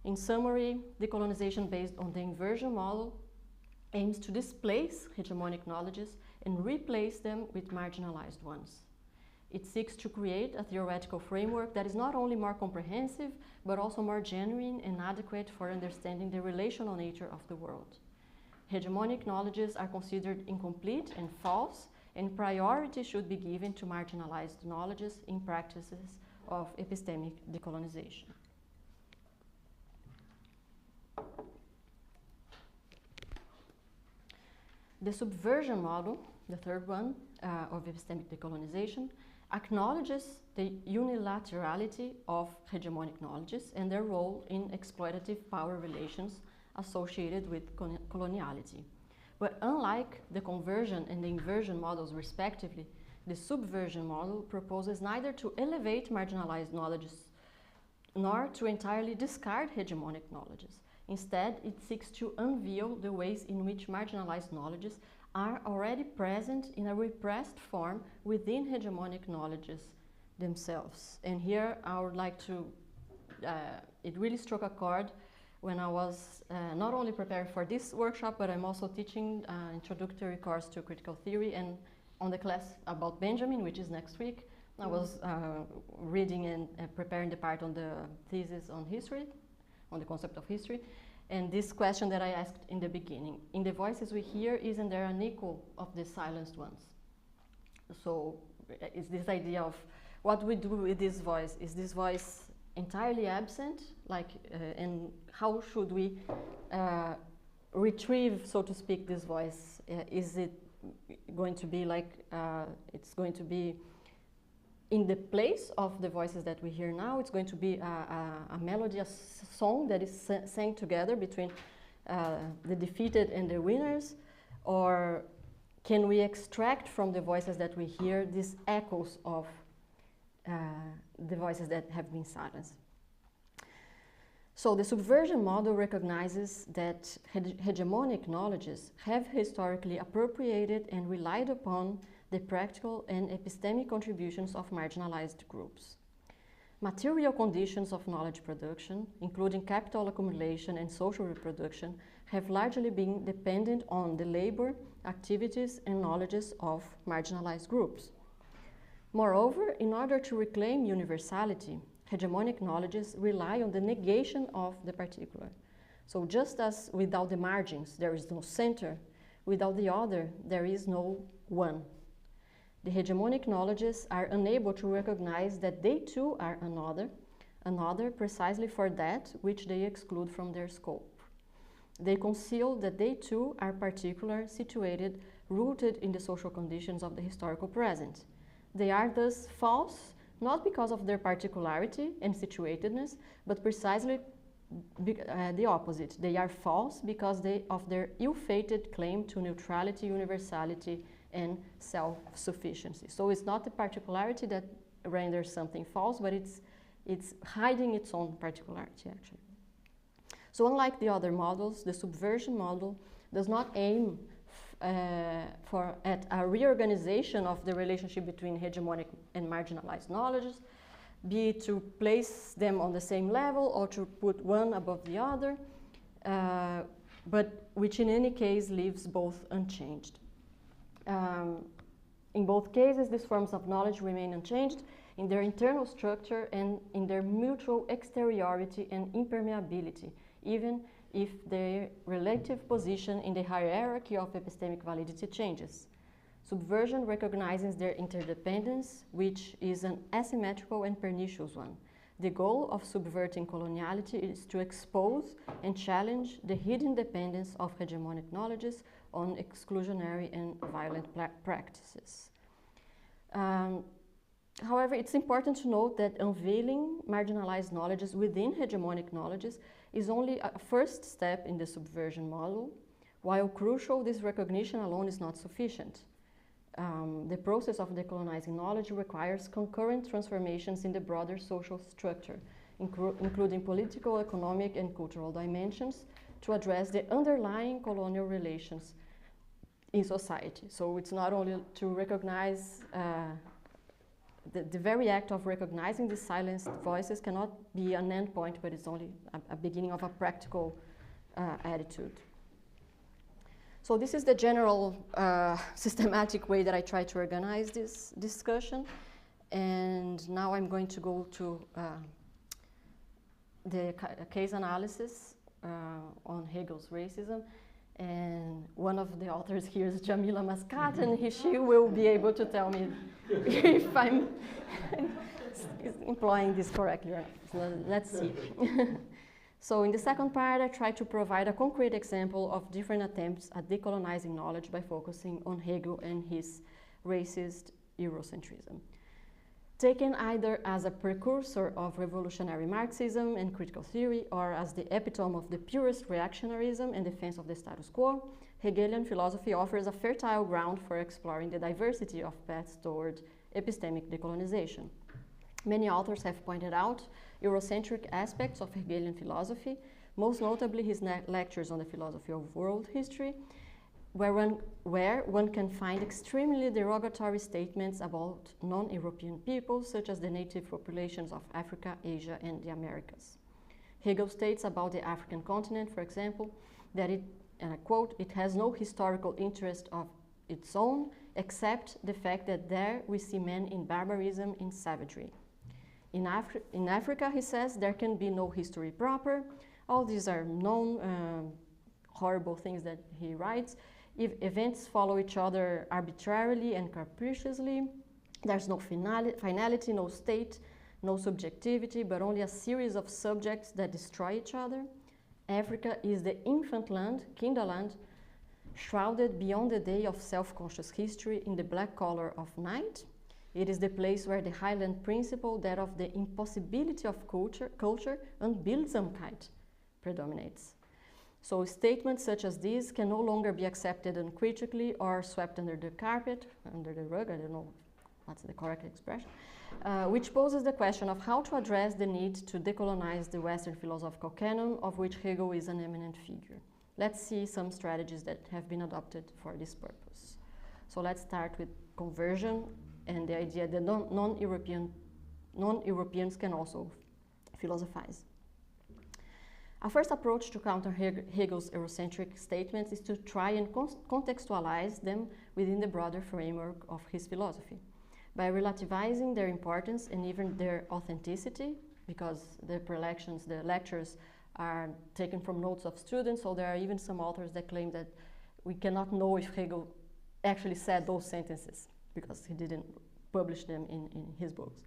In summary, decolonization based on the inversion model aims to displace hegemonic knowledges and replace them with marginalized ones. It seeks to create a theoretical framework that is not only more comprehensive, but also more genuine and adequate for understanding the relational nature of the world. Hegemonic knowledges are considered incomplete and false, and priority should be given to marginalized knowledges in practices of epistemic decolonization. The subversion model, the third one, of epistemic decolonization, acknowledges the unilaterality of hegemonic knowledges and their role in exploitative power relations associated with coloniality. But unlike the conversion and the inversion models respectively, the subversion model proposes neither to elevate marginalized knowledges nor to entirely discard hegemonic knowledges. Instead, it seeks to unveil the ways in which marginalized knowledges are already present in a repressed form within hegemonic knowledges themselves. And here I would like to, it really struck a chord when I was not only preparing for this workshop, but I'm also teaching an introductory course to critical theory, and on the class about Benjamin, which is next week, I was reading and preparing the part on the thesis on history, on the concept of history. And this question that I asked in the beginning, in the voices we hear, isn't there an echo of the silenced ones? So it's this idea of what we do with this voice. Is this voice entirely absent? And how should we retrieve, so to speak, this voice? Is it going to be like, it's going to be in the place of the voices that we hear now? It's going to be a melody, a song that is sang together between the defeated and the winners? Or can we extract from the voices that we hear these echoes of the voices that have been silenced? So the subversion model recognizes that hegemonic knowledges have historically appropriated and relied upon the practical and epistemic contributions of marginalized groups. Material conditions of knowledge production, including capital accumulation and social reproduction, have largely been dependent on the labor, activities, and knowledges of marginalized groups. Moreover, in order to reclaim universality, hegemonic knowledges rely on the negation of the particular. So just as without the margins there is no center, without the other there is no one. The hegemonic knowledges are unable to recognize that they too are another precisely for that which they exclude from their scope. They conceal that they too are particular, situated, rooted in the social conditions of the historical present. They are thus false, not because of their particularity and situatedness, but precisely the opposite. They are false because of their ill-fated claim to neutrality, universality, and self-sufficiency. So it's not the particularity that renders something false, but it's hiding its own particularity, actually. So unlike the other models, the subversion model does not aim at a reorganization of the relationship between hegemonic and marginalized knowledges, be it to place them on the same level or to put one above the other, but which in any case leaves both unchanged. In both cases, these forms of knowledge remain unchanged in their internal structure and in their mutual exteriority and impermeability, even if their relative position in the hierarchy of epistemic validity changes. Subversion recognizes their interdependence, which is an asymmetrical and pernicious one. The goal of subverting coloniality is to expose and challenge the hidden dependence of hegemonic knowledges on exclusionary and violent practices. However, it's important to note that unveiling marginalized knowledges within hegemonic knowledges is only a first step in the subversion model. While crucial, this recognition alone is not sufficient. The process of decolonizing knowledge requires concurrent transformations in the broader social structure, including political, economic, and cultural dimensions, to address the underlying colonial relations in society. So it's not only to recognize the very act of recognizing these silenced voices cannot be an end point, but it's only a beginning of a practical attitude. So this is the general systematic way that I try to organize this discussion. And now I'm going to go to the case analysis on Hegel's racism. And one of the authors here is Jamila Mascat, and she will be able to tell me if I'm employing this correctly or not. So let's see. So in the second part, I try to provide a concrete example of different attempts at decolonizing knowledge by focusing on Hegel and his racist Eurocentrism. Taken either as a precursor of revolutionary Marxism and critical theory, or as the epitome of the purest reactionarism and defense of the status quo, Hegelian philosophy offers a fertile ground for exploring the diversity of paths toward epistemic decolonization. Many authors have pointed out Eurocentric aspects of Hegelian philosophy, most notably his lectures on the philosophy of world history, where one can find extremely derogatory statements about non-European peoples, such as the native populations of Africa, Asia, and the Americas. Hegel states about the African continent, for example, that it, and I quote, "it has no historical interest of its own, except the fact that there we see men in barbarism, in savagery. In Africa, he says, there can be no history proper." All these are known horrible things that he writes. If events follow each other arbitrarily and capriciously, there's no finality, no state, no subjectivity, but only a series of subjects that destroy each other. Africa is the infant land, kinderland, shrouded beyond the day of self-conscious history in the black color of night. It is the place where the Highland principle, that of the impossibility of culture and Bildsamkeit, predominates. So statements such as these can no longer be accepted uncritically or swept under the carpet, under the rug, I don't know what's the correct expression, which poses the question of how to address the need to decolonize the Western philosophical canon, of which Hegel is an eminent figure. Let's see some strategies that have been adopted for this purpose. So let's start with conversion and the idea that non-Europeans can also philosophize. A first approach to counter Hegel's Eurocentric statements is to try and contextualize them within the broader framework of his philosophy, by relativizing their importance and even their authenticity, because the prelections, the lectures are taken from notes of students, so there are even some authors that claim that we cannot know if Hegel actually said those sentences, because he didn't publish them in his books.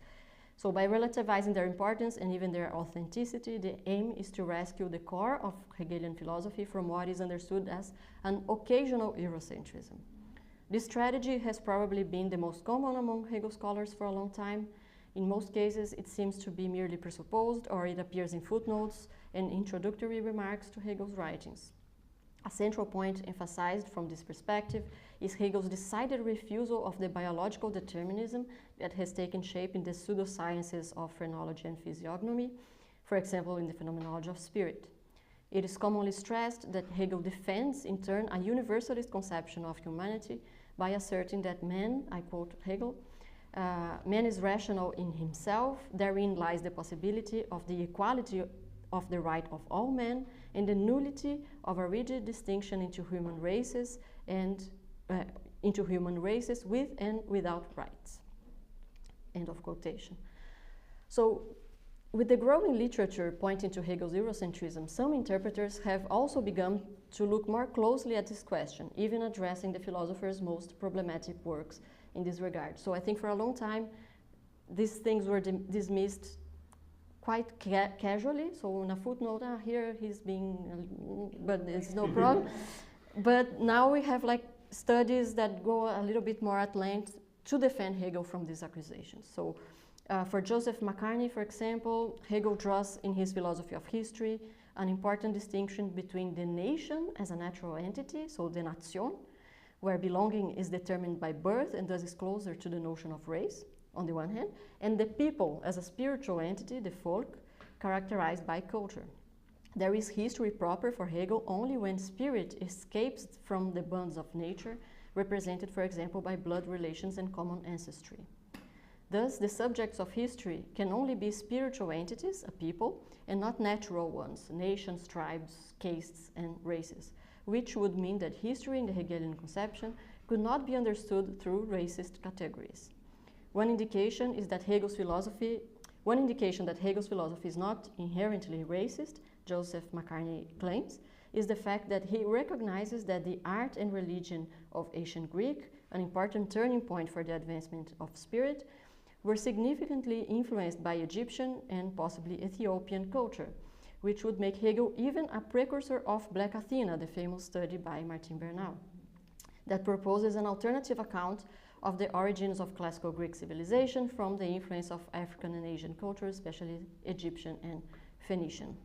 So by relativizing their importance and even their authenticity, the aim is to rescue the core of Hegelian philosophy from what is understood as an occasional Eurocentrism. This strategy has probably been the most common among Hegel scholars for a long time. In most cases, it seems to be merely presupposed, or it appears in footnotes and introductory remarks to Hegel's writings. A central point emphasized from this perspective is Hegel's decided refusal of the biological determinism that has taken shape in the pseudosciences of phrenology and physiognomy, for example, in the phenomenology of spirit. It is commonly stressed that Hegel defends, in turn, a universalist conception of humanity by asserting that man, I quote Hegel, man is rational in himself, therein lies the possibility of the equality of the right of all men and the nullity of a rigid distinction into human races and with and without rights. End of quotation. So, with the growing literature pointing to Hegel's Eurocentrism, some interpreters have also begun to look more closely at this question, even addressing the philosopher's most problematic works in this regard. So I think for a long time, these things were dismissed quite casually. So in a footnote, here he's being, but it's no problem. But now we have like studies that go a little bit more at length to defend Hegel from these accusations. So for Joseph McCartney, for example, Hegel draws in his philosophy of history an important distinction between the nation as a natural entity, so the nation, where belonging is determined by birth and thus is closer to the notion of race, on the one hand, and the people as a spiritual entity, the folk, characterized by culture. There is history proper for Hegel only when spirit escapes from the bonds of nature represented, for example, by blood relations and common ancestry. Thus, the subjects of history can only be spiritual entities, a people, and not natural ones, nations, tribes, castes, and races, which would mean that history in the Hegelian conception could not be understood through racist categories. One indication that Hegel's philosophy is not inherently racist, Joseph McCartney claims, is the fact that he recognizes that the art and religion of ancient Greek, an important turning point for the advancement of spirit, were significantly influenced by Egyptian and possibly Ethiopian culture, which would make Hegel even a precursor of Black Athena, the famous study by Martin Bernal, that proposes an alternative account of the origins of classical Greek civilization from the influence of African and Asian culture, especially Egyptian and Phoenician.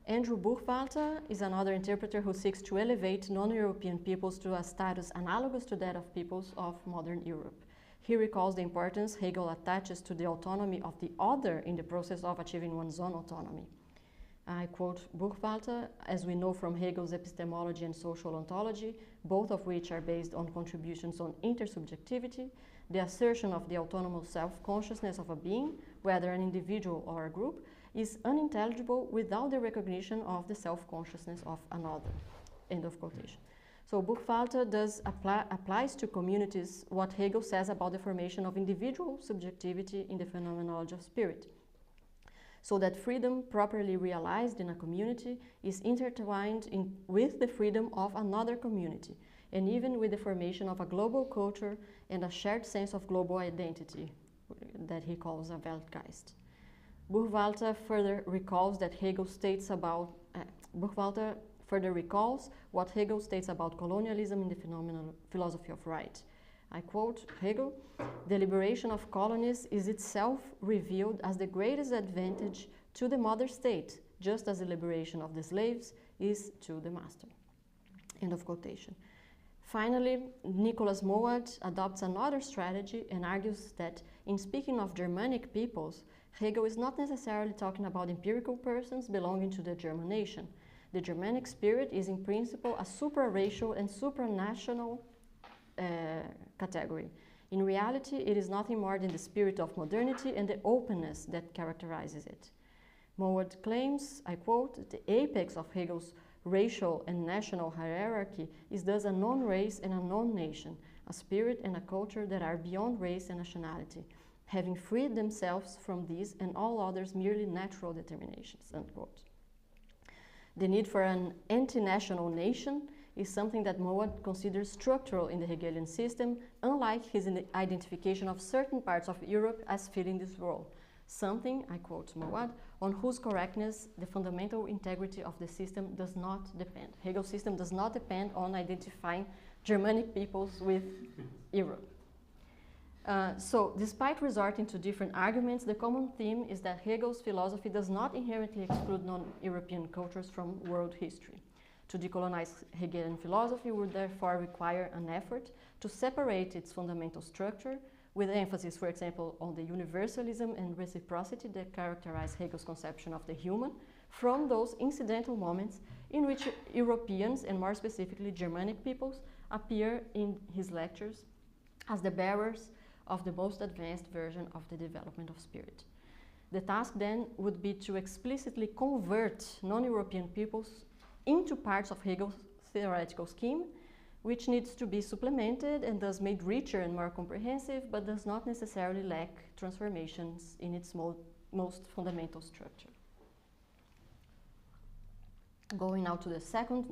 Andrew Buchwalter is another interpreter who seeks to elevate non-European peoples to a status analogous to that of peoples of modern Europe. He recalls the importance Hegel attaches to the autonomy of the other in the process of achieving one's own autonomy. I quote Buchwalter, as we know from Hegel's epistemology and social ontology, both of which are based on contributions on intersubjectivity, the assertion of the autonomous self-consciousness of a being, whether an individual or a group, is unintelligible without the recognition of the self-consciousness of another. End of quotation. So Buchwalter applies to communities what Hegel says about the formation of individual subjectivity in the phenomenology of spirit, so that freedom properly realized in a community is intertwined with the freedom of another community, and even with the formation of a global culture and a shared sense of global identity that he calls a Weltgeist. Buchwalter further recalls what Hegel states about colonialism in the phenomenal philosophy of right. I quote Hegel, "The liberation of colonies is itself revealed as the greatest advantage to the mother state, just as the liberation of the slaves is to the master." End of quotation. Finally, Nicholas Mowat adopts another strategy and argues that in speaking of Germanic peoples, Hegel is not necessarily talking about empirical persons belonging to the German nation. The Germanic spirit is in principle a supra-racial and supranational category. In reality, it is nothing more than the spirit of modernity and the openness that characterizes it. Mowat claims, I quote, "The apex of Hegel's racial and national hierarchy is thus a non-race and a non-nation, a spirit and a culture that are beyond race and nationality, having freed themselves from these and all others merely natural determinations," unquote. The need for an anti-national nation is something that Mowat considers structural in the Hegelian system, unlike his identification of certain parts of Europe as filling this role. Something, I quote Mowat, on whose correctness the fundamental integrity of the system does not depend. Hegel's system does not depend on identifying Germanic peoples with Europe. So, despite resorting to different arguments, the common theme is that Hegel's philosophy does not inherently exclude non-European cultures from world history. To decolonize Hegelian philosophy would therefore require an effort to separate its fundamental structure, with emphasis, for example, on the universalism and reciprocity that characterize Hegel's conception of the human, from those incidental moments in which Europeans, and more specifically Germanic peoples, appear in his lectures as the bearers of the most advanced version of the development of spirit. The task then would be to explicitly convert non-European peoples into parts of Hegel's theoretical scheme, which needs to be supplemented and thus made richer and more comprehensive, but does not necessarily lack transformations in its most fundamental structure. Going now to the second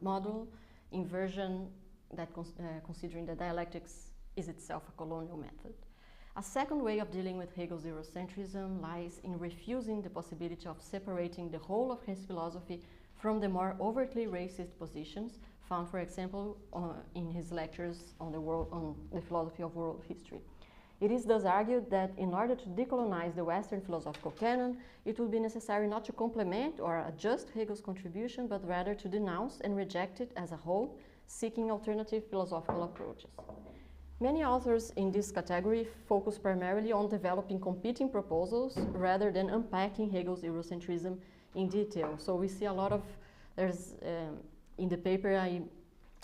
model, inversion, that considering that dialectics is itself a colonial method. A second way of dealing with Hegel's Eurocentrism lies in refusing the possibility of separating the whole of his philosophy from the more overtly racist positions found, for example, in his lectures on the philosophy of world history. It is thus argued that in order to decolonize the Western philosophical canon, it would be necessary not to complement or adjust Hegel's contribution, but rather to denounce and reject it as a whole, seeking alternative philosophical approaches. Many authors in this category focus primarily on developing competing proposals rather than unpacking Hegel's Eurocentrism in detail. So we see a lot of, there's in the paper I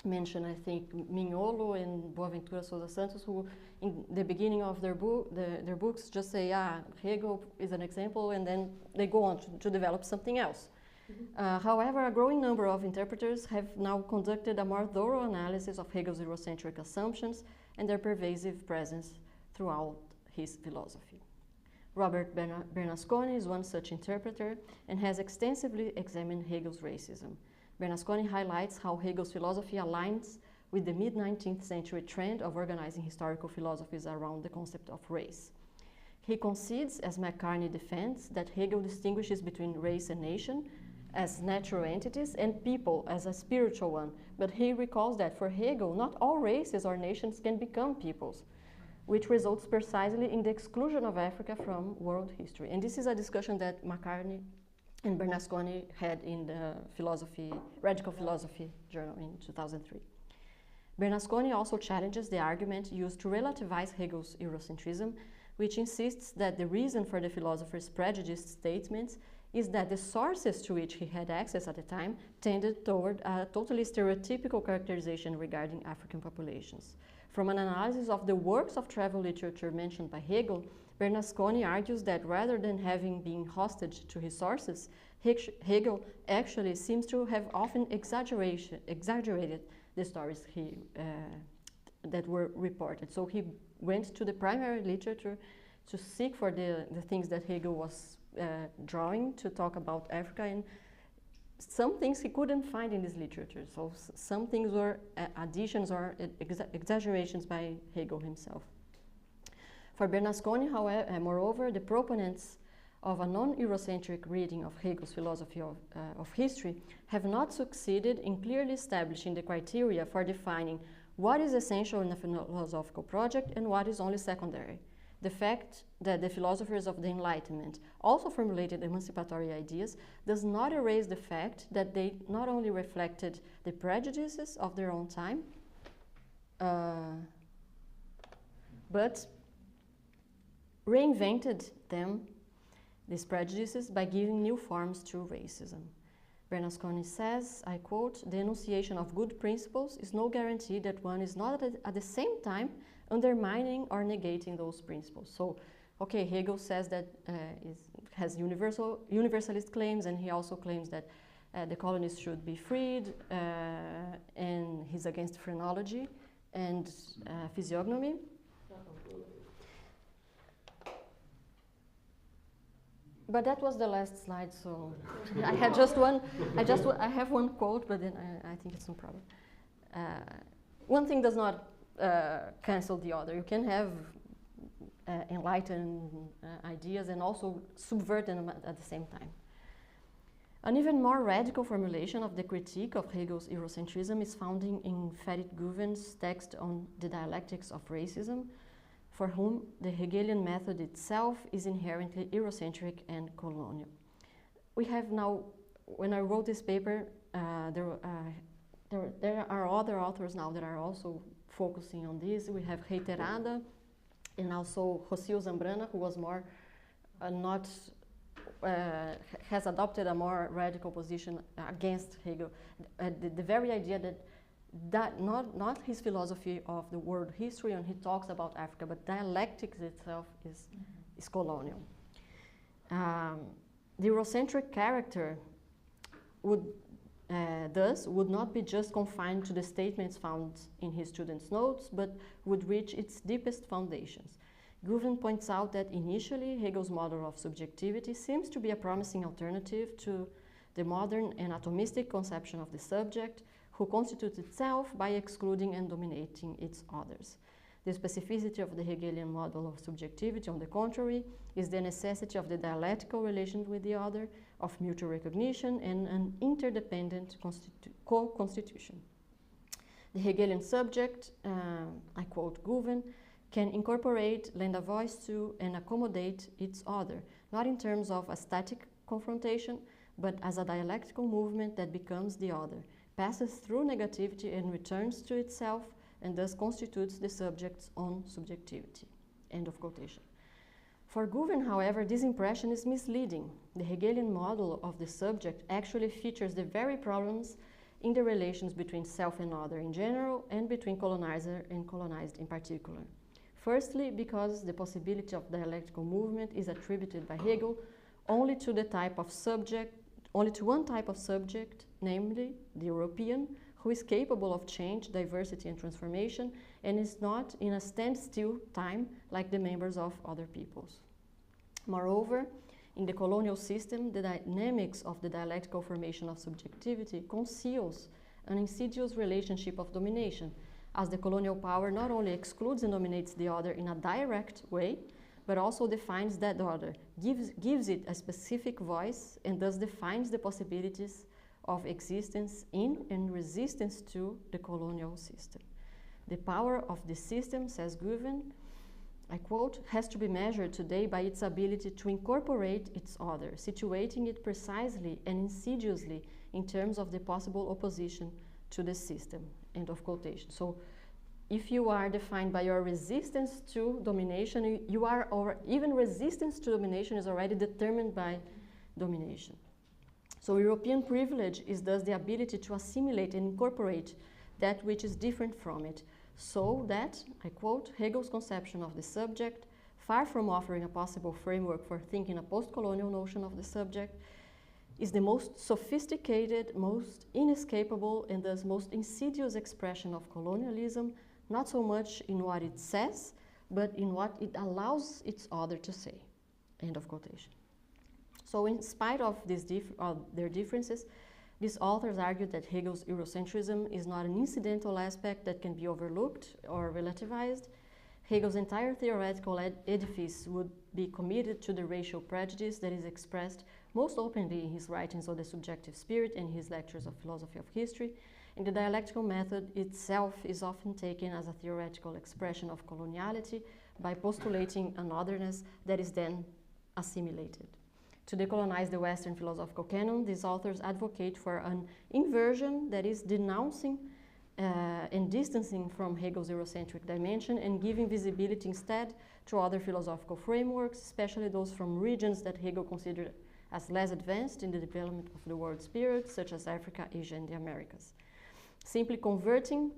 mentioned, I think, Mignolo and Boaventura Sousa Santos, who in the beginning of their books just say, Hegel is an example, and then they go on to develop something else. However, a growing number of interpreters have now conducted a more thorough analysis of Hegel's Eurocentric assumptions and their pervasive presence throughout his philosophy. Robert Bernasconi is one such interpreter and has extensively examined Hegel's racism. Bernasconi highlights how Hegel's philosophy aligns with the mid-19th century trend of organizing historical philosophies around the concept of race. He concedes, as McCartney defends, that Hegel distinguishes between race and nation as natural entities and people as a spiritual one, but he recalls that for Hegel, not all races or nations can become peoples, which results precisely in the exclusion of Africa from world history. And this is a discussion that McCartney and Bernasconi had in the Radical Philosophy journal in 2003. Bernasconi also challenges the argument used to relativize Hegel's Eurocentrism, which insists that the reason for the philosopher's prejudiced statements is that the sources to which he had access at the time tended toward a totally stereotypical characterization regarding African populations. From an analysis of the works of travel literature mentioned by Hegel, Bernasconi argues that rather than having been hostage to his sources, Hegel actually seems to have often exaggerated the stories that were reported. So he went to the primary literature to seek for the things that Hegel was drawing to talk about Africa, and some things he couldn't find in this literature. So some things were additions or exaggerations by Hegel himself. For Bernasconi, however, moreover, the proponents of a non-Eurocentric reading of Hegel's philosophy of history have not succeeded in clearly establishing the criteria for defining what is essential in a philosophical project and what is only secondary. The fact that the philosophers of the Enlightenment also formulated emancipatory ideas does not erase the fact that they not only reflected the prejudices of their own time, but reinvented them, these prejudices, by giving new forms to racism. Bernasconi says, I quote, "The enunciation of good principles is no guarantee that one is not at the same time undermining or negating those principles." So, okay, Hegel says that has universalist claims, and he also claims that the colonists should be freed, and he's against phrenology and physiognomy. But that was the last slide, so I had just one. I have one quote, but then I think it's no problem. One thing does not cancel the other. You can have enlightened ideas and also subvert them at the same time. An even more radical formulation of the critique of Hegel's Eurocentrism is found in Ferit Guven's text on the dialectics of racism, for whom the Hegelian method itself is inherently Eurocentric and colonial. We have now, when I wrote this paper, there are other authors now that are also focusing on this. We have Reiterada and also Rocio Zambrana, who was more has adopted a more radical position against Hegel. The very idea that not his philosophy of the world history, and he talks about Africa, but dialectics itself is colonial. The Eurocentric character would not be just confined to the statements found in his students' notes, but would reach its deepest foundations. Guven points out that initially Hegel's model of subjectivity seems to be a promising alternative to the modern and atomistic conception of the subject, who constitutes itself by excluding and dominating its others. The specificity of the Hegelian model of subjectivity, on the contrary, is the necessity of the dialectical relation with the other, of mutual recognition, and an interdependent co-constitution. The Hegelian subject, I quote Guven, can incorporate, lend a voice to, and accommodate its other, not in terms of a static confrontation, but as a dialectical movement that becomes the other, passes through negativity and returns to itself, and thus constitutes the subject's own subjectivity. End of quotation. For Guven, however, this impression is misleading. The Hegelian model of the subject actually features the very problems in the relations between self and other in general, and between colonizer and colonized in particular. Firstly, because the possibility of dialectical movement is attributed by Hegel only to one type of subject, namely the European, who is capable of change, diversity, and transformation, and is not in a standstill time like the members of other peoples. Moreover, in the colonial system, the dynamics of the dialectical formation of subjectivity conceals an insidious relationship of domination, as the colonial power not only excludes and dominates the other in a direct way, but also defines that other, gives it a specific voice, and thus defines the possibilities of existence in and resistance to the colonial system. The power of the system, says Goethe, I quote, has to be measured today by its ability to incorporate its other, situating it precisely and insidiously in terms of the possible opposition to the system, end of quotation. So if you are defined by your resistance to domination, you are, or even resistance to domination is already determined by domination. So European privilege is thus the ability to assimilate and incorporate that which is different from it, so that, I quote, Hegel's conception of the subject, far from offering a possible framework for thinking a post-colonial notion of the subject, is the most sophisticated, most inescapable, and thus most insidious expression of colonialism, not so much in what it says, but in what it allows its other to say, end of quotation. So in spite of their differences, these authors argue that Hegel's Eurocentrism is not an incidental aspect that can be overlooked or relativized. Hegel's entire theoretical edifice would be committed to the racial prejudice that is expressed most openly in his writings on the subjective spirit and his lectures of philosophy of history, and the dialectical method itself is often taken as a theoretical expression of coloniality by postulating an otherness that is then assimilated. To decolonize the Western philosophical canon, these authors advocate for an inversion that is denouncing and distancing from Hegel's Eurocentric dimension and giving visibility instead to other philosophical frameworks, especially those from regions that Hegel considered as less advanced in the development of the world spirit, such as Africa, Asia, and the Americas. Simply converting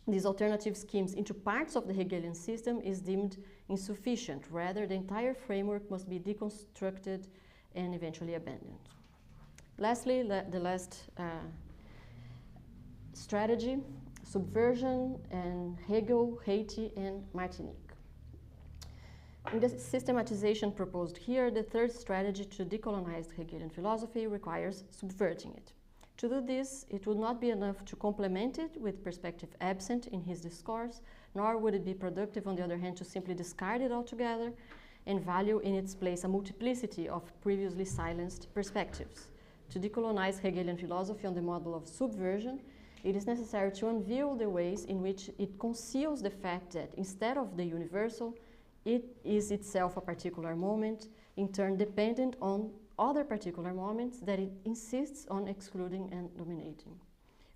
these alternative schemes into parts of the Hegelian system is deemed insufficient. Rather, the entire framework must be deconstructed and eventually abandoned. Lastly, the last strategy, subversion, and Hegel, Haiti, and Martinique. In the systematization proposed here, the third strategy to decolonize Hegelian philosophy requires subverting it. To do this, it would not be enough to complement it with perspective absent in his discourse, nor would it be productive, on the other hand, to simply discard it altogether and value in its place a multiplicity of previously silenced perspectives. To decolonize Hegelian philosophy on the model of subversion, it is necessary to unveil the ways in which it conceals the fact that instead of the universal, it is itself a particular moment, in turn dependent on other particular moments that it insists on excluding and dominating.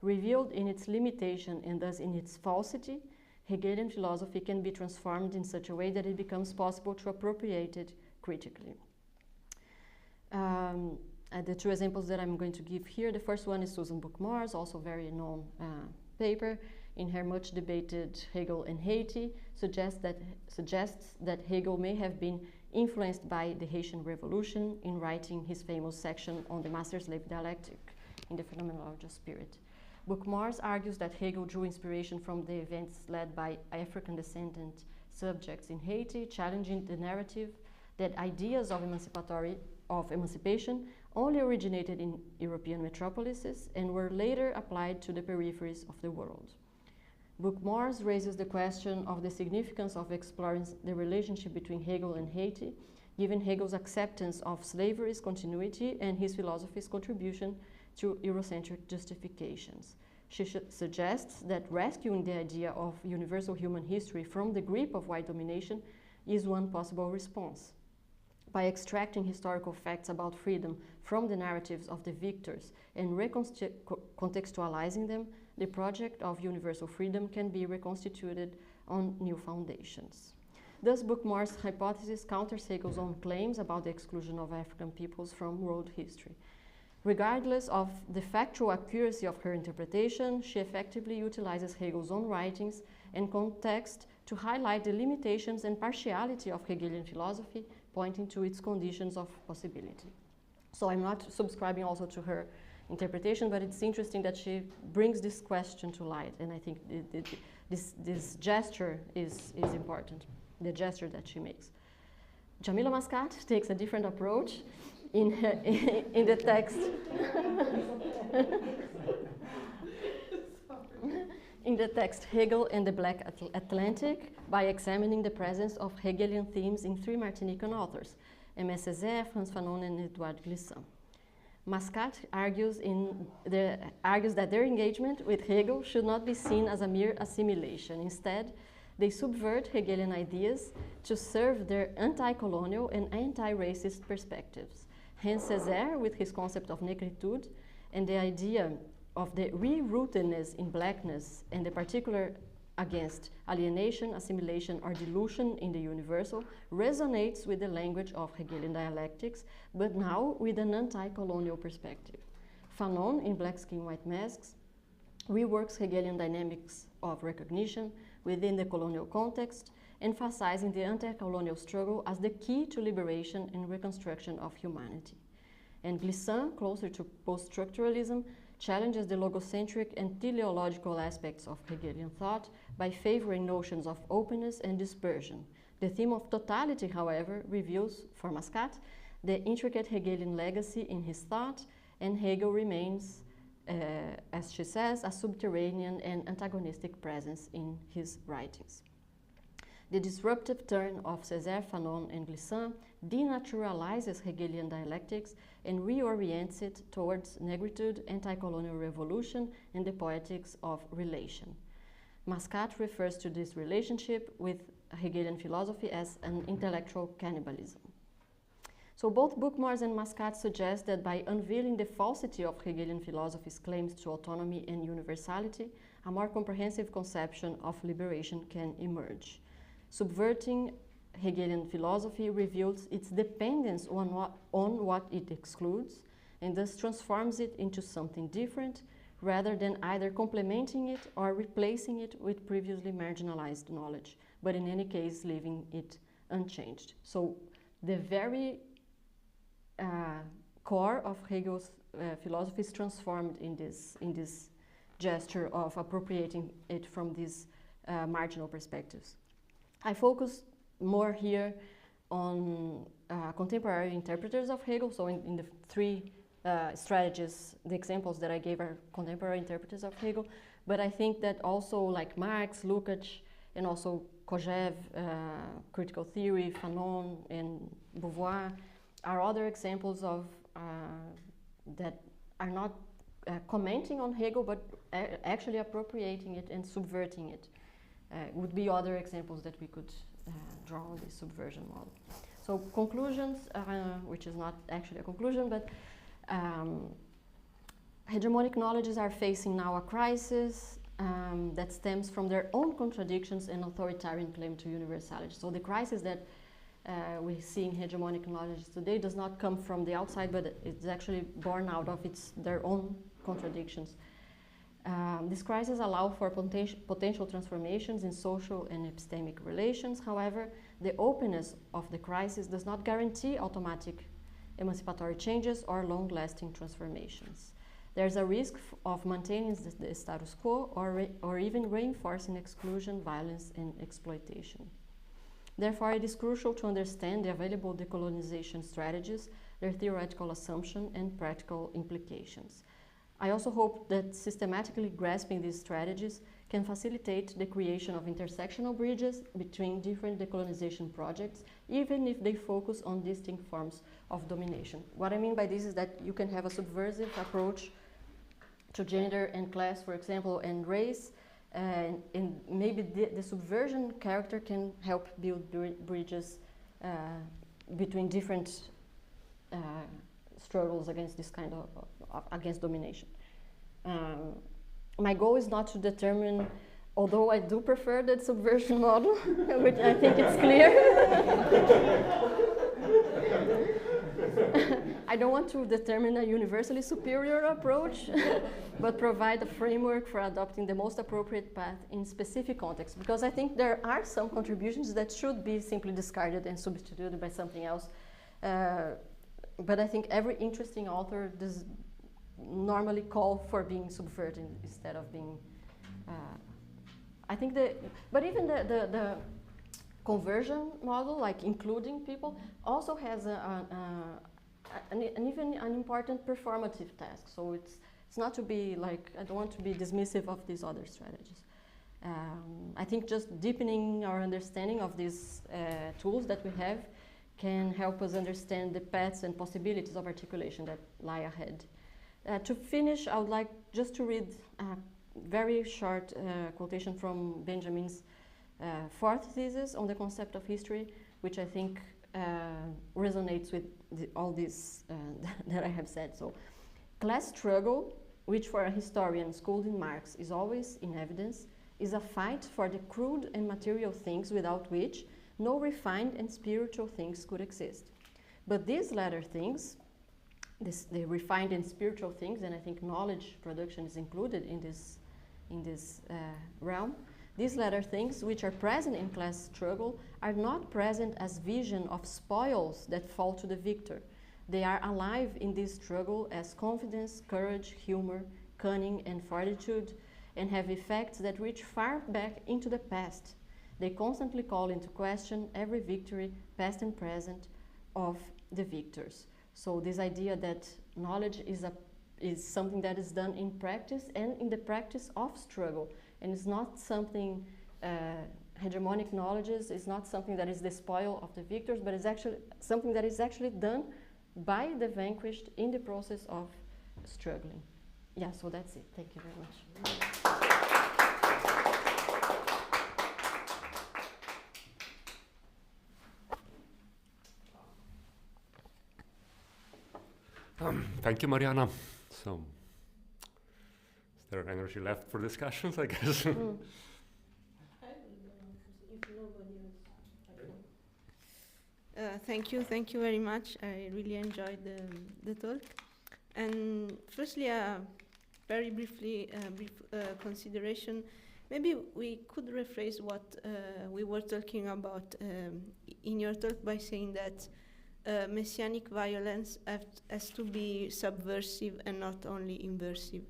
Revealed in its limitation and thus in its falsity, Hegelian philosophy can be transformed in such a way that it becomes possible to appropriate it critically. The two examples that I'm going to give here, the first one is Susan Bookmore's, also very known paper, in her much debated Hegel and Haiti, suggests that Hegel may have been influenced by the Haitian Revolution in writing his famous section on the master-slave dialectic in the Phenomenology of Spirit. Bookmore argues that Hegel drew inspiration from the events led by African descendant subjects in Haiti, challenging the narrative that ideas of emancipation only originated in European metropolises and were later applied to the peripheries of the world. Bookmore raises the question of the significance of exploring the relationship between Hegel and Haiti, given Hegel's acceptance of slavery's continuity and his philosophy's contribution to Eurocentric justifications. She suggests that rescuing the idea of universal human history from the grip of white domination is one possible response. By extracting historical facts about freedom from the narratives of the victors and recontextualizing them, the project of universal freedom can be reconstituted on new foundations. Thus, Bookmore's hypothesis counters Hegel's own claims about the exclusion of African peoples from world history. Regardless of the factual accuracy of her interpretation, she effectively utilizes Hegel's own writings and context to highlight the limitations and partiality of Hegelian philosophy, pointing to its conditions of possibility. So I'm not subscribing also to her interpretation, but it's interesting that she brings this question to light, and I think this gesture is important, the gesture that she makes. Jamila Mascat takes a different approach in the text. In the text Hegel and the Black Atlantic, by examining the presence of Hegelian themes in three Martinican authors, Aimé Césaire, Frantz Fanon, and Edouard Glissant. Mascat argues that their engagement with Hegel should not be seen as a mere assimilation. Instead, they subvert Hegelian ideas to serve their anti-colonial and anti-racist perspectives. Hence, Césaire, with his concept of negritude and the idea of the rerootedness in blackness and the particular against alienation, assimilation, or dilution in the universal, resonates with the language of Hegelian dialectics, but now with an anti-colonial perspective. Fanon, in Black Skin, White Masks, reworks Hegelian dynamics of recognition within the colonial context, emphasizing the anti-colonial struggle as the key to liberation and reconstruction of humanity. And Glissant, closer to post-structuralism, challenges the logocentric and teleological aspects of Hegelian thought by favoring notions of openness and dispersion. The theme of totality, however, reveals, for Mascat, the intricate Hegelian legacy in his thought, and Hegel remains, as she says, a subterranean and antagonistic presence in his writings. The disruptive turn of Césaire, Fanon, and Glissant denaturalizes Hegelian dialectics and reorients it towards negritude, anti-colonial revolution, and the poetics of relation. Mascat refers to this relationship with Hegelian philosophy as an intellectual cannibalism. So both Bookmars and Mascat suggest that by unveiling the falsity of Hegelian philosophy's claims to autonomy and universality, a more comprehensive conception of liberation can emerge. Subverting Hegelian philosophy reveals its dependence on what it excludes, and thus transforms it into something different, rather than either complementing it or replacing it with previously marginalized knowledge, but in any case leaving it unchanged. So the very core of Hegel's philosophy is transformed in this gesture of appropriating it from these marginal perspectives. I focus more here on contemporary interpreters of Hegel. So in the three strategies, the examples that I gave are contemporary interpreters of Hegel. But I think that also like Marx, Lukács, and also Kojève, critical theory, Fanon, and Beauvoir are other examples of that are not commenting on Hegel, but actually appropriating it and subverting it. Would be other examples that we could draw on the subversion model. So conclusions, which is not actually a conclusion, but hegemonic knowledges are facing now a crisis that stems from their own contradictions and authoritarian claim to universality. So the crisis that we see in hegemonic knowledges today does not come from the outside, but it's actually born out of their own contradictions. These crises allow for potential transformations in social and epistemic relations. However, the openness of the crisis does not guarantee automatic emancipatory changes or long-lasting transformations. There's a risk of maintaining the status quo or even reinforcing exclusion, violence, and exploitation. Therefore, it is crucial to understand the available decolonization strategies, their theoretical assumption, and practical implications. I also hope that systematically grasping these strategies can facilitate the creation of intersectional bridges between different decolonization projects, even if they focus on distinct forms of domination. What I mean by this is that you can have a subversive approach to gender and class, for example, and race, and maybe the subversion character can help build bridges between different struggles against this kind of against domination. My goal is not to determine, although I do prefer that subversion model, which I think it's clear. I don't want to determine a universally superior approach, but provide a framework for adopting the most appropriate path in specific contexts. Because I think there are some contributions that should be simply discarded and substituted by something else. But I think every interesting author does normally call for being subverted instead of being. I think but even the conversion model, like including people, also has even an important performative task. So it's not to be like, I don't want to be dismissive of these other strategies. I think just deepening our understanding of these tools that we have can help us understand the paths and possibilities of articulation that lie ahead. To finish, I would like just to read a very short quotation from Benjamin's fourth thesis on the concept of history, which I think resonates with all this that I have said. So, class struggle, which for a historian schooled in Marx is always in evidence, is a fight for the crude and material things without which no refined and spiritual things could exist. But these latter things, the refined and spiritual things, and I think knowledge production is included in this realm, these latter things, which are present in class struggle, are not present as vision of spoils that fall to the victor. They are alive in this struggle as confidence, courage, humor, cunning, and fortitude, and have effects that reach far back into the past. They constantly call into question every victory, past and present, of the victors. So this idea that knowledge is something that is done in practice and in the practice of struggle, and it's not something, hegemonic knowledges is not something that is the spoil of the victors, but it's actually something that is actually done by the vanquished in the process of struggling. Yeah, so that's it. Thank you very much. Thank you, Mariana. So, is there energy left for discussions, I guess? Thank you very much. I really enjoyed the talk. And firstly, very brief consideration. Maybe we could rephrase what we were talking about in your talk by saying that messianic violence has to be subversive and not only inversive,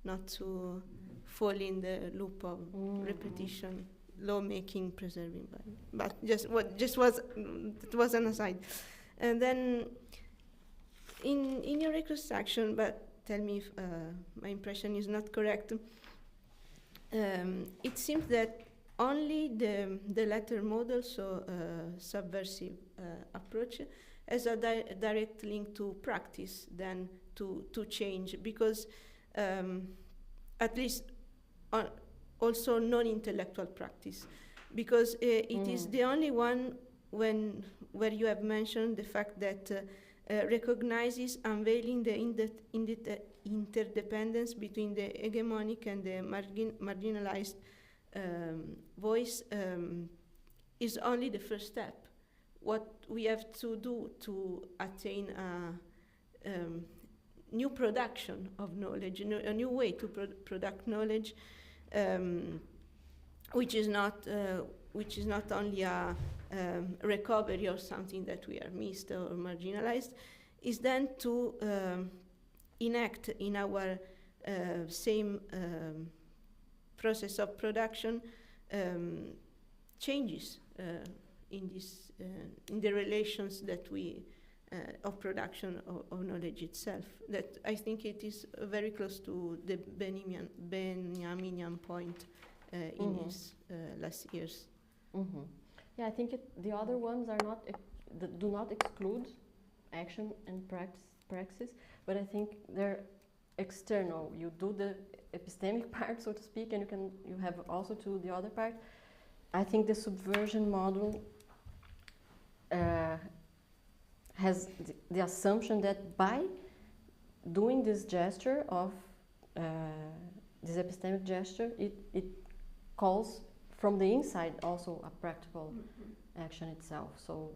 not to fall in the loop of repetition, lawmaking, preserving. But it was an aside. And then in your reconstruction, but tell me if my impression is not correct, it seems that only the latter model, so subversive approach, has a direct link to practice than to change, because at least also non-intellectual practice, because it is the only one where you have mentioned the fact that recognizes unveiling the interdependence between the hegemonic and the marginalized voice is only the first step. What we have to do to attain a new production of knowledge, a new way to product knowledge, which is not only a recovery of something that we are missed or marginalized, is then to enact in our same process of production changes in the relations that we of production of knowledge itself. That I think it is very close to the Benjaminian point in his last years. Yeah, I think the other ones are not do not exclude action and praxis, but I think they're external. You do the epistemic part, so to speak, and you have also to the other part. I think the subversion model has the assumption that by doing this gesture of this epistemic gesture, it calls from the inside also a practical action itself. So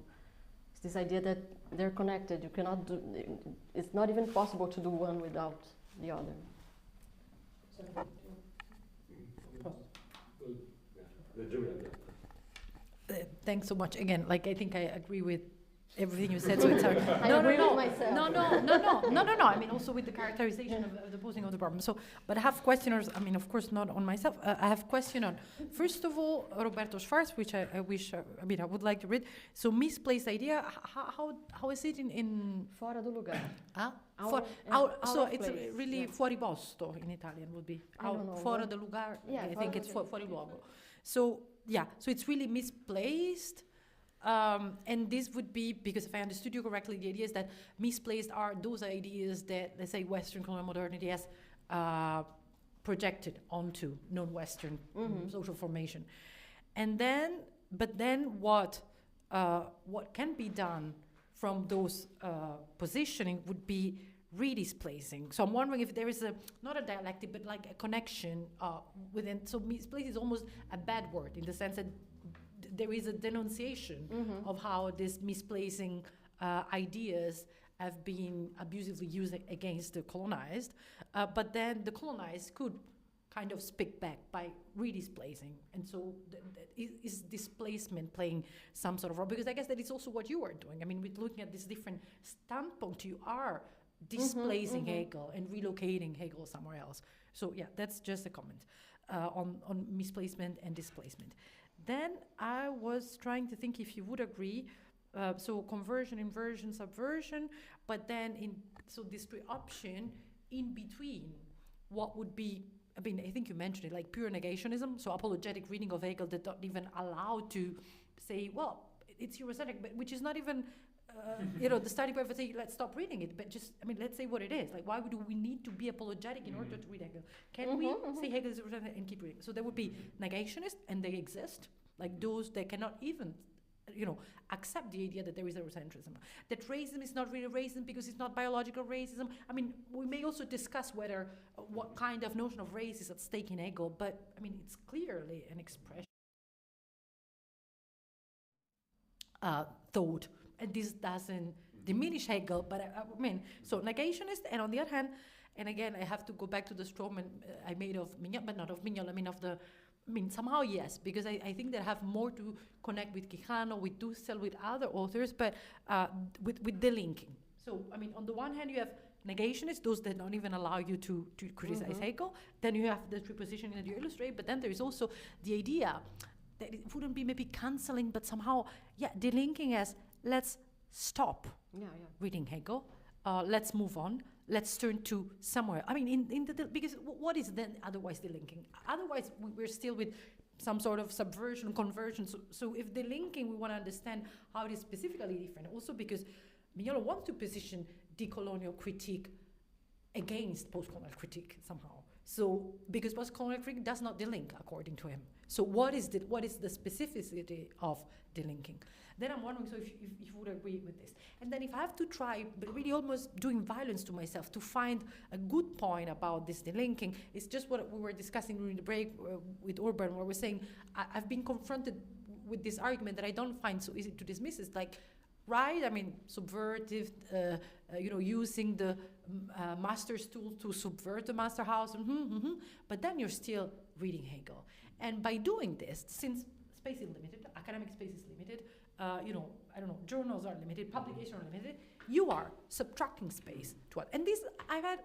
this idea that they're connected. You cannot do, it's not even possible to do one without the other. Thanks so much. Again, like I think I agree with everything you said. So it's hard. I agree with myself. No. I mean, also with the characterization of the posing of the problem. So, but I have questioners. I mean, of course, not on myself. I have question on, first of all, Roberto Schwarz, which I wish. I mean, I would like to read. So, misplaced idea. How is it in Fora do lugar. Ah? Out so of it's place, really yeah. fuori posto in Italian would be. I don't know. Fora del lugar. Yeah, I think it's fora fuori luogo. So yeah, so it's really misplaced. And this would be, because if I understood you correctly, the idea is that misplaced are those ideas that, let's say, Western colonial modernity has projected onto non-Western social formation. And then, but then what can be done from those positioning would be redisplacing. So I'm wondering if there is not a dialectic, but like a connection within, so misplaced is almost a bad word in the sense that there is a denunciation of how this misplacing ideas have been abusively used against the colonized, but then the colonized could kind of speak back by redisplacing. And so is displacement playing some sort of role? Because I guess that is also what you are doing. I mean, with looking at this different standpoint, you are displacing Hegel and relocating Hegel somewhere else. So yeah, that's just a comment on misplacement and displacement. Then I was trying to think if you would agree, so conversion, inversion, subversion, but then so this option in between, what would be, I mean, I think you mentioned it, like pure negationism, so apologetic reading of Hegel that don't even allow to say, well, it's Eurocentric, but which is not even, the starting point for saying, let's stop reading it, but just, I mean, let's say what it is. Like, why do we need to be apologetic in order to read Hegel? Can we say Hegel is Eurocentric and keep reading? So there would be negationists, and they exist, like those that cannot even, accept the idea that there is Eurocentrism. That racism is not really racism because it's not biological racism. I mean, we may also discuss whether, what kind of notion of race is at stake in Hegel, but, I mean, it's clearly an expression thought. And this doesn't diminish Hegel, but I mean, so negationist, and on the other hand, and again, I have to go back to the straw man I made of Mignol, but not of Mignol, somehow yes, because I think they have more to connect with Quijano, with Dussel, with other authors, but with the linking. So, I mean, on the one hand, you have negationists, those that don't even allow you to criticize Hegel. Then you have the repositioning that you illustrate, but then there is also the idea that it wouldn't be maybe canceling, but somehow, delinking as, let's stop reading Hegel, let's move on, let's turn to somewhere. I mean, because what is then otherwise delinking? Otherwise, we're still with some sort of subversion, conversion. So if delinking, we want to understand how it is specifically different. Also because Mignolo wants to position decolonial critique against postcolonial critique somehow. So because postcolonial critique does not delink, according to him. So what is the specificity of delinking? Then I'm wondering, so if you would agree with this. And then if I have to try, but really almost doing violence to myself, to find a good point about this delinking, it's just what we were discussing during the break with Urban, where we're saying, I've been confronted with this argument that I don't find so easy to dismiss. It's like, right, I mean, subvertive, using the master's tool to subvert the master house, but then you're still reading Hegel. And by doing this, since space is limited, academic space is limited, journals are limited, publications are limited, you are subtracting space to it. And this, I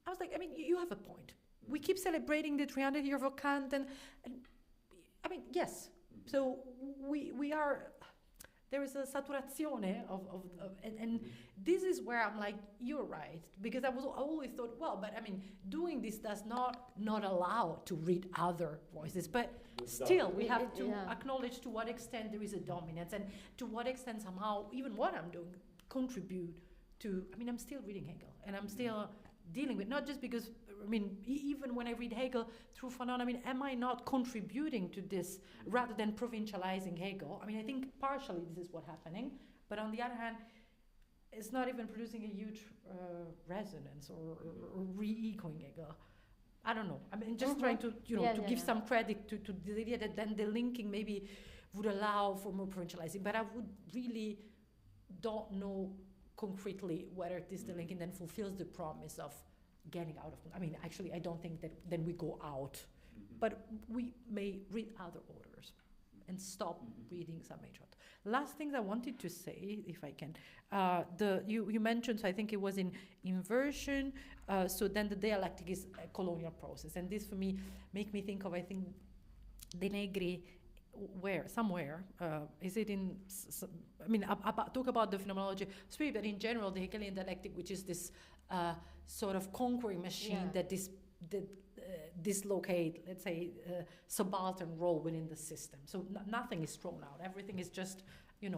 was like, I mean, you have a point. We keep celebrating the 300 years of Kant, and I mean, yes. So we are, there is a saturazione and this is where I'm like, you're right, because I always thought, well, but I mean, doing this does not allow to read other voices, but still we have to acknowledge to what extent there is a dominance, and to what extent somehow even what I'm doing contribute to, I mean, I'm still reading Hegel, and I'm still dealing with, not just because, I mean, even when I read Hegel through Fanon, I mean, am I not contributing to this rather than provincializing Hegel? I mean, I think partially this is what's happening, but on the other hand, it's not even producing a huge resonance or re-echoing Hegel. I don't know. I mean, just trying to, give some credit to the idea that then the linking maybe would allow for more provincializing, but I would really don't know concretely whether this delinking then fulfills the promise of getting out of. I mean, actually, I don't think that then we go out, but we may read other authors and stop reading some major authors. Last thing I wanted to say, if I can, you mentioned, so I think it was in inversion, so then the dialectic is a colonial process, and this for me make me think of, I think, De Negri, somewhere, is it in, talk about the phenomenology of spirit, but in general, the Hegelian dialectic, which is this sort of conquering machine that dislocate, let's say, subaltern role within the system. So nothing is thrown out. Everything is just,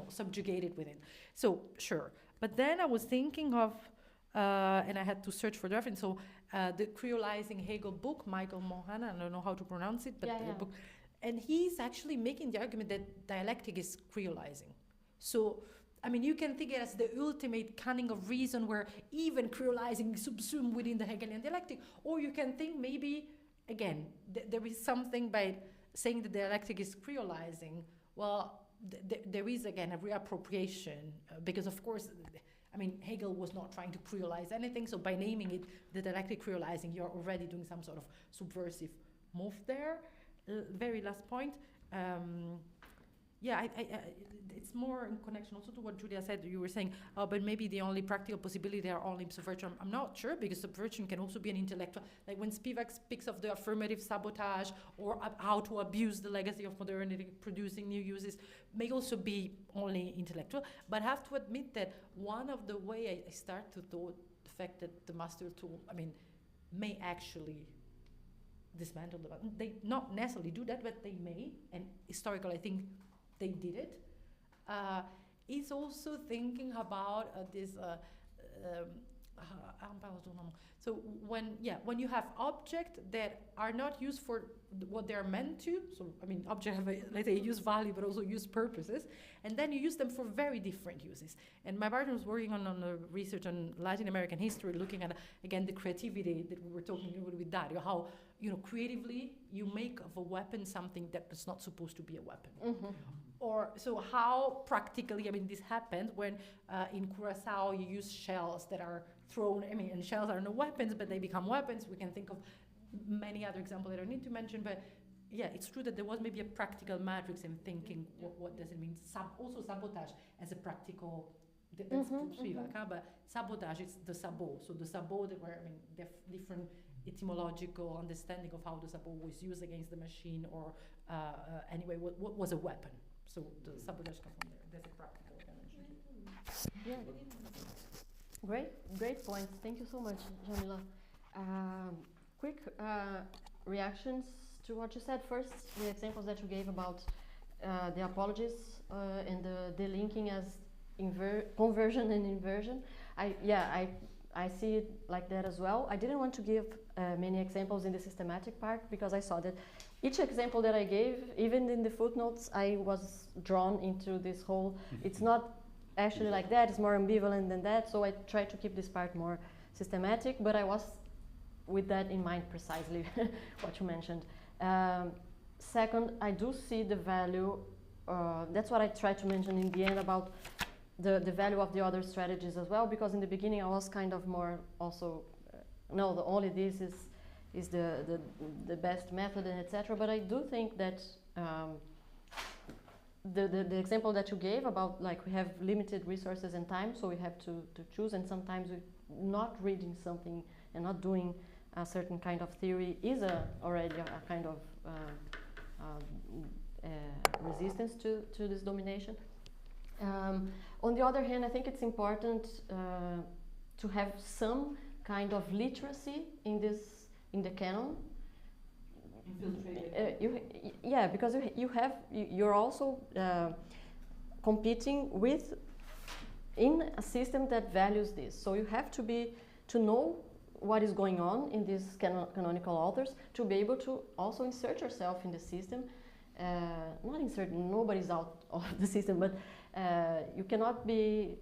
subjugated within. So, sure. But then I was thinking of, and I had to search for the reference, so the Creolizing Hegel book, Michael Mohana, I don't know how to pronounce it, but the book, and he's actually making the argument that dialectic is creolizing. So, I mean, you can think it as the ultimate cunning of reason where even creolizing is subsumed within the Hegelian dialectic, or you can think maybe, again, there is something by saying the dialectic is creolizing. Well, there is, again, a reappropriation, because, of course, I mean, Hegel was not trying to creolize anything, so by naming it the dialectic creolizing, you're already doing some sort of subversive move there. Very last point. It's more in connection also to what Julia said. You were saying, but maybe the only practical possibility are only subversion. I'm not sure, because subversion can also be an intellectual. Like when Spivak speaks of the affirmative sabotage or how to abuse the legacy of modernity, producing new uses, may also be only intellectual. But I have to admit that one of the way I start to thought the fact that the master tool, may actually dismantle the. They not necessarily do that, but they may. And historically, I think they did it. Is also thinking about this. So when you have objects that are not used for what they're meant to, so objects have let's say use value but also use purposes, and then you use them for very different uses. And my partner was working on a research on Latin American history, looking at again the creativity that we were talking about with Dario, how creatively you make of a weapon something that is not supposed to be a weapon. Or so how practically, this happened when in Curacao you use shells that are thrown, and shells are no weapons, but they become weapons. We can think of many other examples that I don't need to mention, but yeah, it's true that there was maybe a practical matrix in thinking what does it mean. Also sabotage as a practical, that's Spivak, but sabotage is the sabot. So the sabot, where different etymological understanding of how the sabot was used against the machine, or anyway, what was a weapon. So the sabotage comes from there. There's a practical dimension. Yeah. Great points. Thank you so much, Jamila. Quick reactions to what you said. First, the examples that you gave about the apologies and the linking as conversion and inversion. I see it like that as well. I didn't want to give many examples in the systematic part because I saw that each example that I gave, even in the footnotes, I was drawn into this whole, it's not actually like that, it's more ambivalent than that, so I tried to keep this part more systematic, but I was with that in mind precisely, what you mentioned. Second, I do see the value, that's what I tried to mention in the end about the value of the other strategies as well, because in the beginning I was kind of more also, no, the only this is the best method and etc. But I do think that the example that you gave about like we have limited resources and time, so we have to choose, and sometimes we not reading something and not doing a certain kind of theory is already a kind of resistance to this domination. On the other hand, I think it's important to have some kind of literacy in the canon. Because you're also competing in a system that values this. So you have to know what is going on in these canonical authors to be able to also insert yourself in the system. Not insert, nobody's out of the system, but you cannot you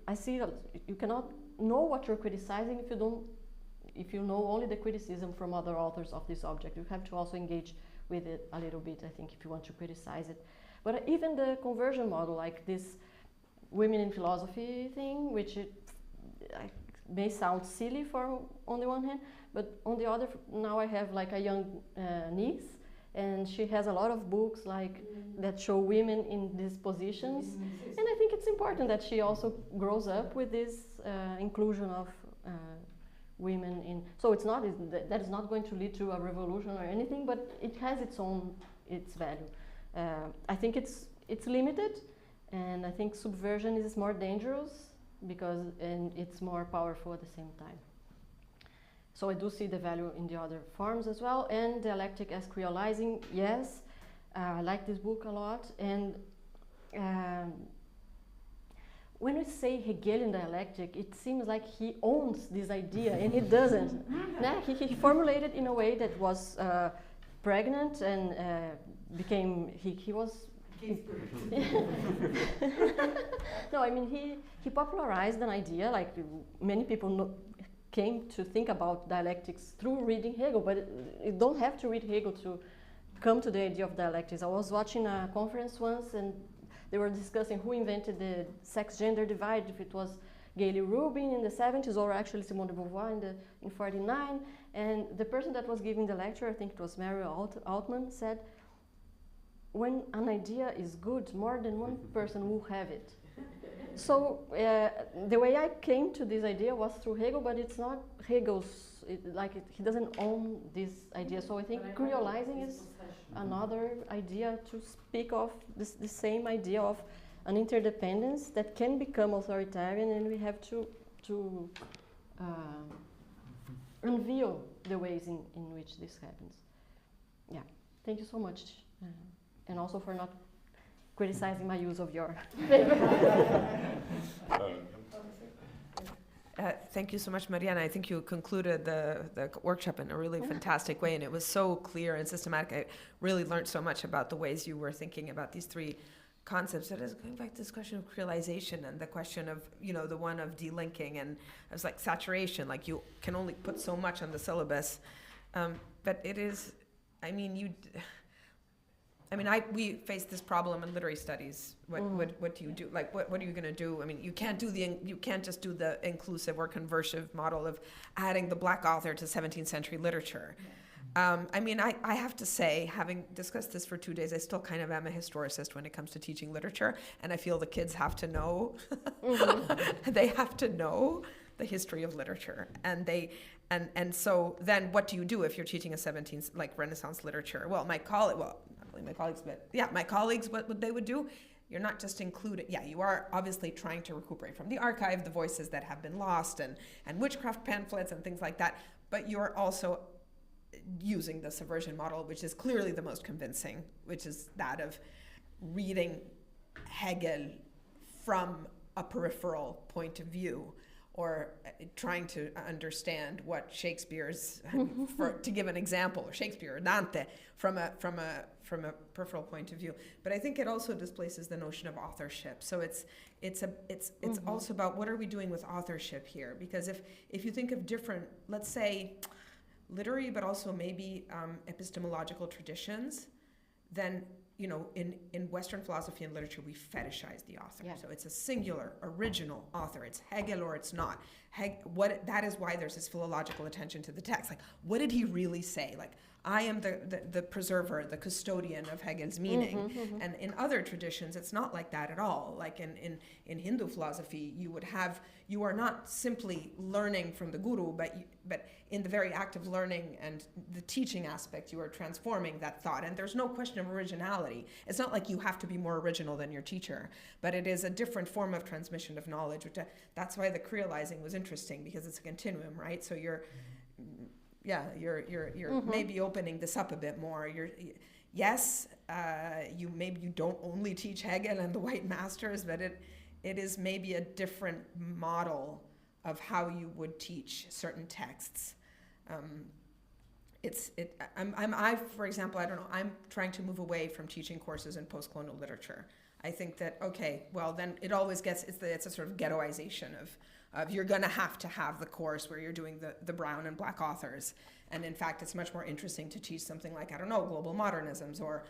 cannot know what you're criticizing if you know only the criticism from other authors of this object. You have to also engage with it a little bit, I think, if you want to criticize it. But even the conversion model, like this women in philosophy thing, which may sound silly on the one hand, but on the other, now I have like a young niece, and she has a lot of books that show women in these positions, and I think it's important that she also grows up with this inclusion of women in. So it's not that is not going to lead to a revolution or anything, but it has its value. I think it's limited, and I think subversion is more dangerous and it's more powerful at the same time. So I do see the value in the other forms as well, and dialectic as creolizing. Yes, I like this book a lot, and when we say Hegelian dialectic, it seems like he owns this idea, and he doesn't. He formulated in a way that was pregnant and he was. No, I mean he popularized an idea, like many people came to think about dialectics through reading Hegel, but you don't have to read Hegel to come to the idea of dialectics. I was watching a conference once, and they were discussing who invented the sex-gender divide, if it was Gayle Rubin in the 70s or actually Simone de Beauvoir in 49. And the person that was giving the lecture, I think it was Mary Altman, said, when an idea is good, more than one person will have it. So the way I came to this idea was through Hegel, but it's not Hegel's, he doesn't own this idea. So I think creolizing is another idea to speak of the same idea of an interdependence that can become authoritarian, and we have to unveil the ways in which this happens. Yeah, thank you so much. And also for not criticizing my use of your paper. Thank you so much, Mariana. I think you concluded the workshop in a really fantastic way, and it was so clear and systematic. I really learned so much about the ways you were thinking about these three concepts. That is going back to this question of creolization and the question of, the one of delinking, and it was like saturation, like you can only put so much on the syllabus. But it is, we face this problem in literary studies. What do you do? Like, what are you going to do? You can't just do the inclusive or conversive model of adding the black author to 17th century literature. I have to say, having discussed this for 2 days, I still kind of am a historicist when it comes to teaching literature, and I feel the kids have to know. They have to know the history of literature, and so then what do you do if you're teaching a 17th Renaissance literature? Well, my colleagues, what they would do, you're not just including, you are obviously trying to recuperate from the archive the voices that have been lost and witchcraft pamphlets and things like that, but you're also using the subversion model, which is clearly the most convincing, which is that of reading Hegel from a peripheral point of view, or trying to understand what Shakespeare's, to give an example, Shakespeare or Dante from a peripheral point of view. But I think it also displaces the notion of authorship. So it's also about what are we doing with authorship here? Because if you think of different, let's say, literary, but also maybe epistemological traditions, then in Western philosophy and literature, we fetishize the author. Yeah. So it's a singular, original author. It's Hegel or it's not. That is why there's this philological attention to the text. Like, what did he really say? Like, I am the preserver, the custodian of Hegel's meaning. And in other traditions, it's not like that at all. Like in Hindu philosophy, you are not simply learning from the guru, but in the very act of learning and the teaching aspect, you are transforming that thought. And there's no question of originality. It's not like you have to be more original than your teacher, but it is a different form of transmission of knowledge. That's why the creolizing was interesting, because it's a continuum, right? So you're maybe opening this up a bit more. You don't only teach Hegel and the white masters, but it is maybe a different model of how you would teach certain texts. For example, I don't know, I'm trying to move away from teaching courses in postcolonial literature. I think that, then it always it's a sort of ghettoization of you're going to have the course where you're doing the brown and black authors. And in fact, it's much more interesting to teach something like, global modernisms, or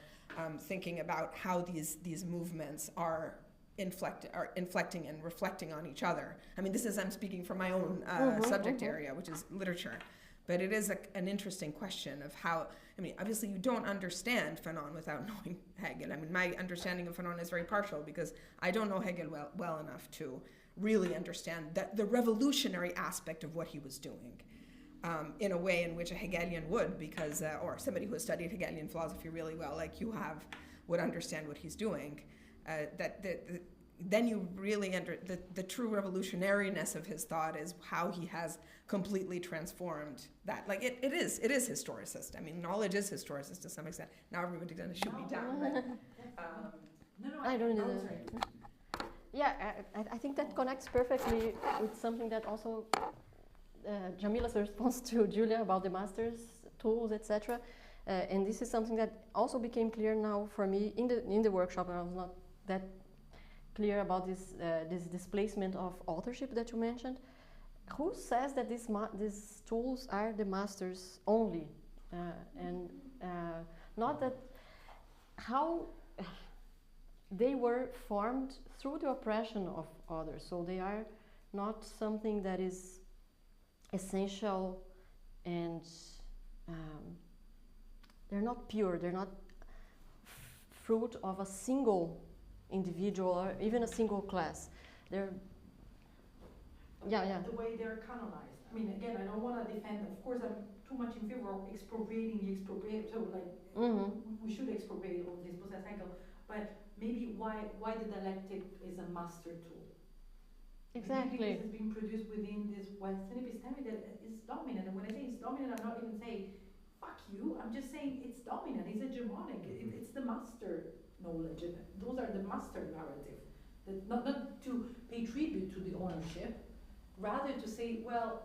thinking about how these movements are inflecting and reflecting on each other. I mean, I'm speaking from my own subject area, which is literature. But it is an interesting question of how, I mean, obviously you don't understand Fanon without knowing Hegel. I mean, my understanding of Fanon is very partial because I don't know Hegel well enough to really understand the revolutionary aspect of what he was doing in a way in which a Hegelian would, because, or somebody who has studied Hegelian philosophy really well, like you have, would understand what he's doing. Then you really the true revolutionariness of his thought is how he has completely transformed that. Like it is historicist. I mean, knowledge is historicist to some extent. Now everybody's gonna shoot me down. But, I don't know. Yeah, I think that connects perfectly with something that also Jamila's response to Julia about the master's tools, etc. And this is something that also became clear now for me in the workshop, and I was not that clear about this displacement of authorship that you mentioned. Who says that these tools are the masters only, and not that how they were formed through the oppression of others, so they are not something that is essential, and they're not pure, they're not fruit of a single individual or even a single class. They're the way they're canonized. I mean, again, I don't want to defend, of course I'm too much in favor of expropriating the expropriated, so like we should expropriate all this possess Hegel, but maybe why the dialectic is a master tool. Exactly. Maybe this is being produced within this Western episteme that is dominant, and when I say it's dominant, I'm not even saying fuck you, I'm just saying it's dominant, it's hegemonic, it's the master knowledge, and those are the master narrative. That not to pay tribute to the ownership, rather to say, well,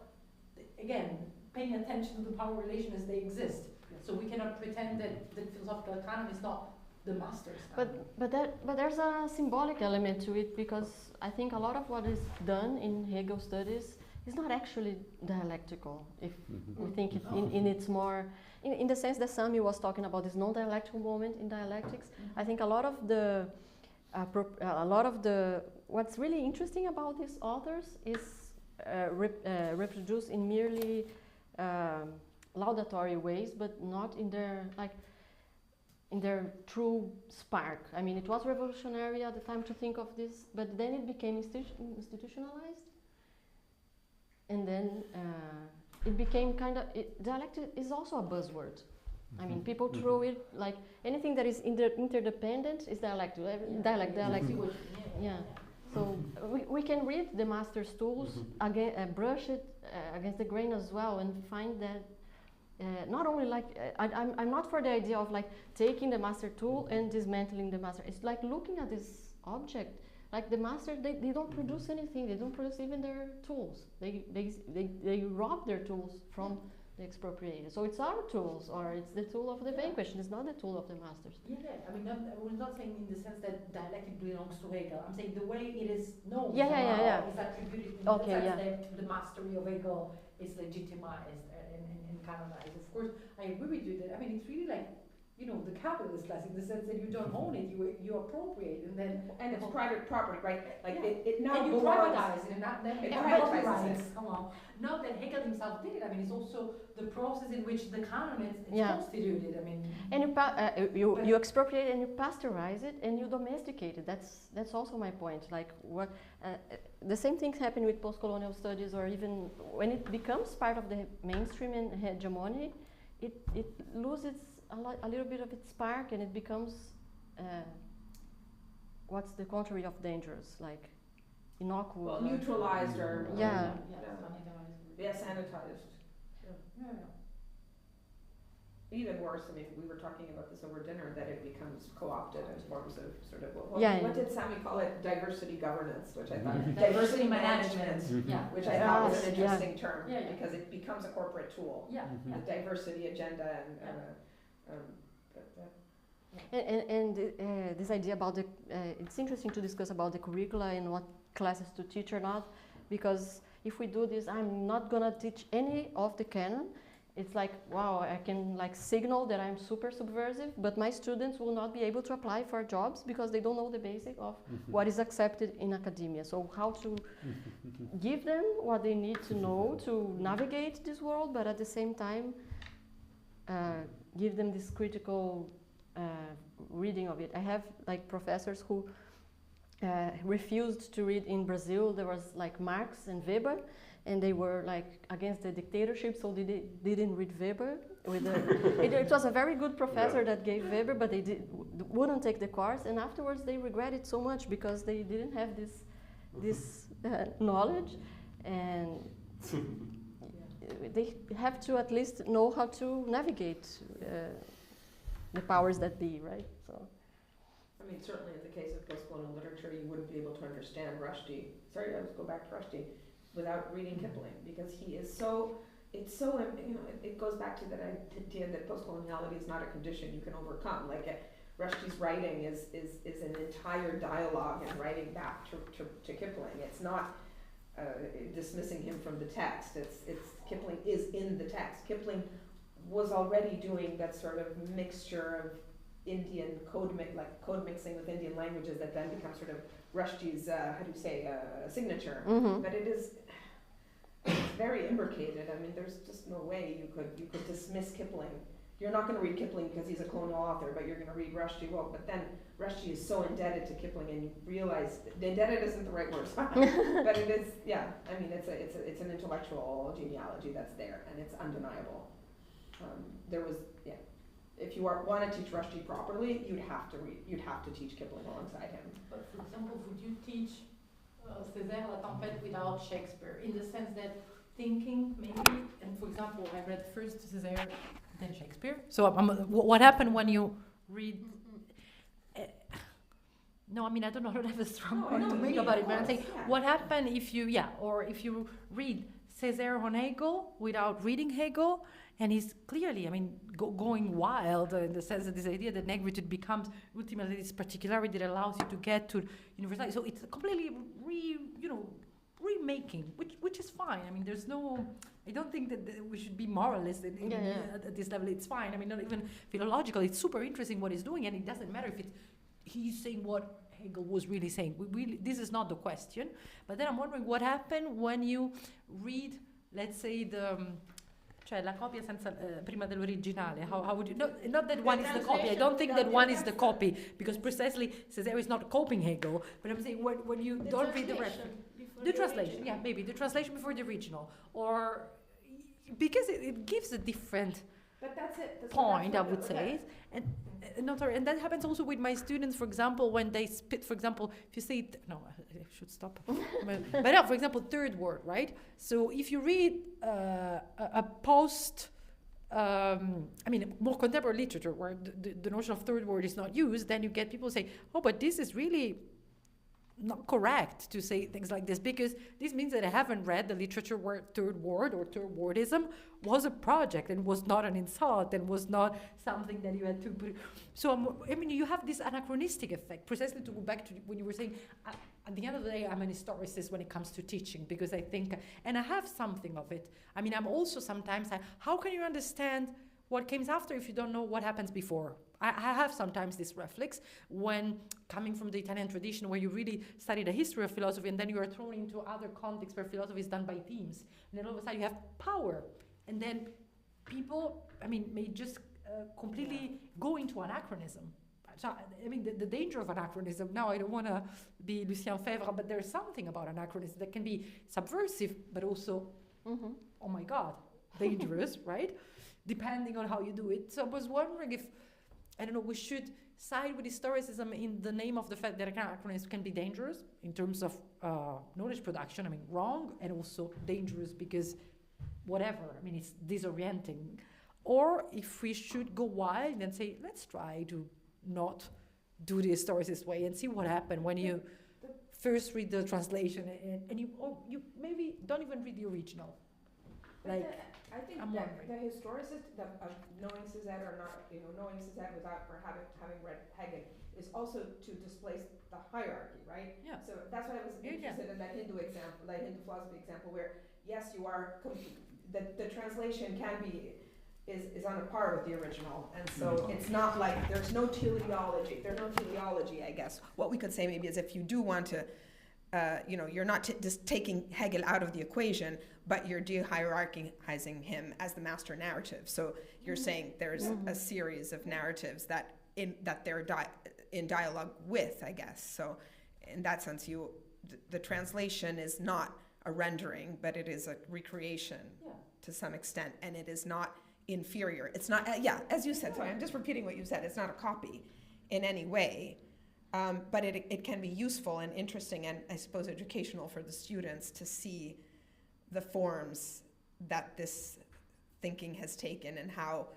again, paying attention to the power relations as they exist. So we cannot pretend that the philosophical canon is not the master's canon. But there's a symbolic element to it, because I think a lot of what is done in Hegel studies is not actually dialectical, if we think it in its more, in the sense that Sami was talking about this non-dialectical moment in dialectics. I think a lot of the what's really interesting about these authors is reproduced in merely laudatory ways, but not in their true spark. I mean, it was revolutionary at the time to think of this, but then it became institutionalized, and then it became kind of, dialectic is also a buzzword. I mean, people throw it like anything that is interdependent is dialectic. Dialectic. Yeah. So we can read the master's tools, brush it against the grain as well, and find that not only like I'm not for the idea of like taking the master tool and dismantling the master. It's like looking at this object. Like the master, they don't produce anything. They don't produce even their tools. They rob their tools from the expropriated. So it's our tools, or it's the tool of the vanquished. It's not the tool of the masters. Yeah. I mean, we're not saying in the sense that dialectic belongs to Hegel. I'm saying the way it is known is attributed in the sense that the mastery of Hegel is legitimized and canonized. Of course, I agree with you that, I mean, it's really like, you know, the capitalist class, in the sense that you don't own it, you appropriate, and then it's private property, right? Like it now and you belongs. privatize it, and not then it property privatizes rights come along. Not that Hegel himself did it. I mean, it's also the process in which the canon is constituted. I mean, and you expropriate and you pasteurize it and you domesticate it. That's also my point. Like what the same things happen with postcolonial studies, or even when it becomes part of the mainstream and hegemony, it loses a little bit of its spark, and it becomes what's the contrary of dangerous, like innocuous. Well, neutralized or sanitized. Yeah. Even worse, I mean, we were talking about this over dinner, that it becomes co-opted in forms of sort of what did Sami call it? Diversity governance, which I thought diversity management, which I thought was an interesting term because it becomes a corporate tool. The diversity agenda and this idea about the it's interesting to discuss about the curricula and what classes to teach or not, because if we do this, I'm not gonna teach any of the canon, it's like, wow, I can like signal that I'm super subversive, but my students will not be able to apply for jobs because they don't know the basic of what is accepted in academia. So how to give them what they need to know to navigate this world, but at the same time give them this critical reading of it. I have like professors who refused to read in Brazil. There was like Marx and Weber, and they were like against the dictatorship, so they didn't read Weber. It was a very good professor that gave Weber, but they wouldn't take the course, and afterwards they regretted so much because they didn't have this knowledge, and they have to at least know how to navigate the powers that be, right? So. I mean, certainly in the case of post-colonial literature, you wouldn't be able to understand Rushdie. Sorry, let's go back to Rushdie. Without reading Kipling, because he is so, it's so, you know, it goes back to that idea that post-coloniality is not a condition you can overcome. Like Rushdie's writing is an entire dialogue and writing back to Kipling. It's not dismissing him from the text. It's Kipling is in the text. Kipling was already doing that sort of mixture of Indian code mixing with Indian languages that then becomes sort of Rushdie's signature. Mm-hmm. But it's very imbricated. I mean, there's just no way you could dismiss Kipling. You're not going to read Kipling because he's a colonial author, but you're going to read Rushdie. Well, but then Rushdie is so indebted to Kipling, and you realize indebted isn't the right word, but it is. Yeah, I mean, it's an intellectual genealogy that's there, and it's undeniable. If you want to teach Rushdie properly, you'd have to teach Kipling alongside him. But for example, would you teach Césaire La Tempête without Shakespeare, in the sense that thinking maybe, and for example, I read first Césaire, then Shakespeare. So what happened when you read? No, I mean, I don't know how to have a strong point to make about it, but I'm saying, what happened if you read Césaire on Hegel without reading Hegel? And he's clearly, I mean, going wild in the sense that this idea that negritude becomes ultimately this particularity that allows you to get to universality. So it's completely remaking, which is fine. I mean, there's no, I don't think that we should be moralists at this level. It's fine. I mean, not even philological. It's super interesting what he's doing, and it doesn't matter if he's saying what Hegel was really saying. This is not the question. But then I'm wondering what happened when you read, let's say, cioè la copia senza prima dell'originale. How would you? Not that one is the copy. I don't think that one is the copy, because precisely Césaire is not copying Hegel. But I'm saying when you don't read the reference, the translation, maybe the translation before the original, or because it gives a different point, I would say. And that happens also with my students, for example, when they spit, for example, if you say, I should stop. But now, for example, third word, right? So if you read a more contemporary literature where the notion of third word is not used, then you get people say, oh, but this is really not correct to say things like this, because this means that I haven't read the literature where third word or third wordism was a project and was not an insult and was not something that you had to put. So, you have this anachronistic effect, precisely to go back to when you were saying, at the end of the day, I'm an historicist when it comes to teaching, because I think, and I have something of it. I mean, I'm also sometimes, how can you understand what comes after if you don't know what happens before? I have sometimes this reflex when coming from the Italian tradition, where you really study the history of philosophy, and then you are thrown into other contexts where philosophy is done by themes. And then all of a sudden you have power. And then people, may just completely go into anachronism. So, the danger of anachronism, now I don't want to be Lucien Febvre, but there's something about anachronism that can be subversive, but also, oh my God, dangerous, right? Depending on how you do it. So I was wondering if, we should side with historicism in the name of the fact that anachronism can be dangerous in terms of knowledge production. Wrong, and also dangerous because whatever, it's disorienting. Or if we should go wild and say, let's try to not do the historicist way and see what happened when you first read the translation and you maybe don't even read the original. I think that the historicist of knowing Césaire or not, knowing Césaire without or having read Hegel is also to displace the hierarchy, right? Yeah. So that's why I was interested in that Hindu example, that Hindu philosophy example, where yes, you are the translation is on a par with the original, and so it's not like there's no teleology. There's no teleology, I guess. What we could say maybe is if you do want to, you're not just taking Hegel out of the equation, but you're de-hierarchizing him as the master narrative. So you're saying there's a series of narratives that they're in dialogue with, I guess. So in that sense, the translation is not a rendering, but it is a recreation to some extent, and it is not inferior. It's not, as you said, sorry, I'm just repeating what you said. It's not a copy in any way, but it can be useful and interesting and I suppose educational for the students to see the forms that this thinking has taken and how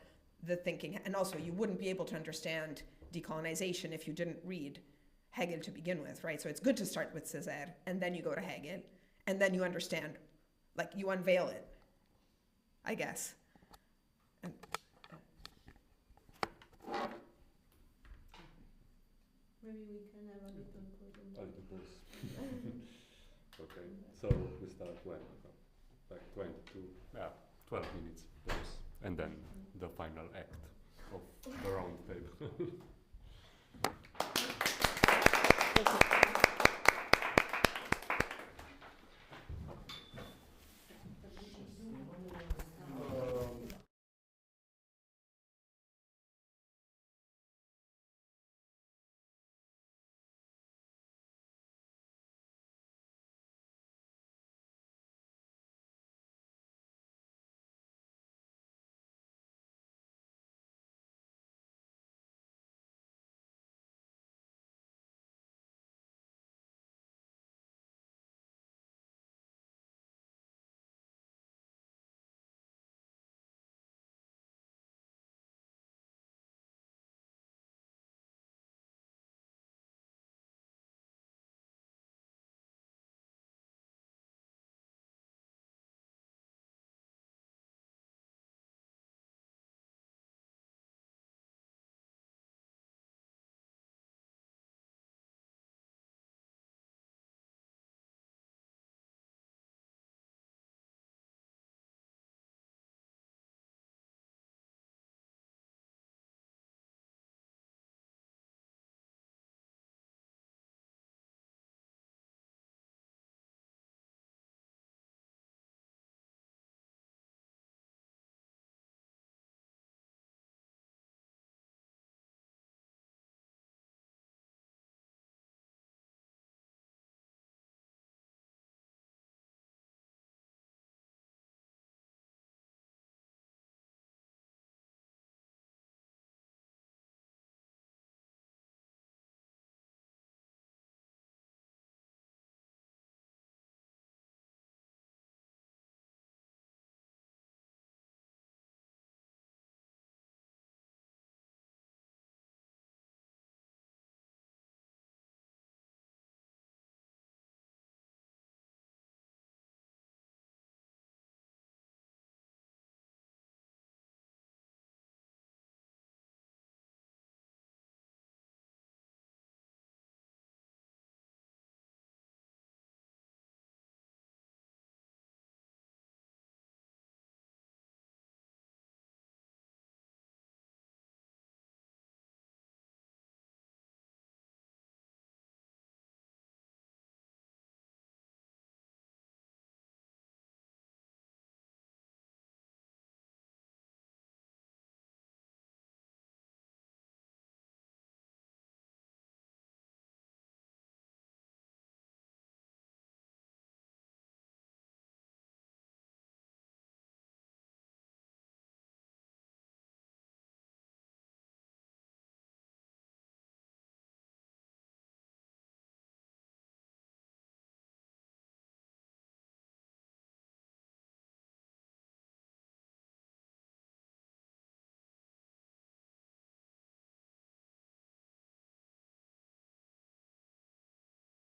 the thinking, and also you wouldn't be able to understand decolonization if you didn't read Hegel to begin with, right? So it's good to start with Césaire, and then you go to Hegel, and then you understand, like you unveil it, I guess. Maybe we can have a little pause. Okay, so we start when? Like 12 minutes pause, and then the final act of the round table.